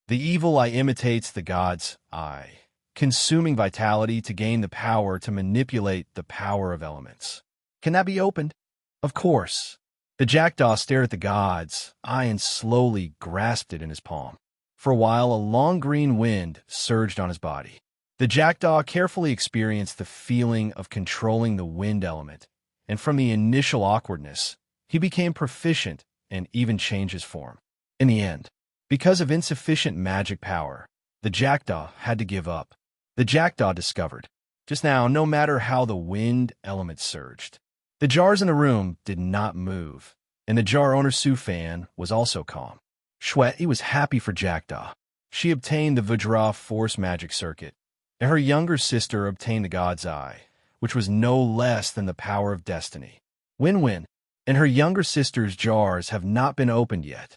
The evil eye imitates the god's eye, consuming vitality to gain the power to manipulate the power of elements. Can that be opened? Of course. The jackdaw stared at the god's eye and slowly grasped it in his palm. For a while, a long green wind surged on his body. The jackdaw carefully experienced the feeling of controlling the wind element, and from the initial awkwardness, he became proficient and even changed his form. In the end, because of insufficient magic power, the jackdaw had to give up. The jackdaw discovered, just now, no matter how the wind element surged, the jars in the room did not move, and the jar owner Su Fan was also calm. Shui was happy for Jackdaw. She obtained the Vajra Force Magic Circuit, and her younger sister obtained the God's Eye, which was no less than the power of destiny. Win-win, and her younger sister's jars have not been opened yet.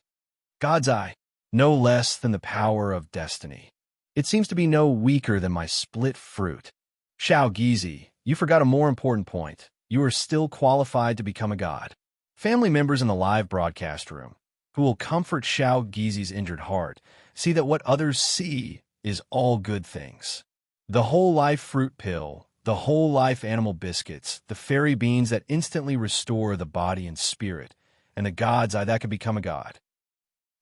God's Eye, no less than the power of destiny. It seems to be no weaker than my split fruit. Xiao Gizi, you forgot a more important point. You are still qualified to become a god. Family members in the live broadcast room, who will comfort Xiao Gizi's injured heart, see that what others see is all good things. The whole life fruit pill, the whole life animal biscuits, the fairy beans that instantly restore the body and spirit, and the god's eye that could become a god.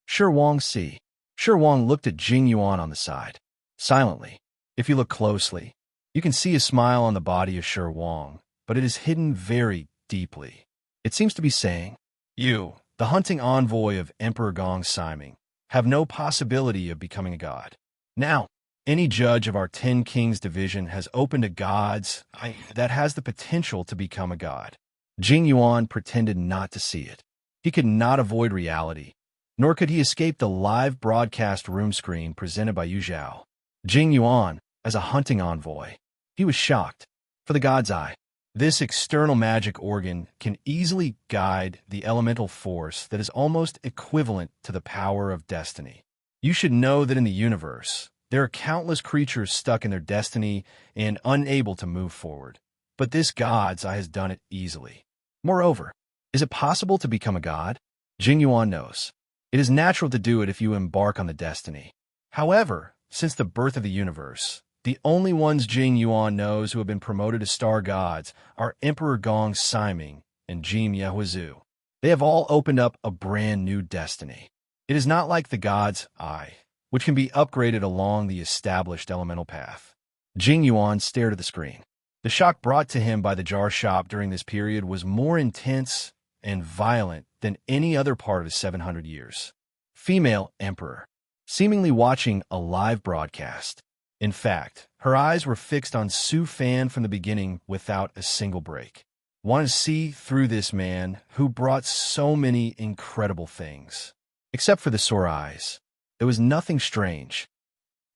Shi Wang see. Shi Wang looked at Jing Yuan on the side. Silently. If you look closely, you can see a smile on the body of Shi Wang, but it is hidden very deeply. It seems to be saying, "You, the hunting envoy of Emperor Gong Siming, have no possibility of becoming a god. Now, any judge of our 10 Kings division has opened a god's eye that has the potential to become a god." Jing Yuan pretended not to see it. He could not avoid reality, nor could he escape the live broadcast room screen presented by Yu Zhao. Jing Yuan, as a hunting envoy, he was shocked. For the god's eye, this external magic organ can easily guide the elemental force that is almost equivalent to the power of destiny. You should know that in the universe, there are countless creatures stuck in their destiny and unable to move forward. But this god's eye has done it easily. Moreover, is it possible to become a god? Jing Yuan knows. It is natural to do it if you embark on the destiny. However, since the birth of the universe, the only ones Jing Yuan knows who have been promoted to star gods are Emperor Gong Siming and Jim Yehuazu. They have all opened up a brand new destiny. It is not like the god's eye, which can be upgraded along the established elemental path. Jing Yuan stared at the screen. The shock brought to him by the jar shop during this period was more intense and violent than any other part of his 700 years. Female Emperor, seemingly watching a live broadcast. In fact, her eyes were fixed on Su Fan from the beginning without a single break. Wanted to see through this man who brought so many incredible things. Except for the sore eyes, there was nothing strange.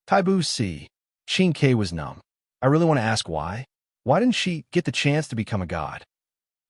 Taibu C. Qin Ke was numb. I really want to ask why. Why didn't she get the chance to become a god?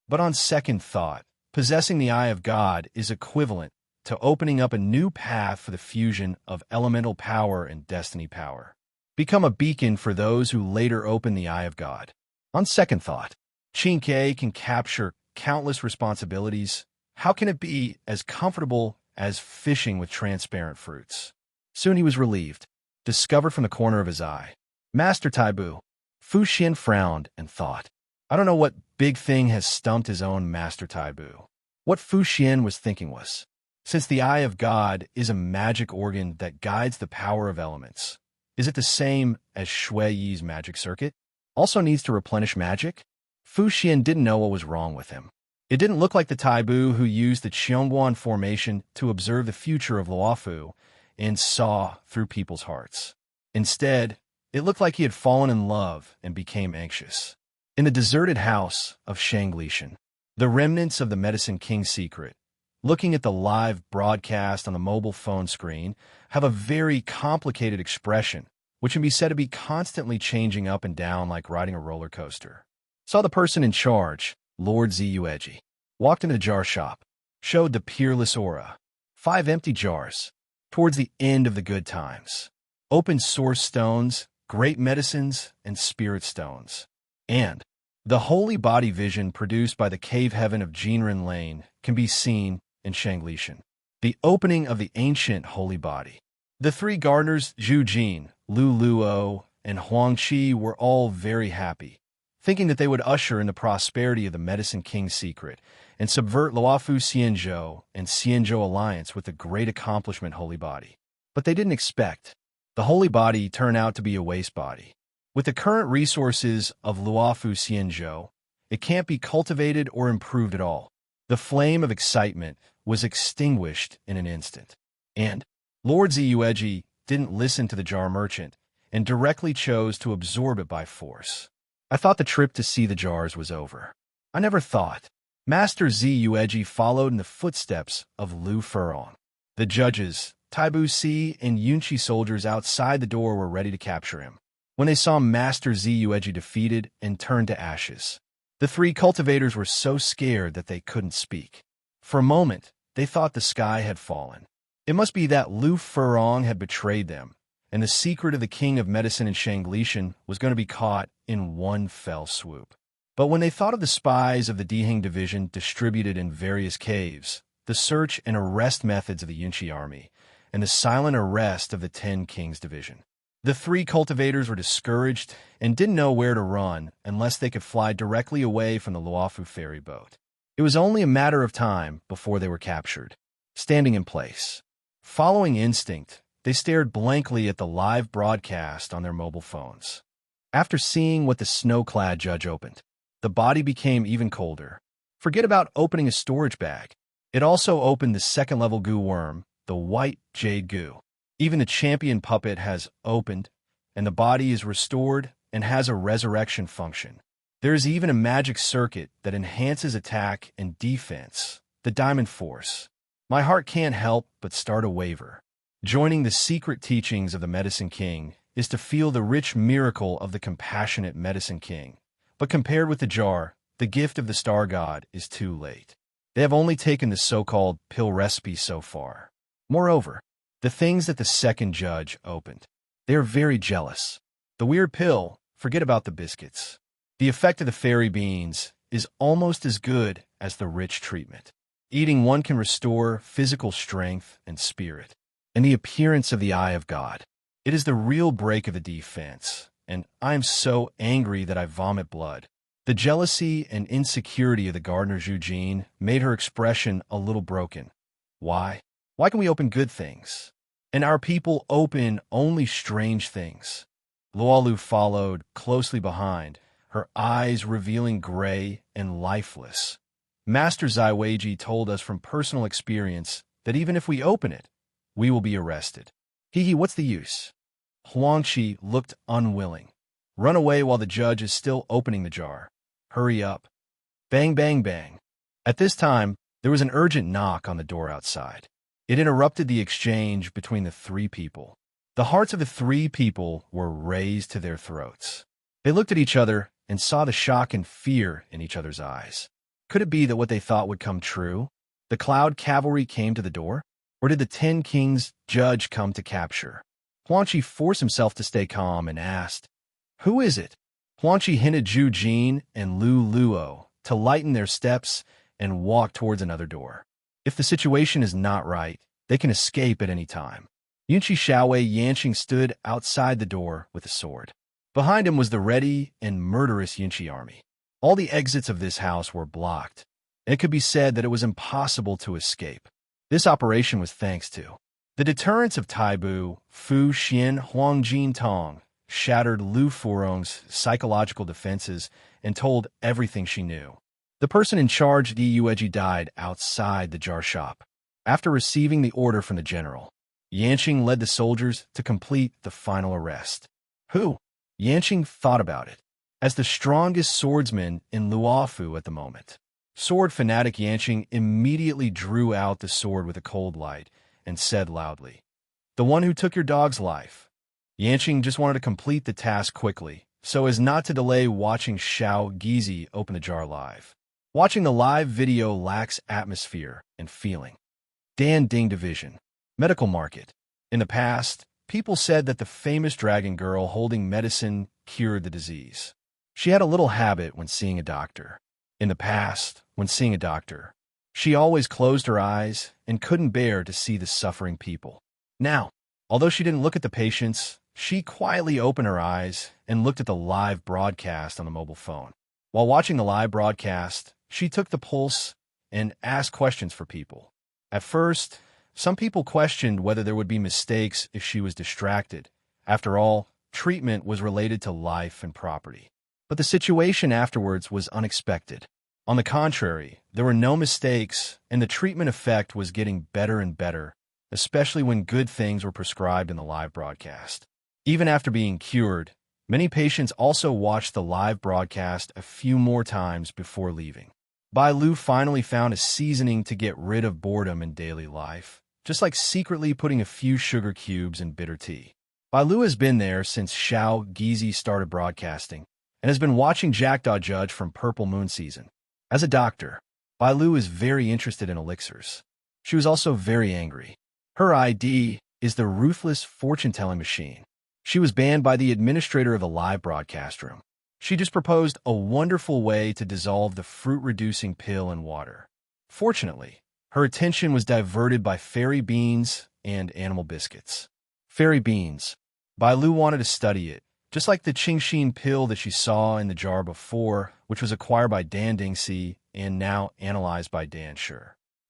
But on second thought, possessing the eye of God is equivalent to opening up a new path for the fusion of elemental power and destiny power. Become a beacon for those who later open the eye of God. On second thought, Qin Ke can capture countless responsibilities. How can it be as comfortable as fishing with transparent fruits? Soon he was relieved, discovered from the corner of his eye. Master Taibu. Fu Xian frowned and thought. I don't know what big thing has stumped his own Master Taibu. What Fu Xian was thinking was, since the eye of God is a magic organ that guides the power of elements, is it the same as Shui Yi's magic circuit? Also needs to replenish magic? Fu Xian didn't know what was wrong with him. It didn't look like the Taibu who used the Qiongguan formation to observe the future of Luofu and saw through people's hearts. Instead, it looked like he had fallen in love and became anxious. In the deserted house of Shanglishan, the remnants of the Medicine King's secret, looking at the live broadcast on the mobile phone screen, have a very complicated expression, which can be said to be constantly changing up and down like riding a roller coaster. Saw the person in charge, Lord Ziyueji, walked into the jar shop, showed the peerless aura. 5 empty jars, towards the end of the good times. Open source stones, great medicines, and spirit stones. And the holy body vision produced by the cave heaven of Jinren Lane can be seen in Shanglishan. The opening of the ancient holy body. The 3 gardeners, Zhu Jin, Lu Luo, and Huang Qi, were all very happy, thinking that they would usher in the prosperity of the Medicine King's secret and subvert Luofu Xianzhou and Xianzhou alliance with the great accomplishment holy body. But they didn't expect the holy body turn out to be a waste body. With the current resources of Luofu Xianzhou, it can't be cultivated or improved at all. The flame of excitement was extinguished in an instant. And Lord Ziyueji didn't listen to the jar merchant and directly chose to absorb it by force. I thought the trip to see the jars was over. I never thought. Master Ziyueji followed in the footsteps of Lu Furong. The judges, Taibu Si and Yunqi soldiers outside the door were ready to capture him. When they saw Master Ziyueji defeated and turned to ashes, the 3 cultivators were so scared that they couldn't speak. For a moment, they thought the sky had fallen. It must be that Lu Furong had betrayed them, and the secret of the king of medicine in Shanglishan was going to be caught in one fell swoop. But when they thought of the spies of the Dihing division distributed in various caves, the search and arrest methods of the Yunqi army, and the silent arrest of the 10 Kings division, the 3 cultivators were discouraged and didn't know where to run unless they could fly directly away from the Luofu ferry boat. It was only a matter of time before they were captured. Standing in place, following instinct, they stared blankly at the live broadcast on their mobile phones. After seeing what the snow-clad judge opened, the body became even colder. Forget about opening a storage bag. It also opened the second-level goo worm, the white jade goo. Even the champion puppet has opened, and the body is restored and has a resurrection function. There is even a magic circuit that enhances attack and defense, the Diamond Force. My heart can't help but start a waver. Joining the secret teachings of the Medicine King is to feel the rich miracle of the compassionate Medicine King. But compared with the jar, the gift of the Star God is too late. They have only taken the so-called pill recipe so far. Moreover, the things that the second judge opened, they are very jealous. The weird pill, forget about the biscuits. The effect of the fairy beans is almost as good as the rich treatment. Eating one can restore physical strength and spirit, and the appearance of the eye of God. It is the real break of the defense, and I am so angry that I vomit blood. The jealousy and insecurity of the gardener Zhu Jin made her expression a little broken. Why? Why can we open good things, and our people open only strange things? Luofu followed closely behind, her eyes revealing gray and lifeless. Master Zai Weiji told us from personal experience that even if we open it, we will be arrested. What's the use? Huangqi looked unwilling. Run away while the judge is still opening the jar. Hurry up. Bang, bang, bang. At this time, there was an urgent knock on the door outside. It interrupted the exchange between the 3 people. The hearts of the 3 people were raised to their throats. They looked at each other and saw the shock and fear in each other's eyes. Could it be that what they thought would come true? The Cloud Cavalry came to the door? Or did the 10 Kings judge come to capture? Huangqi forced himself to stay calm and asked, "Who is it?" Huangqi hinted Zhu Jin and Lu Luo to lighten their steps and walk towards another door. If the situation is not right, they can escape at any time. Yunqi Shaowei Yanqing stood outside the door with a sword. Behind him was the ready and murderous Yunqi army. All the exits of this house were blocked, and it could be said that it was impossible to escape. This operation was thanks to the deterrence of Taibu, Fu Xian Huangjin Tong, shattered Lu Furong's psychological defenses and told everything she knew. The person in charge, Di Yueji, died outside the jar shop. After receiving the order from the general, Yanqing led the soldiers to complete the final arrest. Who? Yanqing thought about it. As the strongest swordsman in Luofu at the moment, sword fanatic Yanqing immediately drew out the sword with a cold light and said loudly, "The one who took your dog's life." Yanqing just wanted to complete the task quickly, so as not to delay watching Xiao Gizi open the jar live. Watching the live video lacks atmosphere and feeling. Dan Ding Division. Medical Market. In the past, people said that the famous dragon girl holding medicine cured the disease. She had a little habit when seeing a doctor. In the past, when seeing a doctor, she always closed her eyes and couldn't bear to see the suffering people. Now, although she didn't look at the patients, she quietly opened her eyes and looked at the live broadcast on the mobile phone. While watching the live broadcast, she took the pulse and asked questions for people. At first, some people questioned whether there would be mistakes if she was distracted. After all, treatment was related to life and property. But the situation afterwards was unexpected. On the contrary, there were no mistakes, and the treatment effect was getting better and better, especially when good things were prescribed in the live broadcast. Even after being cured, many patients also watched the live broadcast a few more times before leaving. Bai Lu finally found a seasoning to get rid of boredom in daily life, just like secretly putting a few sugar cubes in bitter tea. Bai Lu has been there since Xiao Gizi started broadcasting, and has been watching Jackdaw Judge from Purple Moon season. As a doctor, Bai Lu is very interested in elixirs. She was also very angry. Her ID is the ruthless fortune-telling machine. She was banned by the administrator of the live broadcast room. She just proposed a wonderful way to dissolve the fruit-reducing pill in water. Fortunately, her attention was diverted by fairy beans and animal biscuits. Fairy beans. Bai Lu wanted to study it, just like the Qingxin pill that she saw in the jar before, which was acquired by Dan Dingxi and now analyzed by Dan Shi.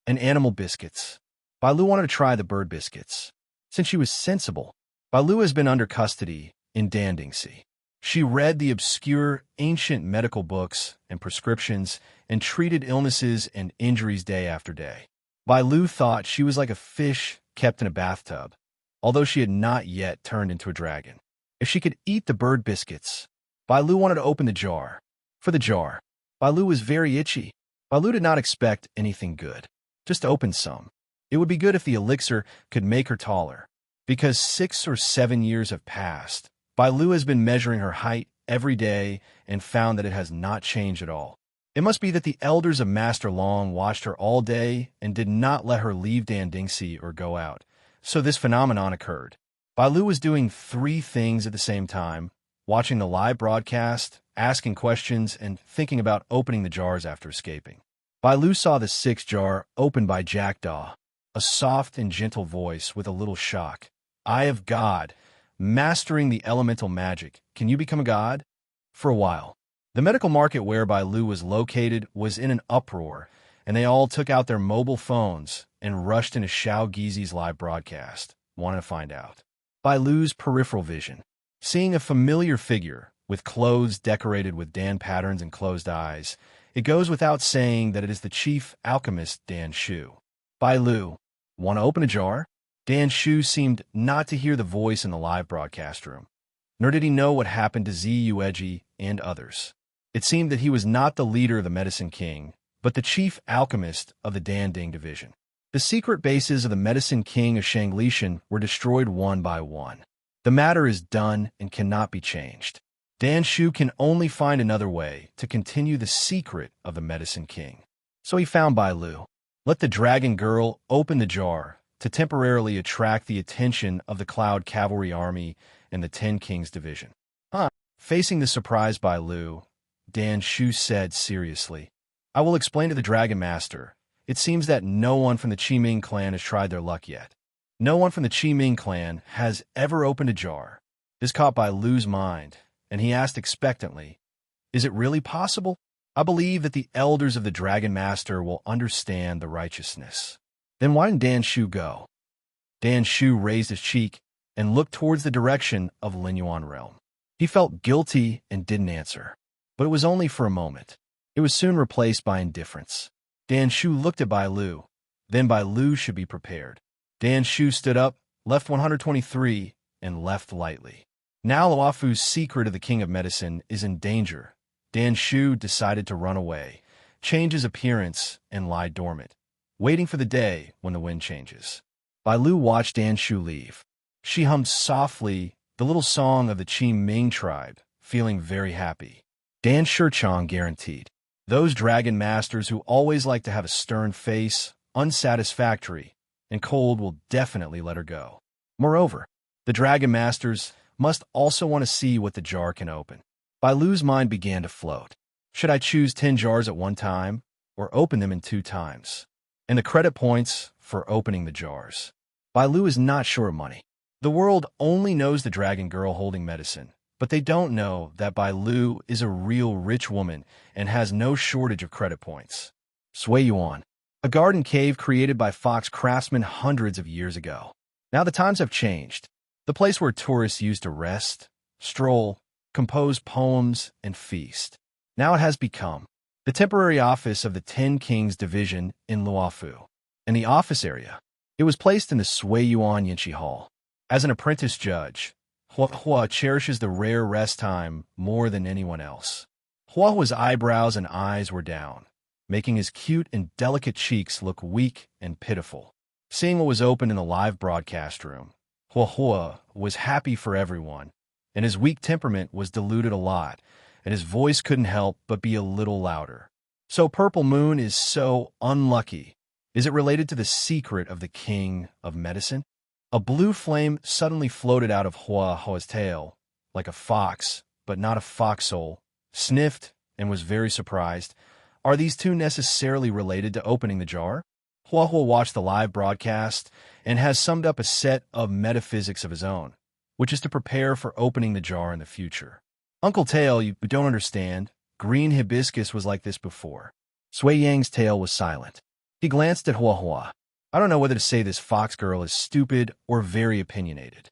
And animal biscuits. Bai Lu wanted to try the bird biscuits. Since she was sensible, Bai Lu has been under custody in Dan Dingxi. She read the obscure, ancient medical books and prescriptions and treated illnesses and injuries day after day. Bai Lu thought she was like a fish kept in a bathtub, although she had not yet turned into a dragon. If she could eat the bird biscuits, Bai Lu wanted to open the jar. For the jar, Bai Lu was very itchy. Bai Lu did not expect anything good, just to open some. It would be good if the elixir could make her taller. Because 6 or 7 years have passed, Bai Lu has been measuring her height every day and found that it has not changed at all. It must be that the elders of Master Long watched her all day and did not let her leave Dan Dingxi or go out. So this phenomenon occurred. Bai Lu was doing 3 things at the same time: watching the live broadcast, asking questions, and thinking about opening the jars after escaping. Bai Lu saw the 6th jar opened by Jackdaw, a soft and gentle voice with a little shock. "Eye of God, mastering the elemental magic. Can you become a god?" For a while, the medical market where Bai Lu was located was in an uproar, and they all took out their mobile phones and rushed into Xiao Gizi's live broadcast, wanting to find out. Bai Lu's peripheral vision. Seeing a familiar figure with clothes decorated with Dan patterns and closed eyes, it goes without saying that it is the chief alchemist Dan Shu. "Bai Lu, want to open a jar?" Dan Shu seemed not to hear the voice in the live broadcast room, nor did he know what happened to Zi Yueji and others. It seemed that he was not the leader of the Medicine King, but the chief alchemist of the Dan Ding division. The secret bases of the Medicine King of Shanglishan were destroyed one by one. The matter is done and cannot be changed. Dan Shu can only find another way to continue the secret of the Medicine King. So he found Bai Lu. Let the dragon girl open the jar to temporarily attract the attention of the Cloud Cavalry Army and the 10 Kings Division. Facing the surprised Bai Lu, Dan Shu said seriously, "I will explain to the Dragon Master. It seems that no one from the Qiming clan has tried their luck yet. No one from the Qiming clan has ever opened a jar." This caught Bai Lu's mind, and he asked expectantly, "Is it really possible? I believe that the elders of the Dragon Master will understand the righteousness." Then why didn't Dan Shu go? Dan Shu raised his cheek and looked towards the direction of Linyuan realm. He felt guilty and didn't answer, but it was only for a moment. It was soon replaced by indifference. Dan Shu looked at Bai Lu. Then Bai Lu should be prepared. Dan Shu stood up, left 123, and left lightly. Now Luofu's secret of the King of Medicine is in danger. Dan Shu decided to run away, change his appearance, and lie dormant, waiting for the day when the wind changes. Bai Lu watched Dan Shu leave. She hummed softly the little song of the Qi Ming tribe, feeling very happy. Dan Shichong guaranteed. Those dragon masters who always like to have a stern face, unsatisfactory, and cold will definitely let her go. Moreover, the dragon masters must also want to see what the jar can open. Bai Lu's mind began to float. Should I choose 10 jars at one time, or open them in 2 times? And the credit points for opening the jars. Bai Lu is not sure of money. The world only knows the dragon girl holding medicine, but they don't know that Bai Lu is a real rich woman and has no shortage of credit points. Sui Yuan, a garden cave created by fox craftsmen hundreds of years ago. Now the times have changed. The place where tourists used to rest, stroll, compose poems, and feast. Now it has become the temporary office of the 10 Kings Division in Luofu. In the office area, it was placed in the Sui Yuan Yinchi Hall. As an apprentice judge, Hua cherishes the rare rest time more than anyone else. Hua's eyebrows and eyes were down, making his cute and delicate cheeks look weak and pitiful. Seeing what was open in the live broadcast room, Hua was happy for everyone, and his weak temperament was diluted a lot, and his voice couldn't help but be a little louder. So Purple Moon is so unlucky. Is it related to the secret of the King of Medicine? A blue flame suddenly floated out of Hua Hua's tail, like a fox, but not a foxhole, sniffed, and was very surprised. Are these two necessarily related to opening the jar? Hua Hua watched the live broadcast and has summed up a set of metaphysics of his own, which is to prepare for opening the jar in the future. Uncle Tail, you don't understand. Green hibiscus was like this before. Sui Yang's tail was silent. He glanced at Hua Hua. I don't know whether to say this fox girl is stupid or very opinionated.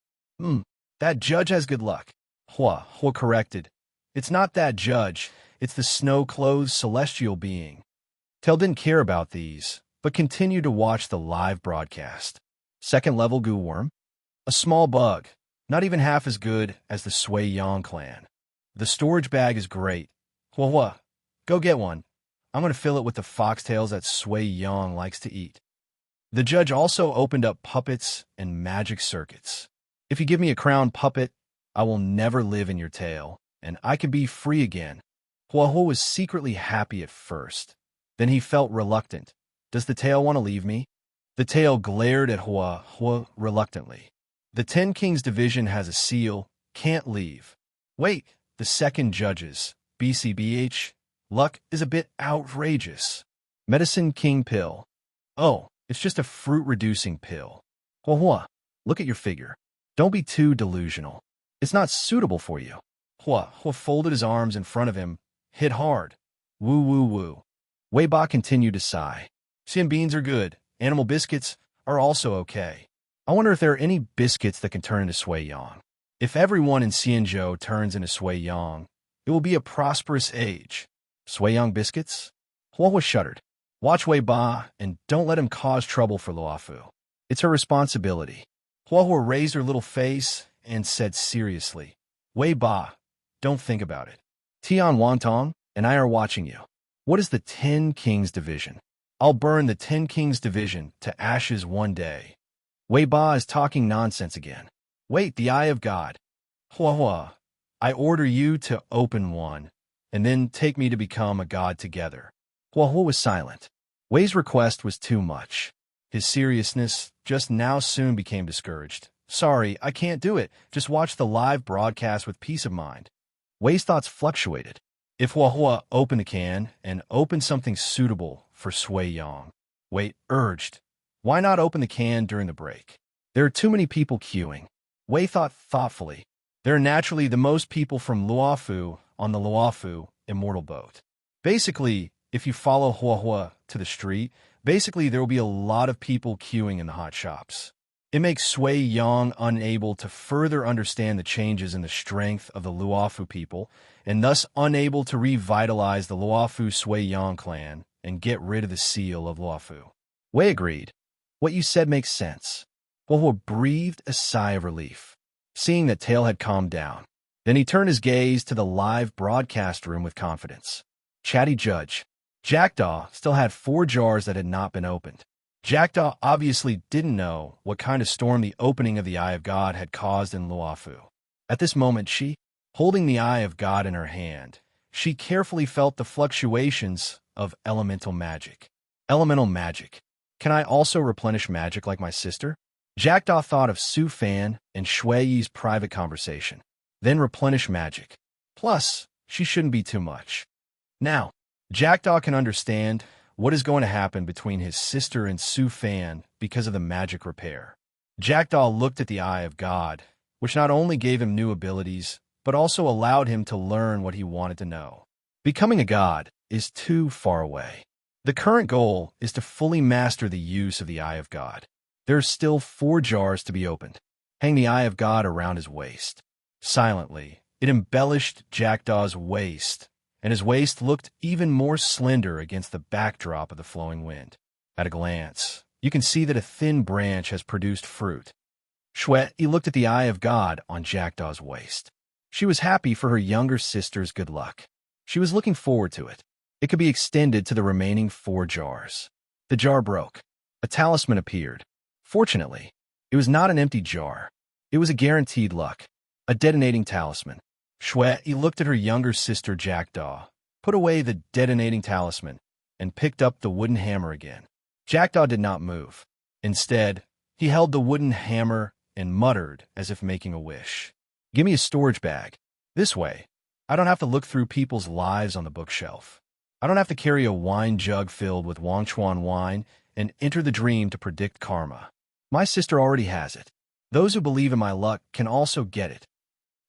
That judge has good luck. Hua corrected. It's not that judge, it's the snow-clothed celestial being. Tail didn't care about these, but continued to watch the live broadcast. Second-level goo worm. A small bug, not even half as good as the Sui Yang clan. The storage bag is great. Hua, go get one. I'm going to fill it with the foxtails that Sui Yang likes to eat. The judge also opened up puppets and magic circuits. If you give me a crown puppet, I will never live in your tail, and I can be free again. Hua was secretly happy at first. Then he felt reluctant. Does the tail want to leave me? The tail glared at Hua reluctantly. The 10 Kings division has a seal, can't leave. Wait, the second judges, BCBH, luck is a bit outrageous. Medicine King pill. Oh, it's just a fruit-reducing pill. Hua, look at your figure. Don't be too delusional. It's not suitable for you. Hua folded his arms in front of him, hit hard. Woo. Wei Ba continued to sigh. Xian beans are good. Animal biscuits are also okay. I wonder if there are any biscuits that can turn into Sui Yang. If everyone in Xianzhou turns into Sui Yang, it will be a prosperous age. Sui Yang biscuits? Hua shuddered. Watch Wei Ba and don't let him cause trouble for Luofu. It's her responsibility. Hua raised her little face and said seriously, Wei Ba, don't think about it. Tian Wantong and I are watching you. What is the 10 Kings division? I'll burn the 10 Kings division to ashes one day. Wei Ba is talking nonsense again. Wait, the Eye of God. Hua, I order you to open one, and then take me to become a god together. Hua was silent. Wei's request was too much. His seriousness just now soon became discouraged. Sorry, I can't do it. Just watch the live broadcast with peace of mind. Wei's thoughts fluctuated. If Hua opened the can and opened something suitable for Sui Yang, Wei urged, why not open the can during the break? There are too many people queuing. Wei thought thoughtfully. There are naturally the most people from Luofu on the Luofu immortal boat. Basically, if you follow Hua to the street, there will be a lot of people queuing in the hot shops. It makes Sui Yang unable to further understand the changes in the strength of the Luofu people, and thus unable to revitalize the Luofu Sui Yang clan and get rid of the seal of Luofu. Wei agreed. What you said makes sense. Hua breathed a sigh of relief, seeing that Tail had calmed down. Then he turned his gaze to the live broadcast room with confidence. Chatty Judge. Jackdaw still had 4 jars that had not been opened. Jackdaw obviously didn't know what kind of storm the opening of the Eye of God had caused in Luofu. At this moment she, holding the Eye of God in her hand, she carefully felt the fluctuations of elemental magic. Elemental magic. Can I also replenish magic like my sister? Jackdaw thought of Su Fan and Shui Yi's private conversation. Then replenish magic. Plus, she shouldn't be too much. Now, Jackdaw can understand what is going to happen between his sister and Su Fan because of the magic repair. Jackdaw looked at the Eye of God, which not only gave him new abilities, but also allowed him to learn what he wanted to know. Becoming a god is too far away. The current goal is to fully master the use of the Eye of God. There are still 4 jars to be opened. Hang the Eye of God around his waist. Silently, it embellished Jackdaw's waist, and his waist looked even more slender against the backdrop of the flowing wind. At a glance, you can see that a thin branch has produced fruit. Shui looked at the Eye of God on Jackdaw's waist. She was happy for her younger sister's good luck. She was looking forward to it. It could be extended to the remaining 4 jars. The jar broke. A talisman appeared. Fortunately, it was not an empty jar. It was a guaranteed luck. A detonating talisman. Shui looked at her younger sister Jackdaw, put away the detonating talisman, and picked up the wooden hammer again. Jackdaw did not move. Instead, He held the wooden hammer and muttered as if making a wish. Give me a storage bag. This way, I don't have to look through people's lives on the bookshelf. I don't have to carry a wine jug filled with Wangchuan wine and enter the dream to predict karma. My sister already has it. Those who believe in my luck can also get it.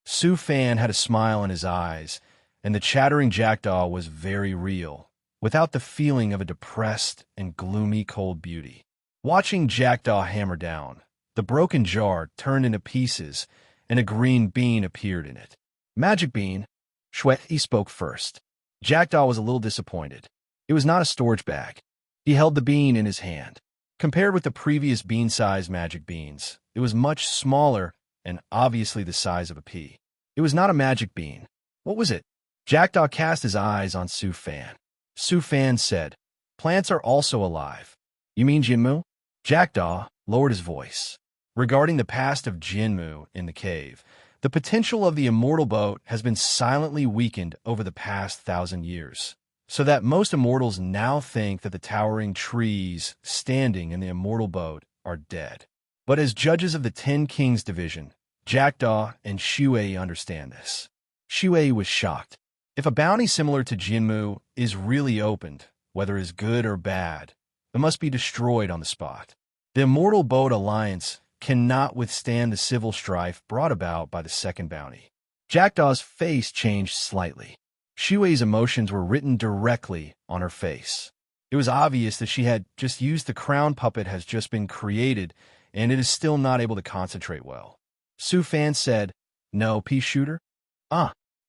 Su Fan had a smile in his eyes, and the chattering jackdaw was very real, without the feeling of a depressed and gloomy cold beauty. Watching Jackdaw hammer down, the broken jar turned into pieces, and a green bean appeared in it. Magic bean, Shuei spoke first. Jackdaw was a little disappointed. It was not a storage bag. He held the bean in his hand. Compared with the previous bean-sized magic beans, it was much smaller and obviously the size of a pea. It was not a magic bean. What was it? Jackdaw cast his eyes on Su Fan. Su Fan said, "Plants are also alive." "You mean Jinmu?" Jackdaw lowered his voice. Regarding the past of Jinmu in the cave, the potential of the immortal boat has been silently weakened over the past 1,000 years, so that most immortals now think that the towering trees standing in the immortal boat are dead. But as judges of the 10 Kings division, Jackdaw and Shuei understand this. Shuei was shocked. If a bounty similar to Jinmu is really opened, whether it's good or bad, it must be destroyed on the spot. The Immortal Boat Alliance cannot withstand the civil strife brought about by the second bounty. Jackdaw's face changed slightly. Shuei's emotions were written directly on her face. It was obvious that she had just used the crown puppet has just been created, and it is still not able to concentrate well. Su Fan said, "No, pea shooter?"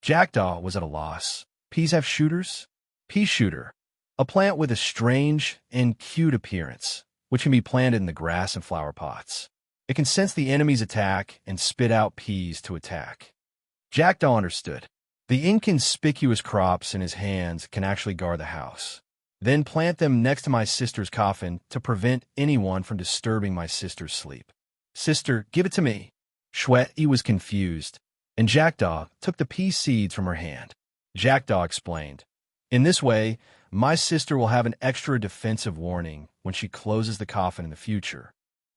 Jackdaw was at a loss. Peas have shooters? Pea shooter, a plant with a strange and cute appearance, which can be planted in the grass and flower pots. It can sense the enemy's attack and spit out peas to attack. Jackdaw understood. The inconspicuous crops in his hands can actually guard the house. Then plant them next to my sister's coffin to prevent anyone from disturbing my sister's sleep. "Sister, give it to me." Shuei was confused, and Jackdaw took the pea seeds from her hand. Jackdaw explained, "In this way, my sister will have an extra defensive warning when she closes the coffin in the future."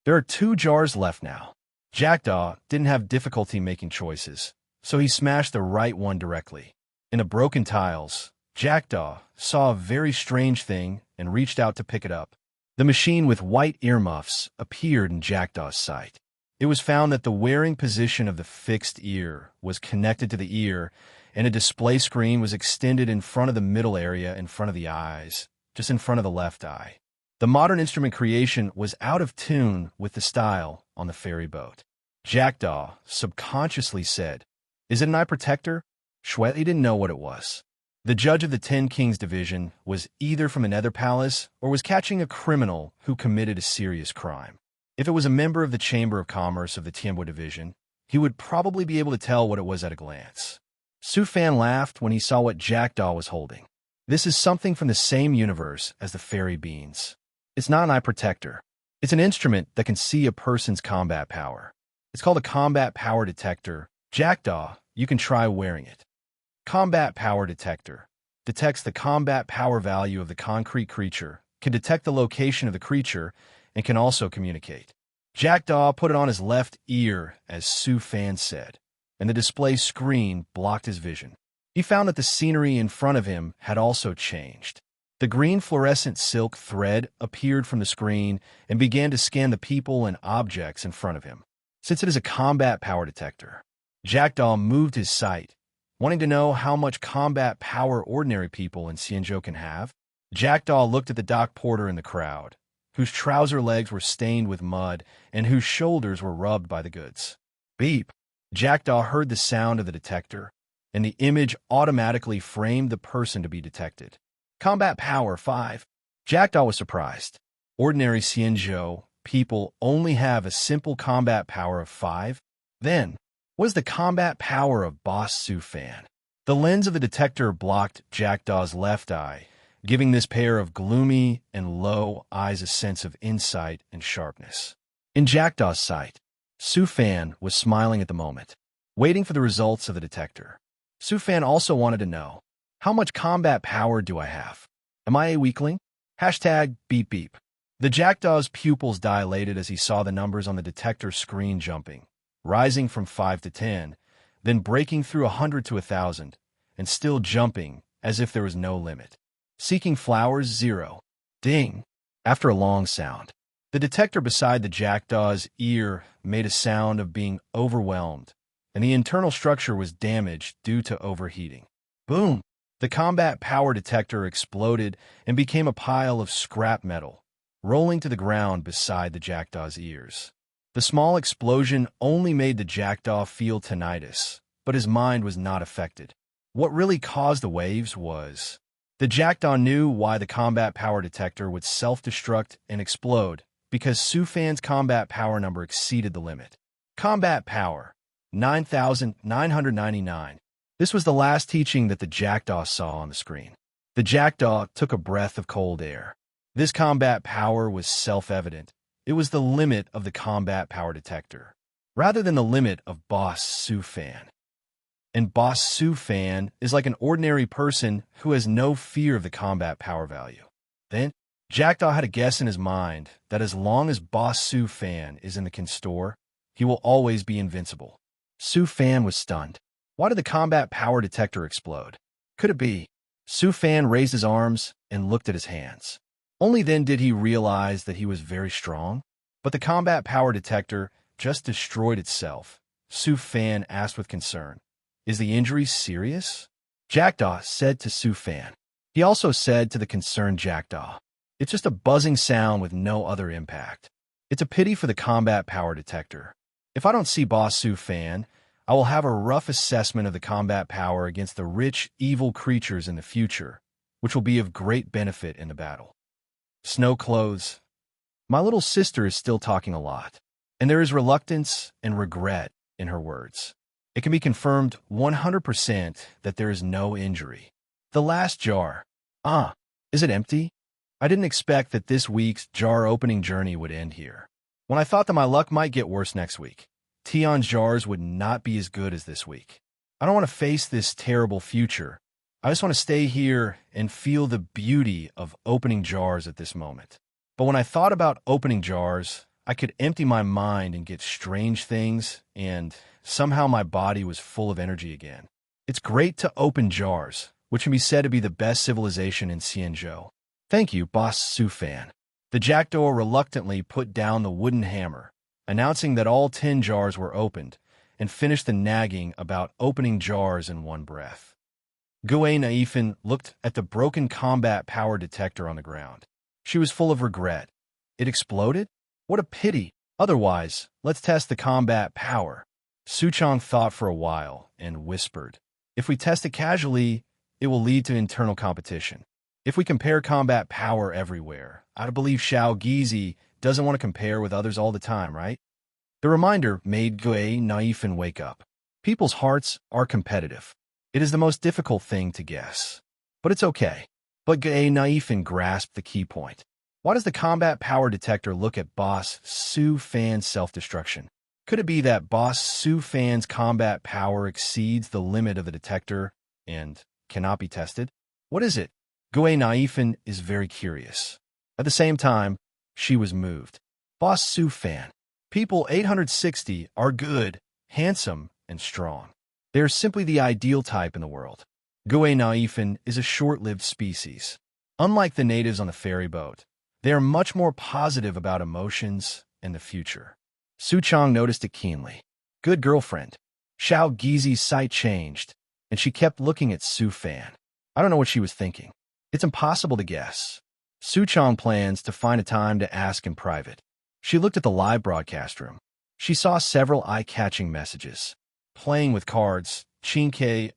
There are 2 jars left now. Jackdaw didn't have difficulty making choices, so he smashed the right one directly. In the broken tiles, Jackdaw saw a very strange thing and reached out to pick it up. The machine with white earmuffs appeared in Jackdaw's sight. It was found that the wearing position of the fixed ear was connected to the ear, and a display screen was extended in front of the middle area in front of the eyes, just in front of the left eye. The modern instrument creation was out of tune with the style on the ferry boat. Jackdaw subconsciously said, "Is it an eye protector?" Shuei didn't know what it was. The judge of the 10 Kings division was either from the Nether Palace or was catching a criminal who committed a serious crime. If it was a member of the Chamber of Commerce of the Tianbo division, he would probably be able to tell what it was at a glance. Su Fan laughed when he saw what Jackdaw was holding. This is something from the same universe as the fairy beans. It's not an eye protector. It's an instrument that can see a person's combat power. It's called a combat power detector. Jackdaw, you can try wearing it. Combat power detector detects the combat power value of the concrete creature, can detect the location of the creature, and can also communicate. Jackdaw put it on his left ear, as Su Fan said, and the display screen blocked his vision. He found that the scenery in front of him had also changed. The green fluorescent silk thread appeared from the screen and began to scan the people and objects in front of him. Since it is a combat power detector, Jackdaw moved his sight, wanting to know how much combat power ordinary people in Xianzhou can have. Jackdaw looked at the dock porter in the crowd, whose trouser legs were stained with mud and whose shoulders were rubbed by the goods. Beep! Jackdaw heard the sound of the detector, and the image automatically framed the person to be detected. Combat power 5. Jackdaw was surprised. Ordinary Xianzhou people only have a simple combat power of 5. Then, what is the combat power of Boss Su Fan? The lens of the detector blocked Jackdaw's left eye, giving this pair of gloomy and low eyes a sense of insight and sharpness. In Jackdaw's sight, Su Fan was smiling at the moment, waiting for the results of the detector. Su Fan also wanted to know, how much combat power do I have? Am I a weakling? Hashtag beep beep. The jackdaw's pupils dilated as he saw the numbers on the detector screen jumping, rising from 5 to 10, then breaking through 100 to 1,000, and still jumping as if there was no limit. Seeking flowers, 0. Ding! After a long sound, the detector beside the jackdaw's ear made a sound of being overwhelmed, and the internal structure was damaged due to overheating. Boom! The combat power detector exploded and became a pile of scrap metal, rolling to the ground beside the jackdaw's ears. The small explosion only made the jackdaw feel tinnitus, but his mind was not affected. What really caused the waves was the jackdaw knew why the combat power detector would self-destruct and explode, because Sufan's combat power number exceeded the limit. Combat power, 9,999. This was the last teaching that the jackdaw saw on the screen. The jackdaw took a breath of cold air. This combat power was self-evident. It was the limit of the combat power detector, rather than the limit of Boss Sufan. And Boss Sufan is like an ordinary person who has no fear of the combat power value. Then, Jackdaw had a guess in his mind that as long as Boss Sufan is in the Kin store, he will always be invincible. Sufan was stunned. Why did the combat power detector explode? Could it be? Sufan raised his arms and looked at his hands. Only then did he realize that he was very strong. But the combat power detector just destroyed itself. Sufan asked with concern, "Is the injury serious?" Jackdaw said to Sufan. He also said to the concerned Jackdaw, "It's just a buzzing sound with no other impact. It's a pity for the combat power detector. If I don't see Boss Sufan, I will have a rough assessment of the combat power against the rich, evil creatures in the future, which will be of great benefit in the battle." Snow clothes. My little sister is still talking a lot, and there is reluctance and regret in her words. It can be confirmed 100% that there is no injury. The last jar. Is it empty? I didn't expect that this week's jar opening journey would end here. When I thought that my luck might get worse next week, Tion's jars would not be as good as this week. I don't want to face this terrible future. I just want to stay here and feel the beauty of opening jars at this moment. But when I thought about opening jars, I could empty my mind and get strange things, and somehow my body was full of energy again. It's great to open jars, which can be said to be the best civilization in Xianzhou. Thank you, Boss Sufan. The jackdaw reluctantly put down the wooden hammer, announcing that all 10 jars were opened, and finished the nagging about opening jars in one breath. Gui Naifin looked at the broken combat power detector on the ground. She was full of regret. It exploded? What a pity. Otherwise, let's test the combat power. Suchong thought for a while and whispered, "If we test it casually, it will lead to internal competition. If we compare combat power everywhere, I believe Xiao Gizi doesn't want to compare with others all the time, right?" The reminder made Gui Naifin wake up. People's hearts are competitive. It is the most difficult thing to guess. But it's okay. But Gui Naifin grasped the key point. Why does the combat power detector look at Boss Sufan's self-destruction? Could it be that Boss Sufan's combat power exceeds the limit of the detector and cannot be tested? What is it? Gui Naifin is very curious. At the same time, she was moved. Boss Sufan. People 860 are good, handsome, and strong. They are simply the ideal type in the world. Gui Naifin is a short-lived species. Unlike the natives on the ferry boat, they are much more positive about emotions and the future. Suchong noticed it keenly. Good girlfriend. Xiao Gizi's sight changed, and she kept looking at Sufan. I don't know what she was thinking. It's impossible to guess. Suchong plans to find a time to ask in private. She looked at the live broadcast room. She saw several eye-catching messages. Playing with cards, Chinke,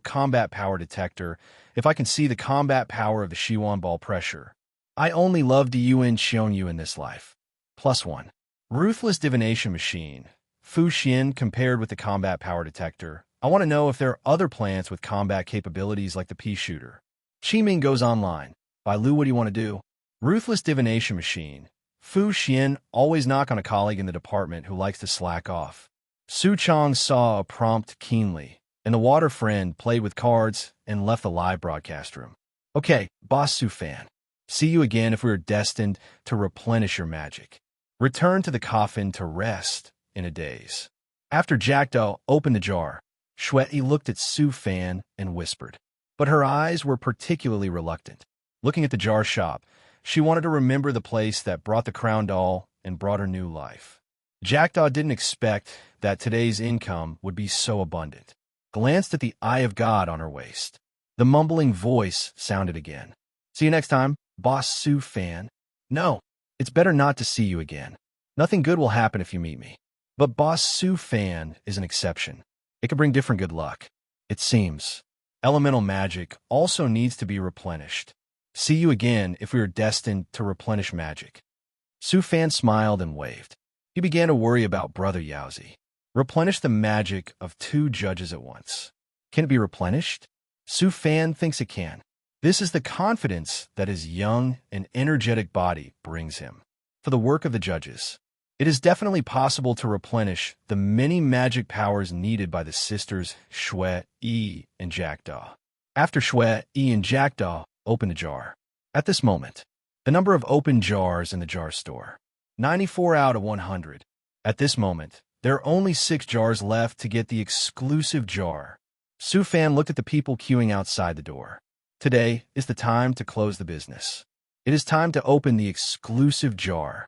combat power detector. If I can see the combat power of the Shiwan ball pressure. I only love the Yuan Xiongyu in this life. +1. Ruthless divination machine. Fu Xian compared with the combat power detector. I want to know if there are other plants with combat capabilities like the pea shooter. Qiming goes online. By Lu, what do you want to do? Ruthless divination machine. Fu Xian always knock on a colleague in the department who likes to slack off. Su Chong saw a prompt keenly, and the water friend played with cards and left the live broadcast room. Okay, Boss Sufan. See you again if we are destined to replenish your magic. Return to the coffin to rest in a daze. After Jackdaw opened the jar, Shweti looked at Su Fan and whispered. But her eyes were particularly reluctant. Looking at the jar shop, she wanted to remember the place that brought the crown doll and brought her new life. Jackdaw didn't expect that today's income would be so abundant. Glanced at the eye of God on her waist. The mumbling voice sounded again. See you next time, Boss Su Fan. No, it's better not to see you again. Nothing good will happen if you meet me. But Boss Su Fan is an exception. It can bring different good luck. It seems. Elemental magic also needs to be replenished. See you again if we are destined to replenish magic. Su Fan smiled and waved. He began to worry about Brother Yaozi. Replenish the magic of 2 judges at once. Can it be replenished? Su Fan thinks it can. This is the confidence that his young and energetic body brings him. For the work of the judges, it is definitely possible to replenish the many magic powers needed by the sisters Shwe, Yi, and Jackdaw. After Shwe, Yi, and Jackdaw opened a jar. At this moment, the number of open jars in the jar store, 94 out of 100. At this moment, there are only 6 jars left to get the exclusive jar. Su Fan looked at the people queuing outside the door. Today is the time to close the business. It is time to open the exclusive jar.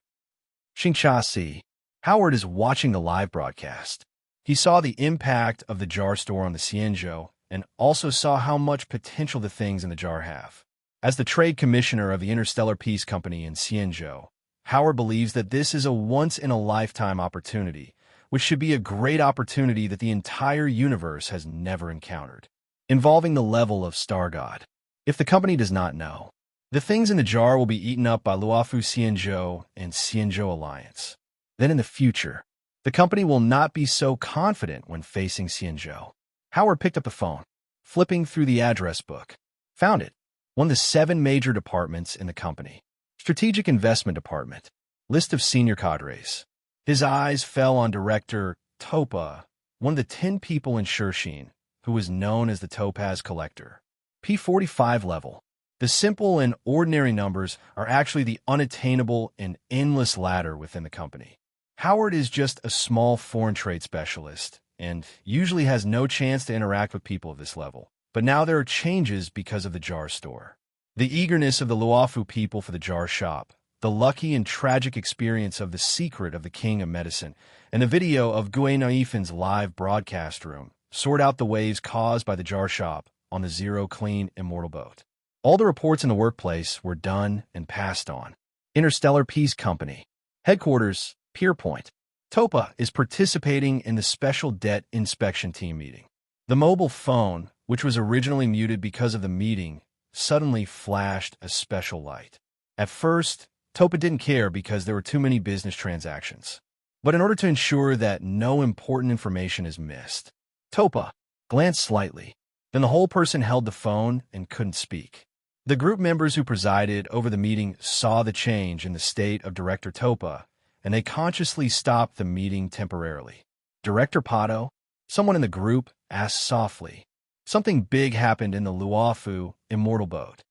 Xingxia Si. Howard is watching the live broadcast. He saw the impact of the jar store on the Xianzhou and also saw how much potential the things in the jar have. As the trade commissioner of the Interstellar Peace Company in Xianzhou, Howard believes that this is a once-in-a-lifetime opportunity, which should be a great opportunity that the entire universe has never encountered, involving the level of Star God. If the company does not know, the things in the jar will be eaten up by Luofu Xianzhou and Xianzhou Alliance. Then in the future, the company will not be so confident when facing Xianzhou. Howard picked up the phone, flipping through the address book. Found it. One of the 7 major departments in the company. Strategic Investment Department. List of senior cadres. His eyes fell on Director Topa, one of the 10 people in Shershin, who was known as the Topaz Collector. P45 level. The simple and ordinary numbers are actually the unattainable and endless ladder within the company. Howard is just a small foreign trade specialist and usually has no chance to interact with people of this level. But now there are changes because of the jar store. The eagerness of the Luofu people for the jar shop, the lucky and tragic experience of the secret of the King of Medicine, and the video of Gui Naifin's live broadcast room sort out the waves caused by the jar shop on the Zero Clean Immortal boat. All the reports in the workplace were done and passed on. Interstellar Peace Company. Headquarters, Pierpoint. Topa is participating in the Special Debt Inspection Team meeting. The mobile phone, which was originally muted because of the meeting, suddenly flashed a special light. At first, Topa didn't care because there were too many business transactions. But in order to ensure that no important information is missed, Topa glanced slightly. Then the whole person held the phone and couldn't speak. The group members who presided over the meeting saw the change in the state of Director Topa, and they consciously stopped the meeting temporarily. Director Pato, someone in the group, asked softly. Something big happened in the Luofu Immortal Boat.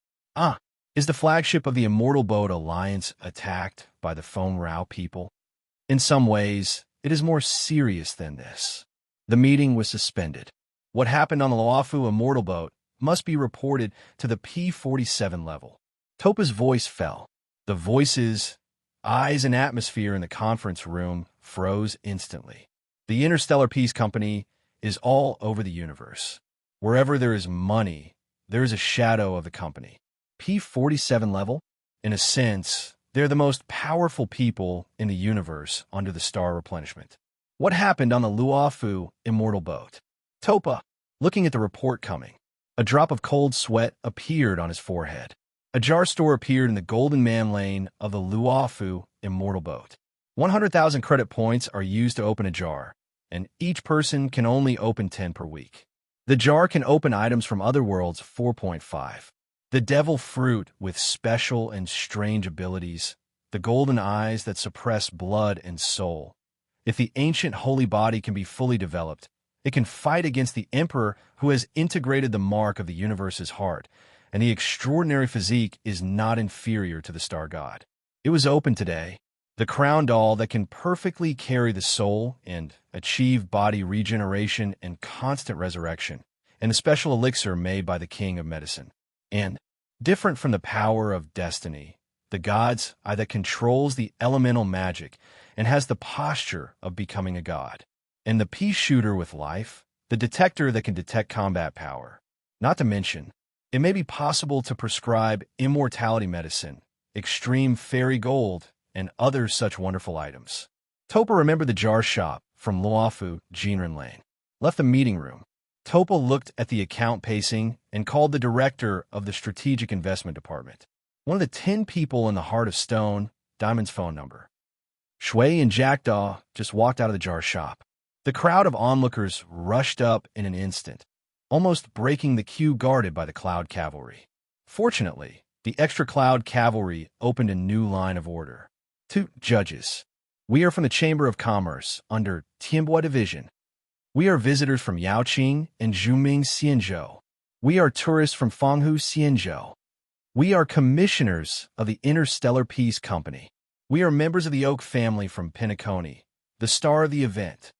Is the flagship of the Immortal Boat Alliance attacked by the Phone Rao people? In some ways, it is more serious than this. The meeting was suspended. What happened on the Luofu Immortal Boat must be reported to the P47 level. Topa's voice fell. The voices, eyes, and atmosphere in the conference room froze instantly. The Interstellar Peace Company is all over the universe. Wherever there is money, there is a shadow of the company. P47 level? In a sense, they're the most powerful people in the universe under the star replenishment. What happened on the Luofu Immortal Boat? Topa, looking at the report coming. A drop of cold sweat appeared on his forehead. A jar store appeared in the Golden Man Lane of the Luofu Immortal Boat. 100,000 credit points are used to open a jar, and each person can only open 10 per week. The jar can open items from other worlds 4.5. The devil fruit with special and strange abilities, the golden eyes that suppress blood and soul. If the ancient holy body can be fully developed, it can fight against the emperor who has integrated the mark of the universe's heart and the extraordinary physique is not inferior to the star god. It was open today. The crown doll that can perfectly carry the soul and achieve body regeneration and constant resurrection, and a special elixir made by the king of medicine. And, different from the power of destiny, the god's eye that controls the elemental magic and has the posture of becoming a god. And the pea shooter with life, the detector that can detect combat power. Not to mention, it may be possible to prescribe immortality medicine, extreme fairy gold, and other such wonderful items. Topa remembered the jar shop from Luofu, Jinren Lane. Left the meeting room. Topa looked at the account pacing and called the director of the Strategic Investment Department. One of the 10 people in the Heart of Stone, Diamond's phone number. Shui and Jackdaw just walked out of the jar shop. The crowd of onlookers rushed up in an instant, almost breaking the queue guarded by the Cloud Cavalry. Fortunately, the extra Cloud Cavalry opened a new line of order. 2 judges. We are from the Chamber of Commerce under Tianbua Division. We are visitors from Yaoqing and Zhuming Xianzhou. We are tourists from Fanghu Xianzhou. We are commissioners of the Interstellar Peace Company. We are members of the Oak family from Pinacone, the star of the event.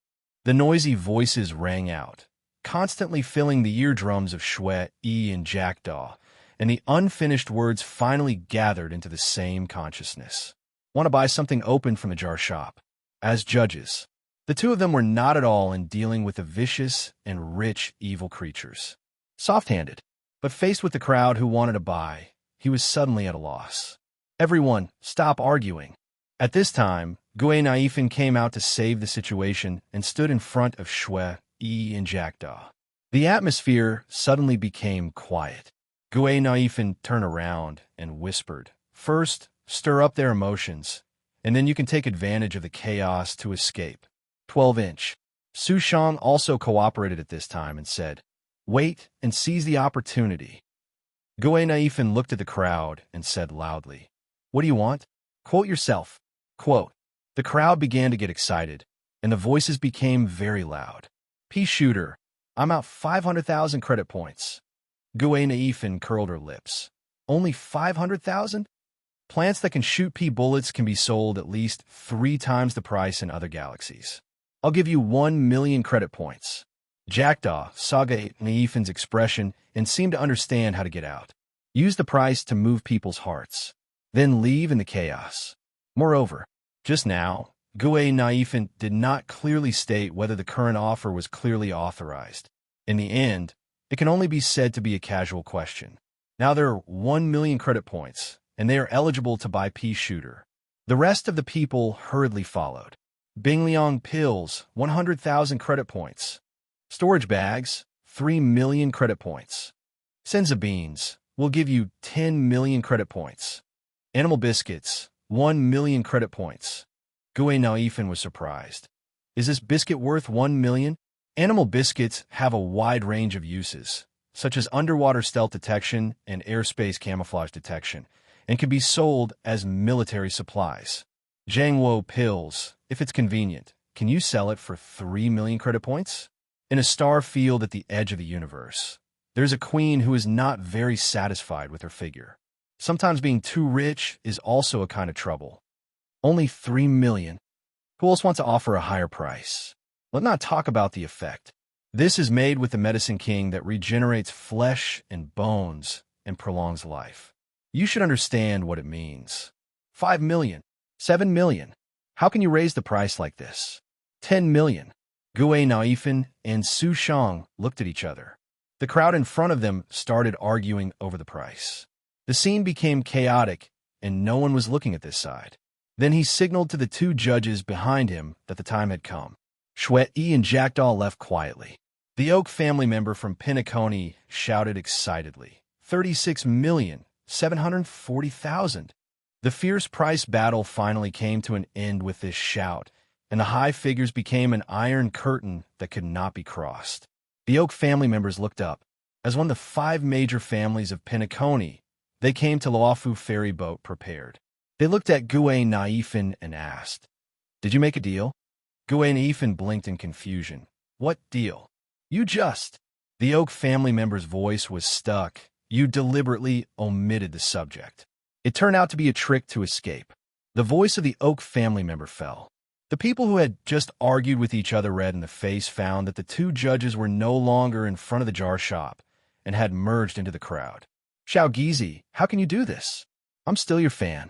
The noisy voices rang out, constantly filling the eardrums of Shui, and Jackdaw, and the unfinished words finally gathered into the same consciousness. Want to buy something open from the jar shop? As judges, the two of them were not at all in dealing with the vicious and rich evil creatures. Soft-handed, but faced with the crowd who wanted to buy, he was suddenly at a loss. Everyone, stop arguing. At this time, Gue Naifin came out to save the situation and stood in front of Shui, and Jackdaw. The atmosphere suddenly became quiet. Gue Naifin turned around and whispered, "First, stir up their emotions, and then you can take advantage of the chaos to escape." 12-inch. Su Shang also cooperated at this time and said, "Wait and seize the opportunity." Gue Naifin looked at the crowd and said loudly, "What do you want? Quote yourself." Quote. The crowd began to get excited, and the voices became very loud. "Pea shooter, I'm out 500,000 credit points." Gue Naifin curled her lips. "Only 500,000? Plants that can shoot pea bullets can be sold at least 3 times the price in other galaxies. I'll give you 1 million credit points." Jackdaw saw Gue Naifin's expression and seemed to understand how to get out. Use the price to move people's hearts, then leave in the chaos. Moreover, just now, Gue Naifin did not clearly state whether the current offer was clearly authorized. In the end, it can only be said to be a casual question. Now there are 1 million credit points, and they are eligible to buy Pea Shooter. The rest of the people hurriedly followed. Bingliang pills, 100,000 credit points. Storage bags, 3 million credit points. Senza beans, will give you 10 million credit points. Animal biscuits, 1 million credit points. Gue Naifin was surprised. Is this biscuit worth 1 million? Animal biscuits have a wide range of uses, such as underwater stealth detection and airspace camouflage detection, and can be sold as military supplies. Zhangwo pills, if it's convenient, can you sell it for 3 million credit points? In a star field at the edge of the universe, there's a queen who is not very satisfied with her figure. Sometimes being too rich is also a kind of trouble. Only 3 million. Who else wants to offer a higher price? Let's not talk about the effect. This is made with the Medicine King that regenerates flesh and bones and prolongs life. You should understand what it means. 5 million. 7 million. How can you raise the price like this? 10 million. Gue Naifin and Su Shang looked at each other. The crowd in front of them started arguing over the price. The scene became chaotic, and no one was looking at this side. Then he signaled to the 2 judges behind him that the time had come. Shui and Jackdaw left quietly. The Oak family member from Pinacone shouted excitedly, 36,740,000. The fierce price battle finally came to an end with this shout, and the high figures became an iron curtain that could not be crossed. The Oak family members looked up. As one of the 5 major families of Pinacone, they came to Luofu ferry boat prepared. They looked at Gue Naifin and asked, "Did you make a deal?" Gue Naifin blinked in confusion. "What deal?" "You just..." The Oak family member's voice was stuck. You deliberately omitted the subject. It turned out to be a trick to escape. The voice of the Oak family member fell. The people who had just argued with each other red in the face found that the two judges were no longer in front of the jar shop and had merged into the crowd. Xiao Gizi, how can you do this? I'm still your fan.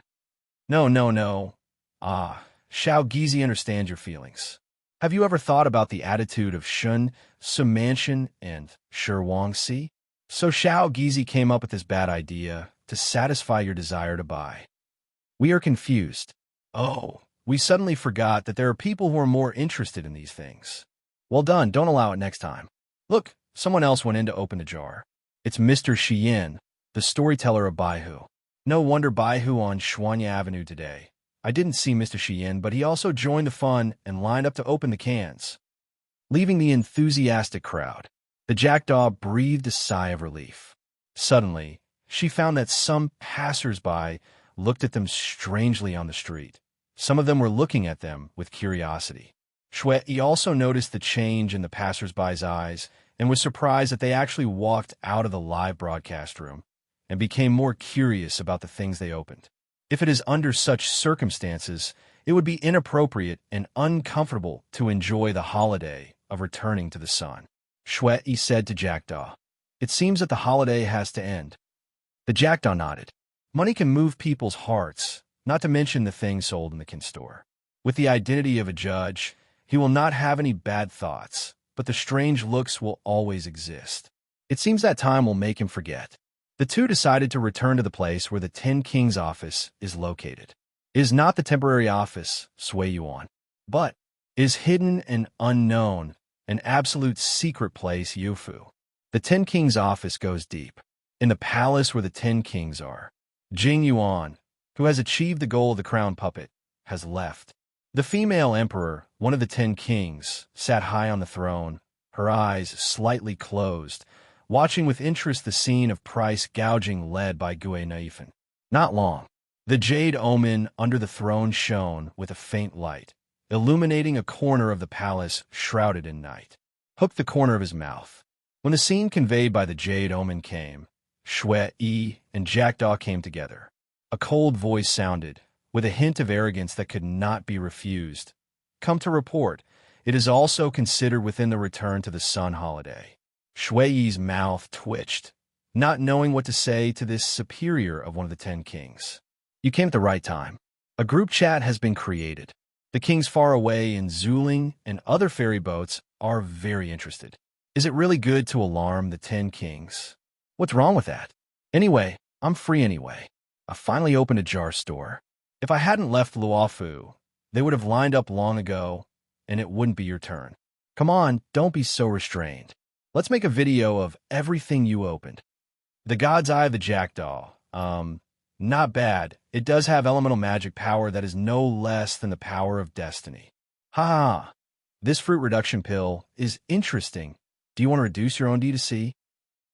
No, no, no. Xiao Gizi understands your feelings. Have you ever thought about the attitude of Shun, Sumanshan, and Shi Wangxi? So Xiao Gizi came up with this bad idea to satisfy your desire to buy. We are confused. Oh, we suddenly forgot that there are people who are more interested in these things. Well done, don't allow it next time. Look, someone else went in to open the jar. It's Mr. Xian, the storyteller of Baihu. No wonder Baihu on Shuanya Avenue today. I didn't see Mr. Xian, but he also joined the fun and lined up to open the cans. Leaving the enthusiastic crowd, the jackdaw breathed a sigh of relief. Suddenly, she found that some passers-by looked at them strangely on the street. Some of them were looking at them with curiosity. Shui also noticed the change in the passers-by's eyes and was surprised that they actually walked out of the live broadcast room and became more curious about the things they opened. If it is under such circumstances, it would be inappropriate and uncomfortable to enjoy the holiday of returning to the sun. Shui said to Jackdaw, "It seems that the holiday has to end." The Jackdaw nodded. Money can move people's hearts, not to mention the things sold in the kin store. With the identity of a judge, he will not have any bad thoughts, but the strange looks will always exist. It seems that time will make him forget. The two decided to return to the place where the Ten Kings office is located. It is not the temporary office, Sui Yuan, but is hidden and unknown, an absolute secret place, Yufu. The Ten Kings office goes deep. In the palace where the Ten Kings are, Jing Yuan, who has achieved the goal of the crown puppet, has left. The female emperor, one of the 10 kings, sat high on the throne, her eyes slightly closed, watching with interest the scene of price gouging led by Gue Naifan. Not long. The jade omen under the throne shone with a faint light, illuminating a corner of the palace shrouded in night. Hooked the corner of his mouth. When the scene conveyed by the jade omen came, Shui and Jackdaw came together. A cold voice sounded, with a hint of arrogance that could not be refused. Come to report, it is also considered within the return to the sun holiday. Shui's mouth twitched, not knowing what to say to this superior of one of the 10 kings. You came at the right time. A group chat has been created. The kings far away in Zuling and other ferry boats are very interested. Is it really good to alarm the 10 kings? What's wrong with that? Anyway, I'm free anyway. I finally opened a jar store. If I hadn't left Luofu, they would have lined up long ago, and it wouldn't be your turn. Come on, don't be so restrained. Let's make a video of everything you opened. The God's Eye of the Jackdaw. Not bad. It does have elemental magic power that is no less than the power of destiny. Ha ha. This fruit reduction pill is interesting. Do you want to reduce your own D2C?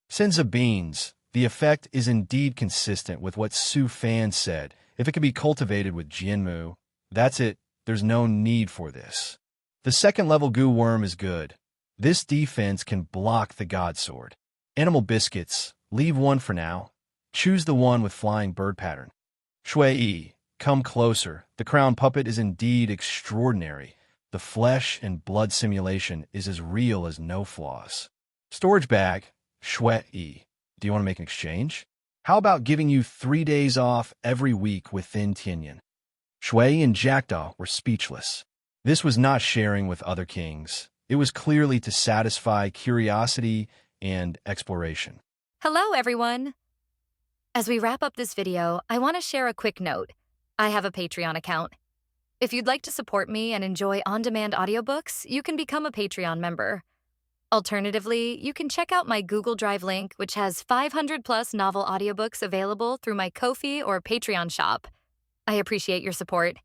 Senza beans. The effect is indeed consistent with what Su Fan said. If it can be cultivated with Jianmu, that's it. There's no need for this. The second level goo worm is good. This defense can block the God Sword. Animal biscuits. Leave one for now. Choose the one with flying bird pattern. Shui, come closer. The crown puppet is indeed extraordinary. The flesh and blood simulation is as real as no flaws. Storage bag. Shui. Do you want to make an exchange? How about giving you 3 days off every week within Tianyan? Shui and Jackdaw were speechless. This was not sharing with other kings. It was clearly to satisfy curiosity and exploration. Hello, everyone. As we wrap up this video, I want to share a quick note. I have a Patreon account. If you'd like to support me and enjoy on-demand audiobooks, you can become a Patreon member. Alternatively, you can check out my Google Drive link, which has 500+ novel audiobooks available through my Ko-fi or Patreon shop. I appreciate your support.